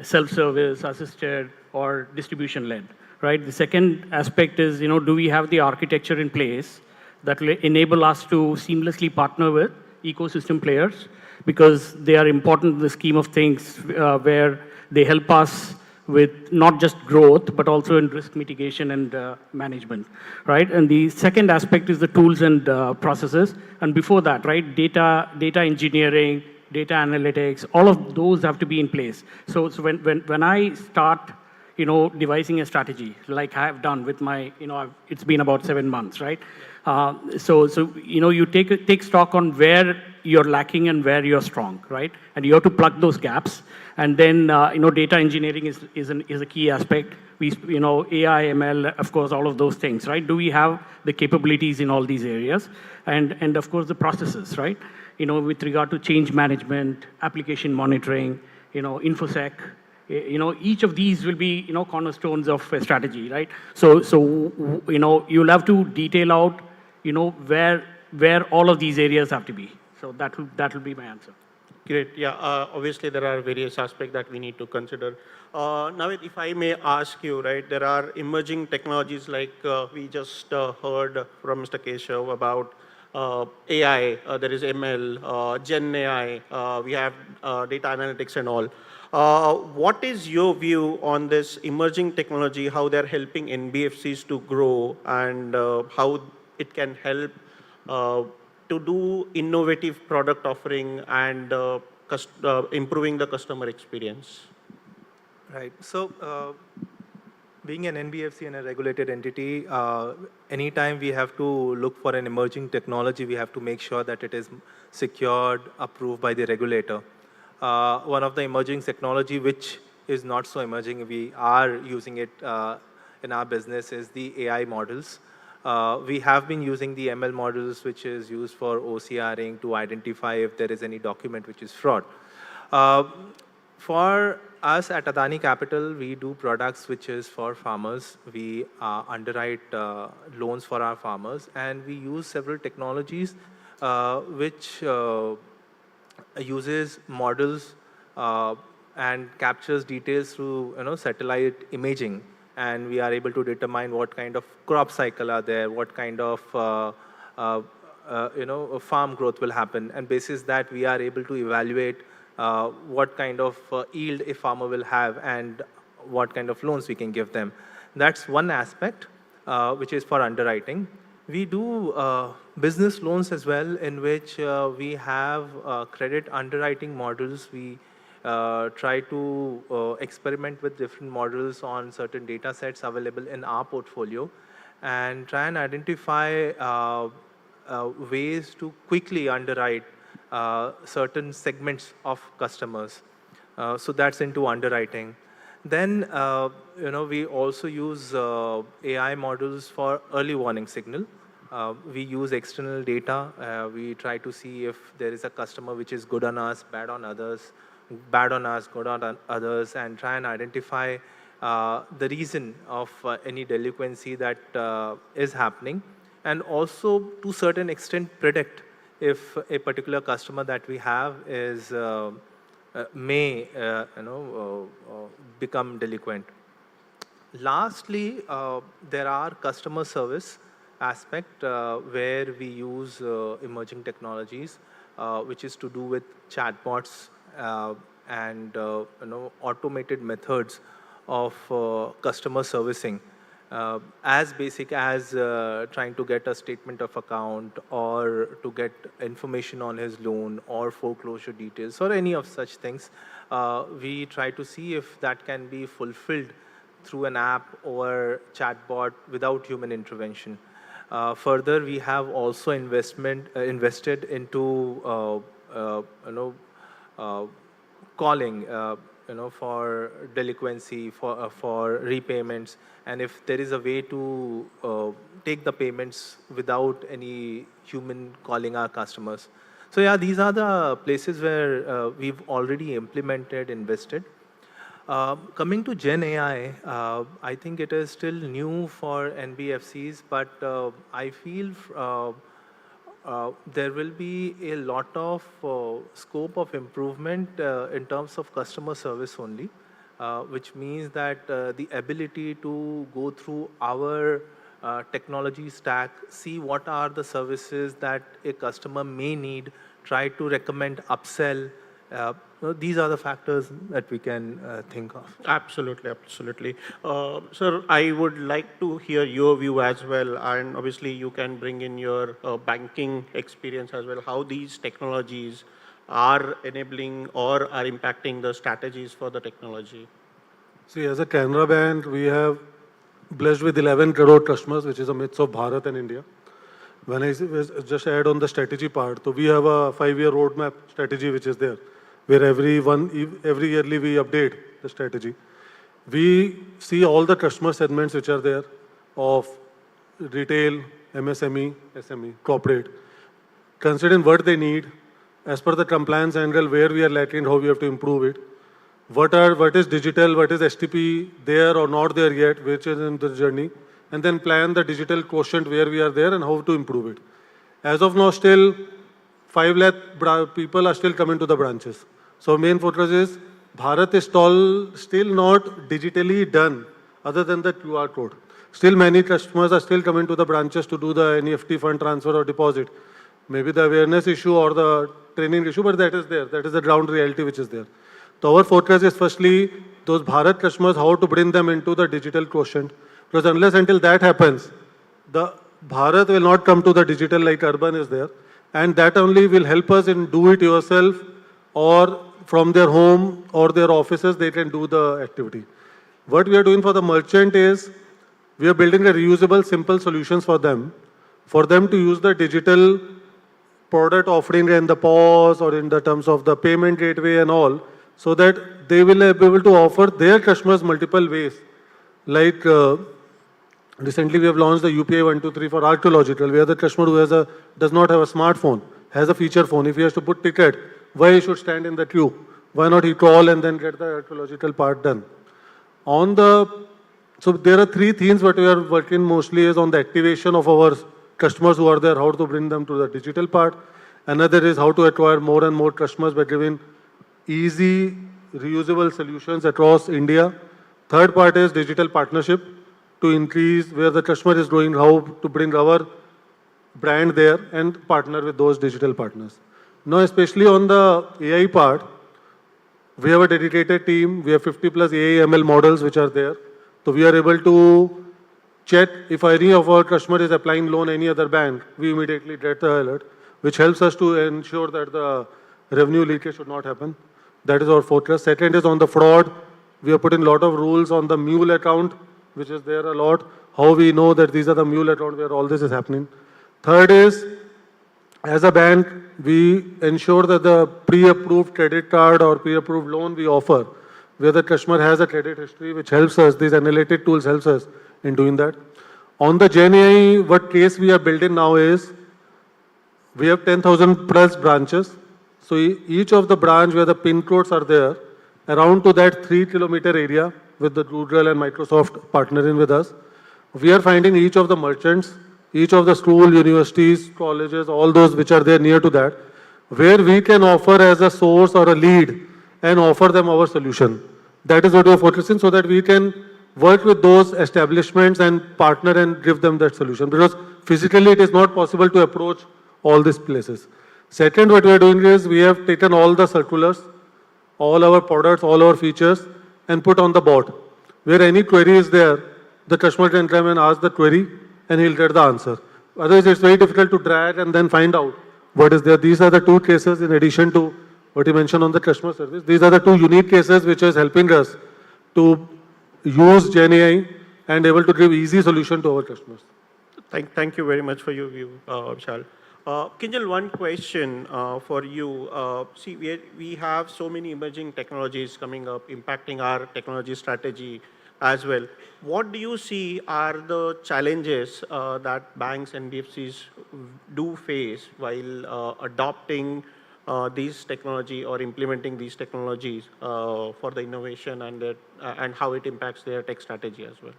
self-service, assisted, or distribution-led, right? The second aspect is, do we have the architecture in place that will enable us to seamlessly partner with ecosystem players, because they are important in the scheme of things, where they help us with not just growth, but also in risk mitigation and management, right? And the second aspect is the tools and processes. And before that, right, data engineering, data analytics, all of those have to be in place. So when I start, devising a strategy, like I have done with my, it's been about 7 months, right? So you take stock on where you're lacking and where you're strong, right? And you have to plug those gaps. And then, data engineering is a key aspect. AI, ML, of course, all of those things, right? Do we have the capabilities in all these areas? And of course, the processes, right? With regard to change management, application monitoring, InfoSec, each of these will be, cornerstones of a strategy, right? So you'll have to detail out, where all of these areas have to be. So that will be my answer. Great. Yeah, obviously there are various aspects that we need to consider. Now, if I may ask you, right, there are emerging technologies like we just heard from Mr. Keshav about AI, there is ML, Gen AI, we have data analytics and all. What is your view on this emerging technology, how they're helping NBFCs to grow, and how it can help to do innovative product offering and improving the customer experience? Right. So, being an NBFC and a regulated entity, anytime we have to look for an emerging technology, we have to make sure that it is secured, approved by the regulator. One of the emerging technology, which is not so emerging, we are using it in our business, is the AI models. We have been using the ML models, which is used for OCRing to identify if there is any document which is fraud. For us at Adani Capital, we do products which is for farmers. We underwrite loans for our farmers, and we use several technologies which uses models and captures details through satellite imaging, and we are able to determine what kind of crop cycle are there, what kind of farm growth will happen, and basis that we are able to evaluate what kind of yield a farmer will have and what kind of loans we can give them. That's one aspect which is for underwriting. We do business loans as well, in which we have credit underwriting models. We try to experiment with different models on certain data sets available in our portfolio. and try and identify ways to quickly underwrite certain segments of customers. So that's into underwriting. Then, we also use AI models for early warning signal. We use external data. We try to see if there is a customer which is good on us, bad on others, bad on us, good on others, and try and identify the reason of any delinquency that is happening, and also to certain extent predict if a particular customer that we have is may become delinquent. Lastly, there are customer service aspect where we use emerging technologies, which is to do with chatbots and automated methods of customer servicing, as basic as trying to get a statement of account or to get information on his loan or foreclosure details or any of such things. We try to see if that can be fulfilled through an app or chatbot without human intervention. Further, we have also invested into calling, for delinquency, for repayments, and if there is a way to take the payments without any human calling our customers. So yeah, these are the places where we've already implemented, invested. Coming to Gen AI, I think it is still new for NBFCs, but I feel there will be a lot of scope of improvement in terms of customer service only, which means that the ability to go through our technology stack, see what are the services that a customer may need, try to recommend upsell. These are the factors that we can think of. Absolutely, absolutely. Sir, I would like to hear your view as well, and obviously you can bring in your banking experience as well, how these technologies are enabling or are impacting the strategies for the technology. See, as a Canara Bank, we have blessed with 11 crore customers, which is a mix of Bharat and India. When I just add on the strategy part, so we have a 5-year roadmap strategy which is there, where every yearly we update the strategy. We see all the customer segments which are there of retail, MSME, SME, corporate, considering what they need, as per the compliance angle, where we are lacking, how we have to improve it. What is digital, what is STP there or not there yet, which is in the journey, and then plan the digital quotient where we are there and how to improve it. As of now, still 5 lakh people are still coming to the branches. So main focus is Bharat is still not digitally done other than the QR code. Still many customers are still coming to the branches to do the NEFT fund transfer or deposit. Maybe the awareness issue or the training issue, but that is there. That is the ground reality which is there. So our focus is firstly those Bharat customers, how to bring them into the digital quotient. Because unless until that happens, the Bharat will not come to the digital like urban is there. And that only will help us in do it yourself, or from their home or their offices, they can do the activity. What we are doing for the merchant is, we are building a reusable, simple solutions for them to use the digital product offering in the POS or in the terms of the payment gateway and all, so that they will be able to offer their customers multiple ways. Like recently we have launched the UPI 123 for archaeological, where the customer who does not have a smartphone, has a feature phone. If he has to put ticket, why he should stand in the queue? Why not he call and then get the archaeological part done? So there are 3 things what we are working mostly is on the activation of our customers who are there, how to bring them to the digital part. Another is how to acquire more and more customers by giving easy, reusable solutions across India. Third part is digital partnership to increase where the customer is going, how to bring our brand there and partner with those digital partners. Now, especially on the AI part, we have a dedicated team. We have 50 plus AI ML models which are there. So we are able to check if any of our customer is applying loan any other bank, we immediately get the alert, which helps us to ensure that the revenue leakage should not happen. That is our focus. Second is on the fraud. We have put in a lot of rules on the mule account, which is there a lot. how we know that these are the mule account where all this is happening. Third is, as a bank, we ensure that the pre-approved credit card or pre-approved loan we offer, where the customer has a credit history, which helps us, these analytic tools helps us in doing that. On the GenAI, what case we are building now is, we have 10,000 plus branches. So each of the branch where the pin codes are there, around to that 3-kilometer area with the Rural and Microsoft partnering with us, we are finding each of the merchants, each of the school, universities, colleges, all those which are there near to that, where we can offer as a source or a lead and offer them our solution. That is what we are focusing, so that we can work with those establishments and partner and give them that solution. Because physically it is not possible to approach all these places. Second, what we are doing is we have taken all the circulars, all our products, all our features, and put on the bot. Where any query is there, the customer can come and ask the query, and he'll get the answer. Otherwise, it's very difficult to drag and then find out what is there. These are the two cases in addition to what you mentioned on the customer service. These are the two unique cases which is helping us to use GenAI and able to give easy solution to our customers. Thank you very much for your view, Vishal. Kinjal, one question for you. See, we have so many emerging technologies coming up, impacting our technology strategy as well. What do you see are the challenges that banks and BFCs do face while adopting these technology or implementing these technologies for the innovation and how it impacts their tech strategy as well?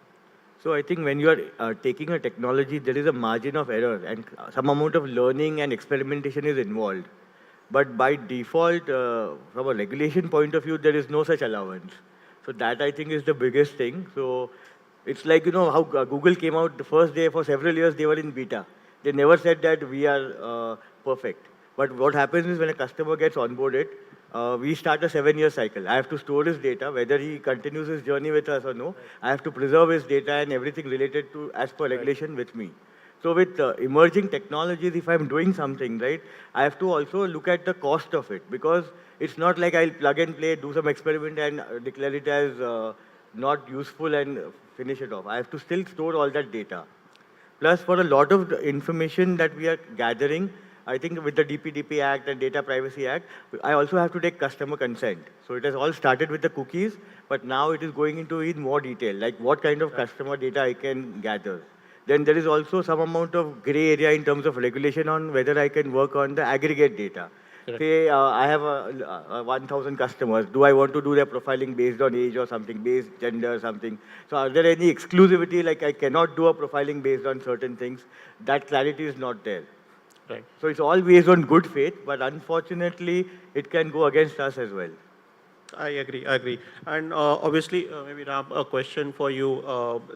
So I think when you are taking a technology, there is a margin of error and some amount of learning and experimentation is involved. But by default, from a regulation point of view, there is no such allowance. So that I think is the biggest thing. So it's like, you know, how Google came out the first day. For several years, they were in beta. They never said that we are perfect. But what happens is when a customer gets onboarded, we start a 7-year cycle. I have to store his data, whether he continues his journey with us or no. I have to preserve his data and everything related to, as per regulation, with me. So with emerging technologies, if I'm doing something, right, I have to also look at the cost of it, because it's not like I'll plug and play, do some experiment and declare it as not useful and finish it off. I have to still store all that data. Plus, for a lot of the information that we are gathering, I think with the DPDP Act and Data Privacy Act, I also have to take customer consent. So it has all started with the cookies, but now it is going into in more detail, like what kind of customer data I can gather. Then there is also some amount of gray area in terms of regulation on whether I can work on the aggregate data. Correct. Say I have 1,000 customers. Do I want to do their profiling based on age or something, based gender or something? So are there any exclusivity, like I cannot do a profiling based on certain things? That clarity is not there. Right. So it's all based on good faith, but unfortunately, it can go against us as well. I agree. And obviously, maybe Ram, a question for you.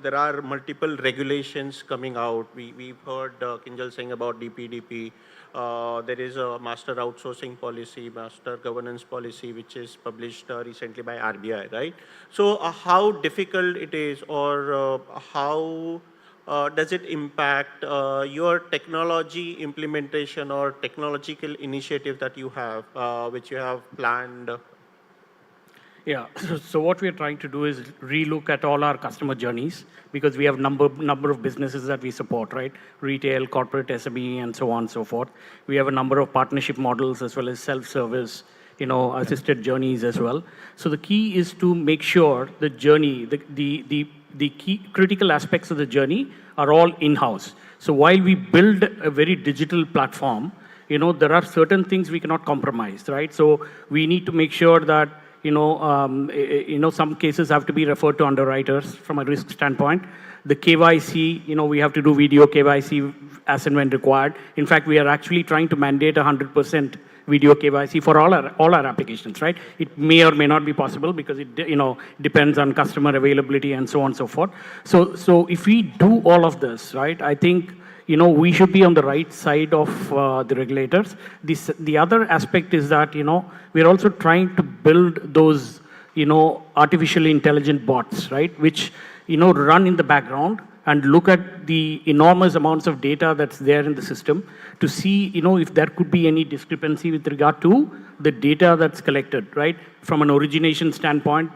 There are multiple regulations coming out. We've heard Kinjal saying about DPDP. There is a master outsourcing policy, master governance policy, which is published recently by RBI, right? So how difficult it is, or how does it impact your technology implementation or technological initiative that you have, which you have planned? Yeah, so what we are trying to do is relook at all our customer journeys, because we have number of businesses that we support, right? Retail, corporate, SME, and so on and so forth. We have a number of partnership models as well as self-service, assisted journeys as well. So the key is to make sure the journey, the key critical aspects of the journey are all in-house. So while we build a very digital platform, there are certain things we cannot compromise, right? So we need to make sure that some cases have to be referred to underwriters from a risk standpoint. The KYC, we have to do video KYC as and when required. In fact, we are actually trying to mandate 100% video KYC for all our applications, right? It may or may not be possible because it depends on customer availability and so on and so forth. So if we do all of this, right, I think we should be on the right side of the regulators. The other aspect is that, we're also trying to build those, artificially intelligent bots, right? Which, run in the background and look at the enormous amounts of data that's there in the system to see, if there could be any discrepancy with regard to the data that's collected, right? From an origination standpoint,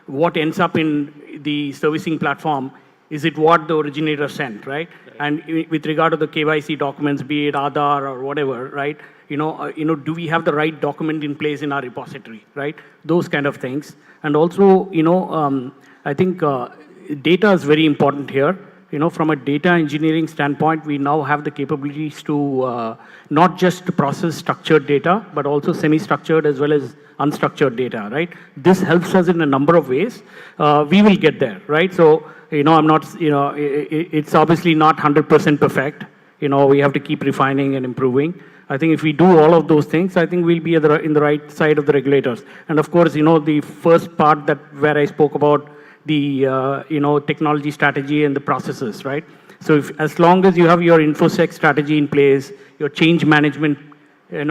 what ends up in the servicing platform is it what the originator sent, right? And with regard to the KYC documents, be it Aadhaar or whatever, right? Do we have the right document in place in our repository, right? Those kind of things. And also, I think data is very important here. From a data engineering standpoint, we now have the capabilities to not just process structured data, but also semi-structured as well as unstructured data, right? This helps us in a number of ways. We will get there, right? So, I'm not, it's obviously not 100% perfect. We have to keep refining and improving. I think if we do all of those things, I think we'll be in the right side of the regulators. And of course, the first part where I spoke about the technology strategy and the processes, right? So as long as you have your InfoSec strategy in place, your change management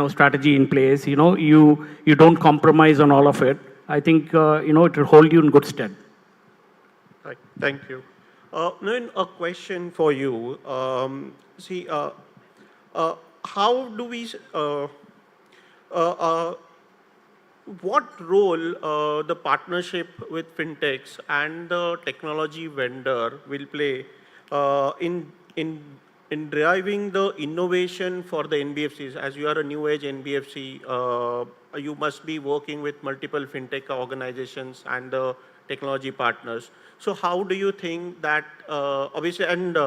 strategy in place, you don't compromise on all of it, I think it will hold you in good stead. Right. Thank you. Navin, a question for you. How do we what role the partnership with fintechs and the technology vendor will play in driving the innovation for the NBFCs? As you are a new age NBFC, you must be working with multiple fintech organizations and the technology partners. So how do you think that, obviously, and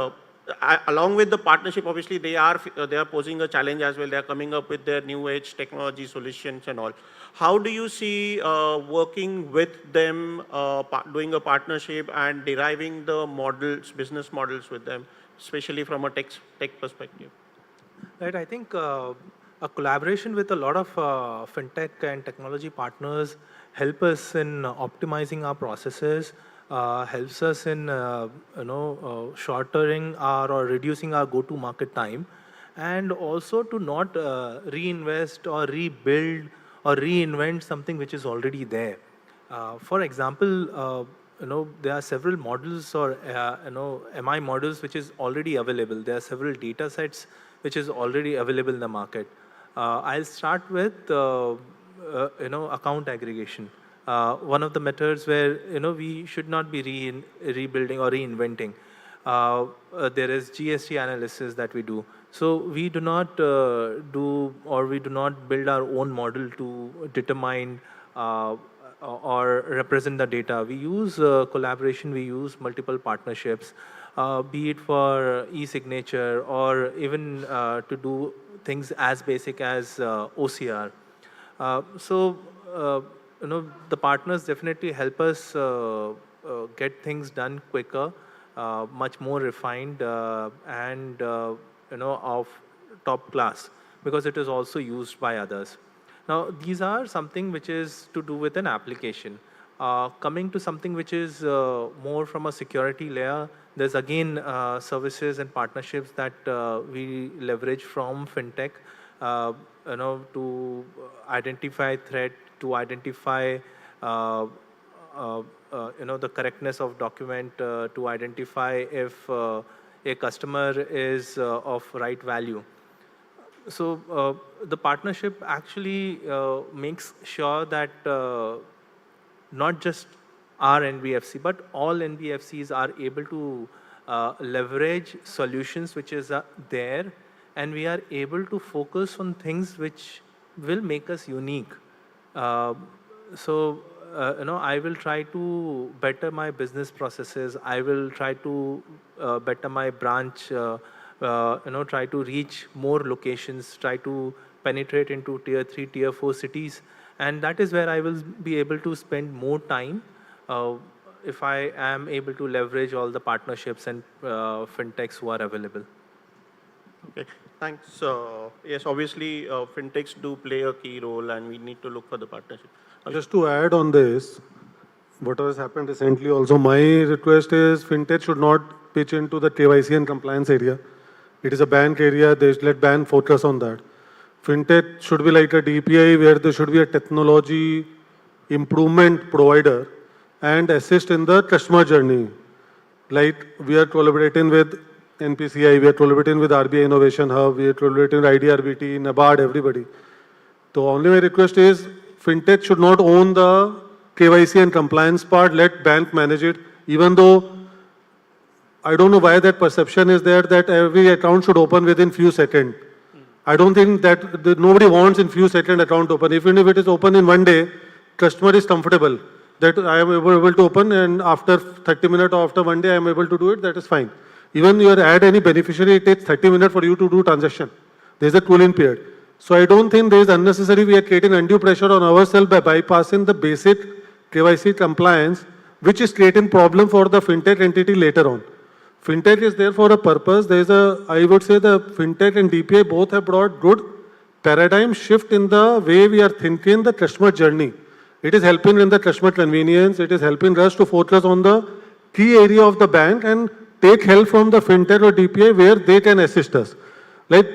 along with the partnership, obviously they are posing a challenge as well. They are coming up with their new age technology solutions and all. How do you see working with them, doing a partnership and deriving the models, business models with them, especially from a tech perspective? Right, I think a collaboration with a lot of fintech and technology partners help us in optimizing our processes, helps us in shortening or reducing our go-to-market time, and also to not reinvest or rebuild or reinvent something which is already there. For example, there are several models or MI models which is already available. There are several data sets which is already available in the market. I'll start with account aggregation. One of the methods where we should not be rebuilding or reinventing. There is GST analysis that we do. So we do not we do not build our own model to determine or represent the data. We use collaboration, we use multiple partnerships, be it for e-signature or even to do things as basic as OCR. The partners definitely help us get things done quicker, much more refined and of top class, because it is also used by others. Now, these are something which is to do with an application. Coming to something which is more from a security layer, there's again services and partnerships that we leverage from fintech, to identify threat, to identify the correctness of document, to identify if a customer is of right value. So the partnership actually makes sure that not just our NBFC, but all NBFCs are able to leverage solutions which is there, and we are able to focus on things which will make us unique. I will try to better my business processes. I will try to better my branch, try to reach more locations, try to penetrate into tier 3, tier 4 cities. And that is where I will be able to spend more time if I am able to leverage all the partnerships and fintechs who are available. Okay, thanks. Yes, obviously, fintechs do play a key role, and we need to look for the partnership. Just to add on this, what has happened recently also, my request is fintech should not pitch into the KYC and compliance area. It is a bank area, let bank focus on that. Fintech should be like a DPI where there should be a technology improvement provider and assist in the customer journey. Like we are collaborating with NPCI, we are collaborating with RBI Innovation Hub, we are collaborating with IDRBT, NABARD, everybody. So only my request is fintech should not own the KYC and compliance part, let bank manage it, even though I don't know why that perception is there that every account should open within few seconds. I don't think that nobody wants in few seconds account open. Even if it is open in one day, customer is comfortable that I am able to open and after 30 minutes or after one day I am able to do it, that is fine. Even you add any beneficiary, it takes 30 minutes for you to do transaction. There is a cooling period. So I don't think there is unnecessary, we are creating undue pressure on ourselves by bypassing the basic KYC compliance, which is creating problem for the fintech entity later on. Fintech is there for a purpose. There is I would say the fintech and DPI both have brought good paradigm shift in the way we are thinking the customer journey. It is helping in the customer convenience. It is helping us to focus on the key area of the bank and take help from the fintech or DPI where they can assist us. Like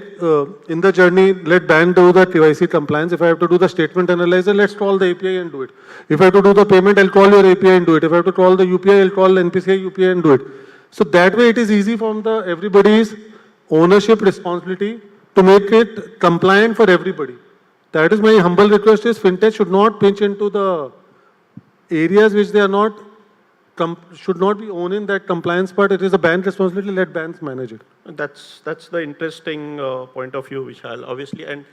in the journey, let bank do the KYC compliance. If I have to do the statement analyzer, let's call the API and do it. If I have to do the payment, I'll call your API and do it. If I have to call the UPI, I'll call NPCI UPI and do it. So that way it is easy from the everybody's ownership responsibility to make it compliant for everybody. That is my humble request is fintech should not pinch into the areas which they are not, should not be owning that compliance part. It is a bank responsibility, let banks manage it. That's the interesting point of view, Vishal, obviously. And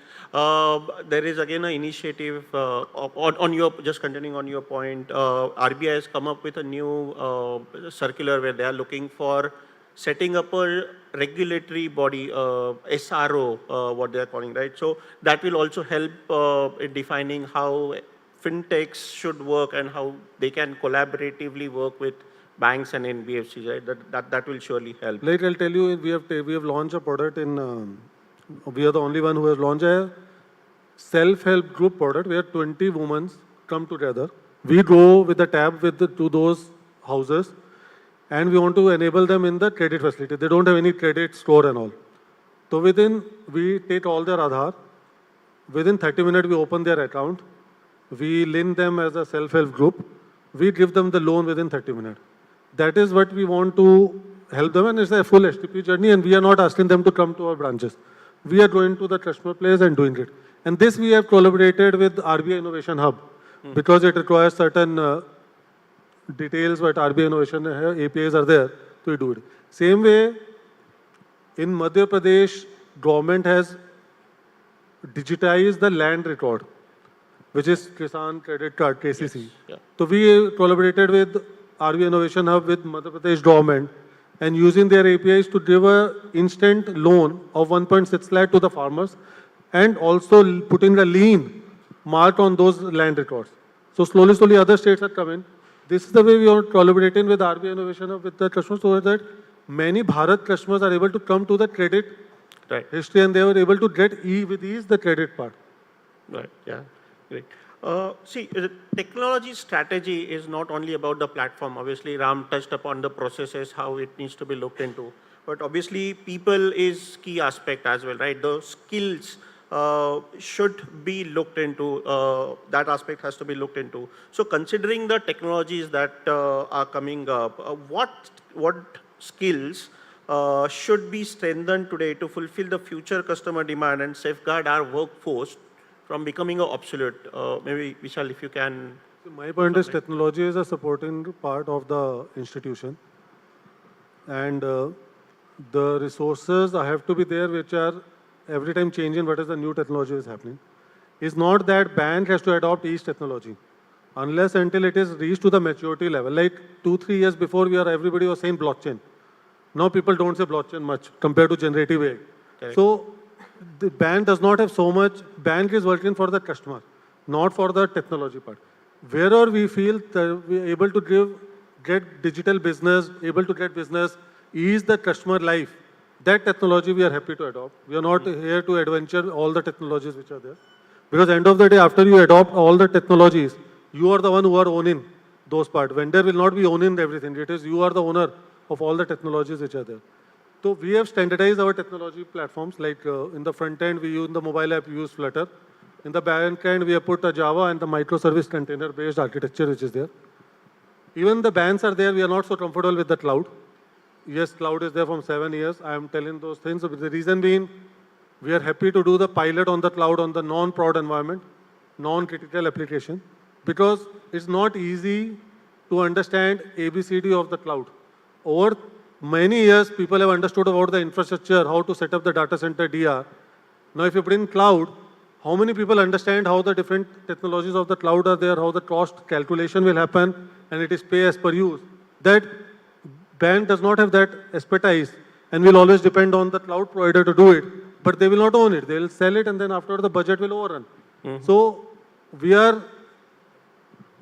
there is again an initiative on your, just continuing on your point, RBI has come up with a new circular where they are looking for setting up a regulatory body, SRO, what they are calling, right? So that will also help in defining how fintechs should work and how they can collaboratively work with banks and NBFCs, right? That will surely help. Like I'll tell you, we have launched a product in, we are the only one who has launched a self-help group product where 20 women come together. We go with the tab to those houses and we want to enable them in the credit facility. They don't have any credit score and all. So we take all their Aadhaar. Within 30 minutes, we open their account. We link them as a self-help group. We give them the loan within 30 minutes. That is what we want to help them, and it's a full STP journey, and we are not asking them to come to our branches. We are going to the customer place and doing it. And this we have collaborated with RBI Innovation Hub because it requires certain details what RBI Innovation APIs are there to do it. Same way, in Madhya Pradesh, government has digitized the land record, which is Kisan Credit Card, KCC. Yes. Yeah. So we collaborated with RBI Innovation Hub with Madhya Pradesh government and using their APIs to give an instant loan of 1.6 lakh to the farmers and also putting a lien mark on those land records. So slowly other states are coming. This is the way we are collaborating with RBI Innovation Hub with the customers so that many Bharat customers are able to come to the credit history and they were able to get with ease the credit part. Right, yeah, great. See, the technology strategy is not only about the platform. Obviously, Ram touched upon the processes, how it needs to be looked into. But obviously, people is key aspect as well, right? The skills should be looked into. That aspect has to be looked into. So considering the technologies that are coming up, what skills should be strengthened today to fulfill the future customer demand and safeguard our workforce from becoming obsolete? Maybe Vishal, if you can. My point is technology is a supporting part of the institution. And the resources have to be there which are every time changing what is the new technology is happening. It's not that bank has to adopt each technology. Unless until it is reached to the maturity level. Like 2-3 years before everybody was saying blockchain. Now people don't say blockchain much compared to generative AI. Correct. So the bank does not have so much. Bank is working for the customer, not for the technology part. Wherever we feel that we are able to get digital business, able to get business, ease the customer life, that technology we are happy to adopt. We are not here to adventure all the technologies which are there. Because end of the day, after you adopt all the technologies, you are the one who are owning those parts. Vendor will not be owning everything. It is you are the owner of all the technologies which are there. So we have standardized our technology platforms. Like in the front end, we use in the mobile app, we use Flutter. In the back end, we have put a Java and the microservice container-based architecture which is there. Even the bands are there. We are not so comfortable with the cloud. Yes, cloud is there from 7 years. I am telling those things. So the reason being, we are happy to do the pilot on the cloud on the non-prod environment, non-critical application, because it's not easy to understand ABCD of the cloud. Over many years people have understood about the infrastructure, how to set up the data center DR. Now if you bring cloud, how many people understand how the different technologies of the cloud are there, how the cost calculation will happen, and it is pay as per use. That bank does not have that expertise and will always depend on the cloud provider to do it, but they will not own it. They will sell it and then after the budget will overrun. So we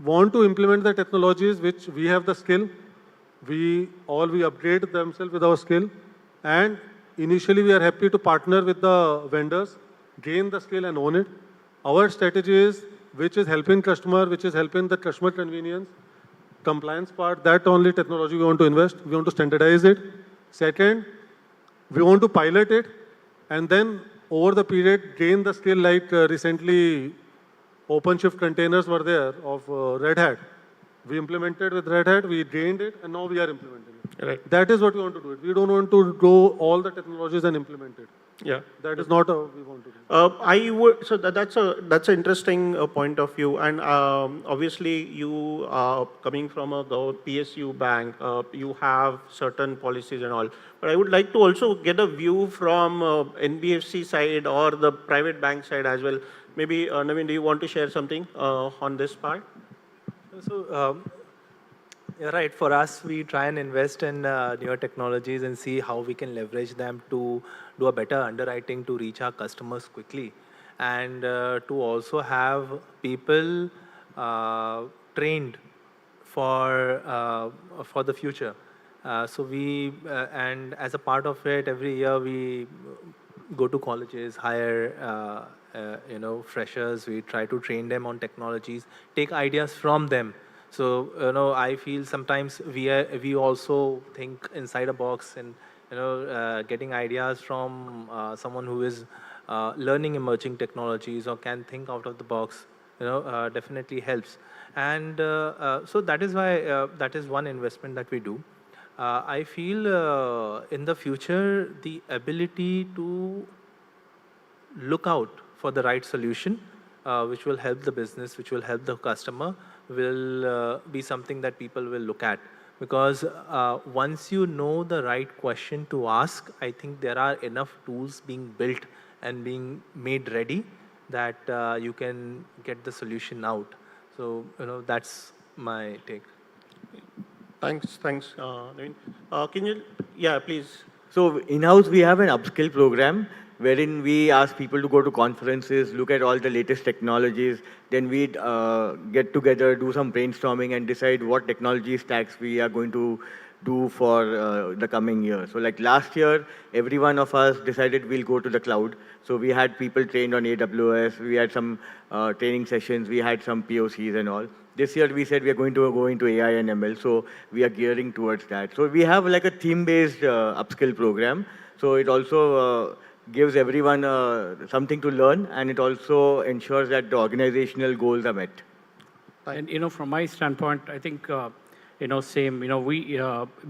want to implement the technologies which we have the skill. We upgrade themselves with our skill, and initially we are happy to partner with the vendors, gain the skill and own it. Our strategy is which is helping customer, which is helping the customer convenience, compliance part, that only technology we want to invest. We want to standardize it. Second, we want to pilot it and then over the period gain the skill like recently OpenShift containers were there of Red Hat. We implemented with Red Hat, we gained it, and now we are implementing it. Right. That is what we want to do. It. We don't want to go all the technologies and implement it. Yeah. That is not how we want to do. I would, so that's an interesting point of view, and obviously you coming from a PSU bank, you have certain policies and all. But I would like to also get a view from NBFC side or the private bank side as well. Maybe Naveen, do you want to share something on this part? So, you're right. For us, we try and invest in newer technologies and see how we can leverage them to do a better underwriting to reach our customers quickly, and to also have people trained for the future. So we and as a part of it, every year we go to colleges, hire freshers. We try to train them on technologies, take ideas from them. So I feel sometimes we also think inside a box, and getting ideas from someone who is learning emerging technologies or can think out of the box, definitely helps. And so that is why that is one investment that we do. I feel in the future the ability to look out for the right solution, which will help the business, which will help the customer, will be something that people will look at. Because once you know the right question to ask, I think there are enough tools being built and being made ready that you can get the solution out. So, that's my take. Thanks, Naveen. Can you, yeah, please. So in-house, we have an upskill program wherein we ask people to go to conferences, look at all the latest technologies, then we get together, do some brainstorming and decide what technology stacks we are going to do for the coming year. So like last year, every one of us decided we'll go to the cloud. So we had people trained on AWS, we had some training sessions, we had some POCs and all. This year we said we are going to go into AI and ML, so we are gearing towards that. So we have like a theme-based upskill program. So it also gives everyone something to learn, and it also ensures that the organizational goals are met. And from my standpoint, I think we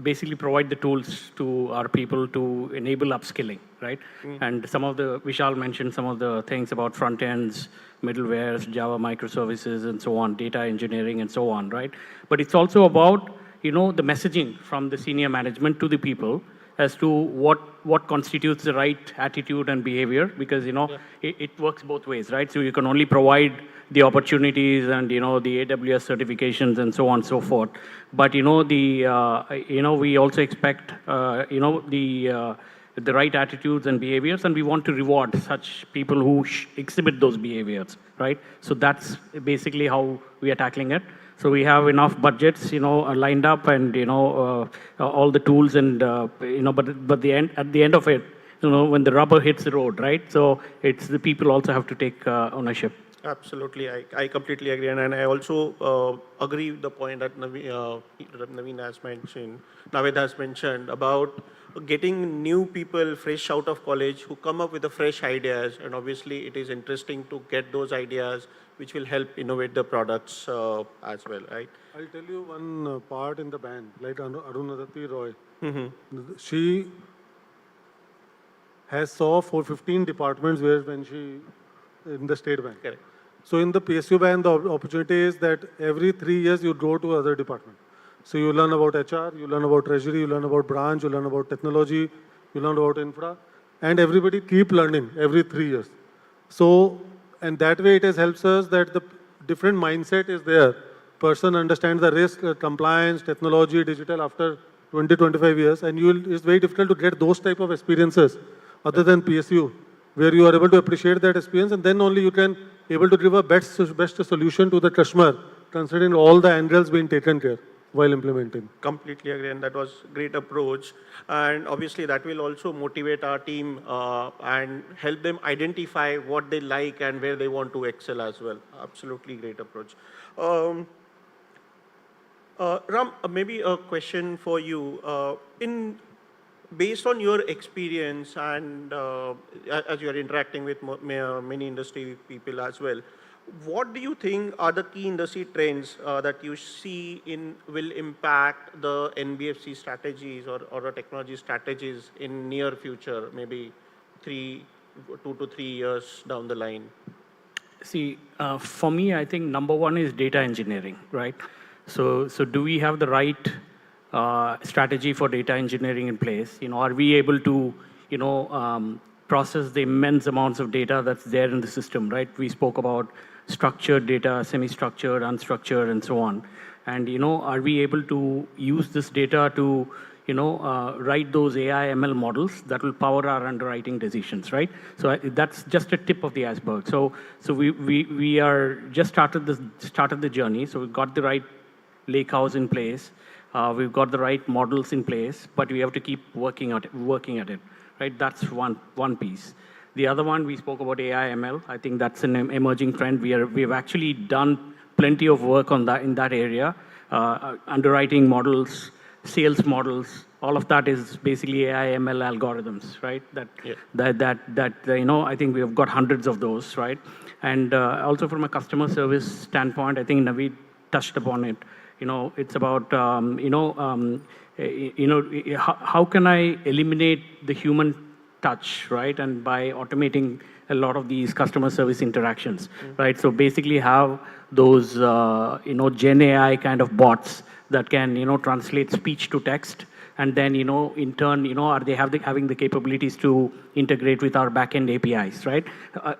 basically provide the tools to our people to enable upskilling, right? And some of the Vishal mentioned some of the things about front ends, middlewares, Java microservices, and so on, data engineering, and so on, right? But it's also about the messaging from the senior management to the people as to what constitutes the right attitude and behavior, because it works both ways, right? So you can only provide the opportunities and the AWS certifications and so on and so forth, but we also expect the right attitudes and behaviors, and we want to reward such people who exhibit those behaviors, right? So that's basically how we are tackling it. So we have enough budgets, lined up, and all the tools, and but at the end of it, when the rubber hits the road, right? So it's the people also have to take ownership. Absolutely, I completely agree, and I also agree with the point that Naveen has mentioned, Naved has mentioned about getting new people fresh out of college who come up with the fresh ideas, and obviously it is interesting to get those ideas which will help innovate the products as well, right? I'll tell you one part in the band, like Arunadati Roy. She has saw 15 departments when she in the state bank. Correct. So in the PSU band, the opportunity is that every 3 years you go to other department. So you learn about HR, you learn about treasury, you learn about branch, you learn about technology, you learn about infra, and everybody keep learning every 3 years. So, and that way it has helps us that the different mindset is there. Person understands the risk, compliance, technology, digital after 20, 25 years, and it's very difficult to get those type of experiences other than PSU, where you are able to appreciate that experience, and then only you can able to give a best solution to the customer, considering all the angles being taken care while implementing. Completely agree, and that was great approach. And obviously that will also motivate our team and help them identify what they like and where they want to excel as well. Absolutely great approach. Ram, maybe a question for you. Based on your experience and as you are interacting with many industry people as well, what do you think are the key industry trends that you see will impact the NBFC strategies or the technology strategies in near future, maybe 2 to 3 years down the line? See, for me, I think number one is data engineering, right? So do we have the right strategy for data engineering in place? Are we able to, process the immense amounts of data that's there in the system, right? We spoke about structured data, semi-structured, unstructured, and so on. And, are we able to use this data to, write those AI ML models that will power our underwriting decisions, right? So that's just a tip of the iceberg. So we are just started the journey. So we've got the right lakehouse in place. We've got the right models in place, but we have to keep working at it, right? That's one piece. The other one, we spoke about AI ML. I think that's an emerging trend. We've actually done plenty of work on that in that area. Underwriting models, sales models, all of that is basically AI ML algorithms, right? I think we have got hundreds of those, right? And also from a customer service standpoint, I think Naveed touched upon it. It's about, how can I eliminate the human touch, right? And by automating a lot of these customer service interactions, right? So basically have those, Gen AI kind of bots that can, translate speech to text. And then, in turn, are they having the capabilities to integrate with our backend APIs, right?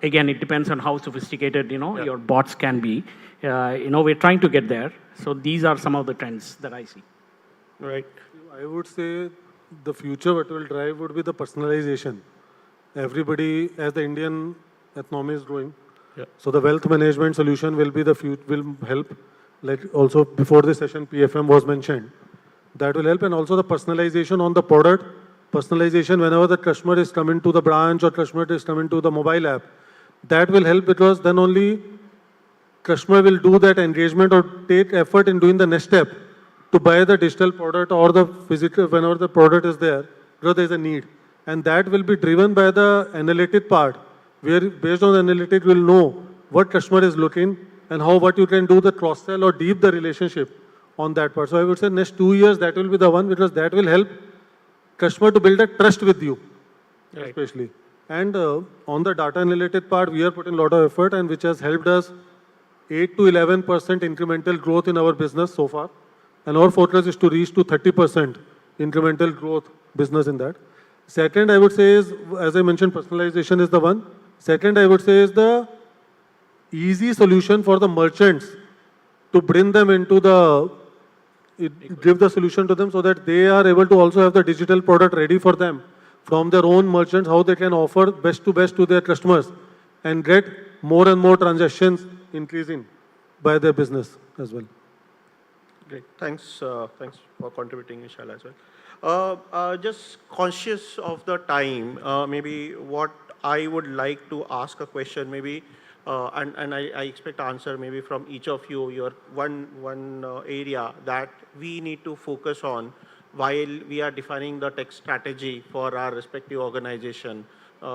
Again, it depends on how sophisticated, your bots can be. We're trying to get there. So these are some of the trends that I see. Right. I would say the future what will drive would be the personalization. Everybody, as the Indian economy is growing, so the wealth management solution will be will help. Like also before this session, PFM was mentioned. That will help, and also the personalization on the product. Personalization whenever the customer is coming to the branch or customer is coming to the mobile app. That will help because then only customer will do that engagement or take effort in doing the next step to buy the digital product or the physical whenever the product is there, because there is a need. And that will be driven by the analytic part, where based on the analytic we'll know what customer is looking and what you can do the cross-sell or deep the relationship on that part. So I would say next 2 years that will be the one, because that will help customer to build a trust with you, especially. And on the data analytic part, we are putting a lot of effort, and which has helped us 8 to 11% incremental growth in our business so far. And our focus is to reach to 30% incremental growth business in that. Second, I would say is, as I mentioned, personalization is the one. Second, I would say is the easy solution for the merchants to bring them into give the solution to them so that they are able to also have the digital product ready for them from their own merchants, how they can offer best to their customers and get more and more transactions increasing by their business as well. Great. Thanks for contributing, Vishal, as well. Just conscious of the time, maybe what I would like to ask a question, maybe, and I expect answer maybe from each of you, your one area that we need to focus on while we are defining the tech strategy for our respective organization.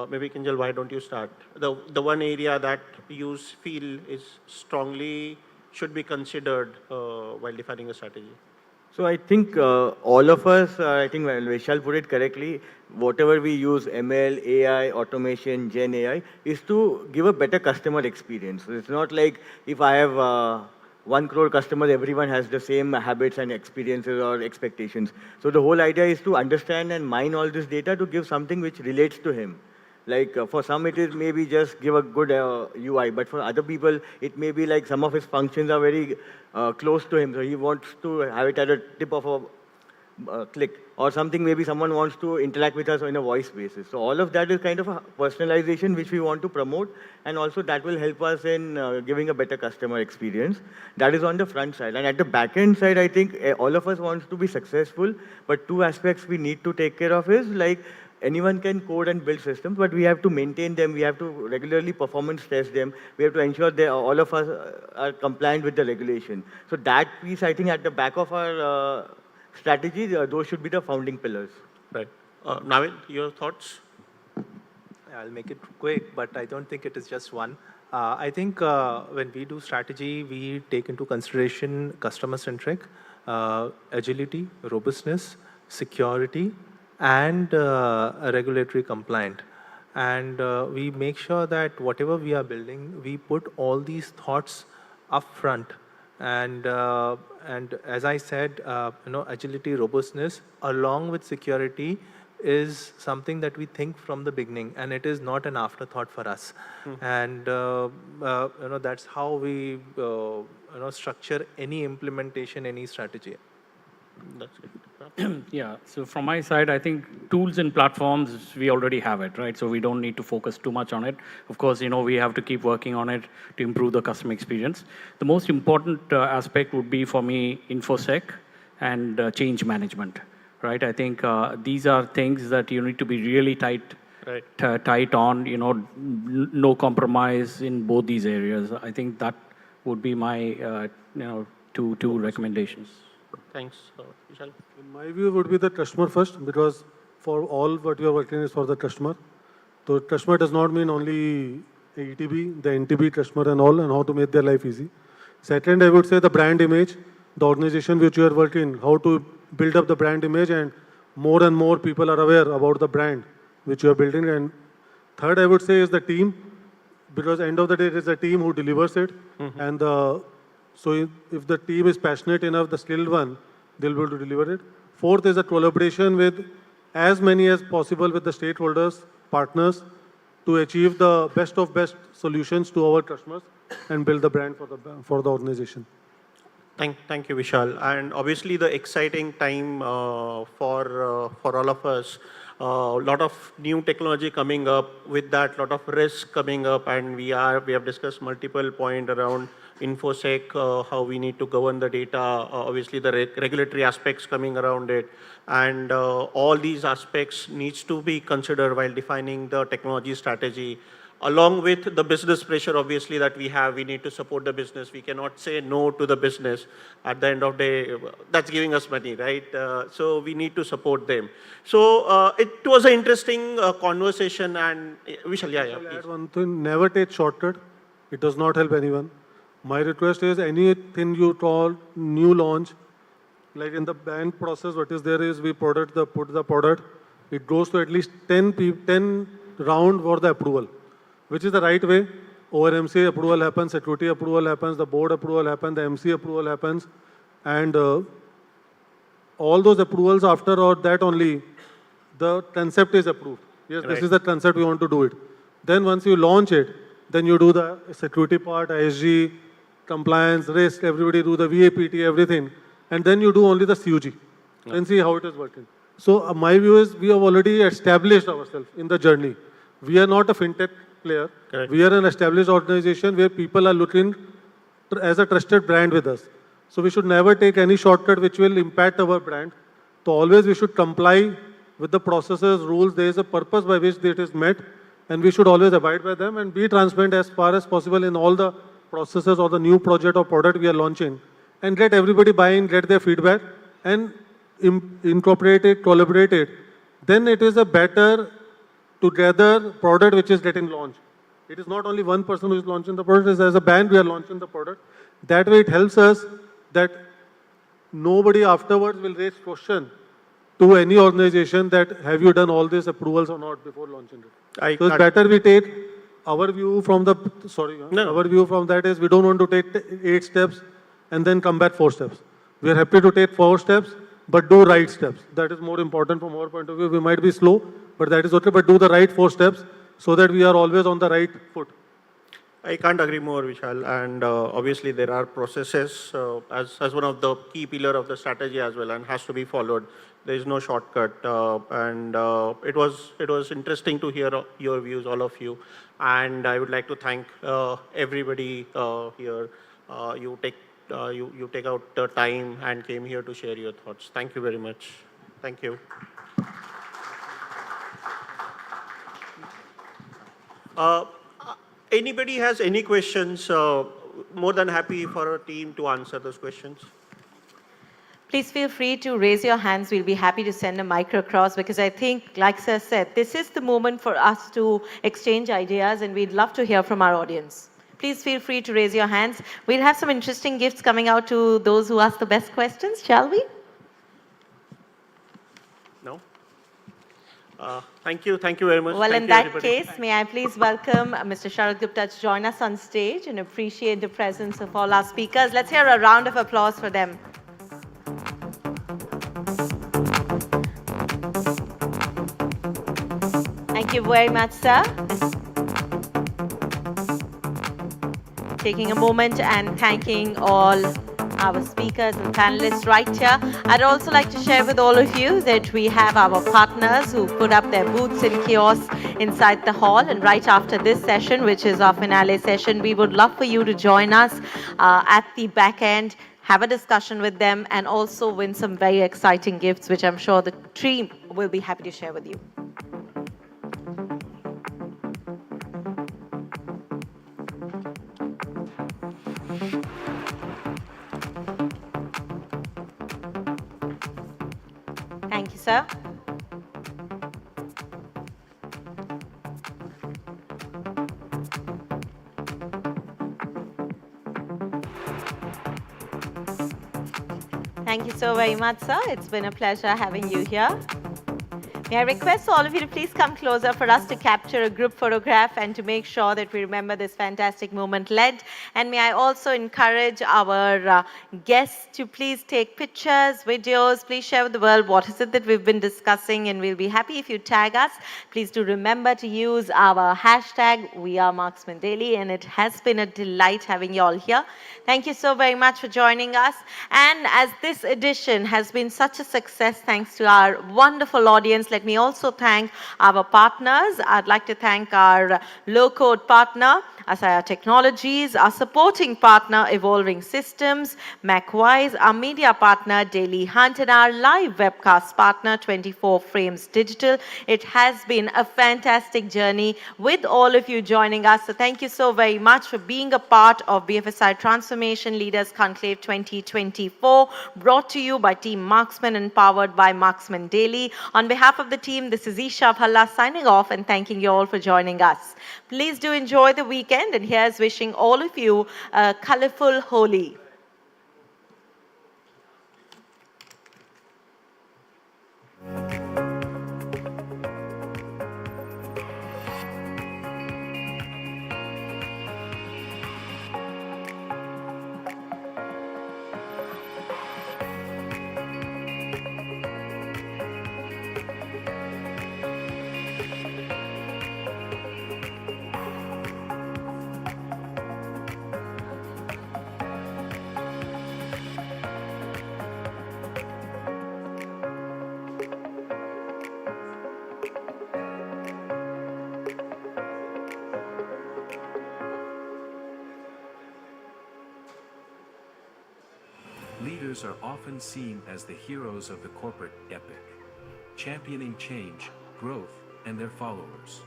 Maybe Kinjal, why don't you start? The one area that you feel is strongly should be considered while defining a strategy. So I think all of us, I think Vishal put it correctly, whatever we use, ML, AI, automation, Gen AI, is to give a better customer experience. So it's not like if I have 1 crore customers, everyone has the same habits and experiences or expectations. So the whole idea is to understand and mine all this data to give something which relates to him. Like for some it is maybe just give a good UI, but for other people it may be like some of his functions are very close to him, so he wants to have it at a tip of a click, or something maybe someone wants to interact with us on a voice basis. So all of that is kind of a personalization which we want to promote, and also that will help us in giving a better customer experience. That is on the front side. And at the back end side, I think all of us wants to be successful, but two aspects we need to take care of is like anyone can code and build systems, but we have to maintain them, we have to regularly performance test them, we have to ensure that all of us are compliant with the regulation. So that piece, I think at the back of our strategy, those should be the founding pillars. Right. Navin, your thoughts? I'll make it quick, but I don't think it is just one. I think when we do strategy, we take into consideration customer-centric, agility, robustness, security, and regulatory compliant. And we make sure that whatever we are building, we put all these thoughts up front. And as I said, agility, robustness, along with security, is something that we think from the beginning, and it is not an afterthought for us. And that's how we structure any implementation, any strategy. That's good. Yeah, so from my side, I think tools and platforms, we already have it, right? So we don't need to focus too much on it. Of course, we have to keep working on it to improve the customer experience. The most important aspect would be for me, InfoSec and change management, right? I think these are things that you need to be really tight on, no compromise in both these areas. I think that would be my, two recommendations. Thanks, Vishal. In my view, would be the customer first, because for all what you are working is for the customer. So customer does not mean only ETB, the NTB customer and all, and how to make their life easy. Second, I would say the brand image, the organization which you are working, how to build up the brand image, and more people are aware about the brand which you are building. And third, I would say is the team, because end of the day, it is the team who delivers it. And so if the team is passionate enough, the skilled one, they'll be able to deliver it. Fourth is a collaboration with as many as possible with the stakeholders, partners, to achieve the best of best solutions to our customers and build the brand for the organization. Thank you, Vishal. And obviously the exciting time for all of us. A lot of new technology coming up. With that, lot of risk coming up, and we have discussed multiple points around InfoSec, how we need to govern the data, obviously the regulatory aspects coming around it, and all these aspects needs to be considered while defining the technology strategy. Along with the business pressure, obviously, that we have, we need to support the business. We cannot say no to the business. At the end of the day, that's giving us money, right? So we need to support them. So it was an interesting conversation, and Vishal, I'll add one thing, never take shortcut. It does not help anyone. My request is anything you call new launch, like in the band process, what is there is we put the product, it goes to at least 10 round for the approval, which is the right way. Over MC approval happens, security approval happens, the board approval happens, the MC approval happens, and all those approvals after or that only, the concept is approved. Yes, this is the concept, we want to do it. Then once you launch it, then you do the security part, ISG, compliance, risk, everybody do the VAPT, everything. And then you do only the CUG and see how it is working. So my view is we have already established ourselves in the journey. We are not a fintech player. We are an established organization where people are looking as a trusted brand with us. So we should never take any shortcut which will impact our brand. So always we should comply with the processes, rules. There is a purpose by which it is met, and we should always abide by them and be transparent as far as possible in all the processes or the new project or product we are launching, and let everybody buy in, get their feedback, and incorporate it, collaborate it. Then it is a better together product which is getting launched. It is not only one person who is launching the product, as a band we are launching the product. That way it helps us that nobody afterwards will raise question to any organization that have you done all these approvals or not before launching it. So it's better we take our view from the, our view from that is we don't want to take 8 steps and then come back 4 steps. We are happy to take 4 steps, but do right steps. That is more important from our point of view. We might be slow, but that is okay, but do the right 4 steps so that we are always on the right foot. I can't agree more, Vishal. And obviously, there are processes as one of the key pillar of the strategy as well, and has to be followed. There is no shortcut. It was interesting to hear your views, all of you. And I would like to thank everybody here. You take out the time and came here to share your thoughts. Thank you very much. Thank you. Anybody has any questions? More than happy for our team to answer those questions. Please feel free to raise your hands. We'll be happy to send a mic across because I think, like Sir said, this is the moment for us to exchange ideas and we'd love to hear from our audience. Please feel free to raise your hands. We'll have some interesting gifts coming out to those who ask the best questions, shall we? No? Thank you very much. Well, Thank in you, that everybody. case, may I please welcome Mr. Sharad Gupta to join us on stage and appreciate the presence of all our speakers. Let's hear a round of applause for them. Thank you very much, sir. Taking a moment and thanking all our speakers and panelists right here. I'd also like to share with all of you that we have our partners who put up their booths and kiosks inside the hall. And right after this session, which is our finale session, we would love for you to join us at the back end, have a discussion with them, and also win some very exciting gifts, which I'm sure the team will be happy to share with you. Thank you, sir. Thank you so very much, sir. It's been a pleasure having you here. May I request all of you to please come closer for us to capture a group photograph and to make sure that we remember this fantastic moment led. And may I also encourage our guests to please take pictures, videos, please share with the world what is it that we've been discussing, and we'll be happy if you tag us. Please do remember to use our hashtag #WeAreMarksmenDaily, and it has been a delight having you all here. Thank you so very much for joining us. And as this edition has been such a success, thanks to our wonderful audience, let me also thank our partners. I'd like to thank our low-code partner, Asaya Technologies, our supporting partner, Evolving Systems, MacWise, our media partner, Daily Hunt, and our live webcast partner, 24 Frames Digital. It has been a fantastic journey with all of you joining us. So thank you so very much for being a part of BFSI Transformation Leaders Conclave 2024, brought to you by Team Marksmen and powered by Marksmen Daily. On behalf of the team, this is Isha Bhalla signing off and thanking you all for joining us. Please do enjoy the weekend, and here's wishing all of you a colorful Holi. Leaders are often seen as the heroes of the corporate epic, championing change, growth, and their followers.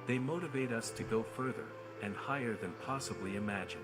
They motivate us to go further and higher than possibly imagined.